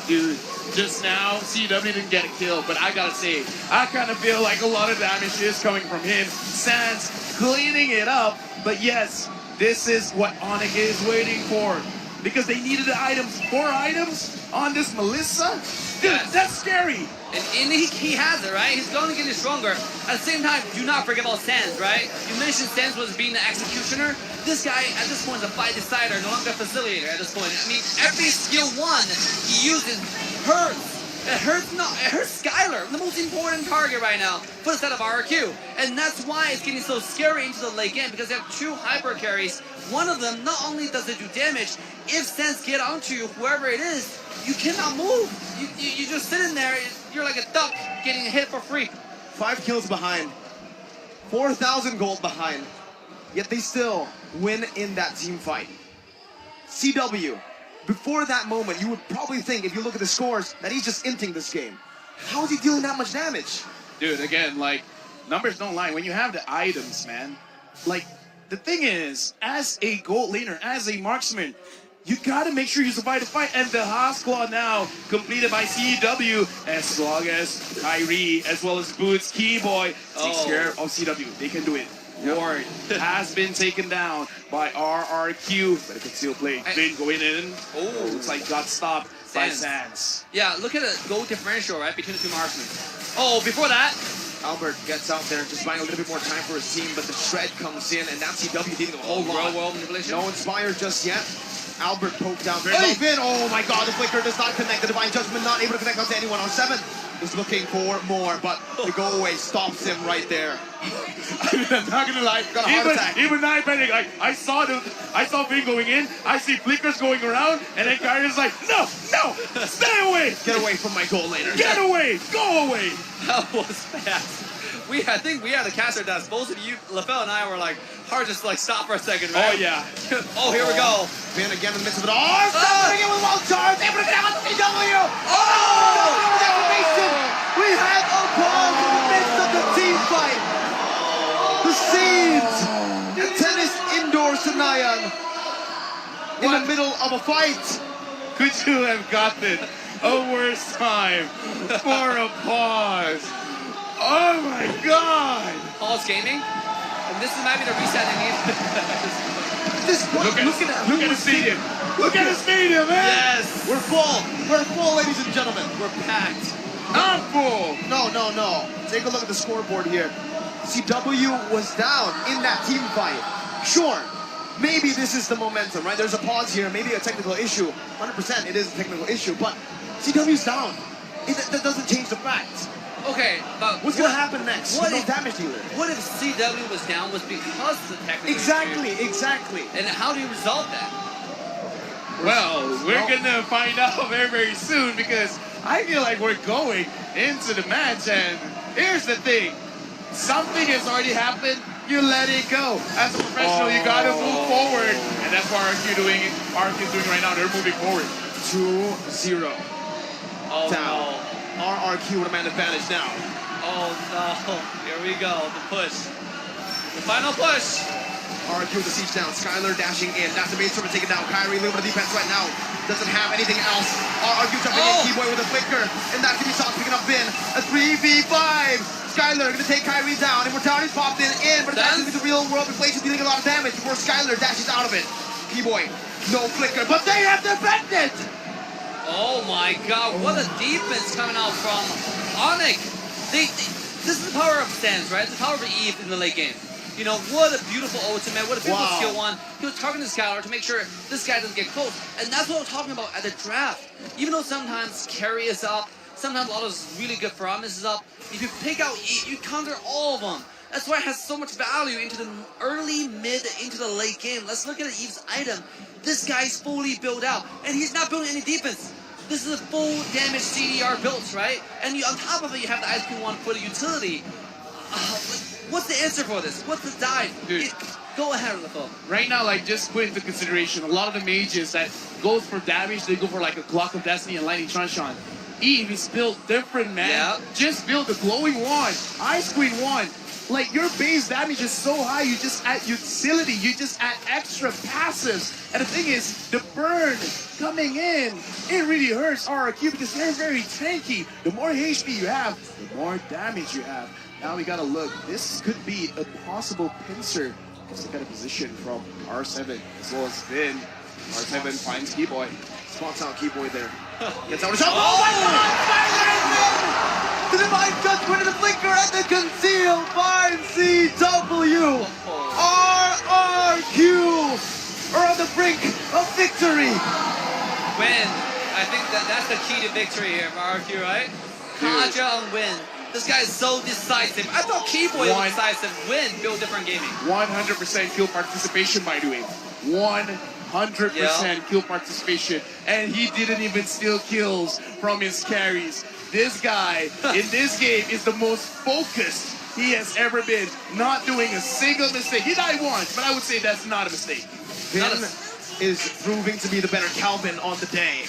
Dude, just now, CW didn't get a kill, but I gotta say, I kind of feel like a lot of damage is coming from him. Sans cleaning it up, but yes, this is what Onyx is waiting for. Because they needed the items, 4 items on this Melissa? Dude, that's scary. And he has it, right? He's going to get stronger. At the same time, do not forget about Sans, right? You mentioned Sans was being the executioner. This guy, at this point, is a fight decider, no longer a facilitator at this point. I mean, every skill 1 he uses hurts. It hurts Skylar, the most important target right now for the set of RRQ. And that's why it's getting so scary into the late game, because they have 2 hyper carries. One of them, not only does it do damage, if Sans get onto you, whoever it is, you cannot move. You just sit in there, you're like a duck getting hit for free. 5 kills behind. 4,000 gold behind. Yet they still win in that team fight. CW. Before that moment, you would probably think, if you look at the scores, that he's just inting this game. How is he dealing that much damage? Dude, again, like, numbers don't lie. When you have the items, man, like, the thing is, as a gold laner, as a marksman, you gotta make sure you survive the fight. And the Haas Claw now completed by CW, as long as Kyrie, as well as Boots, Keyboy, takes care of CW. They can do it. Ward has been taken down by RRQ, but it can still play. Vin going in. Oh, looks like got stopped by Sands. Yeah, look at the goal differential, right, between the two marksmen. Oh, before that, Albert gets out there, just buying a little bit more time for his team, but the shred comes in, and now CW dealing a whole lot. World manipulation. No Inspire just yet. Albert poked down very well. Vin, oh my god, the flicker does not connect. The Divine Judgment not able to connect onto anyone. On 7 is looking for more, but the go away stops him right there. I'm not gonna lie. Got a heart attack. Even I panic. I saw Vin going in. I see flickers going around, and then Kyrie's like, no, stay away. Get away from my goal later. Get away. Go away. That was fast. I think we had a caster desk. Both of you, LaFell and I, were like, hard just like stop for a second, right? Oh yeah. Oh, here we go. Vin again in the midst of it all. Stopping it with wild charge. Able to get out the CW. We had a pause in the midst of the team fight. The Seeds and Tennis Indoor Sanayan in the middle of a fight. Could you have gotten a worse time for a pause? Oh my god! Pause gaming? And this is maybe the reset they need. Look at the stadium. Look at the stadium, man! Yes! We're full, ladies and gentlemen. We're packed. Not full! No. Take a look at the scoreboard here. CW was down in that team fight. Sure, maybe this is the momentum, right? There's a pause here, maybe a technical issue. 100% it is a technical issue, but CW's down. That doesn't change the fact. Okay, but what's gonna happen next? What no if damage dealer? What if CW was down was because of the technical Exactly. And how do you resolve that? Well, we're gonna find out very, very soon because I feel like we're going into the match, and here's the thing. Something has already happened, you let it go. As a professional, you gotta move forward. And that's what RQ doing right now. They're moving forward. 2-0. Oh down. no. RRQ with a man advantage now. Oh no. Here we go. The push. The final push. RRQ with the siege down. Skylar dashing in. That's the base server taken down. Kyrie a little bit of defense right now. Doesn't have anything else. RRQ jumping in. Keyboy with a flicker. And that's gonna be Sox picking up Vin. A 3v5. Skylar gonna take Kyrie down. Immortality's popped in, but it's actually the real world inflation dealing a lot of damage before Skylar dashes out of it. Keyboy, no flicker, but they have defended! Oh my god, what a defense coming out from Onyx. This is the power of Sands, right? The power of Eve in the late game. You know, what a beautiful ultimate, what a beautiful skill one. He was targeting Skylar to make sure this guy doesn't get close. And that's what I'm talking about at the draft. Even though sometimes carry is up, sometimes a lot of really good promise is up. If you pick out Eve, you counter all of them. That's why it has so much value into the early, mid, into the late game. Let's look at Eve's item. This guy's fully built out, and he's not building any defense. This is a full damage CDR build, right? And on top of it, you have the Ice Queen 1 for the utility. What's the answer for this? What's the dive? Dude. Go ahead, Lefo. Right now, like, just put into consideration, a lot of the mages that goes for damage, they go for like a Clock of Destiny and Lightning Transhan. Eve is built different, man. Yeah. Just build the Glowing Wand, Ice Queen 1. Like, your base damage is so high, you just add utility, you just add extra passives. And the thing is, the burn coming in, it really hurts RRQ because they're very tanky. The more HP you have, the more damage you have. Now we gotta look. This could be a possible pincer. Just look at a position from R7 as well as Vin. R7 finds Keyboy. Spots out Keyboy there. Gets out of shot. Oh my god! The Divine Judgment and the flicker and the conceal by CW. RRQ are on the brink of victory. Win. I think that's the key to victory here for RRQ, right? Kaja on win. This guy is so decisive. I thought Keyboy was decisive. Win, build different gaming. 100% kill participation, by the way. 100% kill participation. And he didn't even steal kills from his carries. This guy, in this game, is the most focused he has ever been. Not doing a single mistake. He died once, but I would say that's not a mistake. Vin is proving to be the better Calvin on the day.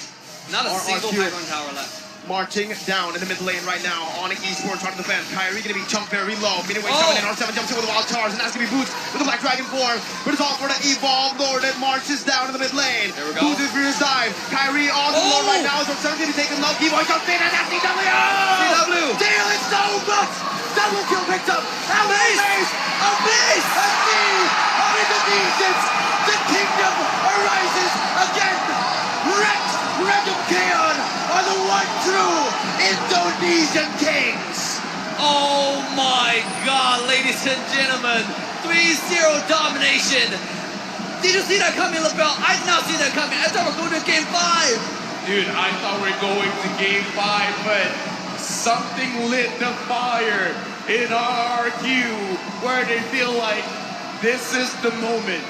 Not a single high-ground tower left. Marching down in the mid lane right now. Onyx Esports trying to defend. Kyrie gonna be chunked very low. Midway coming in. R7 jumps in with the wild charge, and that's gonna be Boots with the Black Dragon form. But it's all for the Evolve Lord that marches down in the mid lane. There we go. Boots is for his dive. Kyrie on the Lord right now. So R7 gonna be taking low. Keyboy jumps in, and that's CW! CW! Deal is so good! Double kill picked up. A mace. A knee of Indonesians. The kingdom arises again. Rex Regum Kaon are the one true Indonesian kings. Oh my God, ladies and gentlemen. 3-0 domination. Did you see that coming, LaBelle? I did not see that coming. I thought we were going to game 5. Dude, I thought we were going to game 5, but something lit the fire in RRQ where they feel like this is the moment.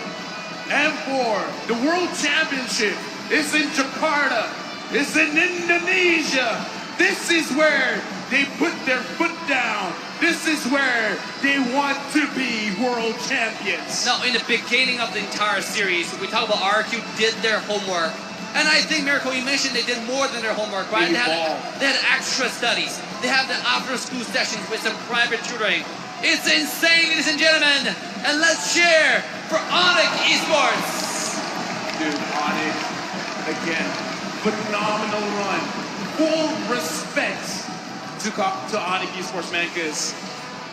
And for the World Championship, it's in Jakarta, it's in Indonesia. This is where they put their foot down. This is where they want to be world champions. Now, in the beginning of the entire series, we talk about RRQ did their homework. And I think, Miracle, you mentioned they did more than their homework, right? They had extra studies. They have the after-school sessions with some private tutoring. It's insane, ladies and gentlemen. And let's cheer for Onyx Esports. Dude, Onyx, again, phenomenal run. Full respect to Onyx Esports, man, because,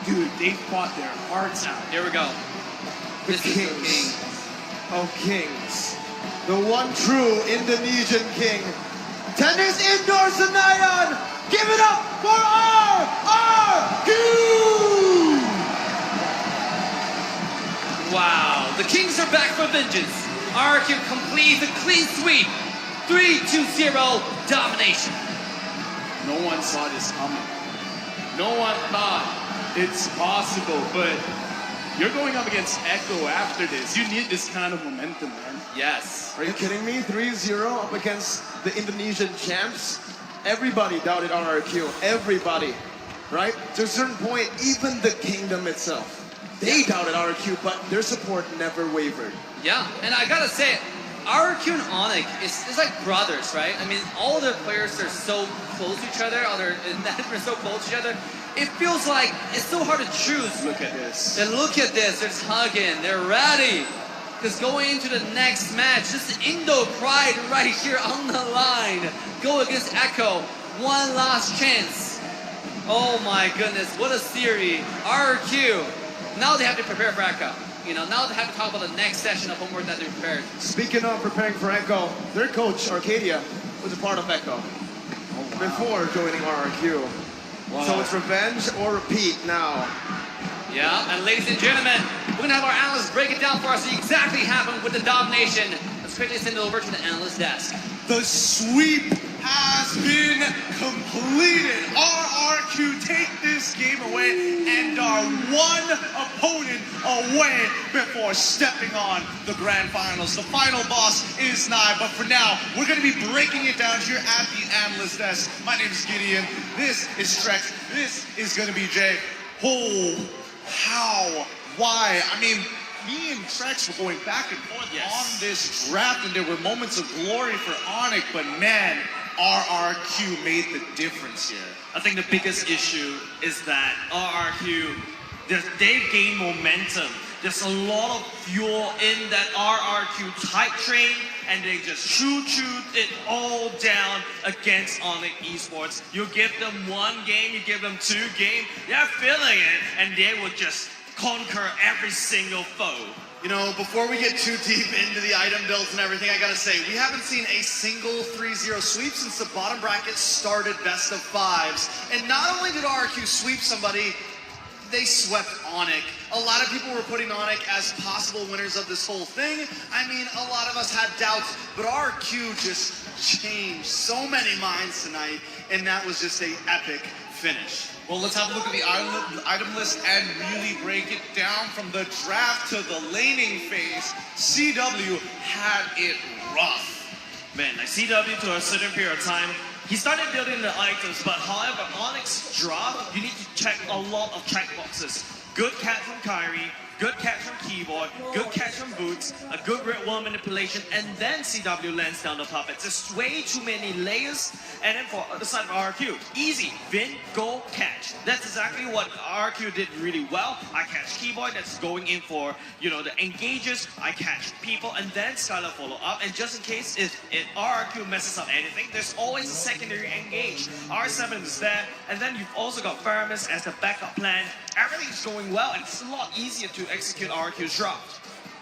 dude, they fought their hearts out. Here we go. The kings of kings. The one true Indonesian king. Tennis Indoor Senayan. Give it up for RRQ! Wow, the Kings are back for vengeance. RRQ completes a clean sweep. 3-2-0 domination. No one saw this coming. No one thought it's possible, but you're going up against Echo after this. You need this kind of momentum, man. Yes. Are you kidding me? 3-0 up against the Indonesian champs? Everybody doubted RRQ. Everybody. Right? To a certain point, even the kingdom itself. They doubted RRQ, but their support never wavered. Yeah, and I gotta say, RRQ and Onyx is like brothers, right? I mean, all their players are so close to each other, they're so close to each other. It feels like it's so hard to choose. Look at this. And look at this, they're hugging, they're ready. Because going into the next match, this is Indo Pride right here on the line. Go against Echo, one last chance. Oh my goodness, what a series. RRQ, now they have to prepare for Echo. You know, now they have to talk about the next session of homework that they prepared. Speaking of preparing for Echo, their coach, Arcadia, was a part of Echo before joining RRQ. Wow. So it's revenge or repeat now. Yeah, and ladies and gentlemen, we're gonna have our analysts break it down for us, see exactly happened with the domination. Let's quickly send it over to the analyst desk. The sweep has been completed. RRQ take this game away and are one opponent away before stepping on the grand finals. The final boss is nigh, but for now, we're going to be breaking it down here at the analyst desk. My name is Gideon. This is Trex. This is going to be Jay. Oh, how, why? I mean, me and Trex were going back and forth on this draft, and there were moments of glory for Onyx, but man, RRQ made the difference here. I think the biggest issue is that RRQ, they've gained momentum. There's a lot of fuel in that RRQ type train, and they just chewed it all down against Onyx Esports. You give them one game, you give them 2 games, they're feeling it, and they will just conquer every single foe. You know, before we get too deep into the item builds and everything, I gotta say, we haven't seen a single 3-0 sweep since the bottom bracket started best of 5s. And not only did RRQ sweep somebody, they swept Onyx. A lot of people were putting Onyx as possible winners of this whole thing. I mean, a lot of us had doubts, but RRQ just changed so many minds tonight, and that was just an epic finish. Well, let's have a look at the item list and really break it down from the draft to the laning phase. CW had it rough. Man, like CW to a certain period of time, he started building the items, but however, Onyx drop, you need to check a lot of checkboxes. Good cat from Kyrie, good catch from Keyboard, good catch from Boots, a good red wall manipulation, and then CW lands down the puppets. There's way too many layers. And then for the side of RQ, easy, Vin, go, catch. That's exactly what RQ did really well. I catch Keyboard, that's going in for, you know, the engages. I catch people, and then Skylar follow up. And just in case if RQ messes up anything, there's always a secondary engage. R7 is there, and then you've also got Faramis as the backup plan. Everything's going well, and it's a lot easier to execute RQ's drop.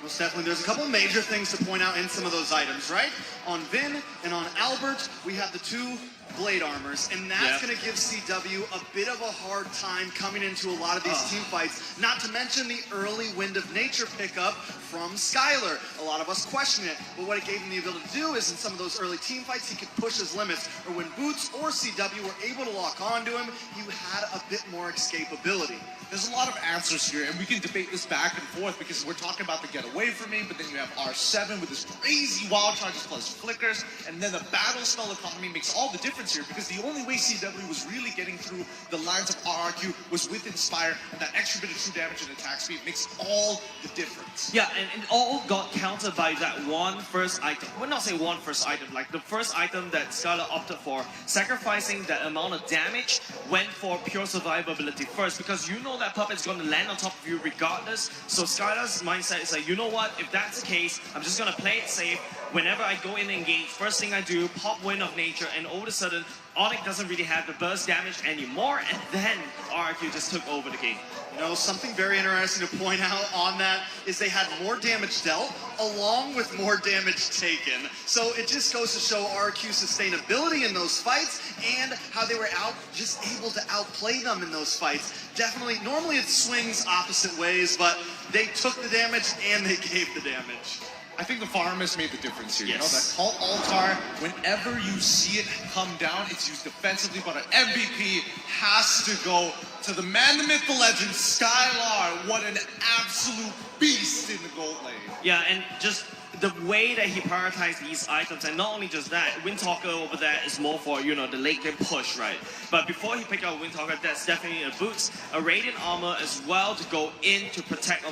Most definitely. There's a couple major things to point out in some of those items, right? On Vin and on Albert, we have the two blade armors, and that's going to give CW a bit of a hard time coming into a lot of these team fights, not to mention the early Wind of Nature pickup from Skylar. A lot of us question it, but what it gave him the ability to do is in some of those early team fights, he could push his limits, or when Boots or CW were able to lock onto him, you had a bit more escapability. There's a lot of answers here, and we can debate this back and forth because we're talking about the get away from me, but then you have R7 with his crazy wild charges plus flickers, and then the battle spell economy makes all the difference here because the only way CW was really getting through the lines of RRQ was with Inspire, and that extra bit of true damage and attack speed makes all the difference. Yeah, and it all got countered by that one first item. Well, not say one first item, like the first item that Skylar opted for, sacrificing that amount of damage, went for pure survivability first, because you know that puppet's going to land on top of you regardless. So Skylar's mindset is like, you know what, if that's the case, I'm just going to play it safe. Whenever I go in and engage, first thing I do, pop Wind of Nature, and all of a sudden, Onyx doesn't really have the burst damage anymore, and then RQ just took over the game. You know, something very interesting to point out on that is they had more damage dealt along with more damage taken. So it just goes to show RQ sustainability in those fights and how they were just able to outplay them in those fights. Definitely, normally it swings opposite ways, but they took the damage and they gave the damage. I think the Faramis made the difference here. Yes. You know, that Cult Altar, whenever you see it come down, it's used defensively, but an MVP has to go to the man, the myth, the legend, Skylar. What an absolute beast in the gold lane. Yeah, and just the way that he prioritized these items, and not only just that, Windtalker over there is more for, you know, the late game push, right? But before he picked out Windtalker, that's definitely a Boots, a Radiant Armor as well to go in to protect,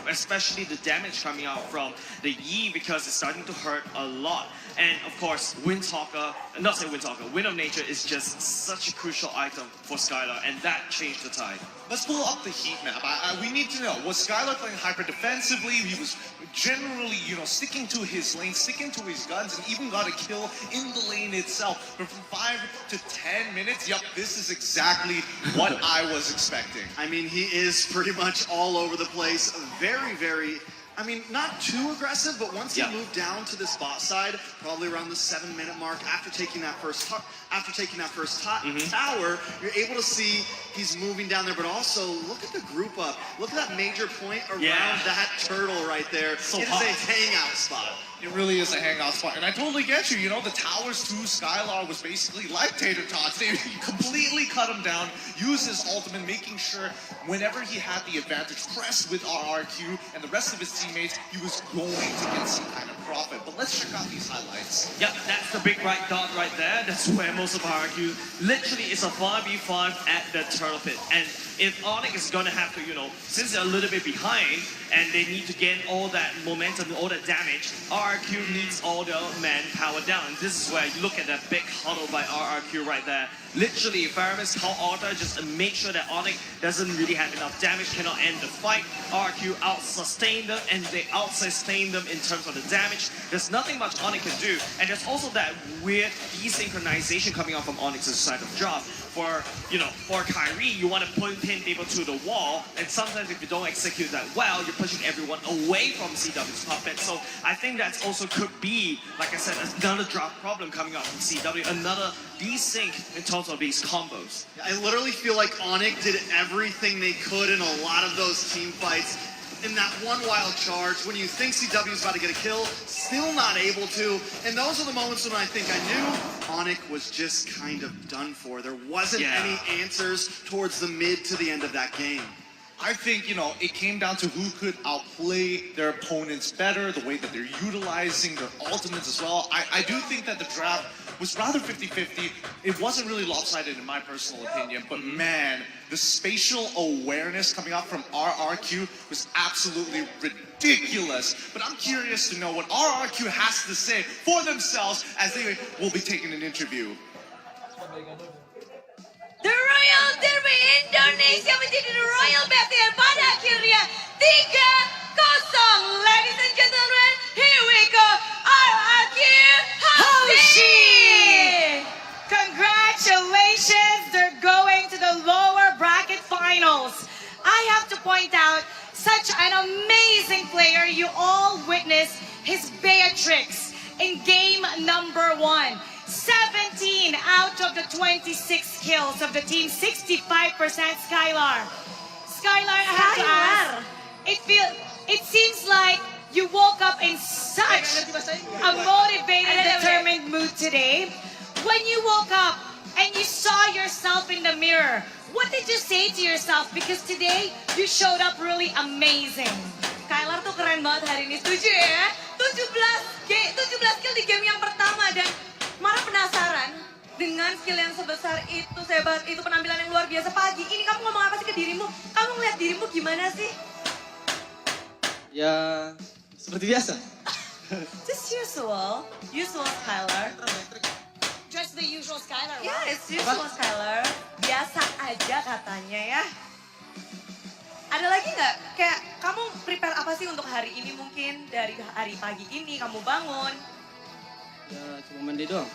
especially the damage coming out from the Yi, because it's starting to hurt a lot. And of course, Windtalker, not say Windtalker, Wind of Nature is just such a crucial item for Skylar, and that changed the tide. Let's pull up the heat map. We need to know, was Skylar playing hyper defensively? He was generally, you know, sticking to his lane, sticking to his guns, and even got a kill in the lane itself. But from 5 to 10 minutes, yep, this is exactly what I was expecting. I mean, he is pretty much all over the place. Very, very... I mean, not too aggressive, but once he moved down to this bot side, probably around the 7-minute mark, after taking that first tower, you're able to see he's moving down there. But also, look at the group up. Look at that major point around that turtle right there. So it is a hangout spot. It really is a hangout spot, and I totally get you. You know, the towers to Skylar was basically like Tater Tots. They completely cut him down, used his ultimate, making sure whenever he had the advantage, pressed with RRQ and the rest of his teammates, he was going to get some kind of profit. But let's check out these highlights. Yep, that's the big right dot right there. That's where most of RRQ literally is a 5v5 at the turtle pit. And if Onyx is going to have to, you know, since they're a little bit behind and they need to gain all that momentum, all that damage, RRQ needs all their manpower down. And this is where you look at that big huddle by RRQ right there. Literally, Faramis, Cult Altar, just make sure that Onyx doesn't really have enough damage, cannot end the fight. RRQ out-sustain them, and they out-sustain them in terms of the damage. There's nothing much Onyx can do. And there's also that weird desynchronization coming out from Onyx's side of the job. For, you know, for Kyrie, you want to pin people to the wall, and sometimes if you don't execute that well, you're pushing everyone away from CW's puppet. So I think that's also could be, like I said, another drop problem coming out from CW, another desync in terms of these combos. I literally feel like Onyx did everything they could in a lot of those team fights. In that one wild charge, when you think CW's about to get a kill, still not able to. And those are the moments when I think I knew Onyx was just kind of done for. There wasn't any answers towards the mid to the end of that game. I think, it came down to who could outplay their opponents better, the way that they're utilizing their ultimates as well. I do think that the draft was rather 50-50. It wasn't really lopsided in my personal opinion, but man, the spatial awareness coming out from RRQ was absolutely ridiculous. But I'm curious to know what RRQ has to say for themselves as they will be taking an interview. The Royal Derby Indonesia menjadi the Royal Battle pada akhirnya 3-0. Ladies and gentlemen, here we go. RRQ Hoshi! Congratulations, they're going to the lower bracket finals. I have to point out, such an amazing player. You all witnessed his Beatrix in game number 1. 17 out of the 26 kills of the team, 65% Skylar. Skylar, I have to ask, it seems like you woke up in such a motivated, determined mood today. When you woke up and you saw yourself in the mirror, what did you say to yourself? Because today, you showed up really amazing. Skylar tuh keren banget hari ini, setuju ya? 17 kill di game yang pertama dan Mara penasaran dengan skill yang sebesar itu, sehebat itu, penampilan yang luar biasa pagi. Ini kamu ngomong apa sih ke dirimu? Kamu ngeliat dirimu gimana sih? Ya, seperti biasa. Just usual Skylar. Just the usual Skylar. Wow. Yeah, it's usual Skylar. Biasa aja katanya ya. Ada lagi nggak? Kayak kamu prepare apa sih untuk hari ini mungkin? Dari hari pagi ini kamu bangun. Ya, cuma mandi doang.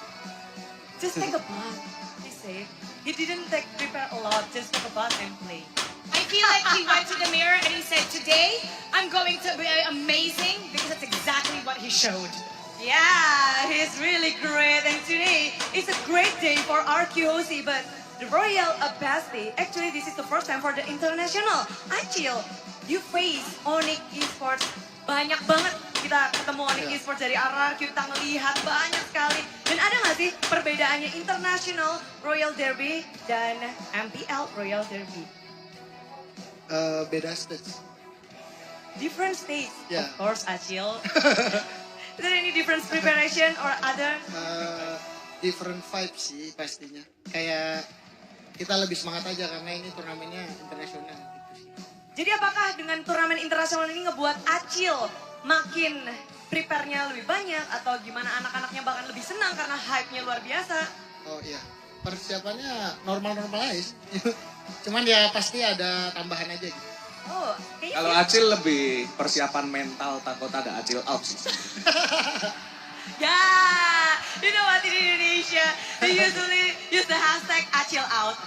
Just take a bath, he said. He didn't prepare a lot, just take a bath and play. I feel like he went to the mirror and he said, today, I'm going to be amazing, because that's exactly what he showed. Yeah, he's really great. And today is a great day for RQOC, but the Royal Abasti, actually this is the first time for the international. Acil, you face Onyx Esports. Banyak banget kita ketemu Onyx Esports dari RRQ, kita ngelihat banyak sekali. Dan ada nggak sih perbedaannya international Royal Derby dan MPL Royal Derby? Beda stage. Different stage, Yeah. of course, Acil. Is there any different preparation or other? Different vibe sih pastinya. Kayak kita lebih semangat aja karena ini turnamennya internasional. Jadi apakah dengan turnamen internasional ini ngebuat Acil makin prepare-nya lebih banyak atau gimana anak-anaknya bahkan lebih senang karena hype-nya luar biasa? Oh iya, persiapannya normal-normal aja. Cuman ya pasti ada tambahan aja gitu. Oh, kalau Acil lebih persiapan mental, takut ada Acil out sih. Yeah, you know what, in Indonesia, they usually use the hashtag Acil out.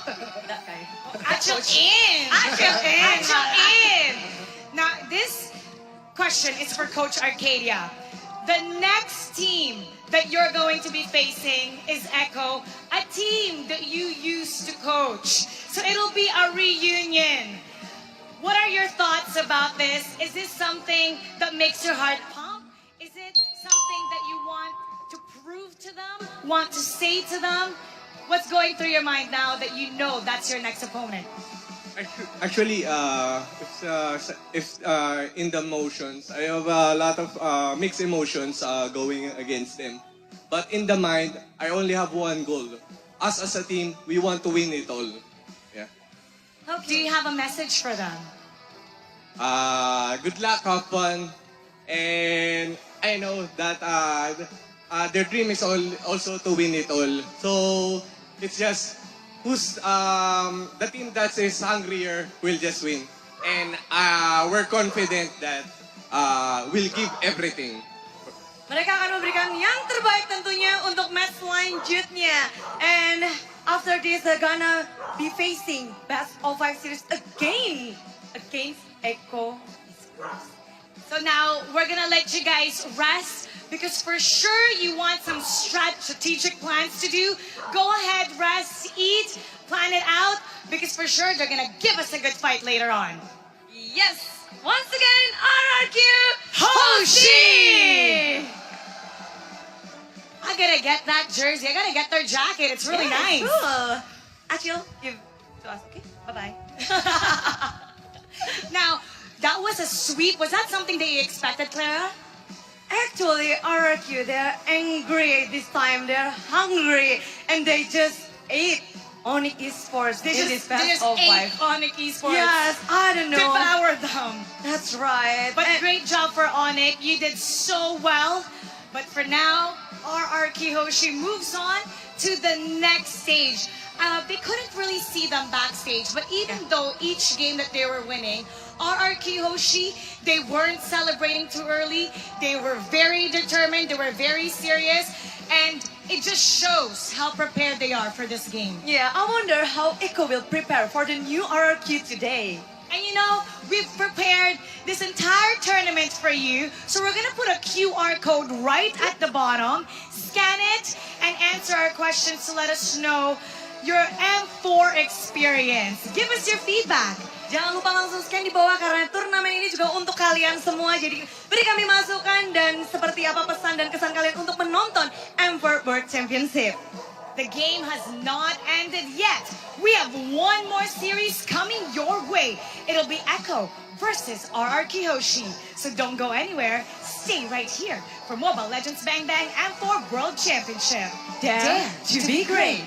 That guy. Acil in. Acil in. Acil in. Now, this question is for Coach Arcadia. The next team that you're going to be facing is Echo, a team that you used to coach. So it'll be a reunion. What are your thoughts about this? Is this something that makes your heart pump? Is it something that you want to prove to them? Want to say to them? What's going through your mind now that you know that's your next opponent? Actually, if in the motions, I have a lot of mixed emotions going against them. But in the mind, I only have one goal. Us as a team, we want to win it all. Yeah. Okay. Do you have a message for them? Good luck, have fun, and I know that their dream is also to win it all. So it's just who's the team that is hungrier will just win, and we're confident that we'll give everything. Mereka akan memberikan yang terbaik tentunya untuk match selanjutnya. And after this, they're gonna be facing best of 5 series again against Echo. So now we're gonna let you guys rest because for sure you want some strategic plans to do. Go ahead, rest, eat, plan it out because for sure they're gonna give us a good fight later on. Yes, once again, RRQ Hoshi! I gotta get that jersey. I gotta get their jacket. It's really nice. Cool. Acil, give to us, okay? Bye-bye. Now, that was a sweep. Was that something that you expected, Clara? Actually, RRQ, they're angry this time. They're hungry, and they just ate Onyx Esports They in just this best of ate 5. Onyx Esports. Yes, I don't know. Devour them. That's right. But And- great job for Onyx. You did so well. But for now, RRQ Hoshi moves on to the next stage. They couldn't really see them backstage, but even though each game that they were winning, RRQ Hoshi, they weren't celebrating too early. They were very determined. They were very serious. And it just shows how prepared they are for this game. Yeah, I wonder how Echo will prepare for the new RRQ today. And you know, we've prepared this entire tournament for you. So we're gonna put a QR code right at the bottom. Scan it and answer our questions to let us know your M4 experience. Give us your feedback. Jangan lupa langsung scan di bawah karena turnamen ini juga untuk kalian semua. Jadi beri kami masukan dan seperti apa pesan dan kesan kalian untuk menonton M4 World Championship. The game has not ended yet. We have one more series coming your way. It'll be Echo versus RRQ Hoshi. So don't go anywhere. Stay right here for Mobile Legends Bang Bang M4 World Championship. Dare to be great.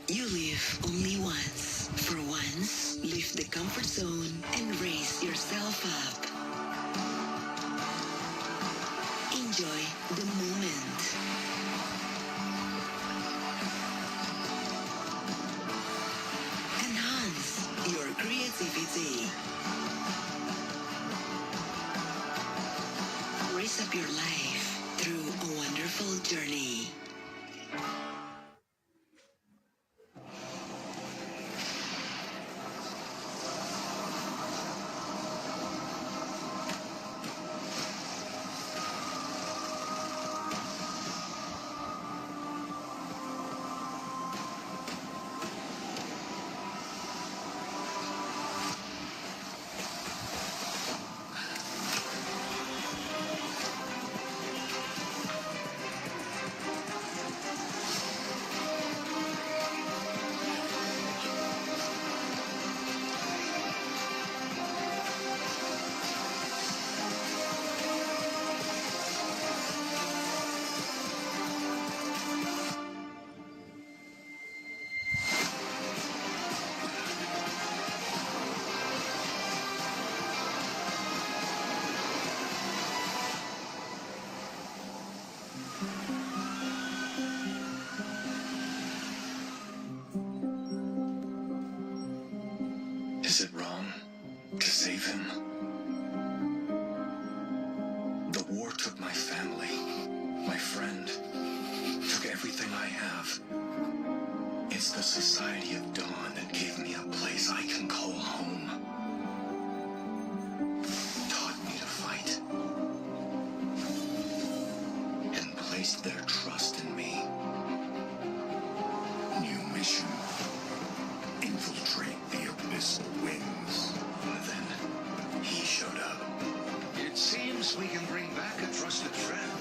You live only once. For once, leave the comfort zone and raise yourself up. Enjoy the moment. Enhance your creativity. Raise up your life through a wonderful journey. Is it wrong to save him? The war took my family, my friend, took everything I have. It's the Society of Dawn that gave me a place I can call home. Taught me to fight. And placed their trust in me. New mission. Infiltrate the abyssal wings. Then he showed up. It seems we can bring back a trusted friend.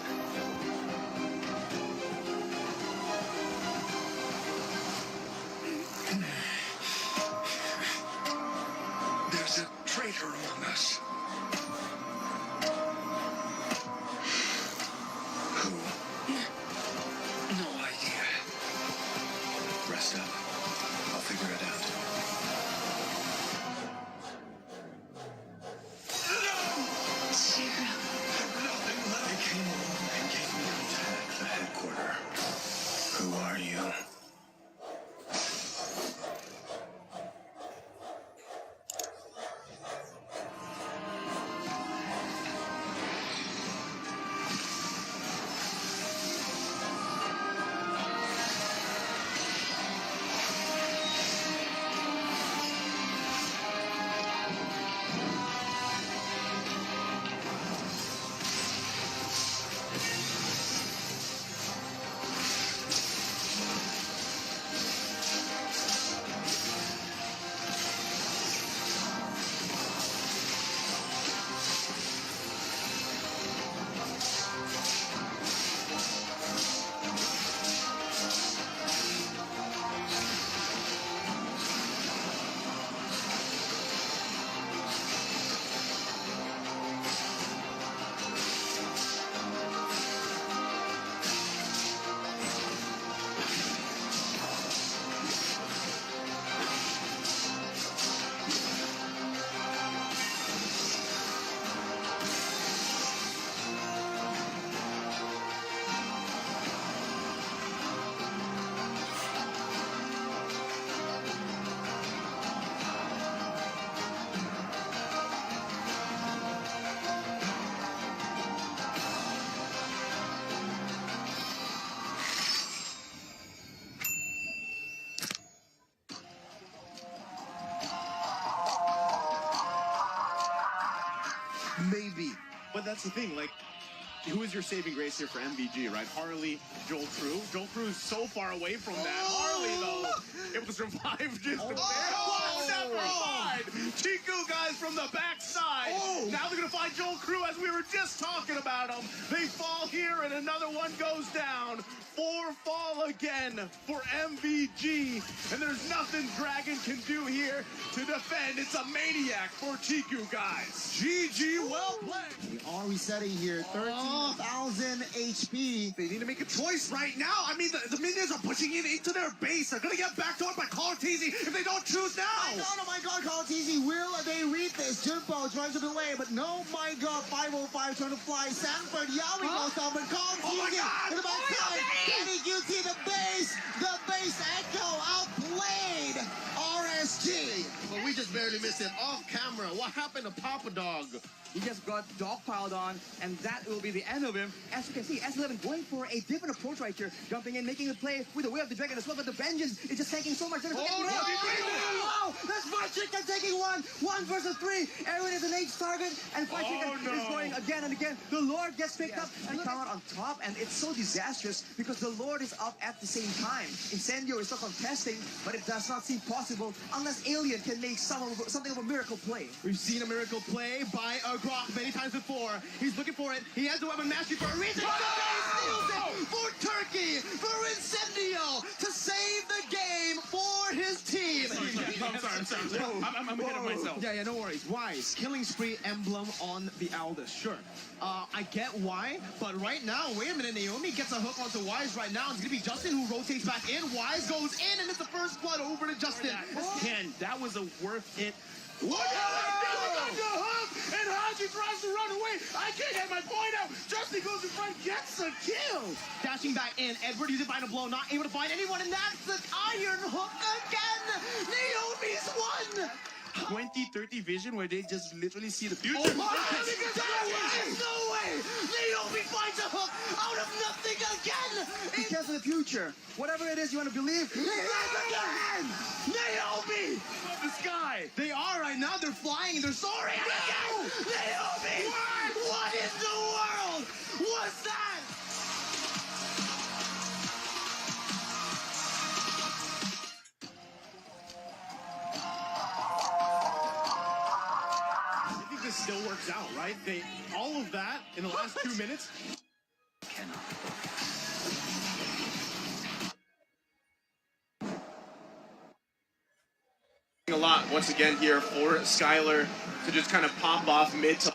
maybe. But that's the thing, like, who is your saving grace here for MVG, right? Harley, Joel Crew. Joel Crew is so far away from that. Harley, though, able to survive just a bit. Oh, never mind. Chiku, guys, from the backside. Now they're going to find Joel Crew, as we were just talking about him. They fall here, and another one goes down. 4 fall again for MVG, and there's nothing Dragon can do here to defend. It's a maniac for Chiku, guys. GG, well played. We are resetting here, 13,000 HP. They need to make a choice right now. I mean, the minions are pushing it into their base. They're going to get backdoored by Call Teasy if they don't choose now. Oh my god, Call Teasy, will they read this? Jumbo trying to delay, but no, my god, 505 trying to fly. Sanford, Yowie goes down, but Call Teasy in the backside. Kenny QT, the base Echo outplayed RSG. But we just barely missed it off camera. What happened to Papa Dog? He just got dogpiled on, and that will be the end of him. As you can see, S11 going for a different approach right here. Jumping in, making the play with the Way of the Dragon as well, but the Vengeance is just tanking so much. Wow, that's Fried Chicken taking one versus 3. Aaron is an H target, and Fried Chicken is going again and again. The Lord gets picked up and come out on top, and it's so disastrous because the Lord is up at the same time. Incendio is still contesting, but it does not seem possible unless Alien can make something of a miracle play. We've seen a miracle play by Grok many times before. He's looking for it. He has the weapon mastery for a reason. He steals it for Turkey, for Incendio, to save the game for his team. I'm sorry. I'm ahead of myself. Yeah, no worries. Wise, killing spree emblem on the Aldous. Sure. I get why, but right now, wait a minute, Naomi gets a hook onto Wise right now. It's going to be Justin who rotates back in. Wise goes in, and it's the first blood over to Justin. Ken, that was a worth it. Look at the hook, and Haji tries to run away. I can't get my point out. Justin goes in front, gets a kill. Dashing back in, Edward using final blow, not able to find anyone, and that's the iron hook again. Naomi's won. 20/30 vision where they just literally see the future. No way! Naomi finds a hook out of nothing again! He cares for the future. Whatever it is you want to believe. Again! Naomi! The sky. They are right now. They're flying and they're soaring again! Naomi! What in the world was that? This still works out, right? All of that in the last 2 minutes. A lot once again here for Skylar to just kind of pop off mid to.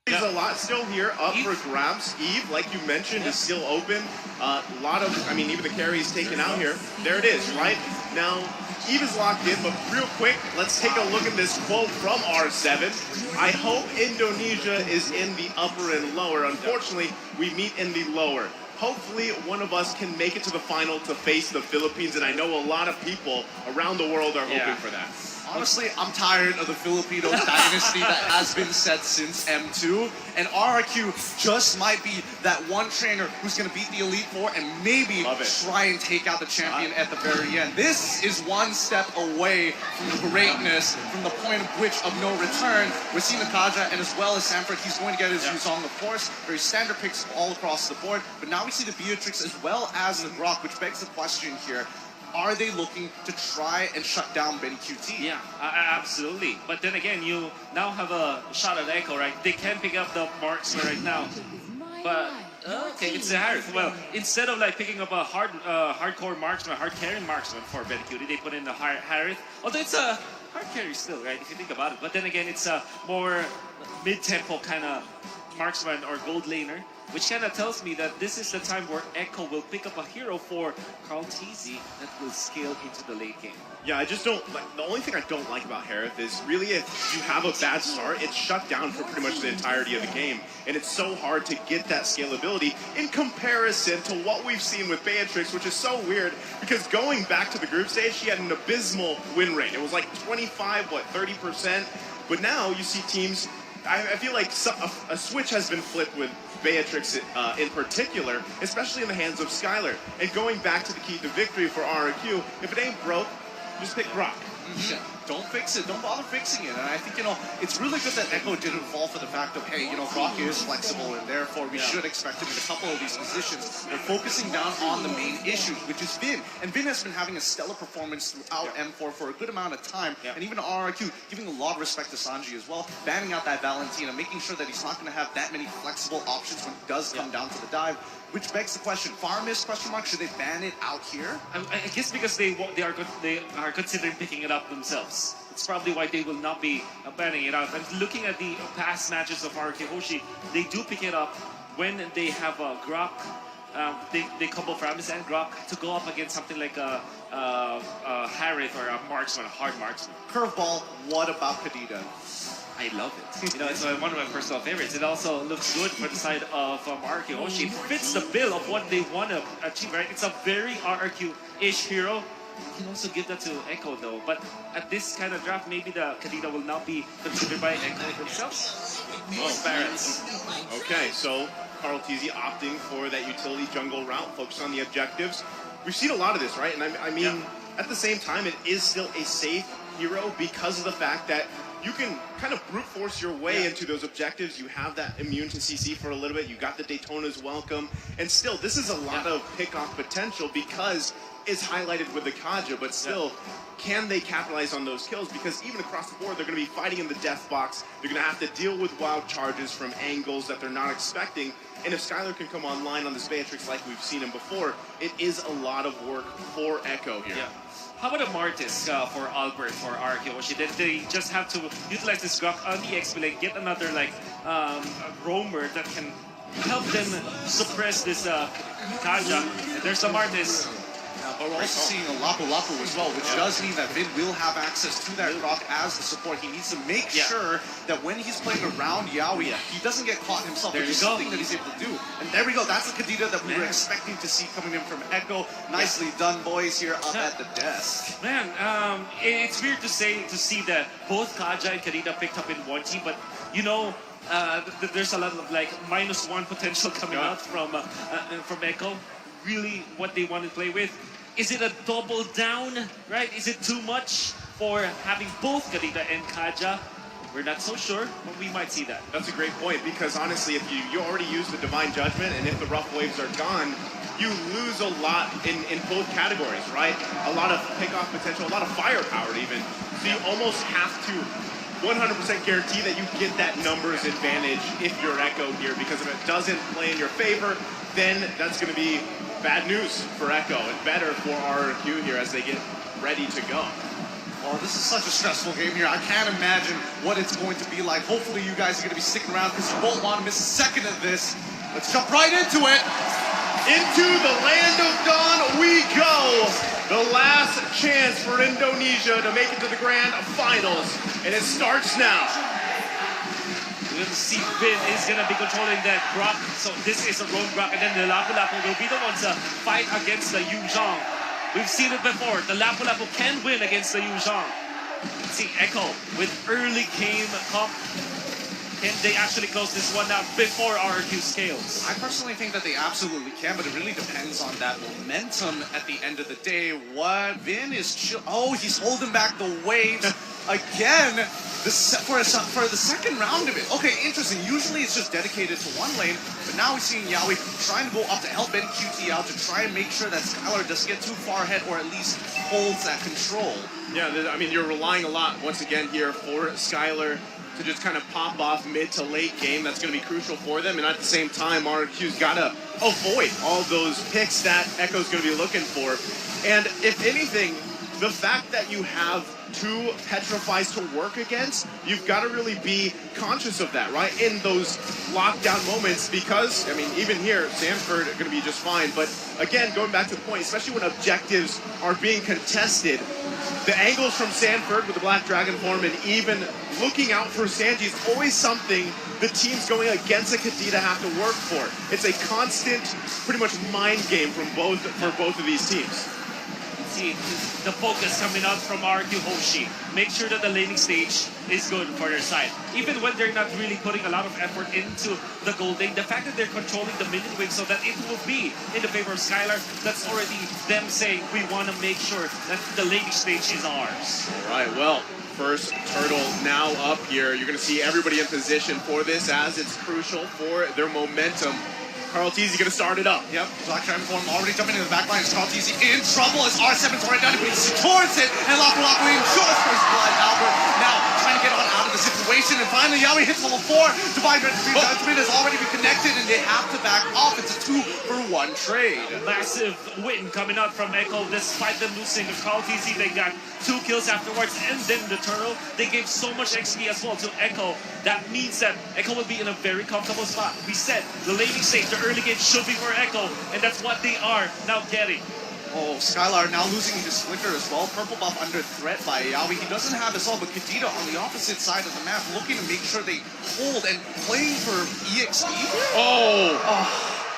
There's a lot still here up for grabs. Eve, like you mentioned, is still open. A lot of, I mean, even the carry is taken out here. There it is, right? Now, Eve is locked in, but real quick, let's take a look at this quote from R7. I hope Indonesia is in the upper and lower. Unfortunately, we meet in the lower. Hopefully, one of us can make it to the final to face the Philippines, and I know a lot of people around the world are hoping for that. Honestly, I'm tired of the Filipino dynasty that has been set since M2, and RRQ just might be that one trainer who's going to beat the Elite Four and maybe try and take out the champion at the very end. This is one step away from greatness, from the point of no return. We're seeing Nakaja and as well as Sanford. He's going to get his Yuzong, of course. Very standard picks all across the board, but now we see the Beatrix as well as the Grok, which begs the question here. Are they looking to try and shut down Benny QT? Yeah, absolutely. But then again, you now have a shot at Echo, right? They can pick up the marksman right now. But, okay, it's the Harith. Well, instead of like picking up a hardcore marksman, hard carrying marksman for Benny QT, they put in the Harith. Although it's a hard carry still, right? If you think about it. But then again, it's a more mid-tempo kind of marksman or gold laner, which kind of tells me that this is the time where Echo will pick up a hero for Carl Teasy that will scale into the late game. Yeah, I just don't like. The only thing I don't like about Harith is really if you have a bad start, it's shut down for pretty much the entirety of the game, and it's so hard to get that scalability in comparison to what we've seen with Beatrix, which is so weird because going back to the group stage, she had an abysmal win rate. It was like 30%, but now you see teams. I feel like a switch has been flipped with Beatrix in particular, especially in the hands of Skylar. And going back to the key to victory for RRQ, if it ain't broke, just pick Grok. don't fix it. Don't bother fixing it. And I think, it's really good that Echo didn't fall for the fact of, hey, Brock is flexible, and therefore we should expect him in a couple of these positions. They're focusing down on the main issue, which is Vin. And Vin has been having a stellar performance throughout M4 for a good amount of time. And even RRQ giving a lot of respect to Sanji as well, banning out that Valentina, making sure that he's not going to have that many flexible options when it does come down to the dive. Which begs the question: Far Mist ? Should they ban it out here? I guess because they are considering picking it up themselves. It's probably why they will not be banning it out. And looking at the past matches of RRQ Hoshi, they do pick it up when they have a Grok. They couple Framis and Grok to go up against something like a Harith or a marksman, a hard marksman. Curveball. What about Kadita? I love it. It's one of my personal favorites. It also looks good for the side of RRQ Hoshi. It fits the bill of what they want to achieve, right? It's a very RRQ-ish hero. You can also give that to Echo, though. But at this kind of draft, maybe the Kadita will not be considered by Echo themselves. Oh, Barretts. Okay, so Carl TZ opting for that utility jungle route, focus on the objectives. We've seen a lot of this, right? And I mean, at the same time, it is still a safe hero because of the fact that you can kind of brute force your way into those objectives. You have that immune to CC for a little bit. You got the Daytona's welcome. And still, this is a lot of pick-off potential because it's highlighted with the Kaja, but still, can they capitalize on those kills? Because even across the board, they're going to be fighting in the death box. They're going to have to deal with wild charges from angles that they're not expecting. And if Skylar can come online on this Beatrix like we've seen him before, it is a lot of work for Echo here. How about a Martis for Albert for RRQ Hoshi? They just have to utilize this Grok on the XP lane, get another a roamer that can help them suppress this Kaja. And there's a Martis. But we're also seeing a Lapu Lapu as well, which does mean that Vin will have access to that Grok as the support. He needs to make sure that when he's playing around Yaoi, he doesn't get caught himself, which is something that he's able to do. And there we go. That's the Kadita that we were expecting to see coming in from Echo. Nicely done, boys, here up at the desk. Man, it's weird to see that both Kaja and Kadita picked up in one team, but there's a lot of -1 potential coming out from Echo. Really, what they want to play with. Is it a double down, right? Is it too much for having both Kadita and Kaja? We're not so sure, but we might see that. That's a great point, because honestly, if you already use the Divine Judgment, and if the rough waves are gone, you lose a lot in both categories, right? A lot of pick-off potential, a lot of firepower even. So you almost have to 100% guarantee that you get that numbers advantage if you're Echo here, because if it doesn't play in your favor, then that's going to be bad news for Echo and better for RRQ here as they get ready to go. Oh, this is such a stressful game here. I can't imagine what it's going to be like. Hopefully you guys are going to be sticking around because you won't want to miss a second of this. Let's jump right into it. Into the land of dawn we go. The last chance for Indonesia to make it to the grand finals. And it starts now. We're going to see Vin is going to be controlling that Grok. So this is a roam Grok, and then the Lapu Lapu will be the ones to fight against the Yu Zhang. We've seen it before. The Lapu Lapu can win against the Yu Zhang. Let's see Echo with early game comp. Can they actually close this one out before RRQ scales? I personally think that they absolutely can, but it really depends on that momentum at the end of the day. What Vin is he's holding back the waves again. For the second round of it. Okay, interesting. Usually it's just dedicated to one lane, but now we're seeing Yaoi trying to go up to help Ben QT out to try and make sure that Skylar doesn't get too far ahead or at least holds that control. Yeah, I mean, you're relying a lot, once again, here for Skylar to just kind of pop off mid to late game. That's going to be crucial for them. And at the same time, RRQ's got to avoid all those picks that Echo's going to be looking for. And if anything, the fact that you have two Petrifies to work against, you've got to really be conscious of that, right? In those lockdown moments, because, I mean, even here, Sanford are going to be just fine. But again, going back to the point, especially when objectives are being contested, the angles from Sanford with the Black Dragon form and even looking out for Sanji is always something the teams going against a Kadita have to work for. It's a constant, pretty much mind game for both of these teams. See the focus coming out from RRQ Hoshi. Make sure that the laning stage is good for their side. Even when they're not really putting a lot of effort into the gold lane, the fact that they're controlling the minion wave so that it will be in the favor of Skylar, that's already them saying we want to make sure that the laning stage is ours. All right, well, first turtle now up here. You're going to see everybody in position for this as it's crucial for their momentum. Carl Teasy going to start it up. Yep, Black Dragon Form already jumping into the back line. Carl Teasy in trouble as R7's already done it, but he secures it, and Lapu enjoys first blood. Albert now trying to get on out of the situation, and finally Yawi hits level 4. Divine Judgment has already been connected, and they have to back off. It's a 2-for-1 trade. Massive win coming out from Echo despite them losing to Carl TC. They got 2 kills afterwards, and then the turtle. They gave so much XP as well to Echo. That means that Echo will be in a very comfortable spot. We said the laning stage, the early game should be for Echo, and that's what they are now getting. Oh, Skylar now losing his flicker as well. Purple buff under threat by Yawi. He doesn't have his all, but Kadita on the opposite side of the map looking to make sure they hold and playing for EXP.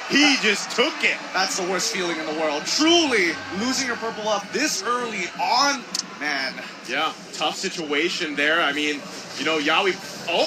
He just took it. That's the worst feeling in the world. Truly, losing your purple buff this early on, man. Yeah, tough situation there. I mean, you know, Yawi... Oh,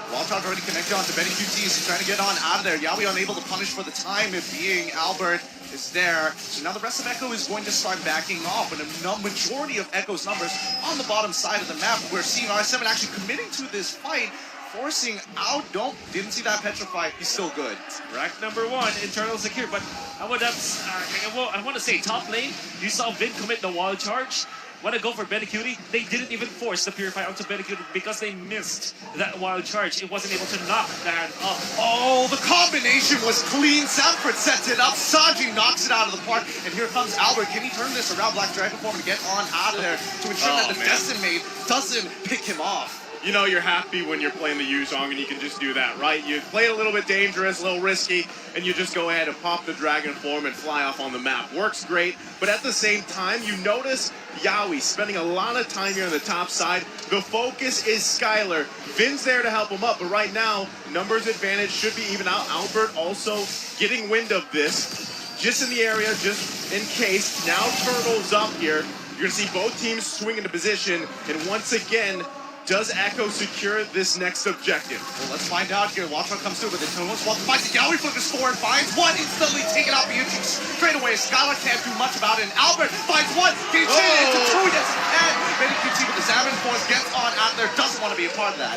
Wildcard already connected onto Benny QT. He's trying to get on out of there. Yawi unable to punish for the time, it being Albert is there. So now the rest of Echo is going to start backing off, and a majority of Echo's numbers on the bottom side of the map. We're seeing R7 actually committing to this fight, forcing out. Didn't see that petrify. He's still good. Rack number 1, internal secure, but I want to say top lane. You saw Vin commit the wild charge. Want to go for Benecutie? They didn't even force the Purify onto Benecutie because they missed that wild charge. It wasn't able to knock that up. Oh, the combination was clean. Sanford sets it up. Sanji knocks it out of the park. And here comes Albert. Can he turn this around? Black Dragon Form and get on out of there to ensure that the Decimate doesn't pick him off. You know you're happy when you're playing the Yuzhong and you can just do that, right? You play it a little bit dangerous, a little risky, and you just go ahead and pop the Dragon Form and fly off on the map. Works great, but at the same time, you notice Yawi spending a lot of time here on the top side. The focus is Skylar. Vin's there to help him up, but right now, numbers advantage should be even out. Albert also getting wind of this, just in the area, just in case. Now Turtle's up here. You're going to see both teams swing into position, and once again, does Echo secure this next objective? Well, let's find out here. Watchman comes through with the Tonos. Well, fights Yawi flickers forward, finds one, instantly taken out Miyuchi straight away. Skylar can't do much about it, and Albert finds one, getting chained into 2, yes he can. Benny QT with the Salmon Force gets on out there, doesn't want to be a part of that.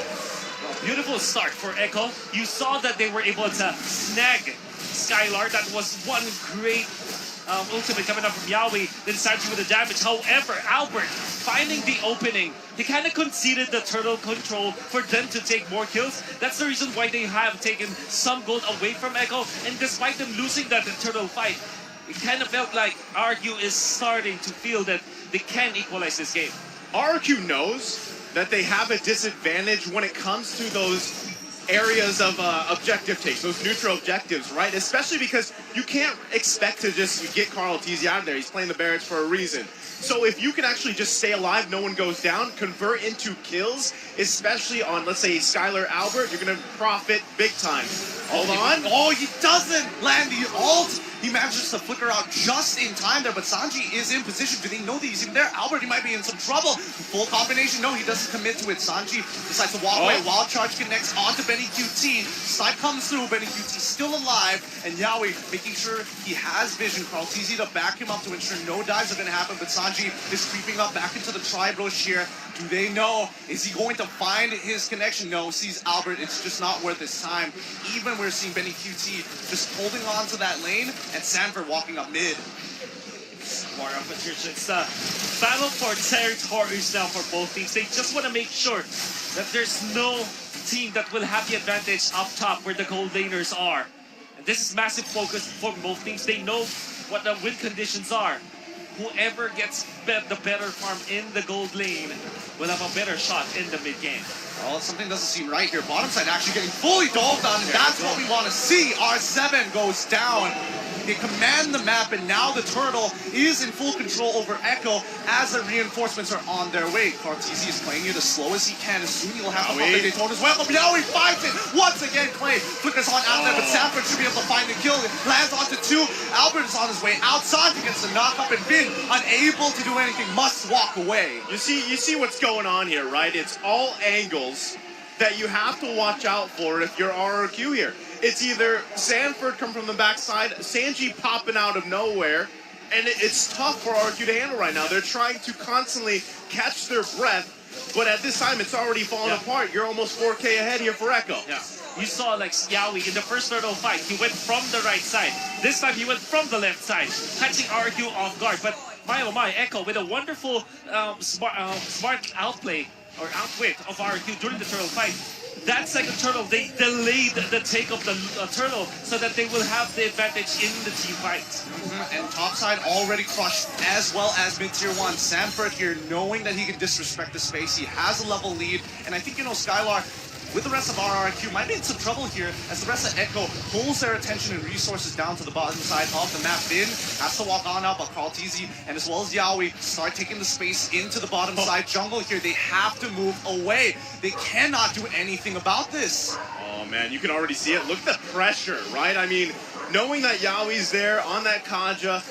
Beautiful start for Echo. You saw that they were able to snag Skylar. That was one great ultimate coming up from Yawi, then Sanji with the damage. However, Albert finding the opening, he kind of conceded the turtle control for them to take more kills. That's the reason why they have taken some gold away from Echo, and despite them losing that turtle fight, it kind of felt like RQ is starting to feel that they can equalize this game. RQ knows that they have a disadvantage when it comes to those areas of objective takes, those neutral objectives, right? Especially because you can't expect to just get Carl Teasy out of there. He's playing the Barracks for a reason. So if you can actually just stay alive, no one goes down, convert into kills, especially on, let's say, Skylar Albert, you're going to profit big time. Hold on. Oh, he doesn't land the ult. He manages to flicker out just in time there, but Sanji is in position. Do they know that he's even there? Albert, he might be in some trouble. Full combination. No, he doesn't commit to it. Sanji decides to walk away. Wild charge connects onto Benny QT. Snipe comes through. Benny QT still alive. And Yawi making sure he has vision. Carl TZ to back him up to ensure no dives are going to happen, but Sanji is creeping up back into the Tri-Bros here. Do they know? Is he going to find his connection? No, sees Albert. It's just not worth his time. Even we're seeing Benny QT just holding on to that lane, and Sanford walking up mid. War of attrition. It's a battle for territories now for both teams. They just want to make sure that there's no team that will have the advantage up top where the gold laners are. And this is massive focus for both teams. They know what the win conditions are. Whoever gets the better farm in the gold lane will have a better shot in the mid game. Well, something doesn't seem right here. Bottom side actually getting fully doled on, and that's what we want to see. R7 goes down. They command the map, and now the turtle is in full control over Echo as the reinforcements are on their way. Cartesi is playing it as slow as he can. Soon he'll have to pop the Daytona as well. But now he finds it. Once again, Clay flickers on out there, but Sanford should be able to find the kill. Lands onto 2. Albert is on his way outside against the knock-up, and Vin, unable to do anything, must walk away. You see what's going on here, right? It's all angles that you have to watch out for if you're RRQ here. It's either Sanford come from the backside, Sanji popping out of nowhere, and it's tough for RQ to handle right now. They're trying to constantly catch their breath but at this time it's already fallen apart. You're almost 4K ahead here for Echo. Yeah. You saw like Yawi in the first turtle fight, he went from the right side. This time he went from the left side, catching RQ off guard. But my oh my, Echo with a wonderful smart outplay or outwit of RQ during the turtle fight. That second turtle, they delayed the take of the turtle so that they will have the advantage in the team fight. And topside already crushed, as well as mid-tier 1. Sanford here, knowing that he can disrespect the space. He has a level lead, and I think, Skylar, with the rest of RRQ, might be in some trouble here as the rest of Echo pulls their attention and resources down to the bottom side of the map. Bin has to walk on up, but Carl TZ and as well as Yawi start taking the space into the bottom side jungle here. They have to move away. They cannot do anything about this. Oh man, you can already see it. Look at the pressure, right? I mean, knowing that Yawi's there on that Kaja,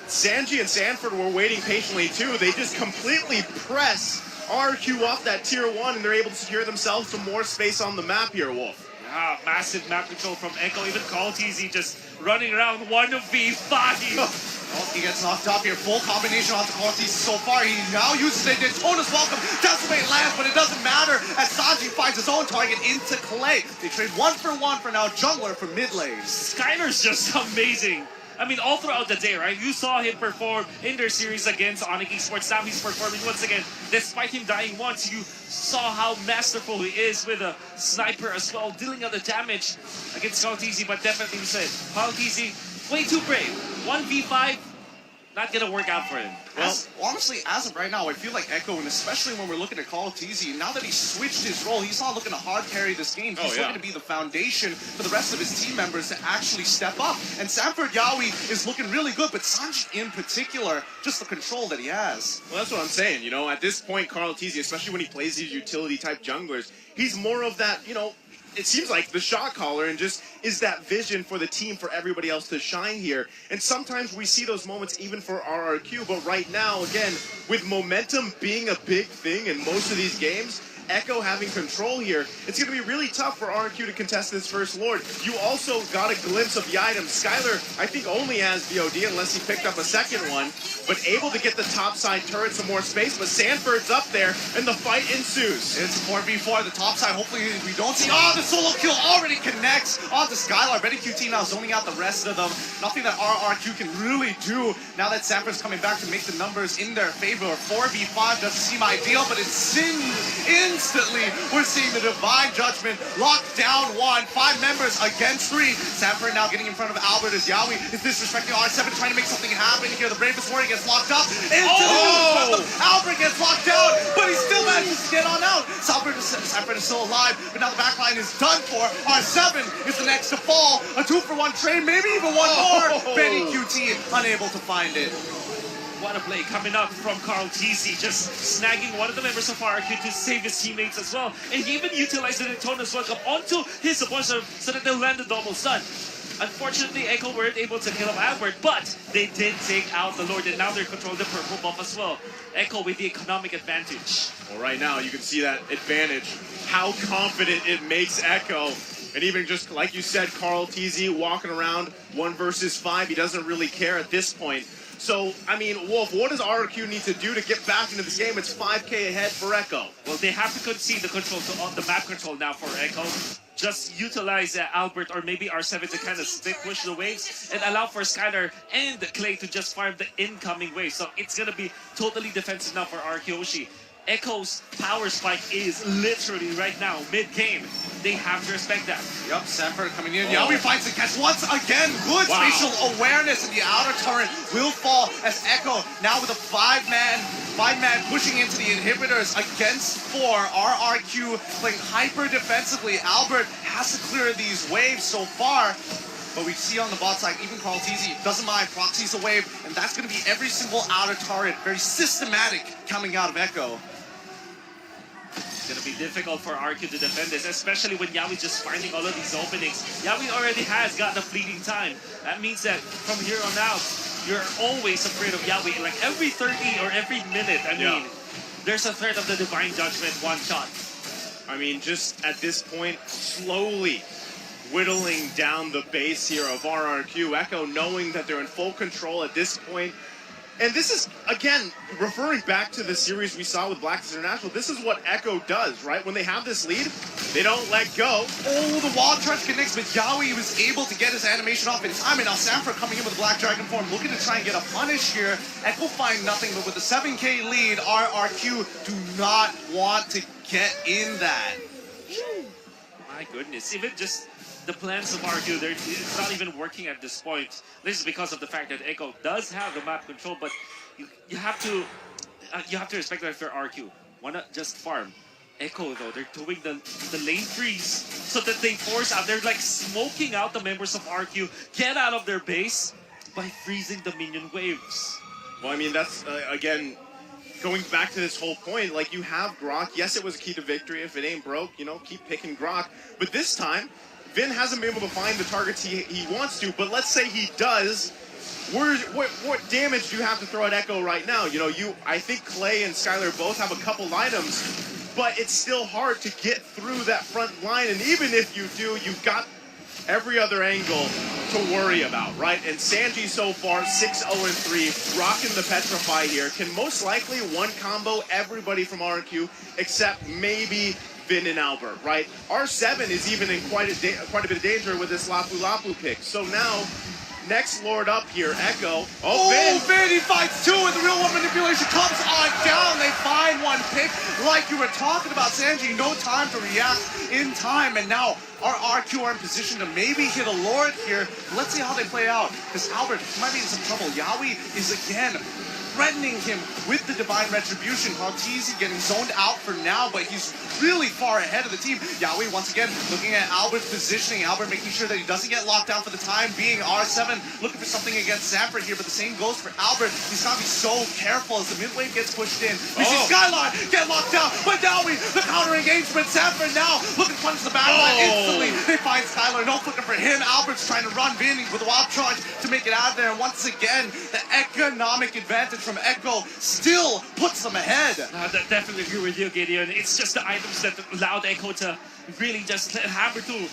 Sanji and Sanford were waiting patiently too. They just completely press RQ off that tier 1 and they're able to secure themselves some more space on the map here, Wolf. Yeah, massive map control from Echo. Even Carl TZ just running around 1v5. Oh, he gets knocked up here. Full combination onto Carl TZ so far. He now uses it. Daytona's welcome. Decimate lands, but it doesn't matter as Sanji finds his own target into Clay. They trade 1 for 1 for now jungler for mid lane. Skylar's just amazing. I mean, all throughout the day, right? You saw him perform in their series against Onyx Esports. Now he's performing once again. Despite him dying once, you saw how masterful he is with a sniper as well, dealing out the damage against Carl TZ. But definitely we said, Carl TZ, way too brave. 1v5, not gonna work out for him. Well, honestly, as of right now, I feel like Echo, and especially when we're looking at Carl TZ, now that he's switched his role, he's not looking to hard carry this game. He's looking to be the foundation for the rest of his team members to actually step up. And Sanford Yawi is looking really good, but Sanji in particular, just the control that he has. Well, that's what I'm saying. At this point, Carl TZ, especially when he plays these utility-type junglers, he's more of that, it seems like the shot caller and just is that vision for the team, for everybody else to shine here. And sometimes we see those moments even for RRQ, but right now, again, with momentum being a big thing in most of these games, Echo having control here, it's going to be really tough for RRQ to contest this first Lord. You also got a glimpse of the item. Skylar, I think, only has VOD unless he picked up a second one, but able to get the top side turret some more space, but Sanford's up there, and the fight ensues. It's 4v4, the top side, hopefully we don't see, the solo kill already connects onto Skylar. Ready QT now zoning out the rest of them. Nothing that RRQ can really do now that Sanford's coming back to make the numbers in their favor. 4v5 doesn't seem ideal, but it's instantly we're seeing the Divine Judgment lock down 1. 5 members against 3. Sanford now getting in front of Albert as Yawi is disrespecting R7, trying to make something happen here. The Bravest Warrior gets locked up. Albert gets locked down, but he still manages to get on out. Sanford is still alive, but now the backline is done for. R7 is the next to fall. A 2-for-1 trade, maybe even one more. Benny QT unable to find it. What a play coming up from Carl TZ, just snagging one of the members of RRQ to save his teammates as well. And he even utilized the Daytona's welcome onto his opponent so that they'll land the double stun. Unfortunately, Echo weren't able to kill up Albert, but they did take out the Lord, and now they're controlling the purple buff as well. Echo with the economic advantage. Well, right now, you can see that advantage, how confident it makes Echo. And even just, like you said, Carl TZ walking around 1 versus 5. He doesn't really care at this point. So, I mean, Wolf, what does RRQ need to do to get back into this game? It's 5K ahead for Echo. Well, they have to concede the control on the map control now for Echo. Just utilize Albert or maybe R7 to kind of stick push the waves and allow for Skylar and Clay to just farm the incoming waves. So it's going to be totally defensive now for RRQ. Echo's power spike is literally right now mid-game. They have to respect that. Yep, Sanford coming in. Yawi finds the catch once again. Good spatial awareness, and the outer turret will fall as Echo now with a 5-man pushing into the inhibitors against 4. RRQ playing hyper defensively. Albert has to clear these waves so far. But we see on the bot side, even Carl TZ doesn't mind, proxies a wave, and that's going to be every single outer turret, very systematic coming out of Echo. It's going to be difficult for RQ to defend this, especially when Yawi's just finding all of these openings. Yawi already has gotten a fleeting time. That means that from here on out, you're always afraid of Yawi. Like every 30 or every minute, I mean, there's a threat of the Divine Judgment one shot. I mean, just at this point, slowly whittling down the base here of RRQ. Echo knowing that they're in full control at this point. And this is, again, referring back to the series we saw with Blacks International, this is what Echo does, right? When they have this lead, they don't let go. Oh, the wall charge connects, but Yawi was able to get his animation off in time, and now Sanford coming in with the Black Dragon form, looking to try and get a punish here. Echo find nothing, but with the 7K lead, RRQ do not want to get in that. My goodness, even just the plans of RQ, it's not even working at this point. This is because of the fact that Echo does have the map control, but you have to respect that if you're RQ. Why not just farm? Echo though, they're doing the lane freeze so that they force out. They're like smoking out the members of RQ, get out of their base by freezing the minion waves. Well, I mean, that's, again, going back to this whole point, like, you have Grok. Yes, it was a key to victory. If it ain't broke, you know, keep picking Grok. But this time, Vin hasn't been able to find the targets he wants to, but let's say he does. What damage do you have to throw at Echo right now? You know, I think Clay and Skylar both have a couple items, but it's still hard to get through that front line, and even if you do, you've got every other angle to worry about, right? And Sanji so far, 6-0-3, rocking the Petrify here, can most likely one combo everybody from RQ, except maybe Vin and Albert, right? R7 is even in quite a bit of danger with this Lapu Lapu pick. So now, next Lord up here, Echo. Oh, Vin, he fights two, and the real one manipulation comes on down. They find one pick, like you were talking about, Sanji. No time to react in time, and now our RQ are in position to maybe hit a Lord here. Let's see how they play out, because Albert might be in some trouble. Yawi is again threatening him with the Divine Retribution. Maltese getting zoned out for now, but he's really far ahead of the team. Yawi once again looking at Albert's positioning. Albert making sure that he doesn't get locked down for the time being. R7 looking for something against Sanford here, but the same goes for Albert. He's got to be so careful as the mid wave gets pushed in. We see Skyline get locked down, but Yawi, the counter engagement. Sanford now looking to punch the back line instantly. They find Skylar, no looking for him. Albert's trying to run Vinny with a wild charge to make it out of there. And once again, the economic advantage from Echo still puts them ahead. Definitely agree with you, Gideon. It's just the items that allowed Echo to really just hammer through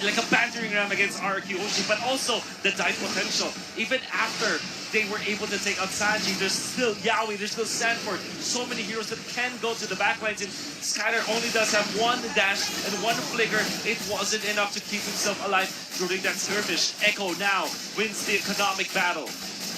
like a bantering ram against RQ Oshi, but also the dive potential. Even after they were able to take out Sanji, there's still Yawi, there's still Sanford. So many heroes that can go to the backlines, and Skylar only does have one dash and one flicker. It wasn't enough to keep himself alive during that skirmish. Echo now wins the economic battle.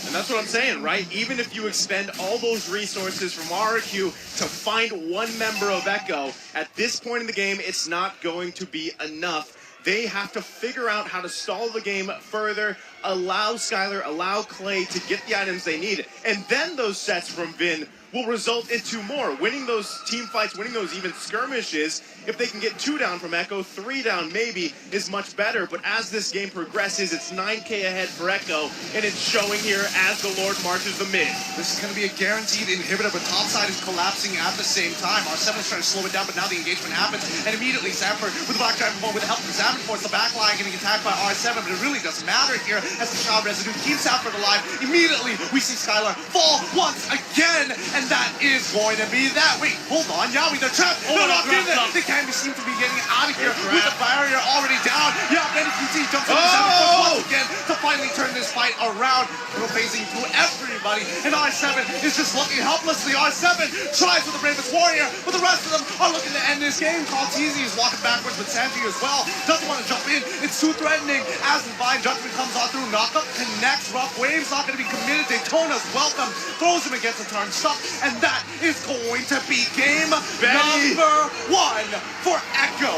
And that's what I'm saying, right? Even if you expend all those resources from RQ to find one member of Echo, at this point in the game, it's not going to be enough. They have to figure out how to stall the game further, allow Skylar, allow Clay to get the items they need, and then those sets from Vin will result in two more. Winning those team fights, winning those even skirmishes, if they can get 2 down from Echo, 3 down maybe, is much better. But as this game progresses, it's 9K ahead for Echo, and it's showing here as the Lord marches the mid. This is going to be a guaranteed inhibitor, but topside is collapsing at the same time. R7 is trying to slow it down, but now the engagement happens, and immediately Sanford with the Black Dragon Ball with the help from Xammin force the back line getting attacked by R7, but it really doesn't matter here as the Child Residue keeps Sanford alive. Immediately, we see Skylar fall once again, and that is going to be that. Wait, hold on, Yawi, they're trapped. They're locked in there. They can't seem to be getting out of here with the barrier already down. Yeah, then QT jumps into Sanford once again to finally turn this fight around. We're phasing through everybody, and R7 is just looking helplessly. R7 tries with the Bravest Warrior, but the rest of them are looking to end this game. Maltese is walking backwards with Sanji as well. Doesn't want to jump in. It's too threatening as Divine Judgment comes on through. Knockup connects. Rough Wave's not going to be committed. Daytona's welcome. Throws him against the turn stuck, and that is going to be game number 1 for Echo.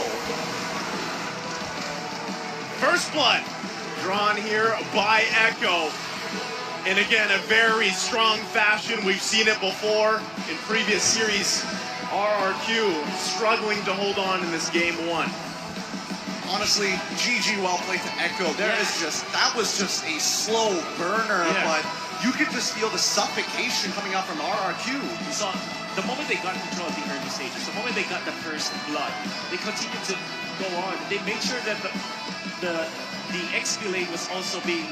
First blood drawn here by Echo. And again, a very strong fashion. We've seen it before in previous series. RRQ struggling to hold on in this game 1. Honestly, GG well played to Echo. That was just a slow burner, but you could just feel the suffocation coming out from RRQ. So the moment they got control of the early stages, the moment they got the first blood, they continued to go on. They made sure that the XP lane was also being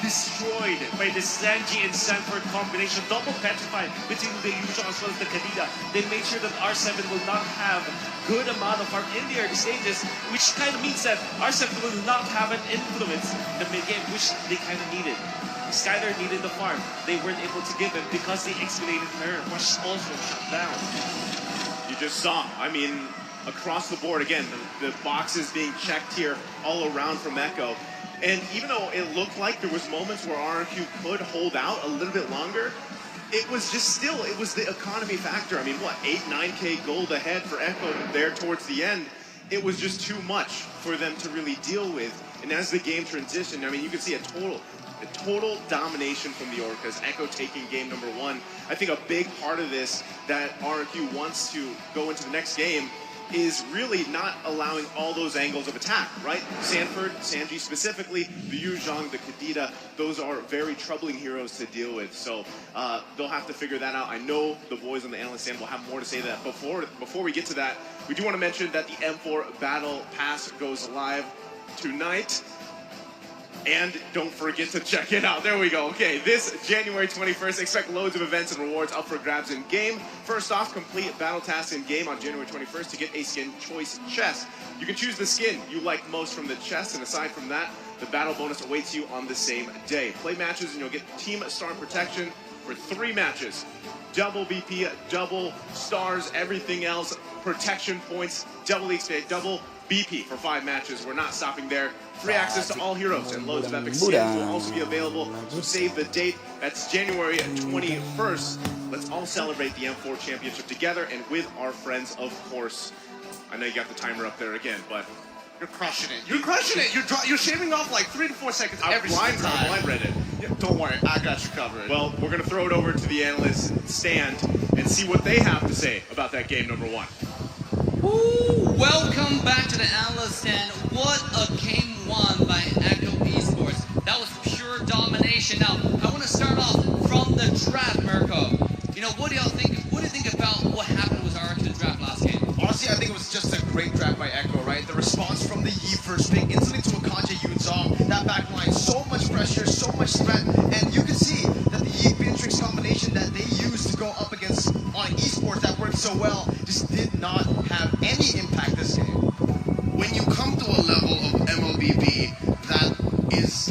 destroyed by the Sanji and Sanford combination, double petrified between the Yuzhong as well as the Kadida. They made sure that R7 will not have good amount of farm in the early stages, which kind of means that R7 will not have an influence in the mid game, which they kind of needed. Skylar needed the farm. They weren't able to give it because the escalated her was also shut down. You just saw, I mean, across the board, again, the boxes being checked here all around from Echo. And even though it looked like there was moments where RRQ could hold out a little bit longer, it was just still, it was the economy factor. I mean, what, 8-9K gold ahead for Echo there towards the end. It was just too much for them to really deal with. And as the game transitioned, I mean, you can see a total domination from the Orcas. Echo taking game number 1. I think a big part of this that RRQ wants to go into the next game is really not allowing all those angles of attack, right? Sanford, Sanji specifically, the Yuzhong, the Kadita, those are very troubling heroes to deal with. So they'll have to figure that out. I know the boys on the analyst stand will have more to say that. Before we get to that, we do want to mention that the M4 Battle Pass goes live tonight. And don't forget to check it out. There we go. Okay, this January 21st, expect loads of events and rewards up for grabs in game. First off, complete battle tasks in game on January 21st to get a skin choice chest. You can choose the skin you like most from the chest, and aside from that, the battle bonus awaits you on the same day. Play matches and you'll get team star protection for 3 matches. Double BP, double stars, everything else, protection points, double XP, double BP for 5 matches. We're not stopping there. Free access to all heroes and loads of epic skins will also be available. So save the date. That's January 21st. Let's all celebrate the M4 Championship together and with our friends, of course. I know you got the timer up there again, but you're crushing it. You're crushing it. You're shaving off like 3 to 4 seconds every single time. I blind read it. Yeah, don't worry, I got you covered. Well, we're going to throw it over to the analyst stand and see what they have to say about that game number 1. Ooh, welcome back to the analyst stand. What a game won by Echo Esports. That was pure domination. Now, I want to start off from the draft, Mirko. You know, what do y'all think? What do you think about what happened with our draft last game? Honestly, I think it was just a great draft by Echo, right? The response from the Yi first pick, instantly to Akanja Yuzong, that back line, so much pressure, so much threat, and you can see that the Yi Beatrix combination that they used to go up against on Esports that worked so well just did not have any impact this game. When you come to a level of MLBB, that is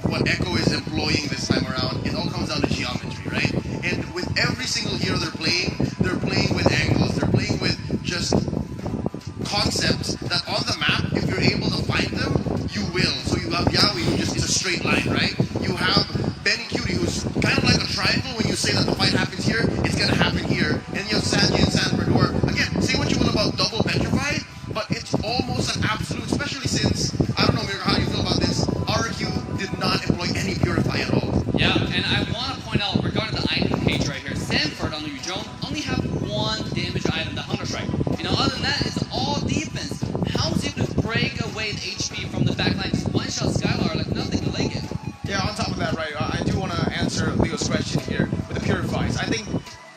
what Echo is employing this time around. It all comes down to geometry, right? And with every single hero they're playing with angles, they're playing with just concepts that on the map, if you're able to find them, you will. So you have Yaoi, who just is a straight line, right? You have Benny Cutie, who's kind of like a triangle. When you say that the fight happens here, it's going to happen here. And you have Sanji and Sanford, who are, again, say what you will about double petrify, but it's almost an absolute, especially since, I don't know, Mirko, how you feel about this, RRQ did not employ any purify at all. Yeah, and I want to point out, regarding the item page right here, Sanford on the Yuzhong only have 1 damage item, the Hunter Strike. You know, other than that, it's all defense. How is he able to break away the HP from the backline? Just one-shot Skylar like nothing to leg it. Yeah, on top of that, right, I do want to answer Leo's question here with the purifies. I think,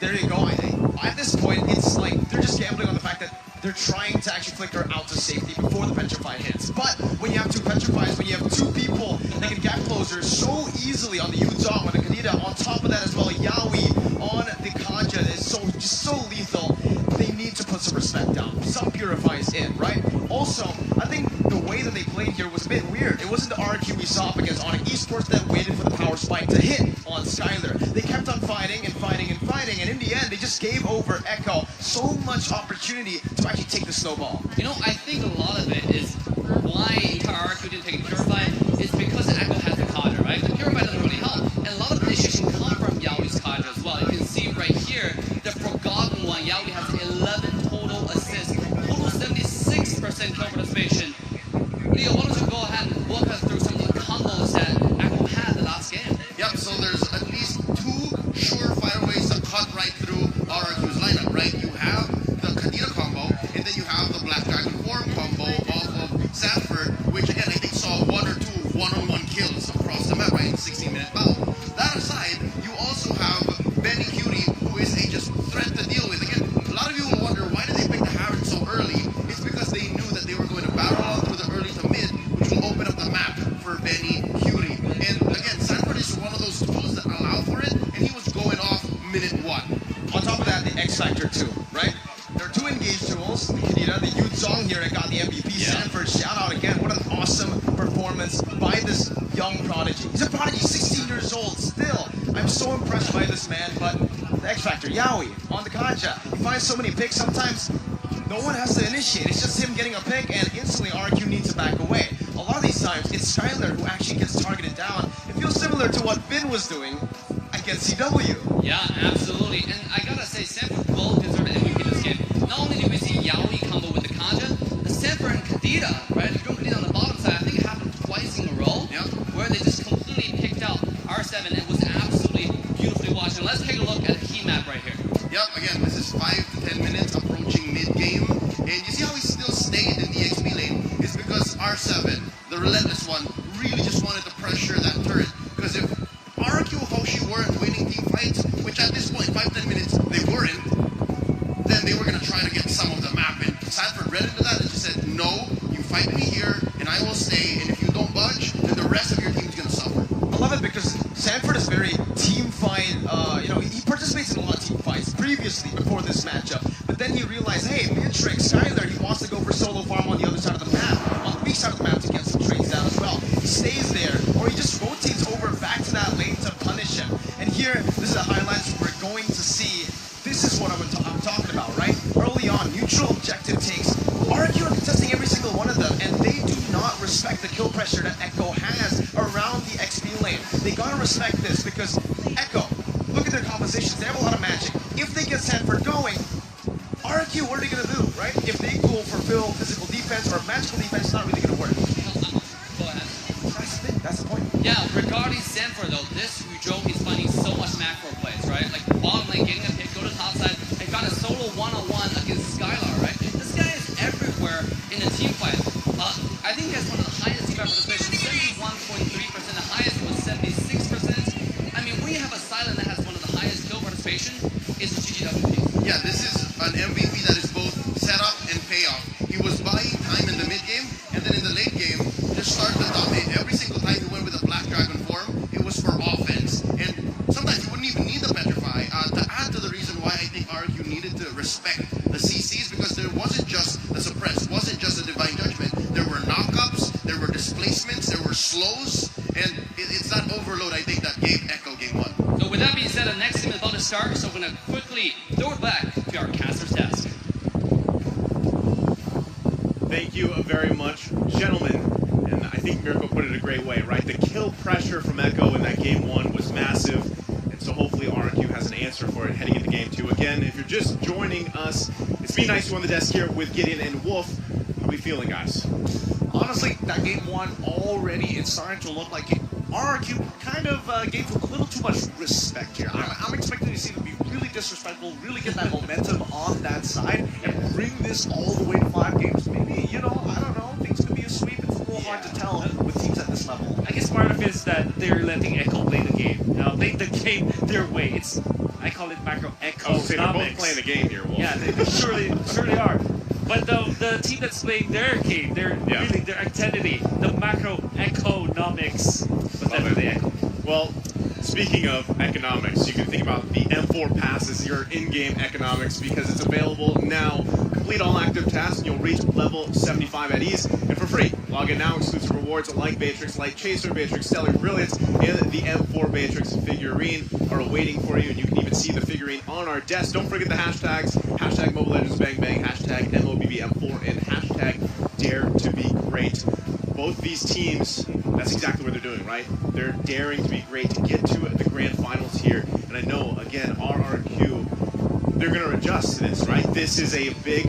there you go, I think, at this point, it's like, they're just gambling on the fact that they're trying to actually flicker out to safety before the petrify hits. But when you have 2 petrifies, when you have 2 people that can gap closers so easily on the Yuzong, on the Kanita, on top of that as well, Yaoi on the Kanja is just so lethal. They need to put some respect down. Some purifies in, right? Also, I think the way that they played here was a bit weird. It wasn't the RQ we saw up against Onyx Esports that waited for the power spike to hit on Skylar. They kept on fighting and fighting and fighting, and in the end, they just gave over Echo so much opportunity to actually take the snowball. You know, I think a lot of it is why RQ didn't take a Purify is because Echo has the Cadre, right? The Purify doesn't really help. And a lot of the initiation come from Yaoi's Cadre as well. You can see right here, the Forgotten One, Yaoi has 11 total assists, total 76% kill participation. Leo, why don't you go ahead and walk us through some of the combos that Echo had the last game? Yep, so there's at least 2 surefire ways to cut right through RRQ's lineup, right? You have the Kadita combo, and then you have the Black Dragon Form combo off of Sanford, which again, I think saw 1 or 2 one-on-one kills across the map, right, in 16-minute battle. That aside, you also have Benny Cutie, who is a just threat to deal with. Again, a lot of you will wonder, why did they pick the Harrod so early? It's because they knew that they were going to battle on through the early to mid, which will open up the map for Benny Cutie. And again, Sanford is one of those tools that allow for it, and he was going off minute 1. On top of that, the X Factor too, right? There are 2 engaged tools, the Kadita, the Yuzong here that got the MVP. Sanford, shout out again. What an awesome performance by this young prodigy. He's a prodigy, 16 years old, was so impressed by this man, but the X Factor, Yaoi, on the Kanja. He finds so many picks, sometimes no one has to initiate. It's just him getting a pick, and instantly RQ needs to back away. A lot of these times, it's Skylar who actually gets targeted down. It feels similar to what Finn was doing against CW. Yeah, absolutely. And I gotta say, Sanford both deserve an MVP this game. Not only do we see Yaoi combo with the Kanja, the Sanford and Kadita, right? If you don't Kadita on the bottom side, I think it happened twice in a row, where they just completely picked out R7. It was absolutely beautifully watched. And let's take a look at the key map right here. Yep, again, this is 5 to 10 minutes approaching mid-game. And you see how he still stayed in the XP lane? It's because R7, the relentless one, really just wanted to pressure that turret. Because if RQ Hoshi weren't winning team fights, which at this point, 5-10 minutes, they weren't, then they were going to try to get some of the map. And Sanford read into that and just said, no, you fight me here, and I will stay. And if you don't budge, then the rest of your team's going to suffer. I love it because Sanford is very team fight. He participates in a lot of team fights previously before this matchup. But then he realized, hey, Beatrix, Skylar, he wants to go for solo farm on the other side of the map, on the weak side of the map to get some trades down as well. He stays there, or he just rotates over back to that lane to punish him. And here, this is the highlights we're going to see. This is what I'm talking about, right? Early on, neutral objective takes. RQ are contesting every single one of them, and they do not respect the kill pressure that Echo has around the XP lane. They gotta respect this because Echo, look at their compositions. They have a lot of magic. If they get Sanford going, RQ, what are they gonna do, right? If they go for physical defense or magical defense, it's not really gonna work. Go ahead. That's the point. Yeah, regarding Sanford though, this Hujo is finding so much macro plays, right? Like bottom lane, getting a pick, go to top side, and got a solo one-on-one against Skylar, right? This guy is everywhere in the team fight. I think he has one of the highest team fight participation, 71.3%. The highest was 76%. I mean, when you have a silent that has one of the highest kill participation, it's GGWP. Yeah, this is an MVP that is both setup and payoff. He was buying time in the mid game, and then in the late game, just started to dominate. Every single time he went with a Black Dragon form, it was for offense. And sometimes you wouldn't even need the Petrify. To add to the reason why I think RQ needed to respect the CCs, because there wasn't just a suppress, wasn't just a divine judgment. There were knockups, there were displacements, there were slows, and it's that overload I think that gave Echo game 1. So with that being said, the next game is about to start, so we're going to quickly throw it back to our caster's desk. Thank you very much, gentlemen. And I think Mirko put it a great way, right? The kill pressure from Echo in that game 1 was massive. And so hopefully RQ has an answer for it heading into game 2. Again, if you're just joining us, it's me, Nice, on the desk here with Gideon and Wolf. How are we feeling, guys? Honestly, that game 1 already, it's starting to look like RRQ kind of gave a little too much respect here. I'm expecting to see them be really disrespectful, really get that momentum on that side, and bring this all the way to 5 games. Maybe, I don't know, things could be a sweep. It's a little hard to tell with teams at this level. I guess part of it is that they're letting Echo play the game. Play the game their way. I call it macro Echo. They're both playing the game here, Wolf. Yeah, they surely are. But the team that's playing their game, really their identity, the macro economics, was definitely Echo. Well, speaking of economics, you can think about the M4 pass as your in-game economics because it's available now. Complete all active tasks and you'll reach level 75 at ease and for free. Log in now, exclusive rewards like Matrix, like Chaser, Matrix, Stellar Brilliance, and the M4 Matrix figurine are awaiting for you, and you can even see the figurine on our desk. Don't forget the hashtags, hashtag Mobile Legends Bang Bang, hashtag MOBBM4, and hashtag Dare to Be Great. Both these teams, that's exactly what they're doing, right? They're daring to be great to get to the grand finals here. And I know, again, RRQ, they're going to adjust to this, right? This is a big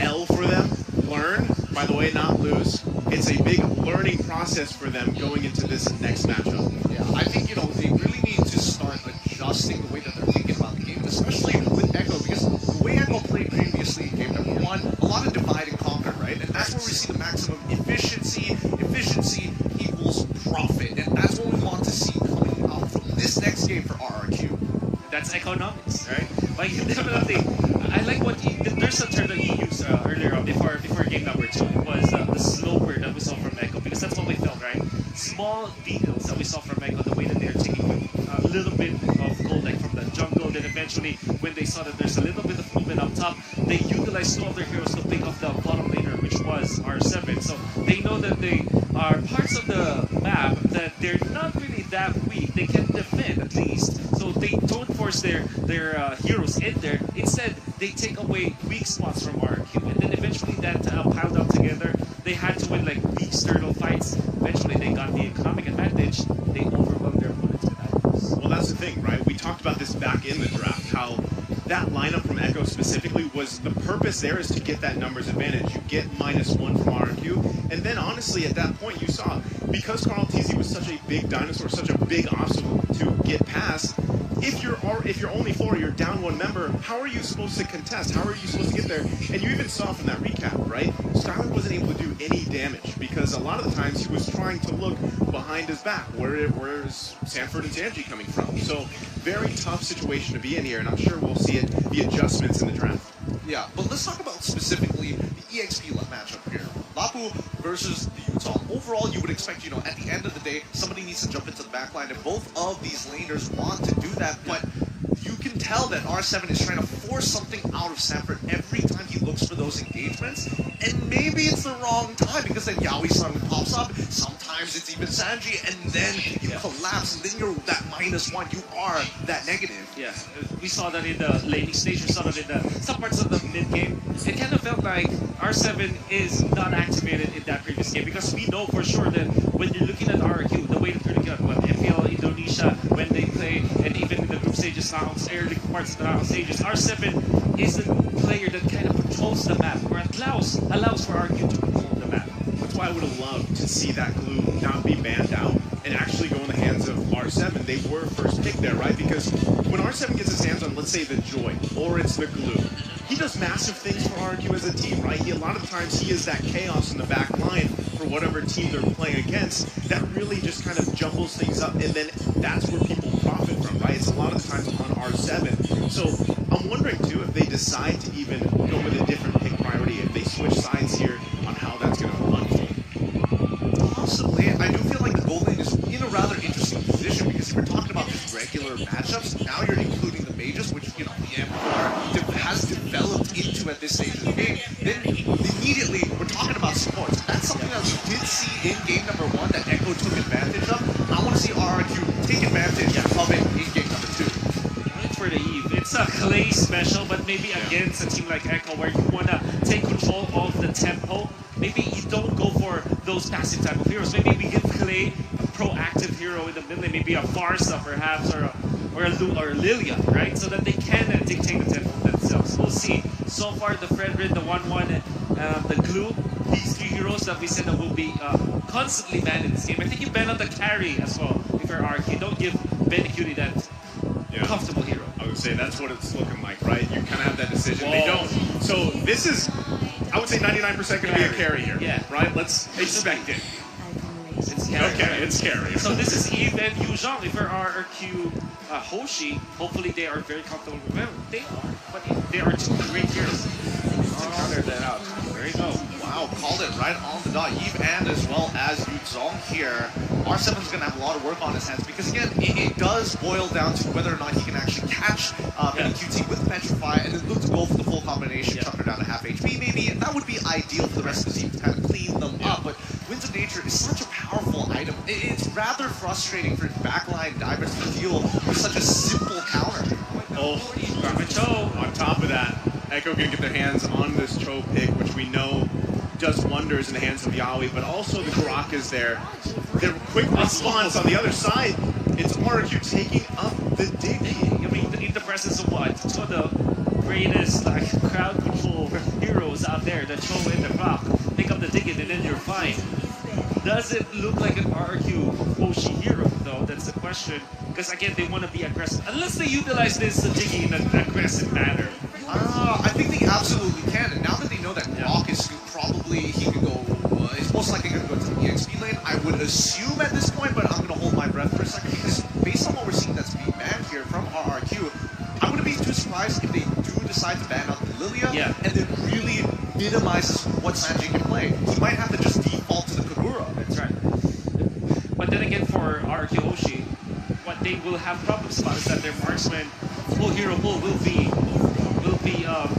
L for them. Learn, by the way, not lose. It's a big learning process for them going into this next matchup. Yeah, I think, they really need to start adjusting the way that they're thinking about the game, and especially with Echo, because the way Echo played previously in game number 1, a lot of divide and conquer, right? And that's where we see the maximum efficiency. Efficiency equals profit, and that's what we want to see coming out from this next game for RRQ. That's economics, right? Like, definitely, I like what there's a term that you used earlier on before game number 2. It was the sloper that we saw from Echo, because that's what we felt, right? Small details that we saw from Echo, the way that they're taking a little bit of gold, like from the jungle, then eventually when they saw that there's a little bit of movement up top, they utilized 2 of their heroes to pick off the bottom laner, which was as R7. So they know that they are parts of the map that they're not really that weak. They can defend at least. So they don't force their heroes in there. Instead, they take away weak spots from RQ. And then eventually that piled up together. They had to win like weak external fights. Eventually they got the economic advantage. They overwhelmed their opponents with items. Well, that's the thing, right? We talked about this back in the draft, how that lineup from Echo specifically was the purpose there is to get that numbers advantage. You get -1 from RQ, and then honestly at that point you saw, because Carl TZ was such a big dinosaur, such a big obstacle to get past, if you're only 4, you're down 1 member, how are you supposed to contest? How are you supposed to get there? And you even saw from that recap, right? Skylar wasn't able to do any damage because a lot of the times he was trying to look behind his back. Where is Sanford and Sanji coming from? So very tough situation to be in here, and I'm sure we'll see the adjustments in the draft. Yeah, but let's talk about specifically the EXP matchup here. Lapu versus the Utah. Overall, you would expect, at the end of the day, somebody needs to jump into the back line, and both of these laners want to do that, but you can tell that R7 is trying to force something out of Sanford every time he looks for those engagements, and maybe it's the wrong time, because then Yaoi suddenly pops up, sometimes it's even Sanji, and then you collapse, and then you're that -1, you are that negative. Yeah, we saw that in the laning stage, we saw that in some parts of the mid game. It kind of felt like R7 is not activated in that previous game, because we know for sure that when you're looking at RQ, the way that you're looking at MPL Indonesia, when they play, and even in the group stages, early parts of the knockout stages, R7 is the player that kind of controls the map, or allows for RQ to control the map. That's why I would have loved to see that glue not be banned out and actually go in the hands of R7. They were first pick there, right? Because when R7 gets his hands on, let's say, the Joy, or it's the glue, he does massive things for RQ as a team, right? A lot of times he is that chaos in the back line for whatever team they're playing against that really just kind of jumbles things up, and then that's where people profit from, right? It's a lot of the times on R7. So I'm wondering, too, if they decide to even go with a different pick priority, if they switch sides here on how that's going to unfold. Possibly. I do feel like the gold lane is in a rather interesting position, because if we're talking about just regular matchups, now you're including the mages, which, the M4 has developed into at this stage of the game. Then immediately, we're talking about supports. That's something that we did see in game number 1 that Echo took advantage of. I want to see RRQ take advantage of it in game number 2. For the Eve, it's a Clay special, but maybe against a team like Echo where you want to take control of the tempo. Maybe you don't go for those passive type of heroes. Maybe we give Clay a proactive hero in the middle, maybe a Farsa perhaps, or a Lilia, right? So that they can dictate the tempo themselves. We'll see. So far, the Fredrin, the 1-1, the Glue, these 3 heroes that we said that will be constantly banned in this game. I think you ban out the carry as well if you're RQ. Don't give Benecutie that comfortable hero. I would say that's what it's looking like, right? You kind of have that decision. They don't. So this is, I would say 99% going to be a carry here. Yeah. Right? Let's expect it. It's carry. Okay, it's carry. So this is Eve and Yuzhong. If you're RQ Hoshi, hopefully they are very comfortable with them. They are, but they are 2 great heroes. To counter that out. There you go. Wow, called it right on the dot. Eve and as well as Yuzhong here. R7's going to have a lot of work on his hands, because again, it does boil down to whether or not he can actually catch QT with Petrify and then look to go for the full combination, chuck her down to half HP maybe, and that would be ideal for the rest of the team to kind of clean them up. But Winds of Nature is such a powerful item. It's rather frustrating for backline divers to deal with such a simple counter. Oh, Cho. On top of that, Echo can get their hands on this Cho pick, which we know does wonders in the hands of Yaoi, but also the Grok is there. Their quick response on the other side, it's RQ taking up the dig. I mean, in the presence of what? Two of the greatest crowd control heroes out there, the Cho and the Grok, pick up the dig and then you're fine. Does it look like an RQ Hoshi hero, though? That's the question. Because again, they want to be aggressive. Unless they utilize this Diggy in an aggressive manner. I think they absolutely can. And now that they know that Grok is probably, he could go, he's most likely going to go to the EXP lane, I would assume at this point, but I'm going to hold my breath for a second, because based on what we're seeing that's being banned here from RRQ, I wouldn't be too surprised if they do decide to ban out the Lilia, and then really minimize what Sanji can play. He might have to just default to the Kagura. That's right. But then again, for RQ Hoshi, what they will have problems about is that their marksman full hero pool will be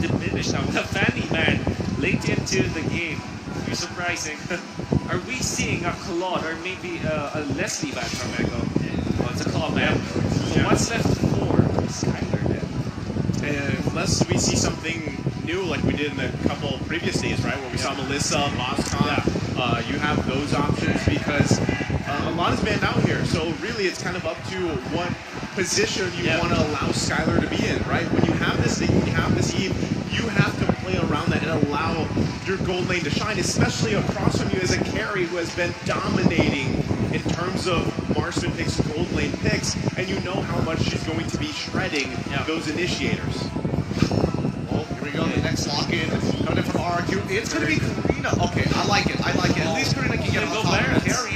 diminished. Now, the Fanny man late into the game be surprising. Are we seeing a Claude or maybe a Leslie back from Echo? Well, it's a Claude, man. So what's left for Skylar then? Unless we see something new like we did in a couple previous days, right? Where we saw Melissa, Moscon. You have those options because a lot is banned out here. So really it's kind of up to what position you want to allow Skylar to be in, right? When you have this thing, when you have this Eve, you have to play around that and allow your gold lane to shine, especially across from you as a carry who has been dominating in terms of marksman picks, gold lane picks, and you know how much she's going to be shredding those initiators. Well, here we go, the next lock-in coming in from RRQ. It's going to be Karina. Okay, I like it. At least Karina can get on top of the carry.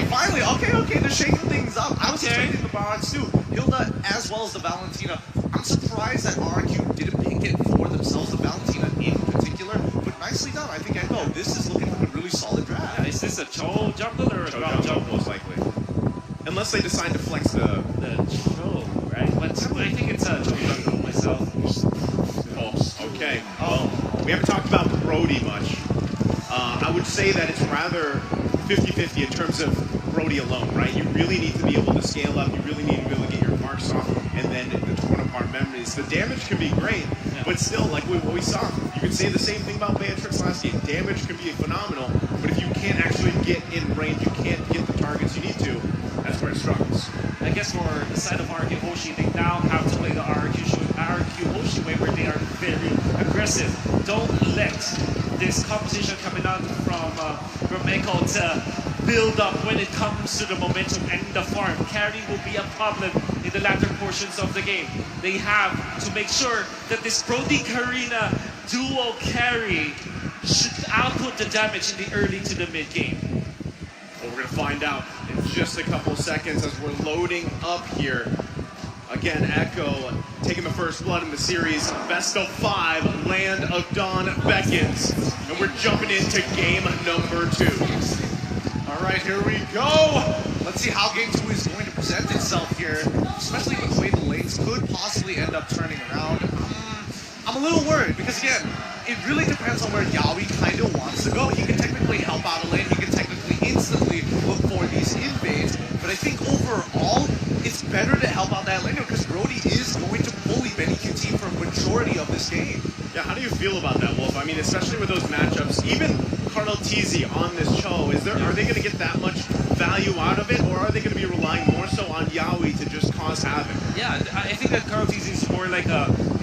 Finally. Okay, they're shaking things up. I was expecting the Barons too. Hilda as well as the Valentina. I'm surprised that RRQ didn't pick it for themselves, the Valentina in particular, but nicely done. I think Echo, this is looking like a really solid draft. Yeah, is this a Cho jungle or a ground jungle? Most likely. Unless they decide to flex the Cho, right? But I think it's a Cho jungle myself. Oh, okay. Well, we haven't talked about Brody much. I would say that it's rather 50-50 in terms of Brody alone, right? You really need to be able to scale up. You really need to be able to get your marks off and then the torn apart memories. The damage can be great, but still, like what we saw, you could say the same thing about Beatrix last game. Damage can be phenomenal, but if you can't actually get in range, you can't get the targets you need to, that's where it struggles. I guess for the side of RRQ Hoshi, they now have to play the RRQ Hoshi way where they are very aggressive. Don't let this composition coming out from Echo to build up when it comes to the momentum and the farm. Carry will be a problem in the latter portions of the game. They have to make sure that this Brody Karina duo carry should output the damage in the early to the mid game. Well, we're going to find out in just a couple seconds as we're loading up here. Again, Echo taking the first blood in the series. Best of 5, Land of Dawn beckons. And we're jumping into game number 2. All right, here we go. Let's see how game 2 is going to present itself here, especially with the way the lanes could possibly end up turning around. I'm a little worried because, again, it really depends on where Yaoi kind of wants to go. He can technically help out a lane. He can technically instantly look for these invades. But I think overall, it's better to help out that lane because Brody is going to bully Benny QT for a majority of this game. Yeah, how do you feel about that, Wolf? I mean, especially with those matchups, even Cardinal TZ on this Cho, are they going to get that much value out of it, or are they going to be relying more so on Yaoi to just cause havoc? Yeah, I think that Cardinal TZ is more like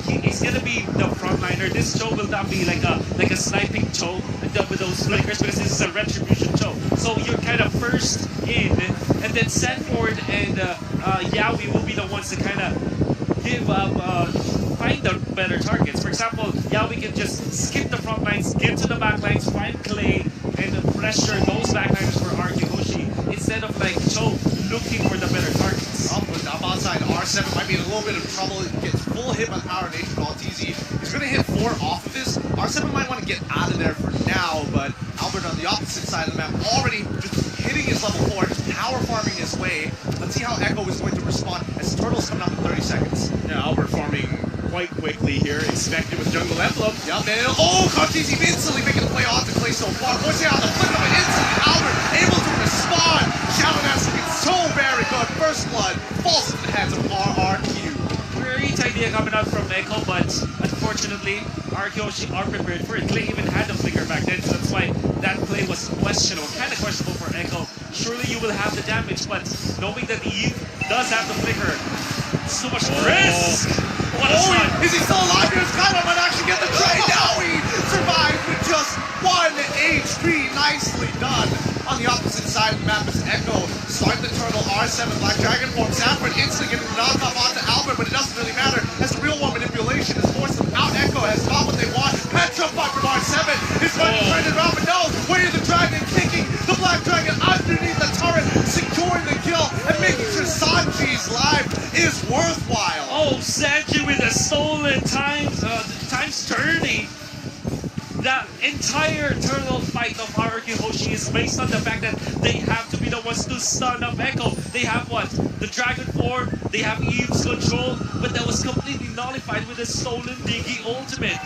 he's going to be the frontliner. This Cho will not be like a sniping Cho with those flickers because this is a retribution Cho. So you're kind of first in, and then Sanford and Yaoi will be the ones to kind of give up, find the better targets. For example, Yaoi can just skip the front lines, get to the back lines, find Clay, and pressure those back lines for RRQ Hoshi instead of like Cho looking for the better targets. Oh, but up outside, R7 might be in a little bit of trouble. He gets full hit by the power nation called TZ. He's going to hit 4 off of this. R7 might want to get out of there for now, but Albert on the opposite side of the map already just hitting his level 4, just power farming his way. Let's see how Echo is going to respond as Turtle's coming up in 30 seconds. Yeah, Albert farming quite quickly here, expected with jungle envelope. Yup, and TZ instantly making the play off the Clay so far. Forcing out the flip of it instantly. Albert able to respond. Shadow Mask looking so very good. First blood falls into the hands of RRQ. Great idea coming out from Echo, but unfortunately, RRQ Hoshi are prepared for it. Clay even had the flicker back then, so that's why that play was questionable, kind of questionable for Echo. Surely you will have the damage, but knowing that Eve does have the flicker, so much risk! What a shot! Is he still alive? Here's Kyler might actually get the trade. Now he survived with just 1 HP. Nicely done. On the opposite side of the map is Echo. Starting the turtle R7 Black Dragon form. Sanford instantly getting the knockoff onto Albert, but it doesn't really matter as the real one manipulation has forced them out. Echo has got what they want. Petrified from R7 is going to turn it around, but no! Way of the Dragon kicking the Black Dragon underneath the turret, securing the kill and making sure Sanji's life is worthwhile. Oh, Sanji with a stolen times 30. The entire turtle fight of RRQ Hoshi is based on the fact that they have to be the ones to stun up Echo. They have what? the Dragon form, they have Eve's control, but that was completely nullified with a stolen Diggy ultimate.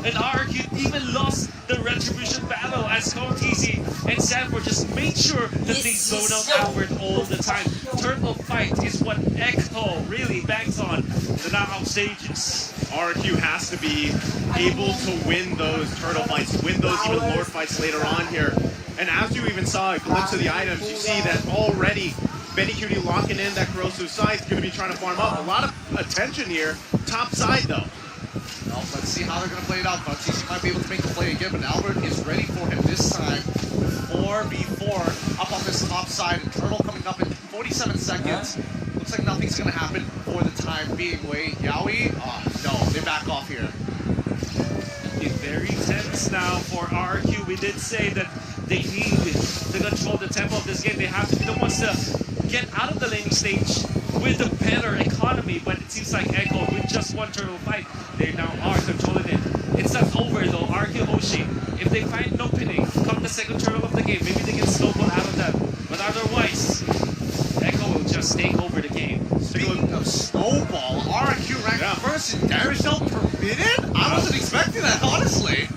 And RRQ even lost the Retribution battle as TZ and Sanford just made sure that they zone out Albert all the time. Turtle fight is what Echo really banks on the knockout stages. RQ has to be able to win those turtle fights, win those even Lord fights later on here. And as you even saw a glimpse of the items, you see that already Benny Cutie locking in that corrosive scythe, going to be trying to farm up. A lot of attention here. Top side though. Well, let's see how they're going to play it out. TC might be able to make the play again, but Albert is ready for him this time. 4v4 up on this top side, and Turtle coming up in 47 seconds. Looks like nothing's going to happen for the time being. Wait, Yaoi? No, they back off here. It's very tense now for RQ. We did say that they need to control the tempo of this game. They have to be the ones to get out of the laning stage with a better economy, but it seems like Echo, with just one turtle fight, they now are controlling it. It's not over though. RQ Hoshi, if they find no pinning, come the second turtle of the game, maybe they can snowball out of that. But otherwise, Echo will just take over the game. Speaking of snowball, RQ ranked first in damage dealt permitted? I wasn't expecting that, honestly.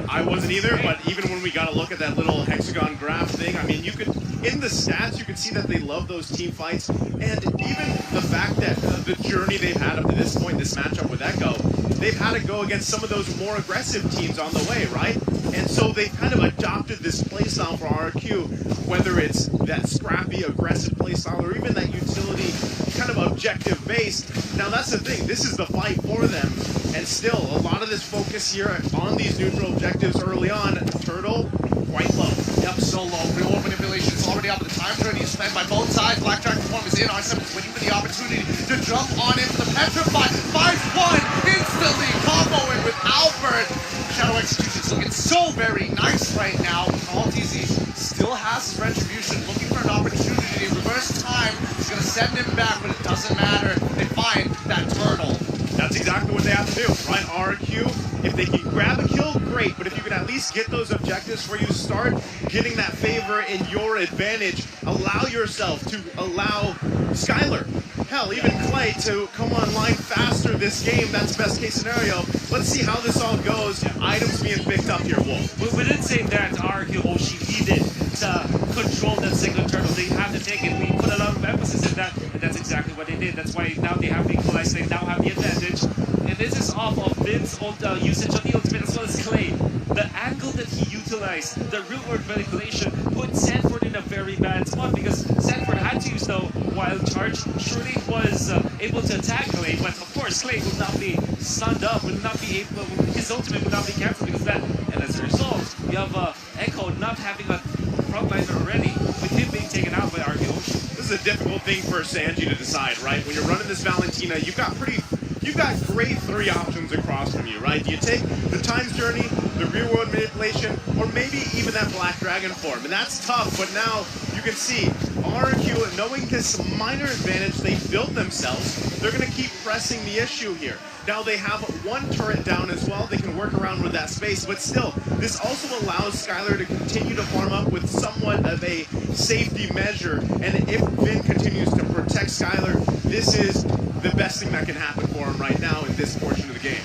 I wasn't either, but even when we got a look at that little hexagon graph thing, I mean, you could, in the stats, you could see that they love those team fights, and even the fact that the journey they've had up to this point, this matchup with Echo, they've had to go against some of those more aggressive teams on the way, right? And so they've kind of adopted this playstyle for RQ, whether it's that scrappy, aggressive playstyle, or even that utility, kind of objective based. Now that's the thing, this is the fight for them. And still, a lot of this focus here on these neutral objectives early on. Turtle, quite low. Yep, so low. Real world manipulation is already up. The time journey is spent by both sides. Black Dragon form is in. R7 is waiting for the opportunity to jump on in for the Petrify. 5-1 instantly comboing with Albert. Shadow Execution's looking so very nice right now. TZ still has his retribution, looking for an opportunity. Reverse time is going to send him back, but it doesn't matter. They find that turtle. That's exactly what they have to do, right? RQ, if they can grab a kill, great, but if you can at least get those objectives where you start getting that favor in your advantage, allow yourself to allow Skylar, hell, even Clay, to come online faster this game. That's best case scenario. Let's see how this all goes. Items being picked up here, Wolf. We didn't say that RQ Hoshi needed to control that single turtle. They have to take it. We put a lot of emphasis in that, and that's exactly what they did. That's why now they have the equalize. They now have the advantage. And this is off of Vin's usage of the ultimate as well as Clay. The angle that he utilized, the real world manipulation, put Sanford in a very bad spot because Sanford had to use the wild charge. Surely was able to attack Clay, but of course Clay would not be stunned up, would not be able, his ultimate would not be cancelled because of that. And as a result, you have Echo not having a frontliner already, with him being taken out by RQ. This is a difficult thing for Sanji to decide, right? When you're running this Valentina, you've got great three options across from you, right? Do you take the Time's Journey, the real world manipulation, or maybe even that Black Dragon form? And that's tough, but now you can see RQ, knowing this minor advantage they built themselves, they're going to keep pressing the issue here. Now they have one turret down as well. They can work around with that space, but still, this also allows Skylar to continue to farm up with somewhat of a safety measure. And if Vin continues to protect Skylar, this is the best thing that can happen for him right now in this portion of the game.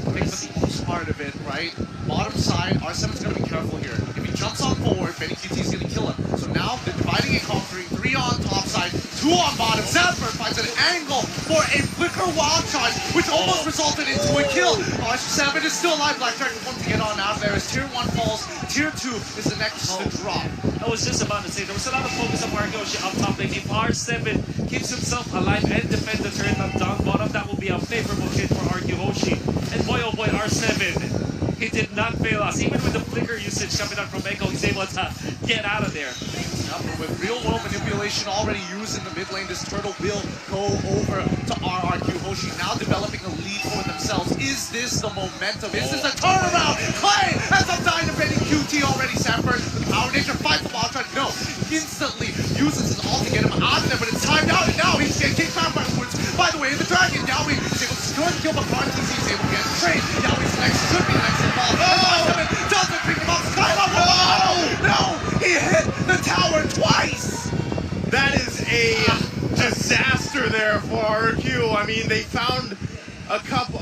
I think the most part of it, right? Bottom side, R7's going to be careful here. If he jumps on forward, Benny QT is going to kill him. So now they're dividing and conquering. 3 on top side, 2 on bottom. Sanford finds an angle for a flicker wild charge, which almost resulted into a kill. R7 is still alive. Black Dragon wants to get on out of there as Tier 1 falls. Tier 2 is the next to drop. I was just about to say, there was a lot of focus on Margoshi up top lane. If R7 keeps himself alive and defend the turret up down bottom, that will be a favorable hit for RQ Hoshi. And boy oh boy, R7, he did not fail us. Even with the flicker usage coming out from Echo, he's able to get out of there. With real world manipulation already used in the mid lane, this turtle will go over to RRQ Hoshi, now developing a lead for themselves. Is this the momentum? Is this a turnaround? Clay has some time to Benny QT already. Sanford with Power Nature fights the wild charge. No, instantly uses his ult to get him out of there, but it's timed out, and now he's getting kicked out backwards. By the way, the Dragon, Yaoi is able to secure the kill, but TZ is able to get the trade. Yaoi's next, should be the next involved. Doesn't pick him up. Skylar, no! He hit the tower twice! That is a there for RQ. I mean, they found a couple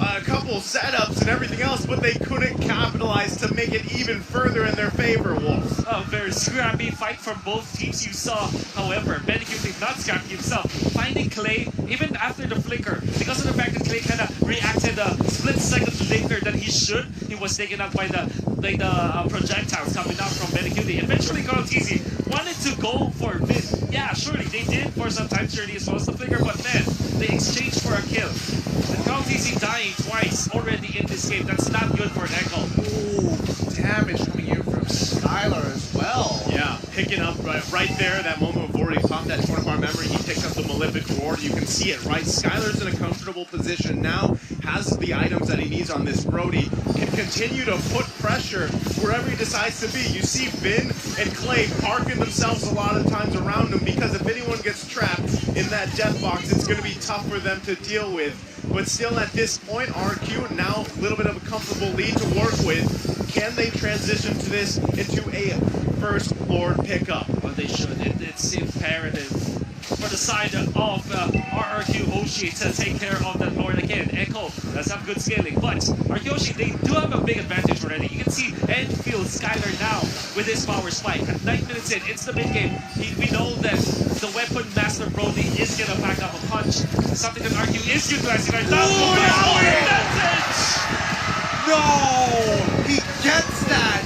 setups and everything else, but they couldn't capitalize to make it even further in their favor, Wolf. A very scrappy fight from both teams you saw. However, Benedict did not scrappy himself, finding Clay even after the flicker. Because of the fact that Clay kind of reacted a split second later than he should, he was taken out by the projectiles coming out from Benedict. Eventually, Carl TZ wanted to go for mid. Yeah, surely they did for some time, surely as well as the flicker, but then they exchanged for a kill. And Carl TZ dying twice already in this game. That's not good for Echo. Ooh, damage coming in from Skylar as well. Yeah, picking up right there, that moment before he popped that 24-hour memory, he picked up the Malefic Ward. You can see it, right? Skylar's in a comfortable position now, has the items that he needs on this Brody, can continue to put pressure wherever he decides to be. You see Vin and Clay parking themselves a lot of times around him, because if anyone gets trapped in that death box, it's going to be tough for them to deal with. But still at this point, RQ now a little bit of a comfortable lead to work with. Can they transition to this into a first Lord pickup? Well, they should. It's imperative for the side of RRQ Hoshi to take care of that Lord again. Echo does have good scaling, but RQ Hoshi, they do have a big advantage already. You can see Enfield Skylar now with his power spike. At 9 minutes in, it's the mid game. We know that the weapon master Brody is gonna back up a punch. Something that RQ is utilizing right now. No! He gets that!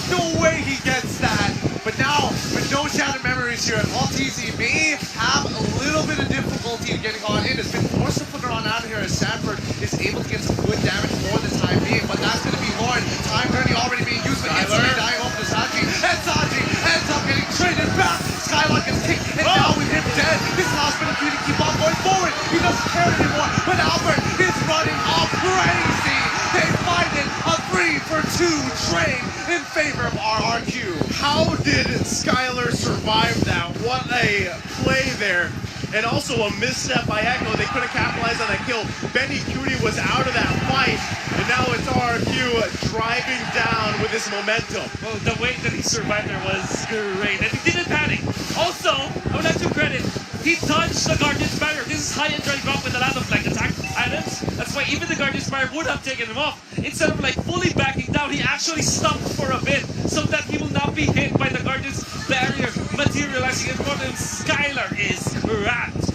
No way he gets that! But now, with no shattered memories here, MOOnTv may have a little bit of difficulty in getting on in. It's been forced to put her on out of here as Sanford is able to get some good damage for the time being. But that's going to be Lauren. Time journey already being used, but instantly dying over to Saji. And Saji ends up getting traded back. Skylark is kicked, and now with him dead, his hospital to keep on going forward. He doesn't care anymore, but Albert is running all crazy. They find it a 3-for-2 trade in favor of RRQ. How did Skylar survive that? What a play there. And also a misstep by Echo. They couldn't capitalize on that kill. Benny Cutie was out of that fight. And now it's RRQ driving down with his momentum. Well, the way that he survived there was great. And he didn't panic. Also, I would like to credit, he dodged the Guardian's Barrier. This is high-end drive drop with a lot of attack items. That's why even the Guardian's Barrier would have taken him off. Instead of fully backing down, he actually stopped for a bit so that he will not be hit by the Guardian's Barrier materializing in front of him. Skylar is wrapped.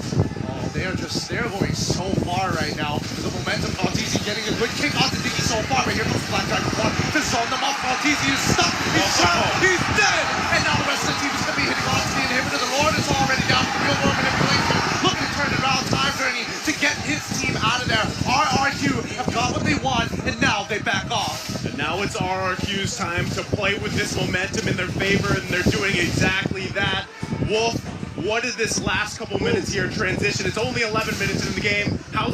Oh, they're going so far right now. The momentum, MOOnTv getting a good kick off the Diggy so far, but here comes Black Dragon 1 to zone them up. MOOnTv is stuck, he's trapped, he's dead! And now the rest of the team is going to be hitting on to the inhibitor. The Lord is already down for the real world manipulation. Looking to turn it around, time journey to get his team out of there. RRQ have got what they want, and now they back off. And now it's RRQ's time to play with this momentum in their favor, and they're doing exactly that. Wolf, what is this last couple minutes here transition? It's only 11 minutes in the game. How's